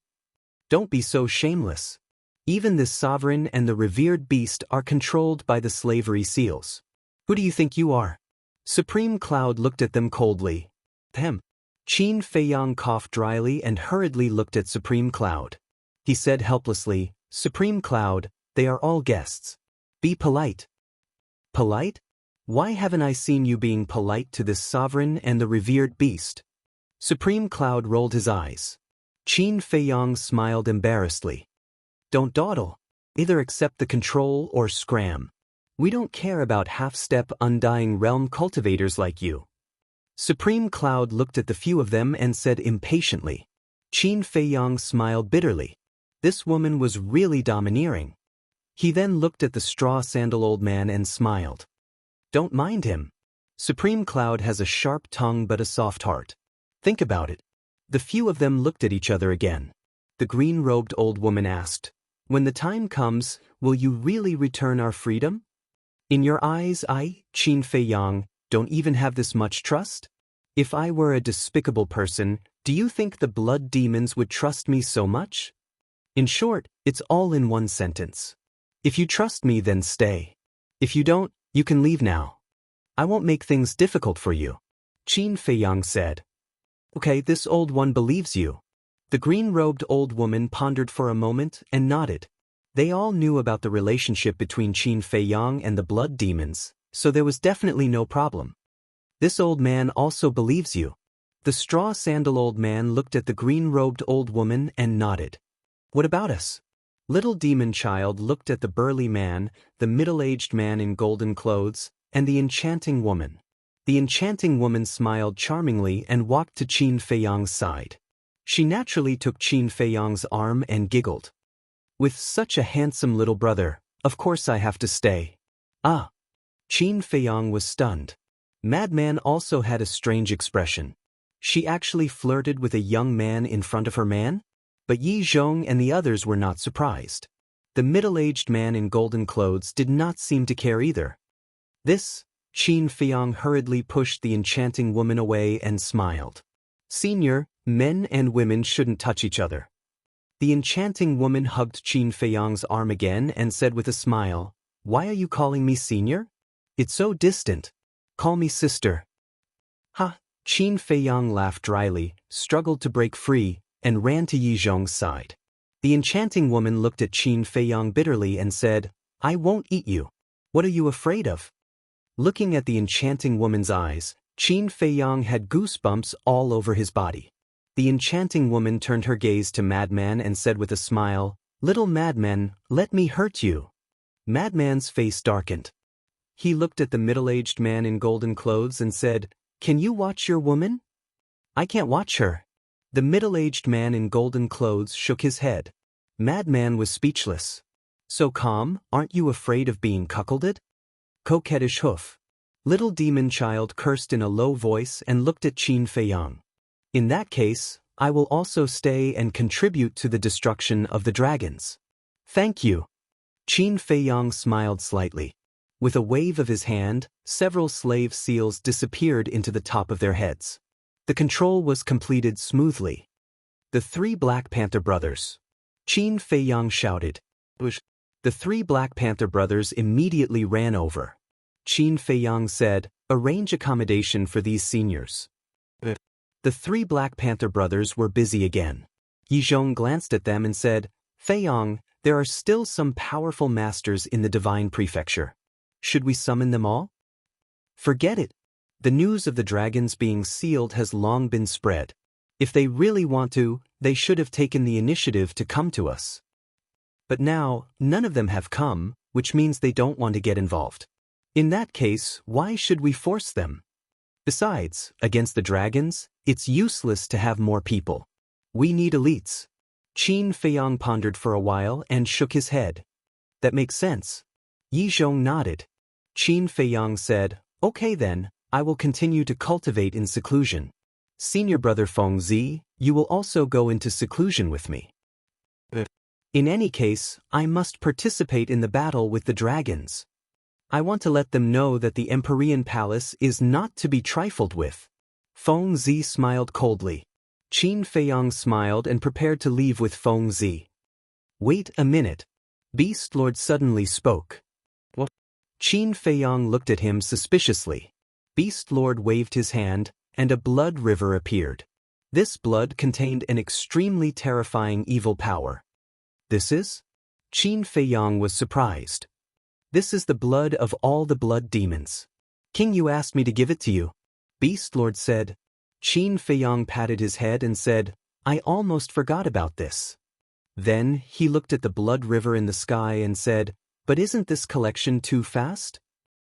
Speaker 1: Don't be so shameless. Even this sovereign and the revered beast are controlled by the slavery seals. Who do you think you are? Supreme Cloud looked at them coldly. Qin Feiyang coughed dryly and hurriedly looked at Supreme Cloud. He said helplessly, Supreme Cloud, they are all guests. Be polite. Polite? Why haven't I seen you being polite to this sovereign and the revered beast? Supreme Cloud rolled his eyes. Qin Feiyang smiled embarrassedly. Don't dawdle. Either accept the control or scram. We don't care about half-step undying realm cultivators like you. Supreme Cloud looked at the few of them and said impatiently. Qin Feiyang smiled bitterly. This woman was really domineering. He then looked at the straw-sandal old man and smiled. Don't mind him. Supreme Cloud has a sharp tongue but a soft heart. Think about it. The few of them looked at each other again. The green-robed old woman asked, When the time comes, will you really return our freedom? In your eyes I, Qin Feiyang, don't even have this much trust? If I were a despicable person, do you think the blood demons would trust me so much? In short, it's all in one sentence. If you trust me, then stay. If you don't, you can leave now. I won't make things difficult for you. Qin Feiyang said. Okay, this old one believes you. The green-robed old woman pondered for a moment and nodded. They all knew about the relationship between Qin Feiyang and the blood demons, so there was definitely no problem. This old man also believes you. The straw-sandal old man looked at the green-robed old woman and nodded. What about us? Little demon child looked at the burly man, the middle-aged man in golden clothes, and the enchanting woman. The enchanting woman smiled charmingly and walked to Qin Feiyang's side. She naturally took Qin Feiyang's arm and giggled. With such a handsome little brother, of course I have to stay. Ah! Qin Feiyang was stunned. Madman also had a strange expression. She actually flirted with a young man in front of her man? But Yi Zhong and the others were not surprised. The middle-aged man in golden clothes did not seem to care either. This, Qin Feiyang hurriedly pushed the enchanting woman away and smiled. Senior, men and women shouldn't touch each other. The enchanting woman hugged Qin Feiyang's arm again and said with a smile, "Why are you calling me senior? It's so distant. Call me sister." Ha! Qin Feiyang laughed dryly, struggled to break free, and ran to Yi Zhong's side. The enchanting woman looked at Qin Feiyang bitterly and said, "I won't eat you. What are you afraid of?" Looking at the enchanting woman's eyes, Qin Feiyang had goosebumps all over his body. The enchanting woman turned her gaze to Madman and said with a smile, "Little Madman, let me hurt you." Madman's face darkened. He looked at the middle-aged man in golden clothes and said, "Can you watch your woman?" "I can't watch her." The middle-aged man in golden clothes shook his head. Madman was speechless. "So calm, aren't you afraid of being cuckolded?" Coquettish hoof. Little demon child cursed in a low voice and looked at Qin Feiyang. "In that case, I will also stay and contribute to the destruction of the dragons." "Thank you." Qin Feiyang smiled slightly. With a wave of his hand, several slave seals disappeared into the top of their heads. The control was completed smoothly. The three Black Panther brothers. Qin Feiyang shouted. The three Black Panther brothers immediately ran over. Qin Feiyang said, "Arrange accommodation for these seniors." The three Black Panther brothers were busy again. Yi Zhong glanced at them and said, "Feiyang, there are still some powerful masters in the Divine Prefecture. Should we summon them all?" "Forget it. The news of the dragons being sealed has long been spread. If they really want to, they should have taken the initiative to come to us. But now, none of them have come, which means they don't want to get involved. In that case, why should we force them? Besides, against the dragons, it's useless to have more people. We need elites." Qin Feiyang pondered for a while and shook his head. "That makes sense." Yi Zhong nodded. Qin Feiyang said, "Okay then, I will continue to cultivate in seclusion. Senior brother Feng Zi, you will also go into seclusion with me. In any case, I must participate in the battle with the dragons. I want to let them know that the Empyrean Palace is not to be trifled with." Feng Zi smiled coldly. Qin Feiyang smiled and prepared to leave with Feng Zi. "Wait a minute." Beast Lord suddenly spoke. "What?" Qin Feiyang looked at him suspiciously. Beast Lord waved his hand, and a blood river appeared. This blood contained an extremely terrifying evil power. "This is?" Qin Feiyang was surprised. "This is the blood of all the blood demons. King, you asked me to give it to you," Beast Lord said. Qin Feiyang patted his head and said, "I almost forgot about this." Then he looked at the blood river in the sky and said, "But isn't this collection too fast?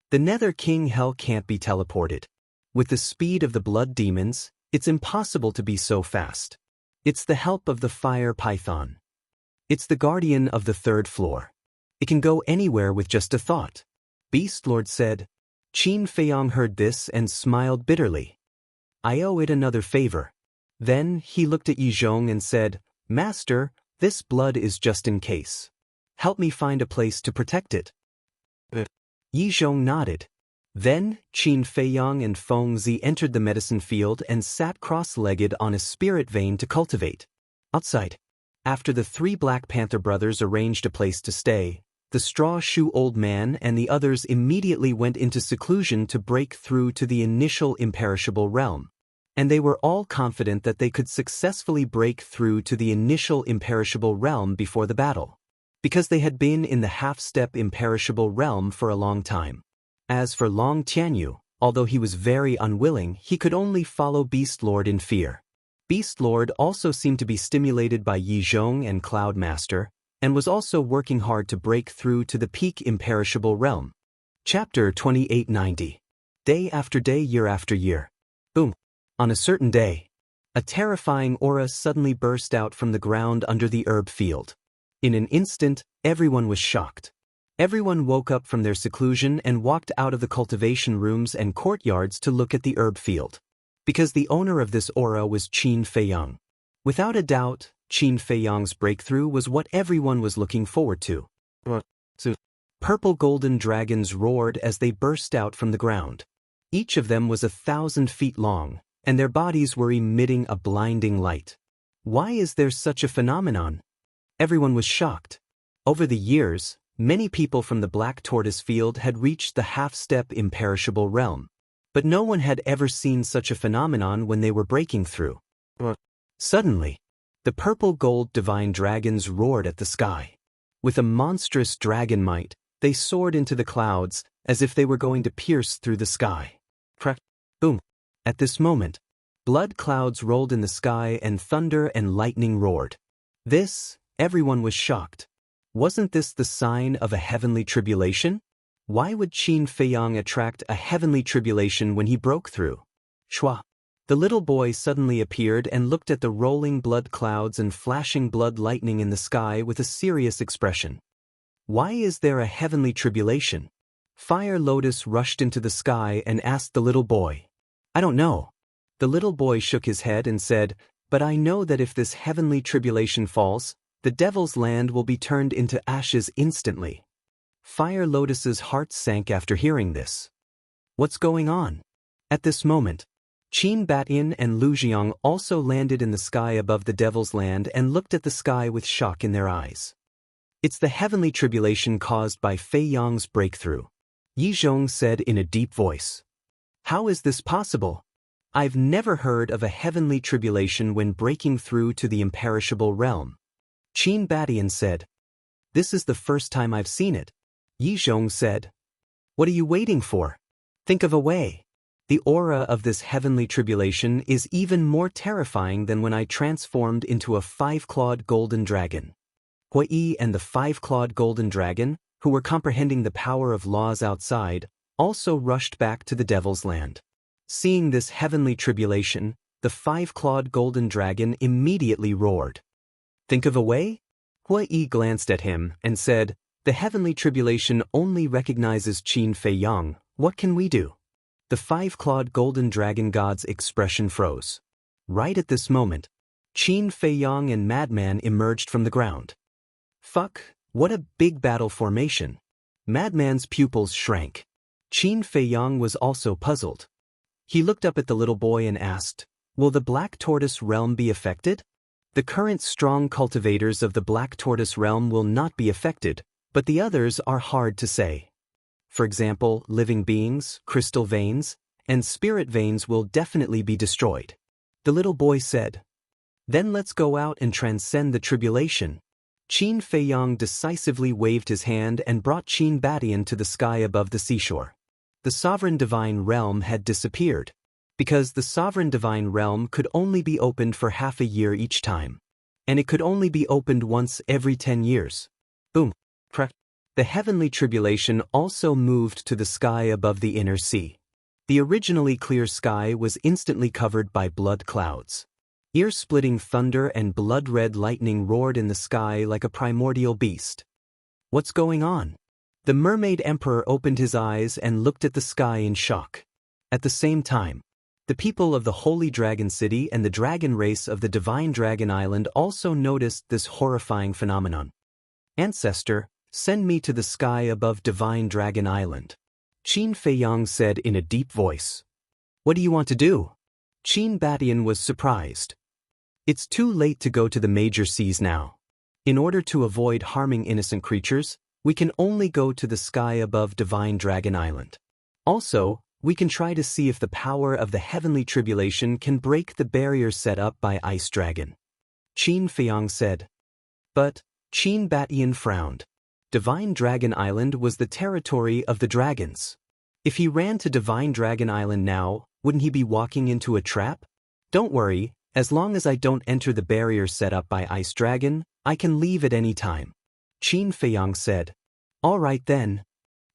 Speaker 1: The Nether King Hell can't be teleported. With the speed of the blood demons, it's impossible to be so fast. It's the help of the fire python. It's the guardian of the third floor. It can go anywhere with just a thought," Beast Lord said. Qin Feiyang heard this and smiled bitterly. "I owe it another favor." Then he looked at Yi Zhong and said, "Master, this blood is just in case. Help me find a place to protect it." Yi Zhong nodded. Then Qin Feiyang and Feng Zi entered the medicine field and sat cross-legged on a spirit vein to cultivate. Outside, after the three Black Panther brothers arranged a place to stay, the straw shoe old man and the others immediately went into seclusion to break through to the initial imperishable realm. And they were all confident that they could successfully break through to the initial imperishable realm before the battle, because they had been in the half-step imperishable realm for a long time. As for Long Tianyu, although he was very unwilling, he could only follow Beast Lord in fear. Beast Lord also seemed to be stimulated by Yi Zhong and Cloud Master, and was also working hard to break through to the peak imperishable realm. Chapter 2890. Day after day, year after year. Boom. On a certain day, a terrifying aura suddenly burst out from the ground under the herb field. In an instant, everyone was shocked. Everyone woke up from their seclusion and walked out of the cultivation rooms and courtyards to look at the herb field. Because the owner of this aura was Qin Feiyang. Without a doubt, Qin Feiyang's breakthrough was what everyone was looking forward to. Purple golden dragons roared as they burst out from the ground. Each of them was 1,000 feet long, and their bodies were emitting a blinding light. Why is there such a phenomenon? Everyone was shocked. Over the years, many people from the Black Tortoise Field had reached the half-step imperishable realm, but no one had ever seen such a phenomenon when they were breaking through. Suddenly, the purple gold divine dragons roared at the sky. With a monstrous dragon might, they soared into the clouds, as if they were going to pierce through the sky. Crack! Boom! At this moment, blood clouds rolled in the sky and thunder and lightning roared. Everyone was shocked. Wasn't this the sign of a heavenly tribulation? Why would Qin Feiyang attract a heavenly tribulation when he broke through? Shua! The little boy suddenly appeared and looked at the rolling blood clouds and flashing blood lightning in the sky with a serious expression. Why is there a heavenly tribulation? Fire Lotus rushed into the sky and asked the little boy. I don't know. The little boy shook his head and said, but I know that if this heavenly tribulation falls, the devil's land will be turned into ashes instantly. Fire Lotus's heart sank after hearing this. What's going on? At this moment, Qin Batyan and Lu Jiang also landed in the sky above the devil's land and looked at the sky with shock in their eyes. It's the heavenly tribulation caused by Fei Yang's breakthrough. Yi Zhong said in a deep voice. How is this possible? I've never heard of a heavenly tribulation when breaking through to the imperishable realm. Qin Batyan said. This is the first time I've seen it. Yi Zhong said. What are you waiting for? Think of a way. The aura of this heavenly tribulation is even more terrifying than when I transformed into a 5-clawed golden dragon. Hui and the 5-clawed golden dragon, who were comprehending the power of laws outside, also rushed back to the devil's land. Seeing this heavenly tribulation, the 5-clawed golden dragon immediately roared. Think of a way? Hui glanced at him and said, the heavenly tribulation only recognizes Qin Feiyang. What can we do? The 5-clawed golden dragon god's expression froze. Right at this moment, Qin Feiyang and Madman emerged from the ground. Fuck, what a big battle formation. Madman's pupils shrank. Qin Feiyang was also puzzled. He looked up at the little boy and asked, will the Black Tortoise realm be affected? The current strong cultivators of the Black Tortoise realm will not be affected, but the others are hard to say. For example, living beings, crystal veins, and spirit veins will definitely be destroyed. The little boy said. Then let's go out and transcend the tribulation. Qin Feiyang decisively waved his hand and brought Qin Batyan to the sky above the seashore. The sovereign divine realm had disappeared, because the sovereign divine realm could only be opened for half a year each time, and it could only be opened once every 10 years. Boom. Crack. The heavenly tribulation also moved to the sky above the inner sea. The originally clear sky was instantly covered by blood clouds. Ear-splitting thunder and blood-red lightning roared in the sky like a primordial beast. What's going on? The Mermaid Emperor opened his eyes and looked at the sky in shock. At the same time, the people of the Holy Dragon City and the dragon race of the Divine Dragon Island also noticed this horrifying phenomenon. Ancestor, send me to the sky above Divine Dragon Island. Qin Feiyang said in a deep voice. What do you want to do? Qin Batyan was surprised. It's too late to go to the major seas now. In order to avoid harming innocent creatures, we can only go to the sky above Divine Dragon Island. Also, we can try to see if the power of the heavenly tribulation can break the barrier set up by Ice Dragon. Qin Feiyang said. But, Qin Batyan frowned. Divine Dragon Island was the territory of the dragons. If he ran to Divine Dragon Island now, wouldn't he be walking into a trap? Don't worry, As long as I don't enter the barrier set up by Ice Dragon, I can leave at any time. Qin Feiyang said. All right then.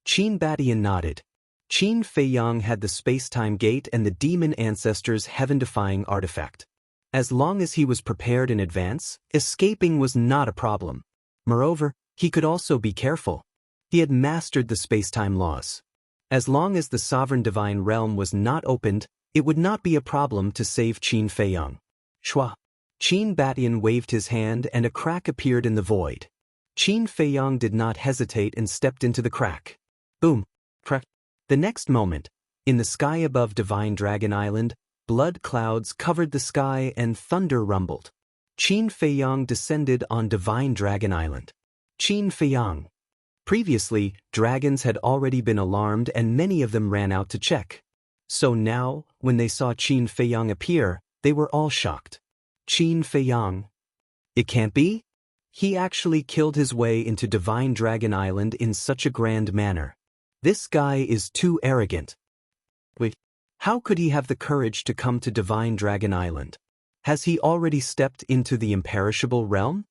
Speaker 1: Qin Badian nodded. Qin Feiyang had the space-time gate and the demon ancestor's heaven-defying artifact. As long as he was prepared in advance, escaping was not a problem. Moreover, he could also be careful. He had mastered the space-time laws. As long as the sovereign divine realm was not opened, it would not be a problem to save Qin Feiyang. Shua. Qin Badian waved his hand and a crack appeared in the void. Qin Feiyang did not hesitate and stepped into the crack. Boom. Crack. The next moment, in the sky above Divine Dragon Island, blood clouds covered the sky and thunder rumbled. Qin Feiyang descended on Divine Dragon Island. Qin Feiyang. Previously, dragons had already been alarmed and many of them ran out to check. So now, when they saw Qin Feiyang appear, they were all shocked. Qin Feiyang. It can't be? He actually killed his way into Divine Dragon Island in such a grand manner. This guy is too arrogant. Wait, how could he have the courage to come to Divine Dragon Island? Has he already stepped into the imperishable realm?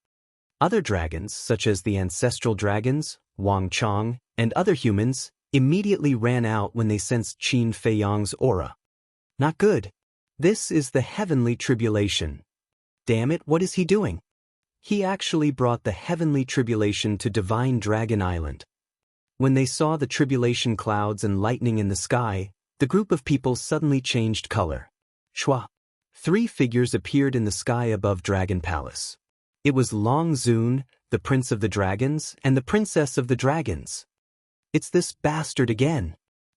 Speaker 1: Other dragons, such as the ancestral dragons, Wang Chong, and other humans, immediately ran out when they sensed Qin Feiyang's aura. Not good. This is the heavenly tribulation. Damn it, what is he doing? He actually brought the heavenly tribulation to Divine Dragon Island. When they saw the tribulation clouds and lightning in the sky, the group of people suddenly changed color. Shua. 3 figures appeared in the sky above Dragon Palace. It was Long Zun, the Prince of the Dragons, and the Princess of the Dragons. It's this bastard again.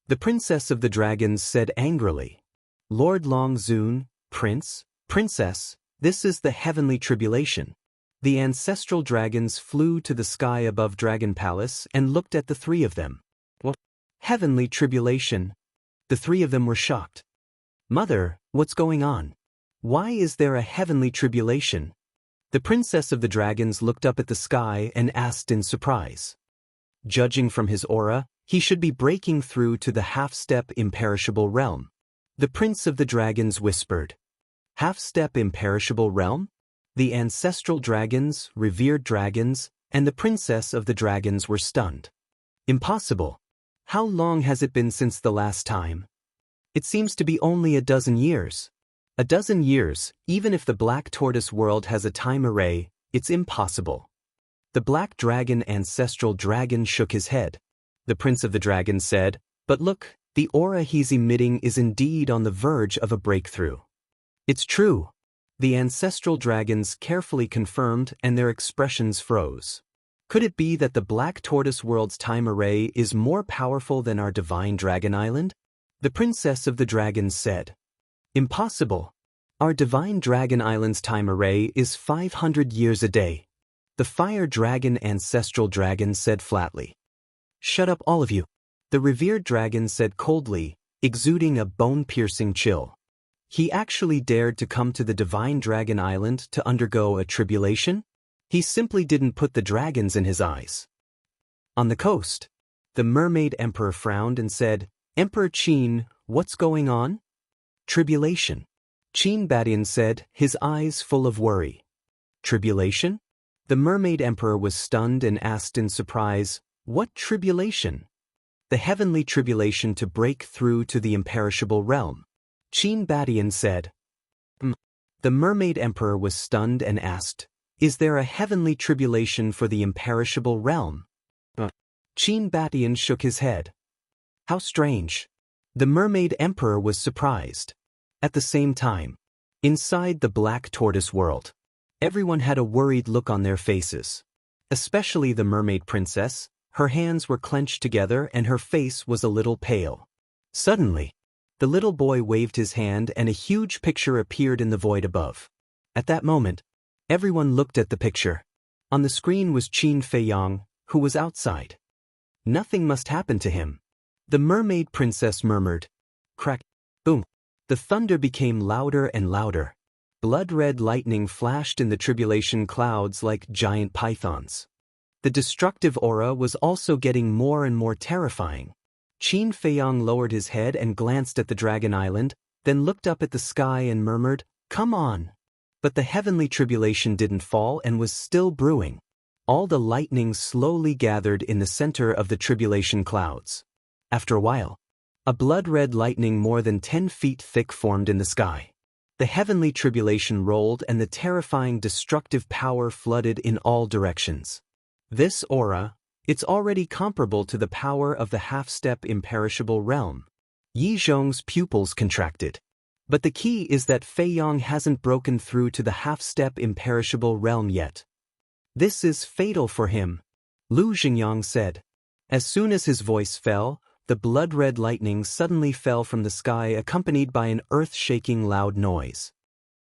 Speaker 1: The Princess of the Dragons said angrily. Lord Long Zun, Prince, Princess, this is the heavenly tribulation. The ancestral dragons flew to the sky above Dragon Palace and looked at the 3 of them. What? Heavenly tribulation? The 3 of them were shocked. Mother, what's going on? Why is there a heavenly tribulation? The Princess of the Dragons looked up at the sky and asked in surprise. Judging from his aura, he should be breaking through to the half-step imperishable realm. The Prince of the Dragons whispered. Half-step imperishable realm? The ancestral dragons, revered dragons, and the Princess of the Dragons were stunned. Impossible. How long has it been since the last time? It seems to be only a dozen years. A dozen years, even if the Black Tortoise world has a time array, it's impossible. The Black Dragon ancestral dragon shook his head. The Prince of the Dragons said, but look, the aura he's emitting is indeed on the verge of a breakthrough. It's true. The ancestral dragons carefully confirmed and their expressions froze. Could it be that the Black Tortoise world's time array is more powerful than our Divine Dragon Island? The Princess of the Dragons said. Impossible. Our Divine Dragon Island's time array is 500 years a day. The Fire Dragon ancestral dragon said flatly. Shut up all of you. The revered dragon said coldly, exuding a bone-piercing chill. He actually dared to come to the Divine Dragon Island to undergo a tribulation? He simply didn't put the dragons in his eyes. On the coast, the Mermaid Emperor frowned and said, Emperor Qin, what's going on? Tribulation. Qin Badian said, his eyes full of worry. Tribulation? The Mermaid Emperor was stunned and asked in surprise, what tribulation? The heavenly tribulation to break through to the imperishable realm. Qin Badian said. The Mermaid Emperor was stunned and asked, is there a heavenly tribulation for the imperishable realm? Qin Badian shook his head. How strange. The Mermaid Emperor was surprised. At the same time, inside the Black Tortoise world, everyone had a worried look on their faces. Especially the Mermaid Princess, her hands were clenched together and her face was a little pale. Suddenly, the little boy waved his hand and a huge picture appeared in the void above. At that moment, everyone looked at the picture. On the screen was Qin Feiyang, who was outside. Nothing must happen to him. The Mermaid Princess murmured. Crack. Boom. The thunder became louder and louder. Blood-red lightning flashed in the tribulation clouds like giant pythons. The destructive aura was also getting more and more terrifying. Qin Feiyang lowered his head and glanced at the Dragon Island, then looked up at the sky and murmured, Come on, But the heavenly tribulation didn't fall and was still brewing. All the lightning slowly gathered in the center of the tribulation clouds. After a while, a blood-red lightning more than 10 feet thick formed in the sky. The heavenly tribulation rolled and the terrifying destructive power flooded in all directions. This aura, it's already comparable to the power of the half-step imperishable realm. Yi Zhong's pupils contracted. But the key is that Fei Yong hasn't broken through to the half-step imperishable realm yet. This is fatal for him, Lu Xingyang said. As soon as his voice fell, the blood-red lightning suddenly fell from the sky accompanied by an earth-shaking loud noise.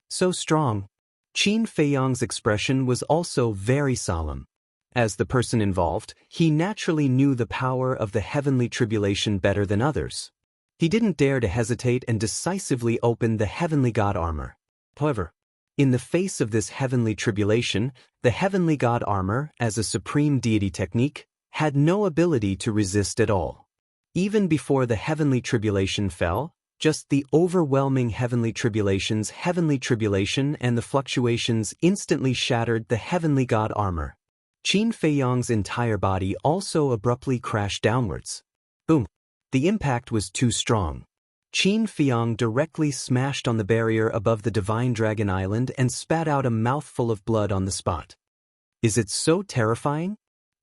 Speaker 1: So strong. Qin Fei Yong's expression was also very solemn. As the person involved, he naturally knew the power of the heavenly tribulation better than others. He didn't dare to hesitate and decisively opened the heavenly god armor. However, in the face of this heavenly tribulation, the heavenly god armor, as a supreme deity technique, had no ability to resist at all. Even before the heavenly tribulation fell, just the overwhelming heavenly tribulation and the fluctuations instantly shattered the heavenly god armor. Qin Fei Yong's entire body also abruptly crashed downwards. Boom! The impact was too strong. Qin Fei Yong directly smashed on the barrier above the Divine Dragon Island and spat out a mouthful of blood on the spot. Is it so terrifying?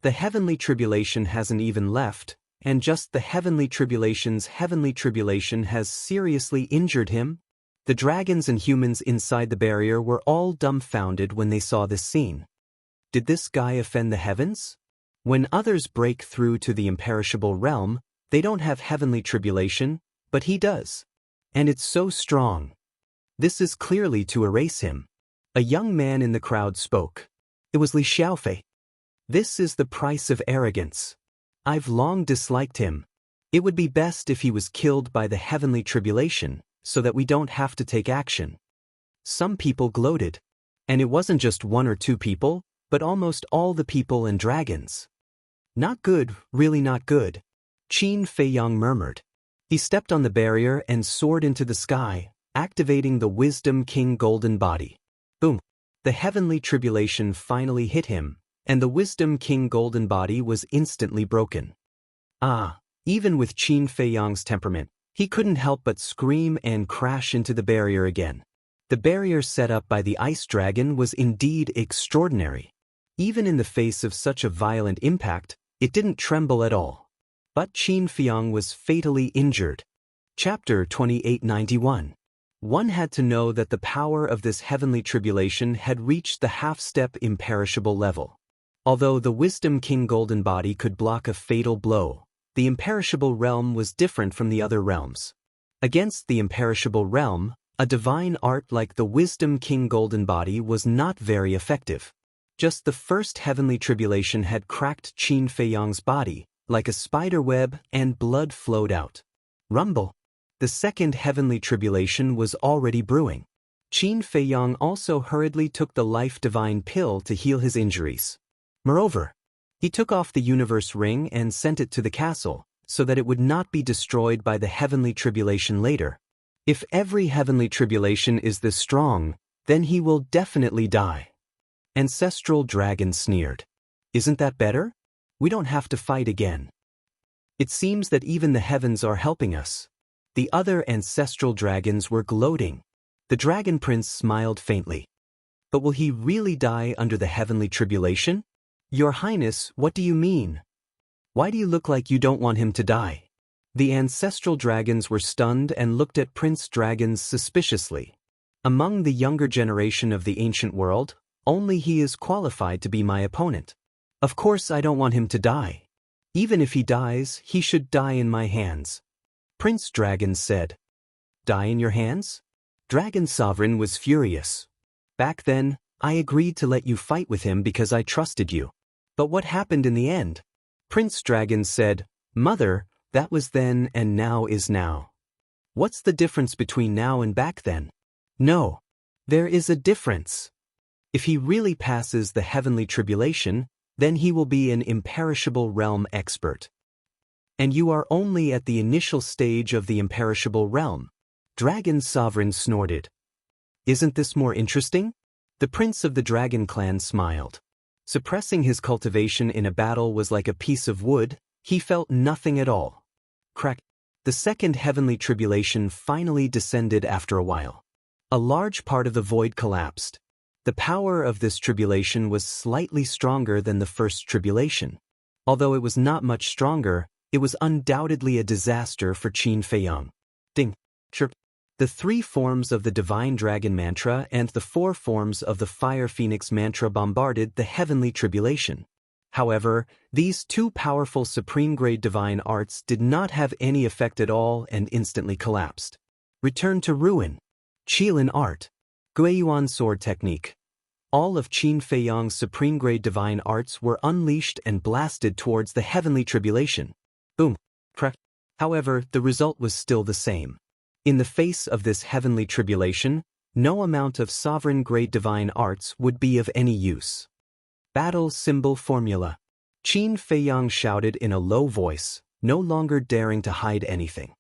Speaker 1: The heavenly tribulation hasn't even left, and just the heavenly tribulation has seriously injured him. The dragons and humans inside the barrier were all dumbfounded when they saw this scene. Did this guy offend the heavens? When others break through to the imperishable realm, they don't have heavenly tribulation, but he does. And it's so strong. This is clearly to erase him. A young man in the crowd spoke. It was Li Xiaofei. This is the price of arrogance. I've long disliked him. It would be best if he was killed by the heavenly tribulation, so that we don't have to take action. Some people gloated. And it wasn't just one or two people, but almost all the people and dragons. Not good, really not good, Qin Fei Yong murmured. He stepped on the barrier and soared into the sky, activating the Wisdom King golden body. Boom! The heavenly tribulation finally hit him, and the Wisdom King golden body was instantly broken. Even with Qin Fei Yong's temperament, he couldn't help but scream and crash into the barrier again. The barrier set up by the ice dragon was indeed extraordinary. Even in the face of such a violent impact, it didn't tremble at all. But Qin Fei Yong was fatally injured. Chapter 2891. One had to know that the power of this heavenly tribulation had reached the half-step imperishable level. Although the Wisdom King golden body could block a fatal blow, the imperishable realm was different from the other realms. Against the imperishable realm, a divine art like the Wisdom King golden body was not very effective. Just the first heavenly tribulation had cracked Qin Fei Yong's body, like a spider web, and blood flowed out. Rumble! The second heavenly tribulation was already brewing. Qin Fei Yong also hurriedly took the life divine pill to heal his injuries. Moreover, he took off the universe ring and sent it to the castle, so that it would not be destroyed by the heavenly tribulation later. If every heavenly tribulation is this strong, then he will definitely die. Ancestral Dragon sneered. Isn't that better? We don't have to fight again. It seems that even the heavens are helping us. The other ancestral dragons were gloating. The dragon prince smiled faintly. But will he really die under the heavenly tribulation? Your Highness, what do you mean? Why do you look like you don't want him to die? The ancestral dragons were stunned and looked at Prince Dragons suspiciously. Among the younger generation of the ancient world, only he is qualified to be my opponent. Of course I don't want him to die. Even if he dies, he should die in my hands. Prince Dragon said. Die in your hands? Dragon Sovereign was furious. Back then, I agreed to let you fight with him because I trusted you. But what happened in the end? Prince Dragon said, Mother, that was then and now is now. What's the difference between now and back then? No. There is a difference. If he really passes the heavenly tribulation, then he will be an imperishable realm expert. And you are only at the initial stage of the imperishable realm. Dragon Sovereign snorted. Isn't this more interesting? The prince of the dragon clan smiled. Suppressing his cultivation in a battle was like a piece of wood, he felt nothing at all. Crack. The second heavenly tribulation finally descended after a while. A large part of the void collapsed. The power of this tribulation was slightly stronger than the first tribulation. Although it was not much stronger, it was undoubtedly a disaster for Qin Feiyang. Ding. Chirp. The 3 forms of the Divine Dragon Mantra and the 4 forms of the Fire Phoenix Mantra bombarded the heavenly tribulation. However, these 2 powerful supreme-grade divine arts did not have any effect at all and instantly collapsed. Return to ruin. Qilin art. Guiyuan sword technique. All of Qin Feiyang's supreme-grade divine arts were unleashed and blasted towards the heavenly tribulation. Boom. Crack. However, the result was still the same. In the face of this heavenly tribulation, no amount of sovereign-grade divine arts would be of any use. Battle Symbol Formula. Qin Feiyang shouted in a low voice, no longer daring to hide anything.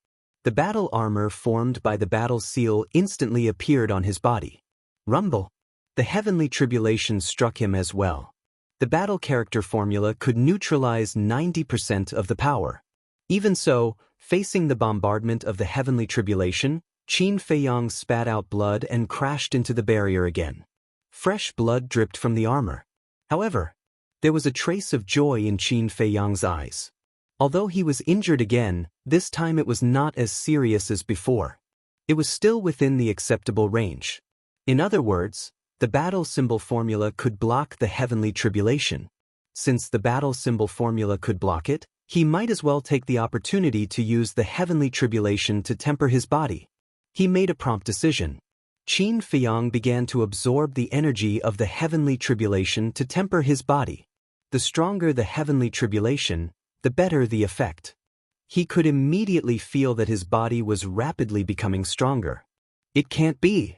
Speaker 1: The battle armor formed by the battle seal instantly appeared on his body. Rumble. The heavenly tribulation struck him as well. The battle character formula could neutralize 90% of the power. Even so, facing the bombardment of the heavenly tribulation, Qin Feiyang spat out blood and crashed into the barrier again. Fresh blood dripped from the armor. However, there was a trace of joy in Qin Feiyang's eyes. Although he was injured again, this time it was not as serious as before. It was still within the acceptable range. In other words, the battle symbol formula could block the heavenly tribulation. Since the battle symbol formula could block it, he might as well take the opportunity to use the heavenly tribulation to temper his body. He made a prompt decision. Qin Feiyang began to absorb the energy of the heavenly tribulation to temper his body. The stronger the heavenly tribulation, the better the effect. He could immediately feel that his body was rapidly becoming stronger. It can't be.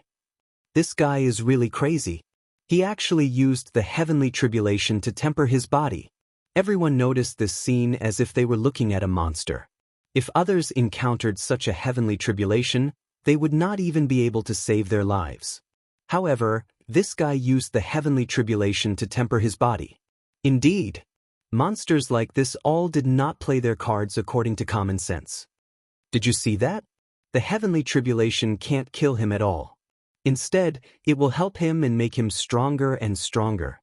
Speaker 1: This guy is really crazy. He actually used the heavenly tribulation to temper his body. Everyone noticed this scene as if they were looking at a monster. If others encountered such a heavenly tribulation, they would not even be able to save their lives. However, this guy used the heavenly tribulation to temper his body. Indeed, monsters like this all did not play their cards according to common sense. Did you see that? The heavenly tribulation can't kill him at all. Instead, it will help him and make him stronger and stronger.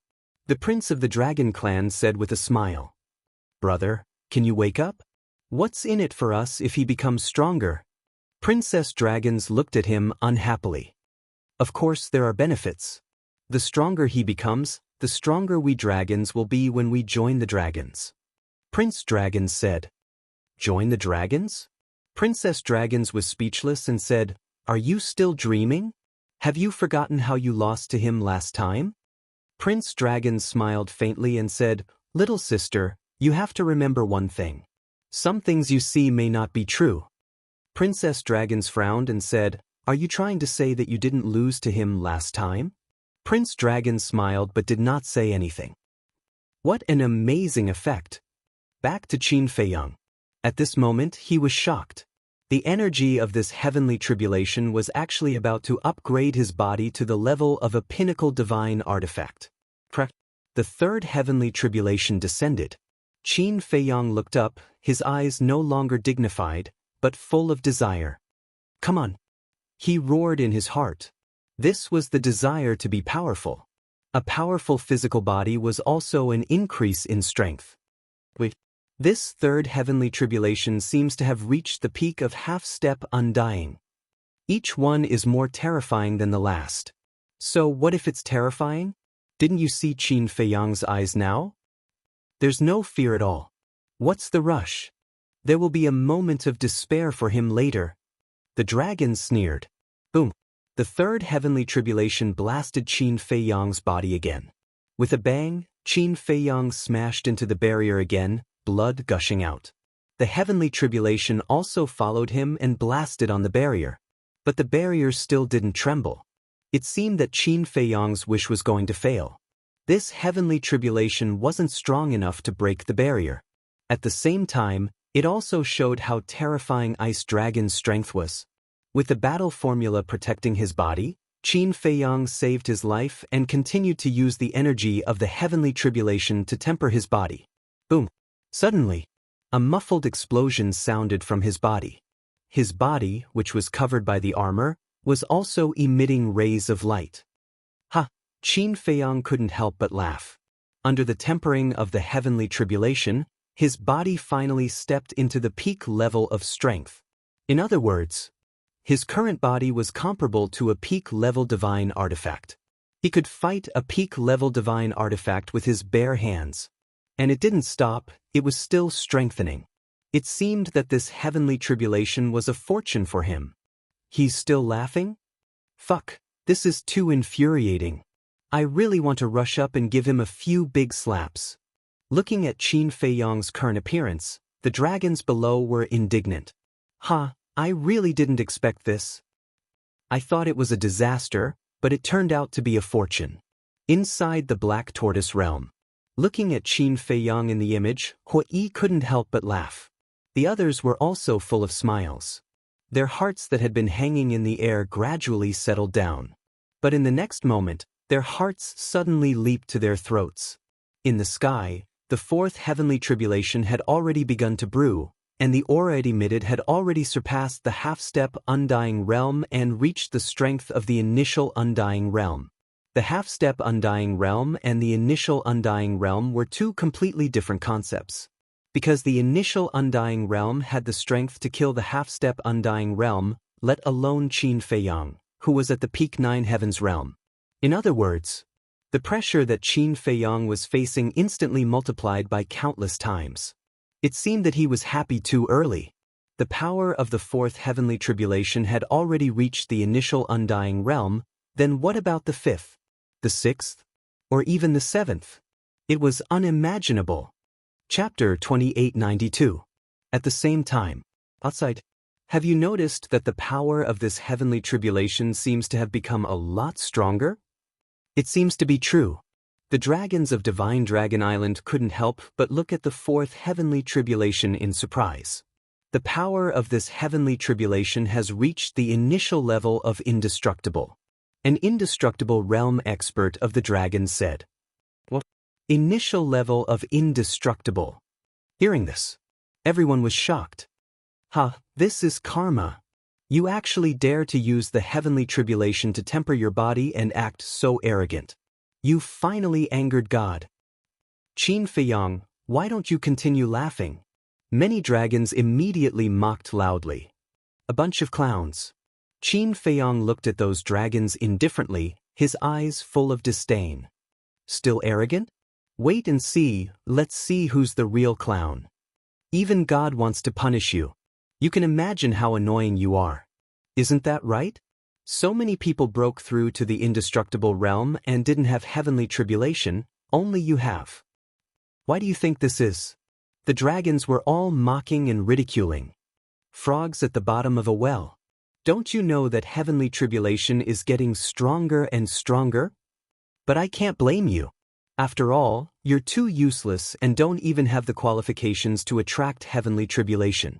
Speaker 1: The prince of the dragon clan said with a smile. Brother, can you wake up? What's in it for us if he becomes stronger? Princess Dragons looked at him unhappily. Of course there are benefits. The stronger he becomes, the stronger we dragons will be when we join the dragons. Prince Dragons said. Join the dragons? Princess Dragons was speechless and said, Are you still dreaming? Have you forgotten how you lost to him last time? Prince Dragons smiled faintly and said, Little sister, you have to remember one thing. Some things you see may not be true. Princess Dragons frowned and said, Are you trying to say that you didn't lose to him last time? Prince Dragon smiled but did not say anything. What an amazing effect! Back to Qin Feiyang. At this moment he was shocked. The energy of this heavenly tribulation was actually about to upgrade his body to the level of a pinnacle divine artifact. The third heavenly tribulation descended. Qin Feiyang looked up, his eyes no longer dignified, but full of desire. Come on! He roared in his heart. This was the desire to be powerful. A powerful physical body was also an increase in strength. This third heavenly tribulation seems to have reached the peak of half-step undying. Each one is more terrifying than the last. So what if it's terrifying? Didn't you see Qin Feiyang's eyes now? There's no fear at all. What's the rush? There will be a moment of despair for him later. The dragon sneered. Boom! The third heavenly tribulation blasted Qin Feiyang's body again. With a bang, Qin Feiyang smashed into the barrier again, blood gushing out. The heavenly tribulation also followed him and blasted on the barrier. But the barrier still didn't tremble. It seemed that Qin Feiyang's wish was going to fail. This heavenly tribulation wasn't strong enough to break the barrier. At the same time, it also showed how terrifying Ice Dragon's strength was. With the battle formula protecting his body, Qin Feiyang saved his life and continued to use the energy of the heavenly tribulation to temper his body. Boom! Suddenly, a muffled explosion sounded from his body. His body, which was covered by the armor, was also emitting rays of light. Ha! Qin Feiyang couldn't help but laugh. Under the tempering of the heavenly tribulation, his body finally stepped into the peak level of strength. In other words, his current body was comparable to a peak-level divine artifact. He could fight a peak-level divine artifact with his bare hands. And it didn't stop, it was still strengthening. It seemed that this heavenly tribulation was a fortune for him. He's still laughing? Fuck, this is too infuriating. I really want to rush up and give him a few big slaps. Looking at Qin Feiyang's current appearance, the dragons below were indignant. Ha! I really didn't expect this. I thought it was a disaster, but it turned out to be a fortune. Inside the Black Tortoise realm. Looking at Qin Feiyang in the image, Hui couldn't help but laugh. The others were also full of smiles. Their hearts that had been hanging in the air gradually settled down. But in the next moment, their hearts suddenly leaped to their throats. In the sky, the fourth heavenly tribulation had already begun to brew, and the aura it emitted had already surpassed the half-step undying realm and reached the strength of the initial undying realm. The half-step undying realm and the initial undying realm were two completely different concepts. Because the initial undying realm had the strength to kill the half-step undying realm, let alone Qin Feiyang, who was at the peak 9 heavens realm. In other words, the pressure that Qin Feiyang was facing instantly multiplied by countless times. It seemed that he was happy too early. The power of the fourth heavenly tribulation had already reached the initial undying realm, then what about the fifth, the sixth, or even the seventh? It was unimaginable. Chapter 2892. At the same time, outside, have you noticed that the power of this heavenly tribulation seems to have become a lot stronger? It seems to be true. The dragons of Divine Dragon Island couldn't help but look at the fourth heavenly tribulation in surprise. The power of this heavenly tribulation has reached the initial level of indestructible. An indestructible realm expert of the dragons said. What? Initial level of indestructible. Hearing this, everyone was shocked. Ha, this is karma. You actually dare to use the heavenly tribulation to temper your body and act so arrogant. You finally angered God. Qin Feiyang, why don't you continue laughing? Many dragons immediately mocked loudly. A bunch of clowns. Qin Feiyang looked at those dragons indifferently, his eyes full of disdain. Still arrogant? Wait and see, let's see who's the real clown. Even God wants to punish you. You can imagine how annoying you are. Isn't that right? So many people broke through to the indestructible realm and didn't have heavenly tribulation, only you have. Why do you think this is? The dragons were all mocking and ridiculing. Frogs at the bottom of a well. Don't you know that heavenly tribulation is getting stronger and stronger? But I can't blame you. After all, you're too useless and don't even have the qualifications to attract heavenly tribulation.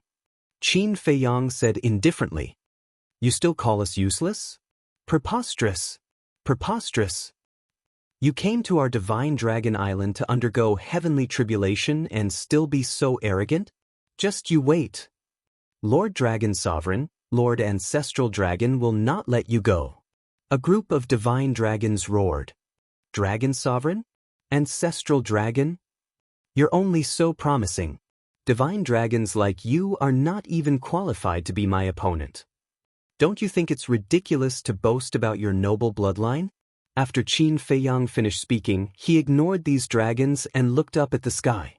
Speaker 1: Qin Feiyang said indifferently. You still call us useless? Preposterous. Preposterous. You came to our Divine Dragon Island to undergo heavenly tribulation and still be so arrogant? Just you wait. Lord Dragon Sovereign, Lord Ancestral Dragon will not let you go. A group of divine dragons roared. Dragon Sovereign? Ancestral Dragon? You're only so promising. Divine dragons like you are not even qualified to be my opponent. Don't you think it's ridiculous to boast about your noble bloodline? After Qin Feiyang finished speaking, he ignored these dragons and looked up at the sky.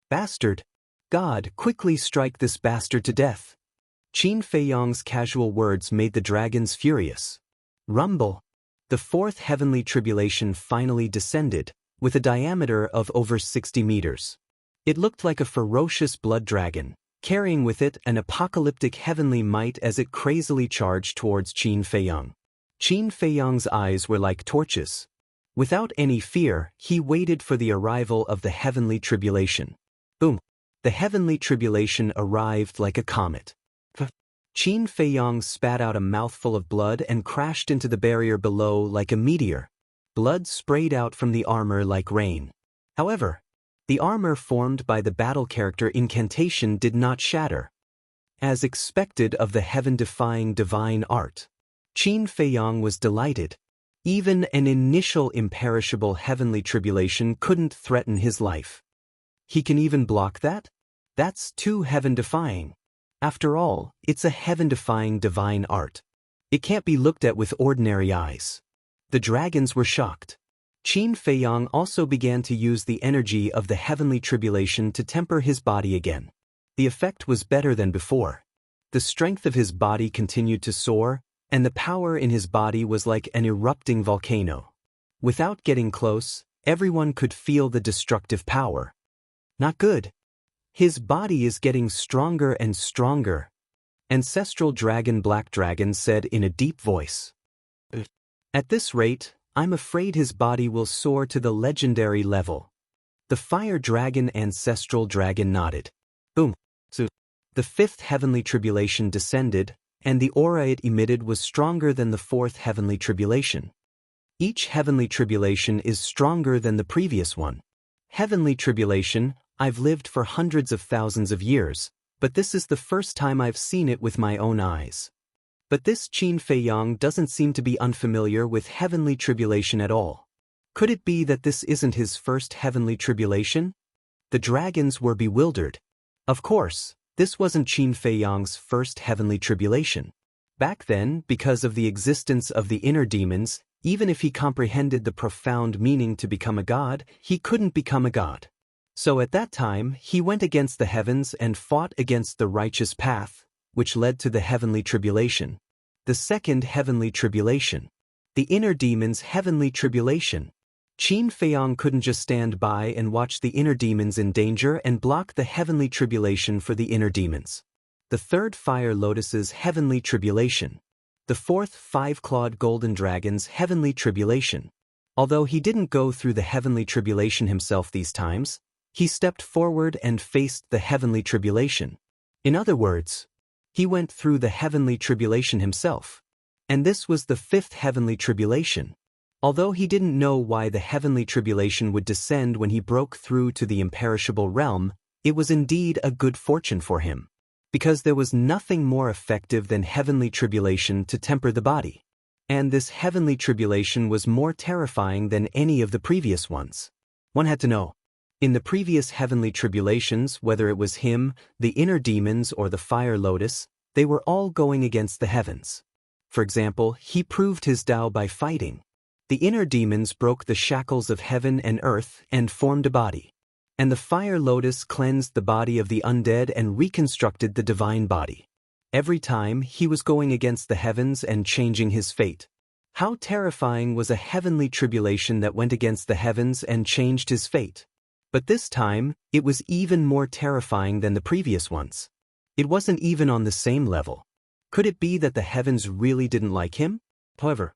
Speaker 1: Bastard! God, quickly strike this bastard to death. Qin Feiyang's casual words made the dragons furious. Rumble! The fourth heavenly tribulation finally descended, with a diameter of over 60 meters. It looked like a ferocious blood dragon, carrying with it an apocalyptic heavenly might as it crazily charged towards Qin Feiyang. Qin Feiyang's eyes were like torches. Without any fear, he waited for the arrival of the heavenly tribulation. Boom! The heavenly tribulation arrived like a comet. Qin Feiyang spat out a mouthful of blood and crashed into the barrier below like a meteor. Blood sprayed out from the armor like rain. However, the armor formed by the battle character incantation did not shatter. As expected of the heaven-defying divine art, Qin Feiyang was delighted. Even an initial imperishable heavenly tribulation couldn't threaten his life. He can even block that? That's too heaven-defying. After all, it's a heaven-defying divine art. It can't be looked at with ordinary eyes. The dragons were shocked. Qin Feiyang also began to use the energy of the heavenly tribulation to temper his body again. The effect was better than before. The strength of his body continued to soar, and the power in his body was like an erupting volcano. Without getting close, everyone could feel the destructive power. Not good. His body is getting stronger and stronger. Ancestral Dragon Black Dragon said in a deep voice. At this rate, I'm afraid his body will soar to the legendary level. The Fire Dragon Ancestral Dragon nodded. Boom. So, the fifth heavenly tribulation descended, and the aura it emitted was stronger than the fourth heavenly tribulation. Each heavenly tribulation is stronger than the previous one. Heavenly tribulation, I've lived for hundreds of thousands of years, but this is the first time I've seen it with my own eyes. But this Qin Feiyang doesn't seem to be unfamiliar with heavenly tribulation at all. Could it be that this isn't his first heavenly tribulation? The dragons were bewildered. Of course, this wasn't Qin Feiyang's first heavenly tribulation. Back then, because of the existence of the inner demons, even if he comprehended the profound meaning to become a god, he couldn't become a god. So at that time, he went against the heavens and fought against the righteous path, which led to the heavenly tribulation. The second heavenly tribulation. The inner demons' heavenly tribulation. Qin Feiyang couldn't just stand by and watch the inner demons in danger and block the heavenly tribulation for the inner demons. The third Fire Lotus's heavenly tribulation. The fourth Five-Clawed Golden Dragon's heavenly tribulation. Although he didn't go through the heavenly tribulation himself these times, he stepped forward and faced the heavenly tribulation. In other words, he went through the heavenly tribulation himself. And this was the fifth heavenly tribulation. Although he didn't know why the heavenly tribulation would descend when he broke through to the imperishable realm, it was indeed a good fortune for him. Because there was nothing more effective than heavenly tribulation to temper the body. And this heavenly tribulation was more terrifying than any of the previous ones. One had to know. In the previous heavenly tribulations, whether it was him, the inner demons, or the Fire Lotus, they were all going against the heavens. For example, he proved his Tao by fighting. The inner demons broke the shackles of heaven and earth and formed a body. And the Fire Lotus cleansed the body of the undead and reconstructed the divine body. Every time, he was going against the heavens and changing his fate. How terrifying was a heavenly tribulation that went against the heavens and changed his fate? But this time, it was even more terrifying than the previous ones. It wasn't even on the same level. Could it be that the heavens really didn't like him? However,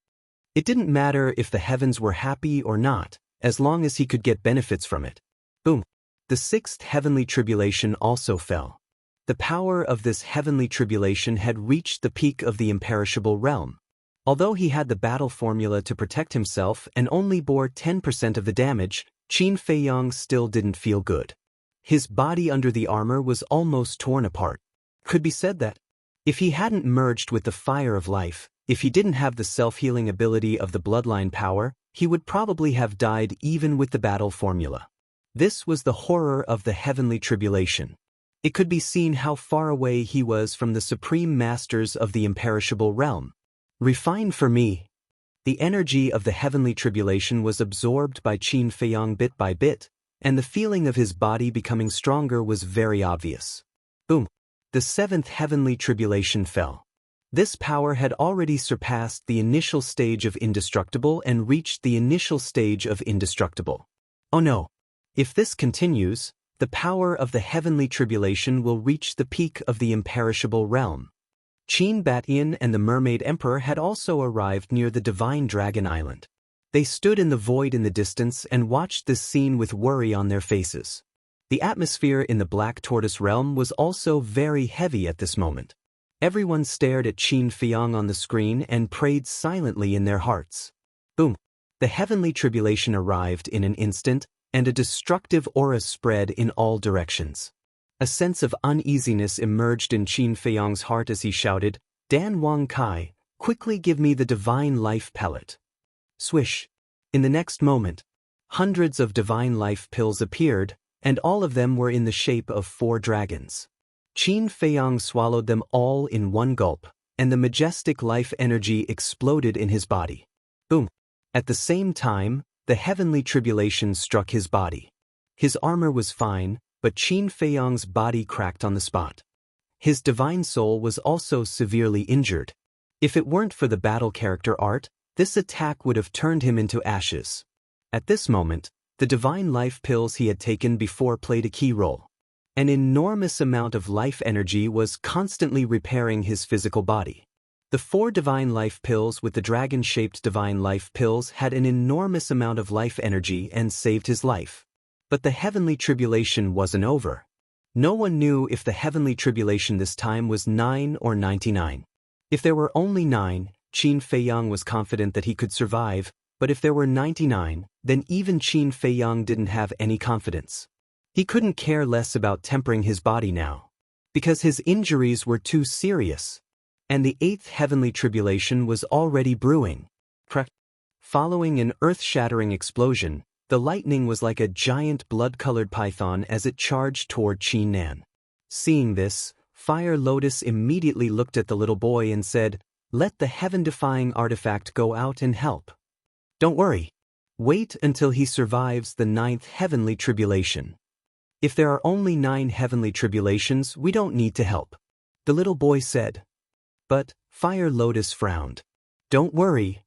Speaker 1: it didn't matter if the heavens were happy or not, as long as he could get benefits from it. Boom. The sixth heavenly tribulation also fell. The power of this heavenly tribulation had reached the peak of the imperishable realm. Although he had the battle formula to protect himself and only bore 10% of the damage, Qin Feiyang still didn't feel good. His body under the armor was almost torn apart. Could be said that, if he hadn't merged with the fire of life, if he didn't have the self-healing ability of the bloodline power, he would probably have died even with the battle formula. This was the horror of the heavenly tribulation. It could be seen how far away he was from the supreme masters of the imperishable realm. Refined for me. The energy of the heavenly tribulation was absorbed by Qin Feiyang bit by bit, and the feeling of his body becoming stronger was very obvious. Boom. The seventh heavenly tribulation fell. This power had already surpassed the initial stage of indestructible and reached the initial stage of indestructible. Oh no. If this continues, the power of the heavenly tribulation will reach the peak of the imperishable realm. Qin Batian and the Mermaid Emperor had also arrived near the Divine Dragon Island. They stood in the void in the distance and watched this scene with worry on their faces. The atmosphere in the Black Tortoise realm was also very heavy at this moment. Everyone stared at Qin Feyang on the screen and prayed silently in their hearts. Boom! The heavenly tribulation arrived in an instant, and a destructive aura spread in all directions. A sense of uneasiness emerged in Qin Feyang's heart as he shouted, "Dan Wang Kai, quickly give me the divine life pellet." Swish! In the next moment, hundreds of divine life pills appeared, and all of them were in the shape of 4 dragons. Qin Feyang swallowed them all in one gulp, and the majestic life energy exploded in his body. Boom! At the same time, the heavenly tribulation struck his body. His armor was fine, but Qin Feyang's body cracked on the spot. His divine soul was also severely injured. If it weren't for the battle character art, this attack would have turned him into ashes. At this moment, the divine life pills he had taken before played a key role. An enormous amount of life energy was constantly repairing his physical body. The 4 divine life pills with the dragon-shaped divine life pills had an enormous amount of life energy and saved his life. But the heavenly tribulation wasn't over. No one knew if the heavenly tribulation this time was 9 or 99. If there were only 9, Qin Feyang was confident that he could survive, but if there were 99, then even Qin Feyang didn't have any confidence. He couldn't care less about tempering his body now, because his injuries were too serious, and the 8th heavenly tribulation was already brewing. Following an earth-shattering explosion, the lightning was like a giant blood-colored python as it charged toward Qin Nan. Seeing this, Fire Lotus immediately looked at the little boy and said, "Let the heaven-defying artifact go out and help. Don't worry. Wait until he survives the 9th heavenly tribulation. If there are only 9 heavenly tribulations, we don't need to help," the little boy said. But Fire Lotus frowned. "Don't worry.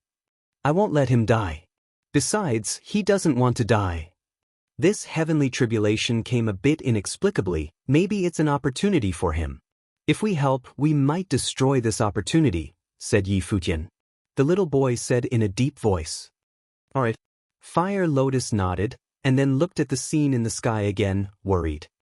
Speaker 1: I won't let him die. Besides, he doesn't want to die." This heavenly tribulation came a bit inexplicably. Maybe it's an opportunity for him. "If we help, we might destroy this opportunity," said Yi Futian. The little boy said in a deep voice. "All right." Fire Lotus nodded, and then looked at the scene in the sky again, worried.